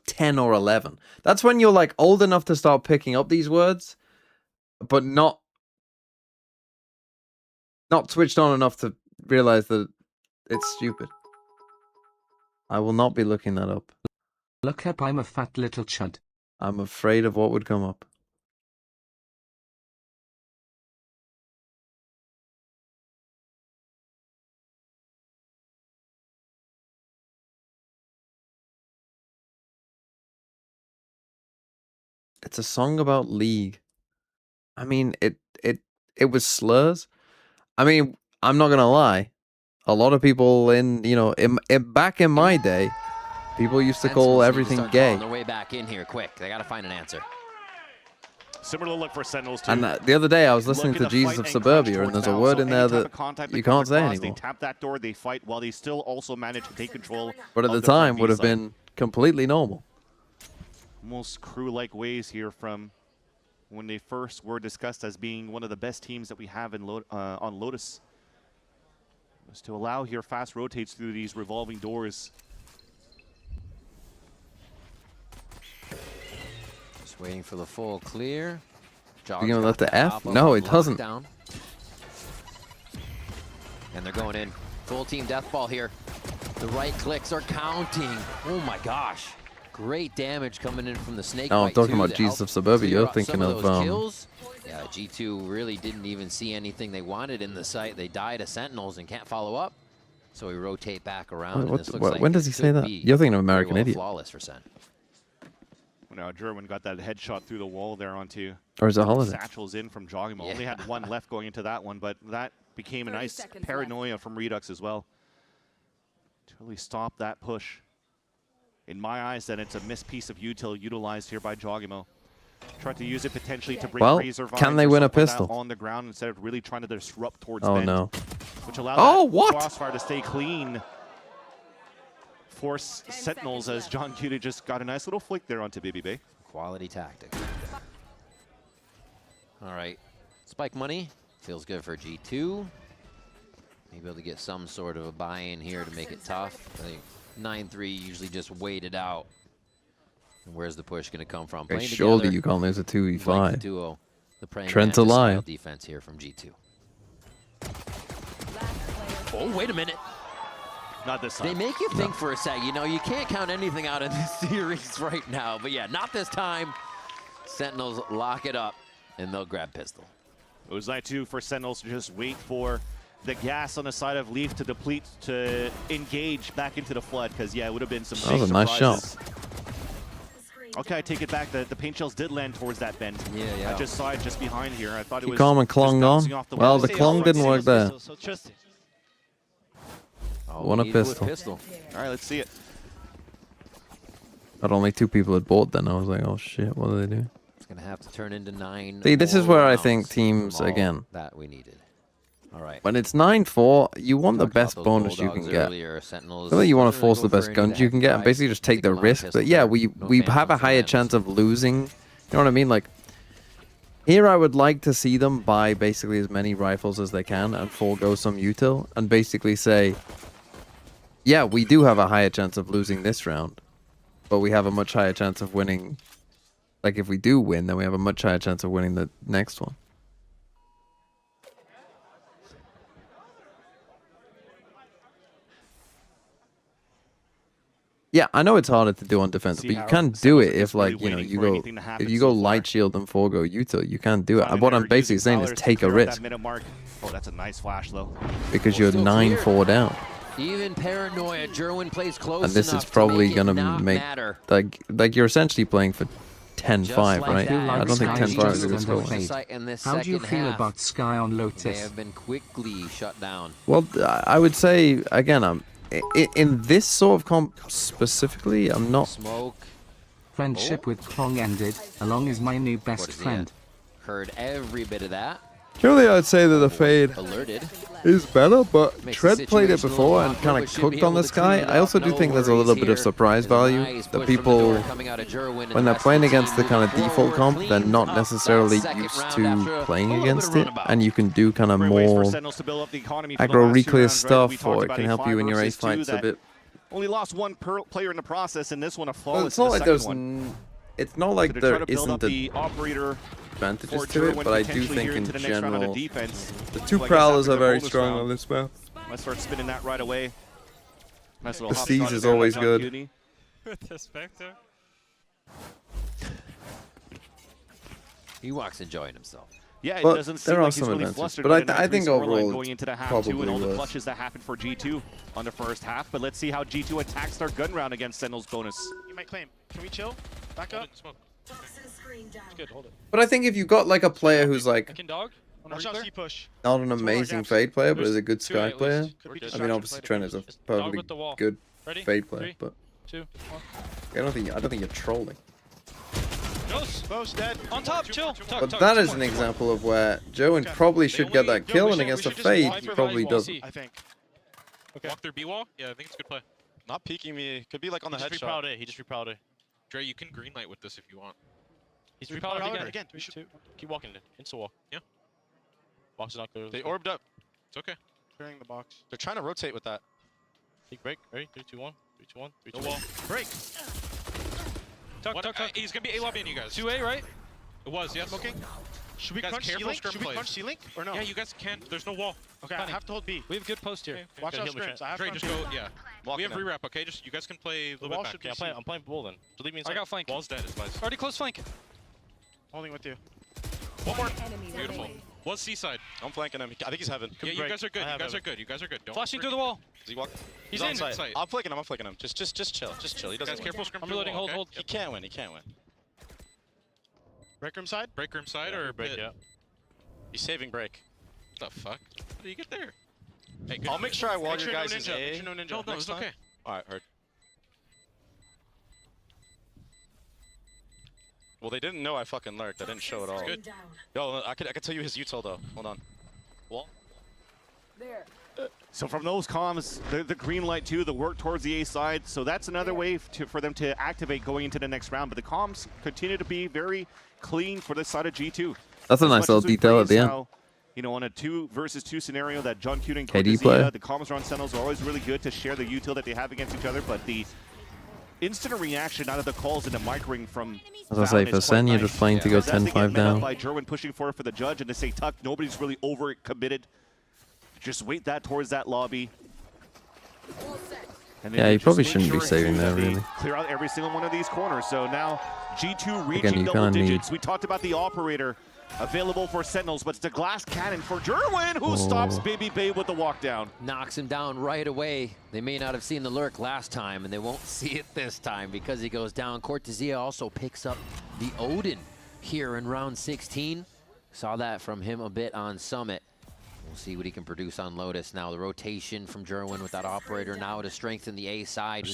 10 or 11. That's when you're like old enough to start picking up these words, but not switched on enough to realize that it's stupid. I will not be looking that up. Look up, I'm a fat little chud. I'm afraid of what would come up. It's a song about League. I mean, it was slurs. I mean, I'm not gonna lie. A lot of people back in my day, people used to call everything gay. On their way back in here, quick. They got to find an answer. Similar look for Sentinels too. And the other day I was listening to Jesus of Suburbia, and there's a word in there that you can't say anymore. They tap that door, they fight while they still also manage to take control. But at the time would have been completely normal. Almost crew-like ways here from when they first were discussed as being one of the best teams that we have in on Lotus. Was to allow here fast rotates through these revolving doors. Just waiting for the full clear. You gonna let the F? No, it doesn't. And they're going in. Full team death ball here. The right clicks are counting. Oh my gosh. Great damage coming in from the snake. No, I'm talking about Jesus of Suburbia. You're thinking of yeah, G2 really didn't even see anything they wanted in the site. They died to Sentinels and can't follow up. So we rotate back around. What, and this looks like when does he say that? You're thinking of American Idiot. Flawless for Sen. Now Jerwin got that headshot through the wall there onto. Or is it Holiday? Satchels in from Joggimo. Only had one left going into that one, but that became a nice paranoia from Redux as well. To really stop that push. In my eyes, then it's a missed piece of util utilized here by Joggimo. Tried to use it potentially to bring Razor can they win a pistol on the ground instead of really trying to disrupt towards Oh Bend, no! which allowed Crossfire to stay clean. Force Sentinels as John Cuda just got a nice little flick there onto Bibi Bay. Quality tactic. All right, Spike money feels good for G2. Maybe able to get some sort of a buy-in here to make it tough. I think 9-3 usually just wait it out. And where's the push going to come from? Okay, surely you can't lose a 2v5. Like the duo, the Trent's alive. Defense here from G2. Oh, wait a minute. Not this time. They make you think for a sec. You know, you can't count anything out in this series right now. But yeah, not this time. Sentinels lock it up, and they'll grab pistol. It was night 2 for Sentinels to just wait for the gas on the side of Leaf to deplete, to engage back into the flood. Because, yeah, it would have been some That was a nice shot. Okay, I take it back. The paint shells did land towards that bend. Yeah. I just saw it just behind here. I thought it was Calm and Klong on. Well, the Klong didn't work there. Won a pistol. All right, let's see it. But only 2 people had bought then. I was like, oh shit, what do they do? It's going to have to turn into 9. See, this is where I think teams, again, that we needed. All right. when it's 9-4, you want the best bonus you can get. So you want to force the best guns you can get and basically just take the risk. But yeah, we have a higher chance of losing. You know what I mean? Like, here I would like to see them buy basically as many rifles as they can and forego some util and basically say, yeah, we do have a higher chance of losing this round, but we have a much higher chance of winning. Like, if we do win, then we have a much higher chance of winning the next one. Yeah, I know it's harder to do on defense, but you can do it if, like, you know, if you go light shield and forego util, you can do it. And what I'm basically saying is take a risk. Oh, that's a nice flash, though. Because you're 9-4 down. Even paranoia, Jerwin plays close And this is probably gonna make like you're essentially playing for 10-5, right? I don't think 10-5 is a good score. How do you feel about Sky on Lotus? They have been quickly shut down. Well, I would say again, in this sort of comp specifically, I'm not. Smoke. Friendship with Klong ended. Along is my new best friend. Heard every bit of that. Surely I'd say that the fade Alerted. is better, but Tread played it before and kind of cooked on this guy. I also do think there's a little bit of surprise value. The people, when they're playing against the kind of default comp, they're not necessarily used to playing against it, and you can do kind of more aggro reclear stuff, or it can help you in your ace fights a bit. Only lost one player in the process, and this one a flawless. Well, it's not like there isn't the operator advantages to it, but I do think in general, the 2 Prowlers are very strong on this map. Might start spinning that right away. Nice little the Siege is always good. With the Spectre. Ewok's enjoying himself. Yeah, it But doesn't seem there are like he's some really advantages, flustered. but with I an think increased scoreline overall going into the half probably 2 and all the worth. clutches that happened for G2 on the first half. But let's see how G2 attacks their gun round against Sentinel's bonus. You might claim. Can we chill? Back up. Smoke. It's good, hold it. But I think if you got like a player who's like Dog? Watch out, push. not an amazing fade player, but is a good Sky player. I mean, obviously Trent is a perfectly good fade player, but 2, 1. I don't think you're trolling. Ghost dead. On top, chill. But that is an example of where Joan probably should get that kill, and against a fade, he probably doesn't. I think. Okay. Walk through B wall? Yeah, I think it's a good play. Not peeking me. Could be like on the headshot. He just reproud it. Dre, you can greenlight with this if you want. He's reproud again. 3, 2. Keep walking in. Insta wall. Yeah. Box is not clear. They orbed up. It's okay. Clearing the box. They're trying to rotate with that. Take break. Ready? 3, 2, 1. 3, 2, 1. 3, 2, 1. Break. Tuck. He's going to be A-lobbying you guys. 2A, right? It was, yes. Smoking. Should we crunch C-Link? Should we crunch C-Link or no? Yeah, you guys can. There's no wall. Okay, I have to hold B. We have good post here. Okay. Watch out scrims. I have Dre, just go, yeah. We have re-wrap, okay? Just, you guys can play a little bit back. Yeah, I'm playing bull then. So leave me inside. I got flank. Wall's dead, advice. Already close flank. Holding with you. One more. Beautiful. One C-side. I'm flanking him. I think he's heaven. Yeah, you guys are good. You guys are good. You guys are good. Don't Flashing through the wall. Does he walk? He's on in. site. I'm flanking him. I'm flanking him. Just chill. Just chill. He doesn't Guys, win. careful. Scrum I'm through the reloading. wall, Hold. okay? He can't win. He can't win. Break room side? Break room side or break, pit? yeah. He's saving break. What the fuck? How do you get there? Hey, I'll make sure I wall your guys' ninja. A. Make sure no ninja. No, it's okay. Alright, heard. Well, they didn't know I fucking lurked. I didn't show it all. Good. Yo, I could tell you his util though. Hold on. Wall. There. So from those comms, the green light too, the work towards the A side. So that's another way for them to activate going into the next round. But the comms continue to be very clean for this side of G2. That's a nice little detail at the end. How, you know, on a 2 versus 2 scenario that John Cute and KD player. the comms on Sentinels are always really good to share the util that they have against each other. But the instant reaction out of the calls into micring from As I say, for SEN, you're just playing to go 10-5 down. By Jerwin pushing for the judge and to say, Tuck, nobody's really over committed. Just wait that towards that lobby. And Yeah, you probably shouldn't be saving there, really. Clear out every single one of these corners. So now G2 reaching Again, you double kinda digits. We talked about the operator available for Sentinels, but it's the glass cannon for Jerwin, who stops Baby Bay with the walk down. Knocks him down right away. They may not have seen the lurk last time, and they won't see it this time because he goes down. Cortezia also picks up the Odin here in round 16. Saw that from him a bit on Summit. We'll see what he can produce on Lotus. Now the rotation from Jerwin with that operator now to strengthen the A side.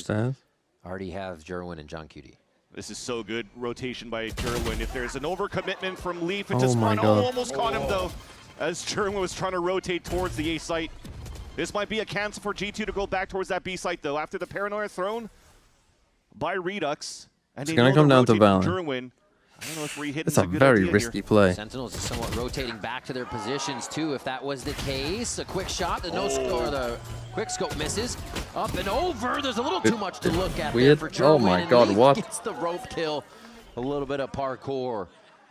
Already have Jerwin and John Cutie. This is so good rotation by Jerwin. If there's an overcommitment from Leaf, Oh it's my Spawn. God. Oh, almost caught him though, as Jerwin was trying to rotate towards the A site. This might be a cancel for G2 to go back towards that B site though. After the paranoia thrown by Redux, and It's gonna come down to Valen. Jerwin. I don't know if re-hitting It's a very risky play. Sentinels is somewhat rotating back to their positions too. If that was the case, a quick shot, the no score, the quick scope misses. Up and over. There's a little too much to look at Weird. there for Jerwin. Oh my and God, Leaf what? Gets the rope kill. A little bit of parkour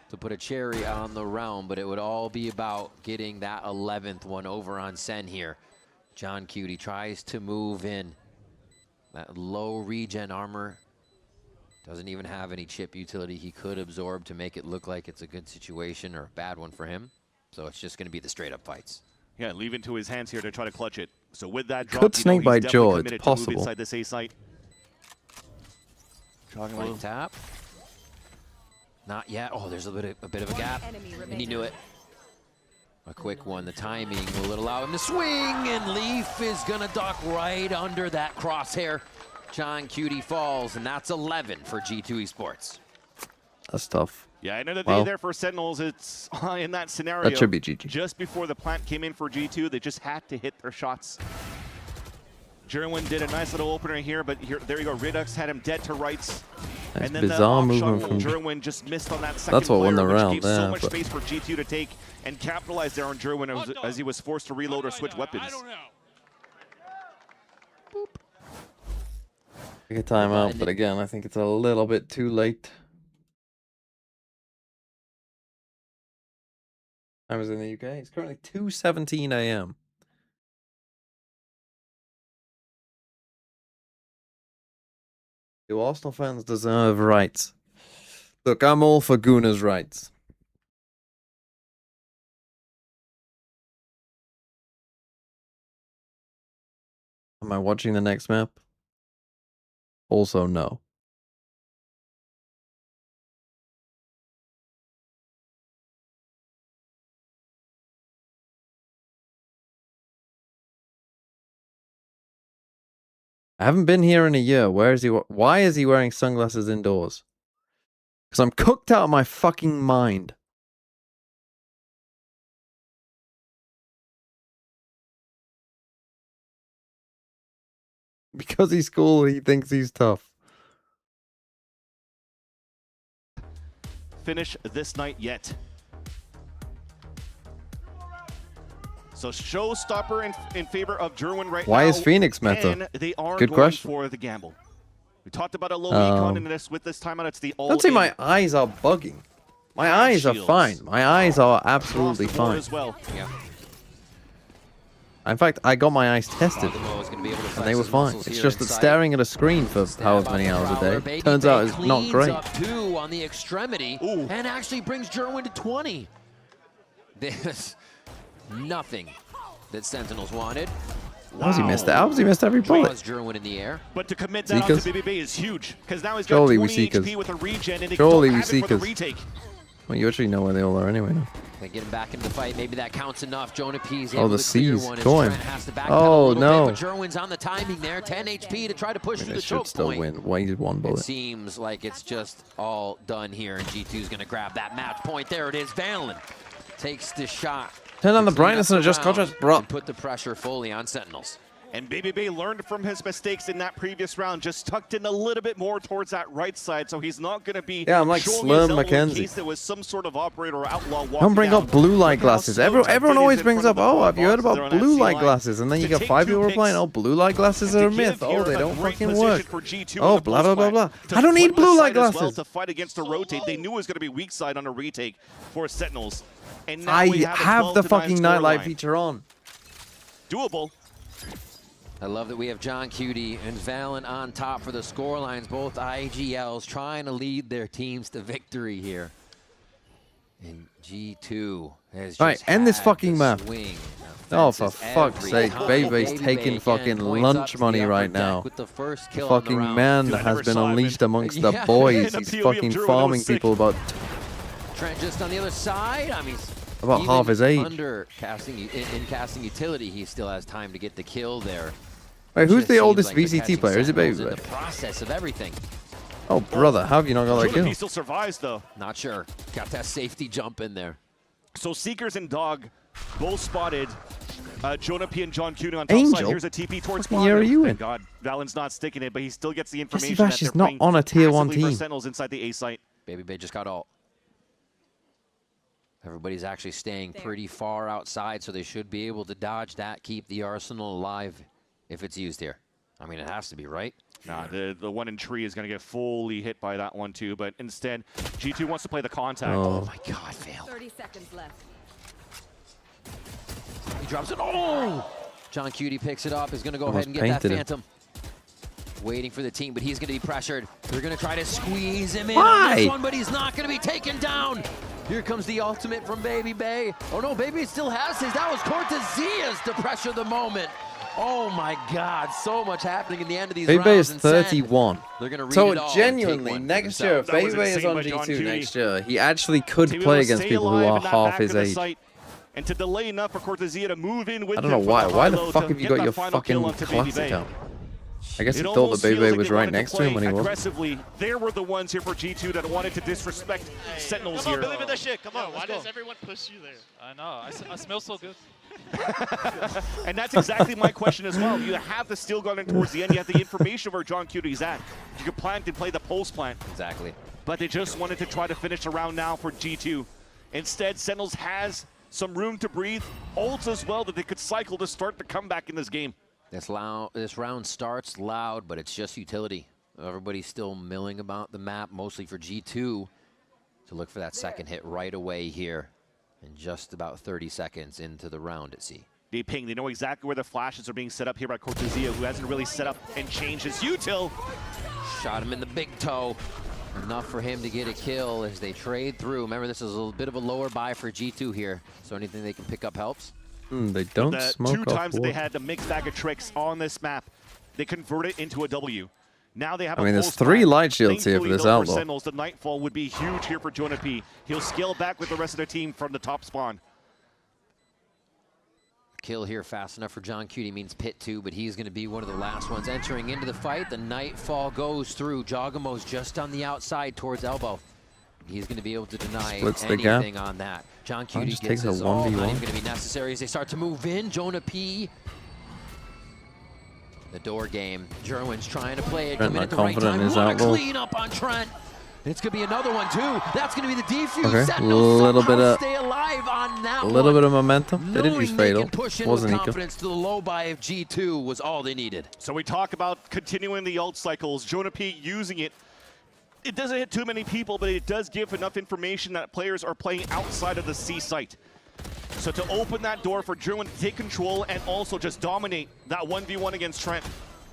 to put a cherry on the round, but it would all be about getting that 11th one over on SEN here. John Cutie tries to move in. That low regen armor. Doesn't even have any chip utility he could absorb to make it look like it's a good situation or a bad one for him. So it's just going to be the straight up fights. Yeah, leave into his hands here to try to clutch it. So with that drop, Could snake bite he's jaw, definitely it's committed to move possible. inside this A site. Flank tap. Not yet. Oh, there's a bit of a gap. And he knew it. A quick one. The timing will allow him to swing, and Leaf is going to duck right under that crosshair. John Cutie falls, and that's 11 for G2 Esports. That's tough. Yeah, another day Well, there for Sentinels. It's in that scenario. That should be GG. Just before the plant came in for G2, they just had to hit their shots. Jerwin did a nice little opener here, but there you go. Redux had him dead to rights. Nice And then bizarre the movement shot, from Jerwin just missed on that second That's what won the flare, which round gave so there, much but- space for G2 to take and capitalize there on Jerwin as he was forced to reload or switch weapons. Take a timeout, but again, I think it's a little bit too late. I was in the UK. It's currently 2:17 a.m. Do Arsenal fans deserve rights? Look, I'm all for Guna's rights. Am I watching the next map? Also, no. I haven't been here in a year. Where is he? Why is he wearing sunglasses indoors? Because I'm cooked out of my fucking mind. Because he's cool, he thinks he's tough. Finish this night yet. So showstopper in favor of Jerwin right now. Why is Phoenix meta? And they are Good going question. for the gamble. We talked about a low econ in this with this timeout. It's the all. Don't say my eyes are bugging. My eyes are fine. My eyes are absolutely fine. As well. Yeah. In fact, I got my eyes tested, and they were fine. It's just that staring at a screen for however many hours a day turns out is not great. Up 2 on the extremity and actually brings Jerwin to 20. There's nothing that Sentinels wanted. He missed out. He missed every bullet. Jerwin in the air. But to commit that onto BBB is huge, because now he's got Surely 20 we HP with a regen, and they Surely don't we have it for the Seekers. retake. Well, you actually know where they all are anyway. They get him back into the fight. Maybe that counts enough. Jonah P's Oh, able the to clear C's one as going. Trent has to backpedal Oh, a little no. bit, but Jerwin's on the timing there. 10 HP to try to push through They the should choke still point. win. Why did one It bullet? seems like it's just all done here, and G2's going to grab that match point. There it is. Vanlin takes the shot. Turn on the to clean brightness up and adjust round contrast, bro. and put the pressure fully on Sentinels. And BBB learned from his mistakes in that previous round, just tucked in a little bit more towards that right side, so he's not going to be Yeah, I'm like showing Slim his elbow in Mackenzie. case there was some sort of operator or outlaw walking Don't bring down. up blue light glasses. Everyone always brings up, oh, have you heard They're about on that blue C light line. glasses? And then you To got take 5 two people replying, picks oh, blue light glasses and are a to myth. give Oh, here they a don't great fucking position work. for G2 Oh, on the blah, blah, post blah, plant blah. to I don't need flip the blue light side as well glasses. to fight against the rotate. They knew it was going to be weak side on a retake for Sentinels. And now we I have, a have the 12-9 fucking nightlight scoreline. feature on. Doable. I love that we have John Cutie and Valen on top for the score lines. Both IGLs trying to lead their teams to victory here. And G2 has just Right, end this had fucking the map. swing Oh, for offenses fuck's every sake. time. Bebe's Baby taking again fucking points up lunch to money the upper right deck now. with the first The kill on the fucking round. man Dude, I has never been saw him, unleashed man. amongst Yeah. the boys. And He's the POV of fucking Drew, that farming was sick. people about Trent just on the other side. I mean, About even half his age. Under casting in casting utility, he still has time to get the kill there. Wait, who's Just the seems oldest like they're VCT catching player? Is it Sentinels Baby? in the process of everything. Oh, brother, how have you not got that Jonah P kill? still survives, though. Not sure. Got that safety jump in there. So Seekers and Dog both spotted Jonah P and John Cutie on top Angel? side. Here's a TP towards Fucking year are you in? Thank God, Valen's not sticking it, but he still gets the information Vash that they're is not playing on a tier 1 passively for team. Sentinels inside the A site. Baby Bay just got ult. Everybody's actually staying pretty far outside, so they should be able to dodge that, keep the arsenal alive if it's used here. I mean, it has to be, right? Nah, the one in tree is going to get fully hit by that one too, but instead, G2 wants to play the contact. Oh. Oh my God, failed. 30 seconds left. He drops it. Oh! John Cutie picks it up, is going to go Almost ahead and get that painted him. Phantom. Waiting for the team, but he's going to be pressured. They're going to try to squeeze him in Why? on this one, but he's not going to be taken down. Here comes the ultimate from Baby Bay. Oh no, Baby still has his. That was Cortesias to pressure the moment. Oh my God, so much happening in the end of these Baby rounds. is and Sen, 31. They're going to read So it all and take genuinely, one for next year, if themselves. Baby That was is insane on by John G2 Cutie. next year, he actually could To be play able to against stay people who alive are in that half back his of the age. site, and to delay enough for Cortesia to move in with I don't know him why. from Why the low fuck to have you get got that your final kill fucking onto Baby classic Bay. out? I guess he It thought the almost Baby feels like was they right wanted next to play him when he wasn't. aggressively. They were the ones here for G2 that wanted to disrespect Sentinels Come on, here. believe in that shit. Come on, Why let's go. does everyone push you there? I know. I smell so good. And that's exactly my question as well. You have the steel gun in towards the end. You have the information where John Cutie's at. You can plant and play the pulse plant. Exactly. But they just wanted to try to finish the round now for G2. Instead, Sentinels has some room to breathe. Ults as well that they could cycle to start the comeback in this game. This round starts loud, but it's just utility. Everybody's still milling about the map, mostly for G2 to look for that second hit right away here in just about 30 seconds into the round at sea. They ping. They know exactly where the flashes are being set up here by Cortesia, who hasn't really set up and changed his util. Shot him in the big toe. Enough for him to get a kill as they trade through. Remember, this is a little bit of a lower buy for G2 here, so anything they can pick up helps. They don't The smoke two off times that they water. had the mixed bag of tricks on this map, they convert it into a W. Now they have I a mean, there's pulse 3 plan. light shields here for Thankfully, this though, outlaw. Sentinels, the Nightfall would be huge here for Jonah P. He'll scale back with the rest of the team from the top spawn. Kill here fast enough for John Cutie means Pit 2, but he's going to be one of the last ones entering into the fight. The Nightfall goes through. Jogamo's just on the outside towards elbow. He's going to be able to deny Splits the gap. anything on that. John Cutie just gets takes a his ult. Not 1v1. even going to be necessary as they start to move in. Jonah P. The door game. Jerwin's trying to play it. Trent Come in not at the right confident time. in his What a outlaw. clean up on Trent. It's going to be another one, too. That's going to be the defuse. Okay, Sentinels little bit somehow of- stay alive on that A little one. bit of momentum. They didn't use Knowing they Fatal. can push in Wasn't with equal. confidence to the low buy of G2 was all they needed. So we talk about continuing the ult cycles. Jonah P using it. It doesn't hit too many people, but it does give enough information that players are playing outside of the C site. So to open that door for Jerwin to take control and also just dominate that 1v1 against Trent.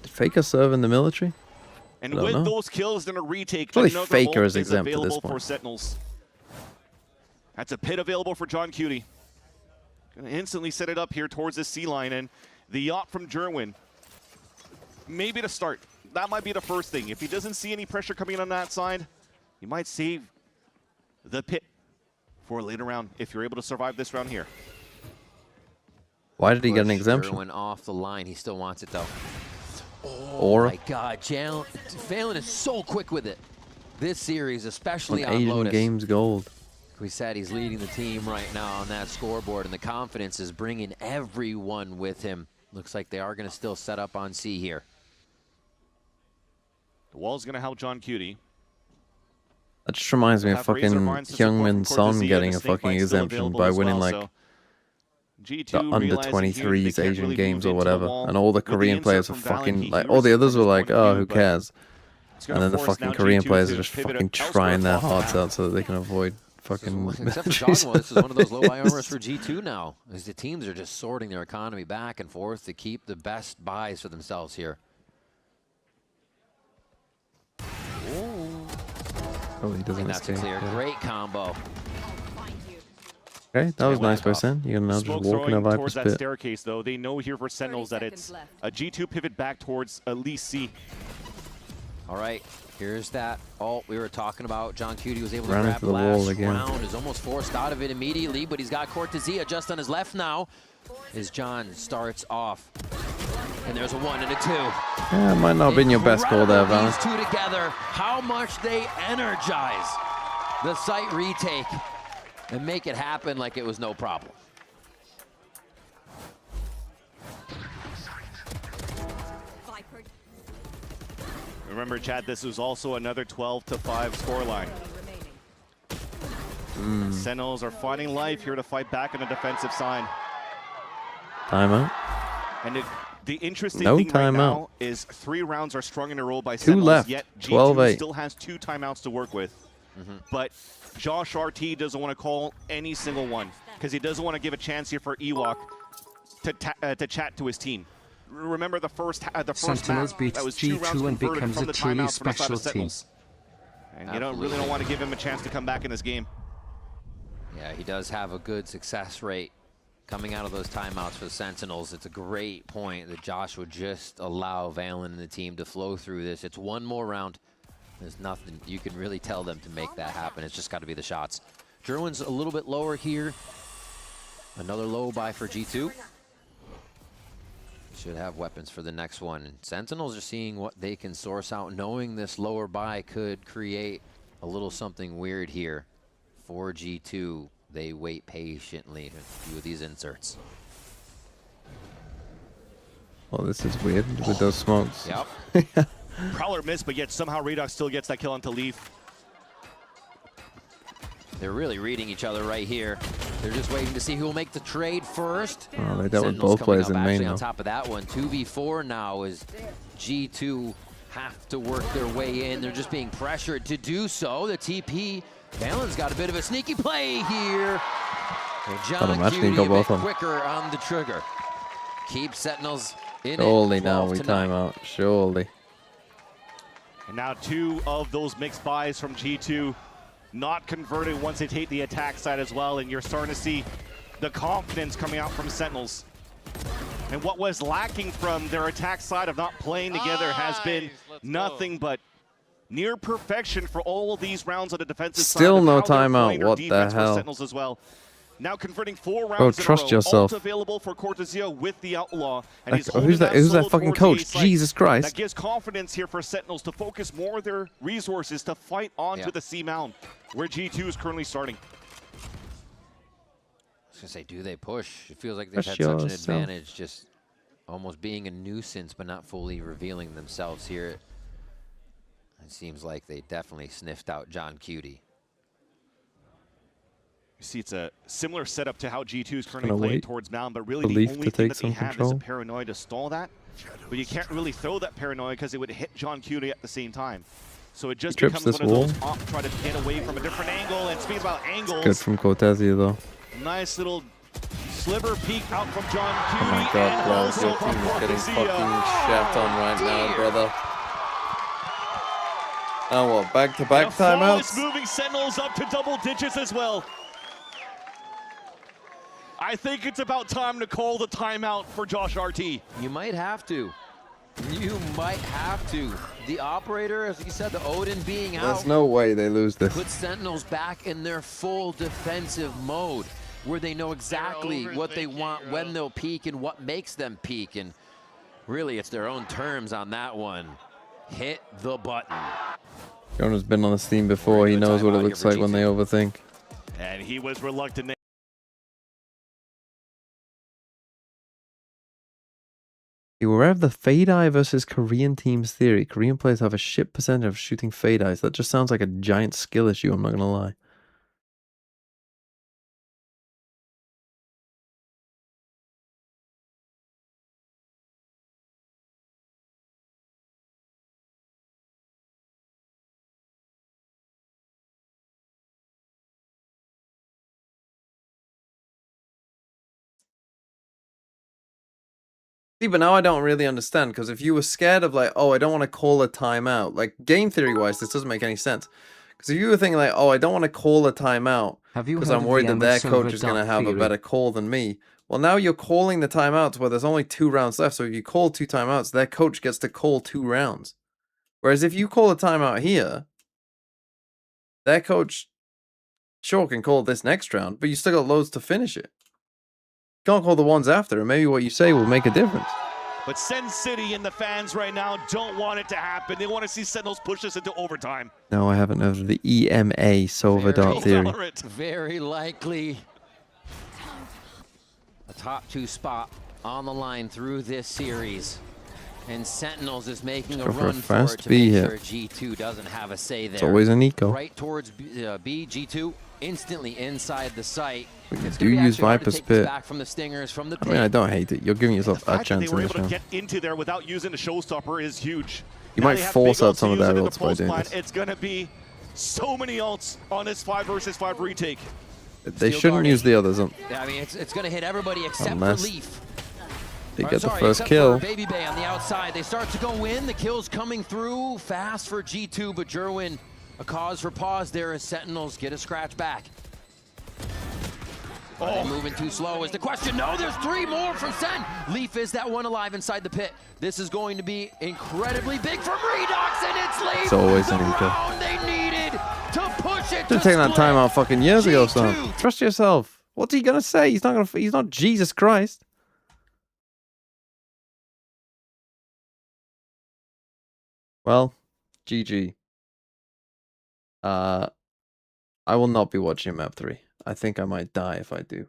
Did Faker serve in the military? And I don't with know. those kills, then a retake. Surely Another Faker ult is exempt at this available point. for Sentinels. That's a pit available for John Cutie. Gonna instantly set it up here towards the C line, and the yacht from Jerwin. Maybe to start. That might be the first thing. If he doesn't see any pressure coming in on that side, he might save the pit for a later round if you're able to survive this round here. Why did he get an exemption? Jerwin off the line. He still wants it though. Aura. My God, Phelan is so quick with it. This series, especially on Asian Lotus. Games gold. We said he's leading the team right now on that scoreboard, and the confidence is bringing everyone with him. Looks like they are going to still set up on C here. The wall's going to help John Cutie. That just reminds me of fucking Hyungmin Son getting a fucking exemption by winning like the under 23s Asian Games or whatever, and all the Korean players were fucking like, all the others were like, oh, who cares? And then the fucking Korean players are just fucking trying their hearts out so that they can avoid fucking. Except for Dogwall, this is one of those low IRs for G2 now, as the teams are just sorting their economy back and forth to keep the best buys for themselves here. Oh, he doesn't That's escape. clear. Yeah. Great combo. Okay, that was nice by SEN. You're now just walking a Viper's towards that pit. staircase, though. They know here for Sentinels that it's a G2 pivot back towards at least C. All right, here's that ult we were talking about. John Cutie was able to Ran grab into the last wall again. round. Is almost forced out of it immediately, but he's got Cortezia just on his left now as John starts off. And there's a 1 and a 2. Yeah, it might not have been your best call there, Valen. These two together, how much they energize the site retake and make it happen like it was no problem. Remember, Chad, this was also another 12-5 scoreline. Sentinels are finding life here to fight back on the defensive side. Timeout. And the interesting No thing right timeout. now is 3 rounds are strung in a row by 2 Sentinels, left. yet G2 12-8. still has 2 timeouts to work with. But Josh RT doesn't want to call any single one because he doesn't want to give a chance here for Ewok to chat to his team. Remember the first Sentinels map, beats that was 2 rounds G2 and converted becomes from a the truly timeouts for the side special of team. Sentinels. And you really don't want to give him a chance to come back in this game. Yeah, he does have a good success rate coming out of those timeouts for the Sentinels. It's a great point that Josh would just allow Valen and the team to flow through this. It's one more round. There's nothing you can really tell them to make that happen. It's just got to be the shots. Jerwin's a little bit lower here. Another low buy for G2. Should have weapons for the next one. And Sentinels are seeing what they can source out, knowing this lower buy could create a little something weird here. For G2, they wait patiently to do these inserts. Oh, this is weird with those smokes. Yep. Prowler missed, but yet somehow Redox still gets that kill onto Leaf. They're really reading each other right here. They're just waiting to see who will make the trade first. Oh, they dealt with Sentinels both players coming in up main actually now. on top of that one. 2v4 now as G2 have to work their way in. They're just being pressured to do so. The TP, Valen's got a bit of a sneaky play here. And John Cutie a bit quicker on the trigger. Keep Sentinels in Surely it. now we 12-9. time out. Surely. And now 2 of those mixed buys from G2 not converted once they take the attack side as well, and you're starting to see the confidence coming out from Sentinels. And what was lacking from their attack side of not playing together has been nothing but near perfection for all of these rounds on the defensive side. Still of no how they're timeout. playing their What the defense for hell? Sentinels as well. Now converting 4 rounds Oh, in a trust row. yourself. Ult available for Cortezia with the Outlaw. And Like, he's holding who's that solo fucking towards coach? the A site. Jesus Christ. That gives confidence here for Sentinels to focus more of their resources to fight onto the C mound, where G2 is currently starting. I was gonna say, do they push? It feels like they've Push had such an yourself. advantage, just almost being a nuisance, but not fully revealing themselves here. It seems like they definitely sniffed out John Cutie. You see, it's a similar setup to how G2 is currently Gonna playing wait towards mound, but really for the Leaf only to thing take that they some have is control. a paranoia to stall that. But you can't really throw that paranoia because it would hit John Cutie at the same time. So it just trips becomes this one of those try to get away from a different angle. And speaking about angles, Good from Cortezia though. nice little sliver peek out from John Oh Cutie. my god, and Browns, also your from team is getting Cortezia. fucking shat on right now, brother. Now what, back-to-back Flawless timeouts? moving Sentinels up to double digits as well. I think it's about time to call the timeout for Josh RT. You might have to. You might have to. The operator, as you said, the Odin being out. There's no way they lose this. Put Sentinels back in their full defensive mode, where they know exactly what they want, when they'll peak, and what makes them peak. And really, it's their own terms on that one. Hit the button. Jonah's been on this team before. He knows what it looks like when they overthink. And he was reluctant. You were aware of the Fade Eye versus Korean teams theory. Korean players have a shit percentage of shooting Fade Eyes. That just sounds like a giant skill issue, I'm not going to lie. See, but now I don't really understand, because if you were scared of like, oh, I don't want to call a timeout, like game theory wise, this doesn't make any sense. Because if you were thinking like, oh, I don't want to call a timeout because I'm worried that their coach is going to have a better call than me. Well, now you're calling the timeouts where there's only 2 rounds left. So if you call 2 timeouts, their coach gets to call 2 rounds. Whereas if you call a timeout here, their coach sure can call this next round, but you still got loads to finish it. You can't call the ones after, and maybe what you say will make a difference. But Sen City and the fans right now don't want it to happen. They want to see Sentinels push this into overtime. No, I haven't heard of the EMA Silver Dart theory. Very likely a top 2 spot on the line through this series. And Sentinels is making a run for it to make sure G2 doesn't have a say there. It's always an eco. Right towards B, G2 instantly inside the site. You do use Viper's Pit. Back from the stingers, from the I mean, I don't hate it. You're giving yourself a chance they were in able this round. to get into there without using the showstopper is huge. You might force out some of their ults by doing this. It's going to be so many ults on this 5 versus 5 retake. They shouldn't use the others. I mean, it's going to hit everybody except for Leaf. They get the first kill. Baby Bay on the outside. They start to go in. The kill's coming through fast for G2, but Jerwin, a cause for pause there as Sentinels get a scratch back. Are they moving too slow is the question. No, there's 3 more from Sen. Leaf is that one alive inside the pit. This is going to be incredibly big from Redox, and it's Leaf. It's always an eco. They needed to push it. Should have taken that time out fucking years ago, son. Trust yourself. What's he gonna say? He's not Jesus Christ. Well, GG. I will not be watching map 3. I think I might die if I do.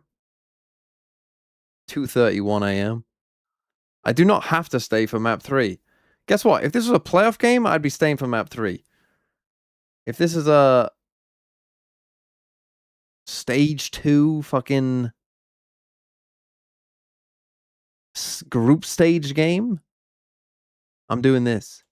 2:31 AM. I do not have to stay for map 3. Guess what? If this was a playoff game, I'd be staying for map 3. If this is a stage 2 fucking group stage game, I'm doing this.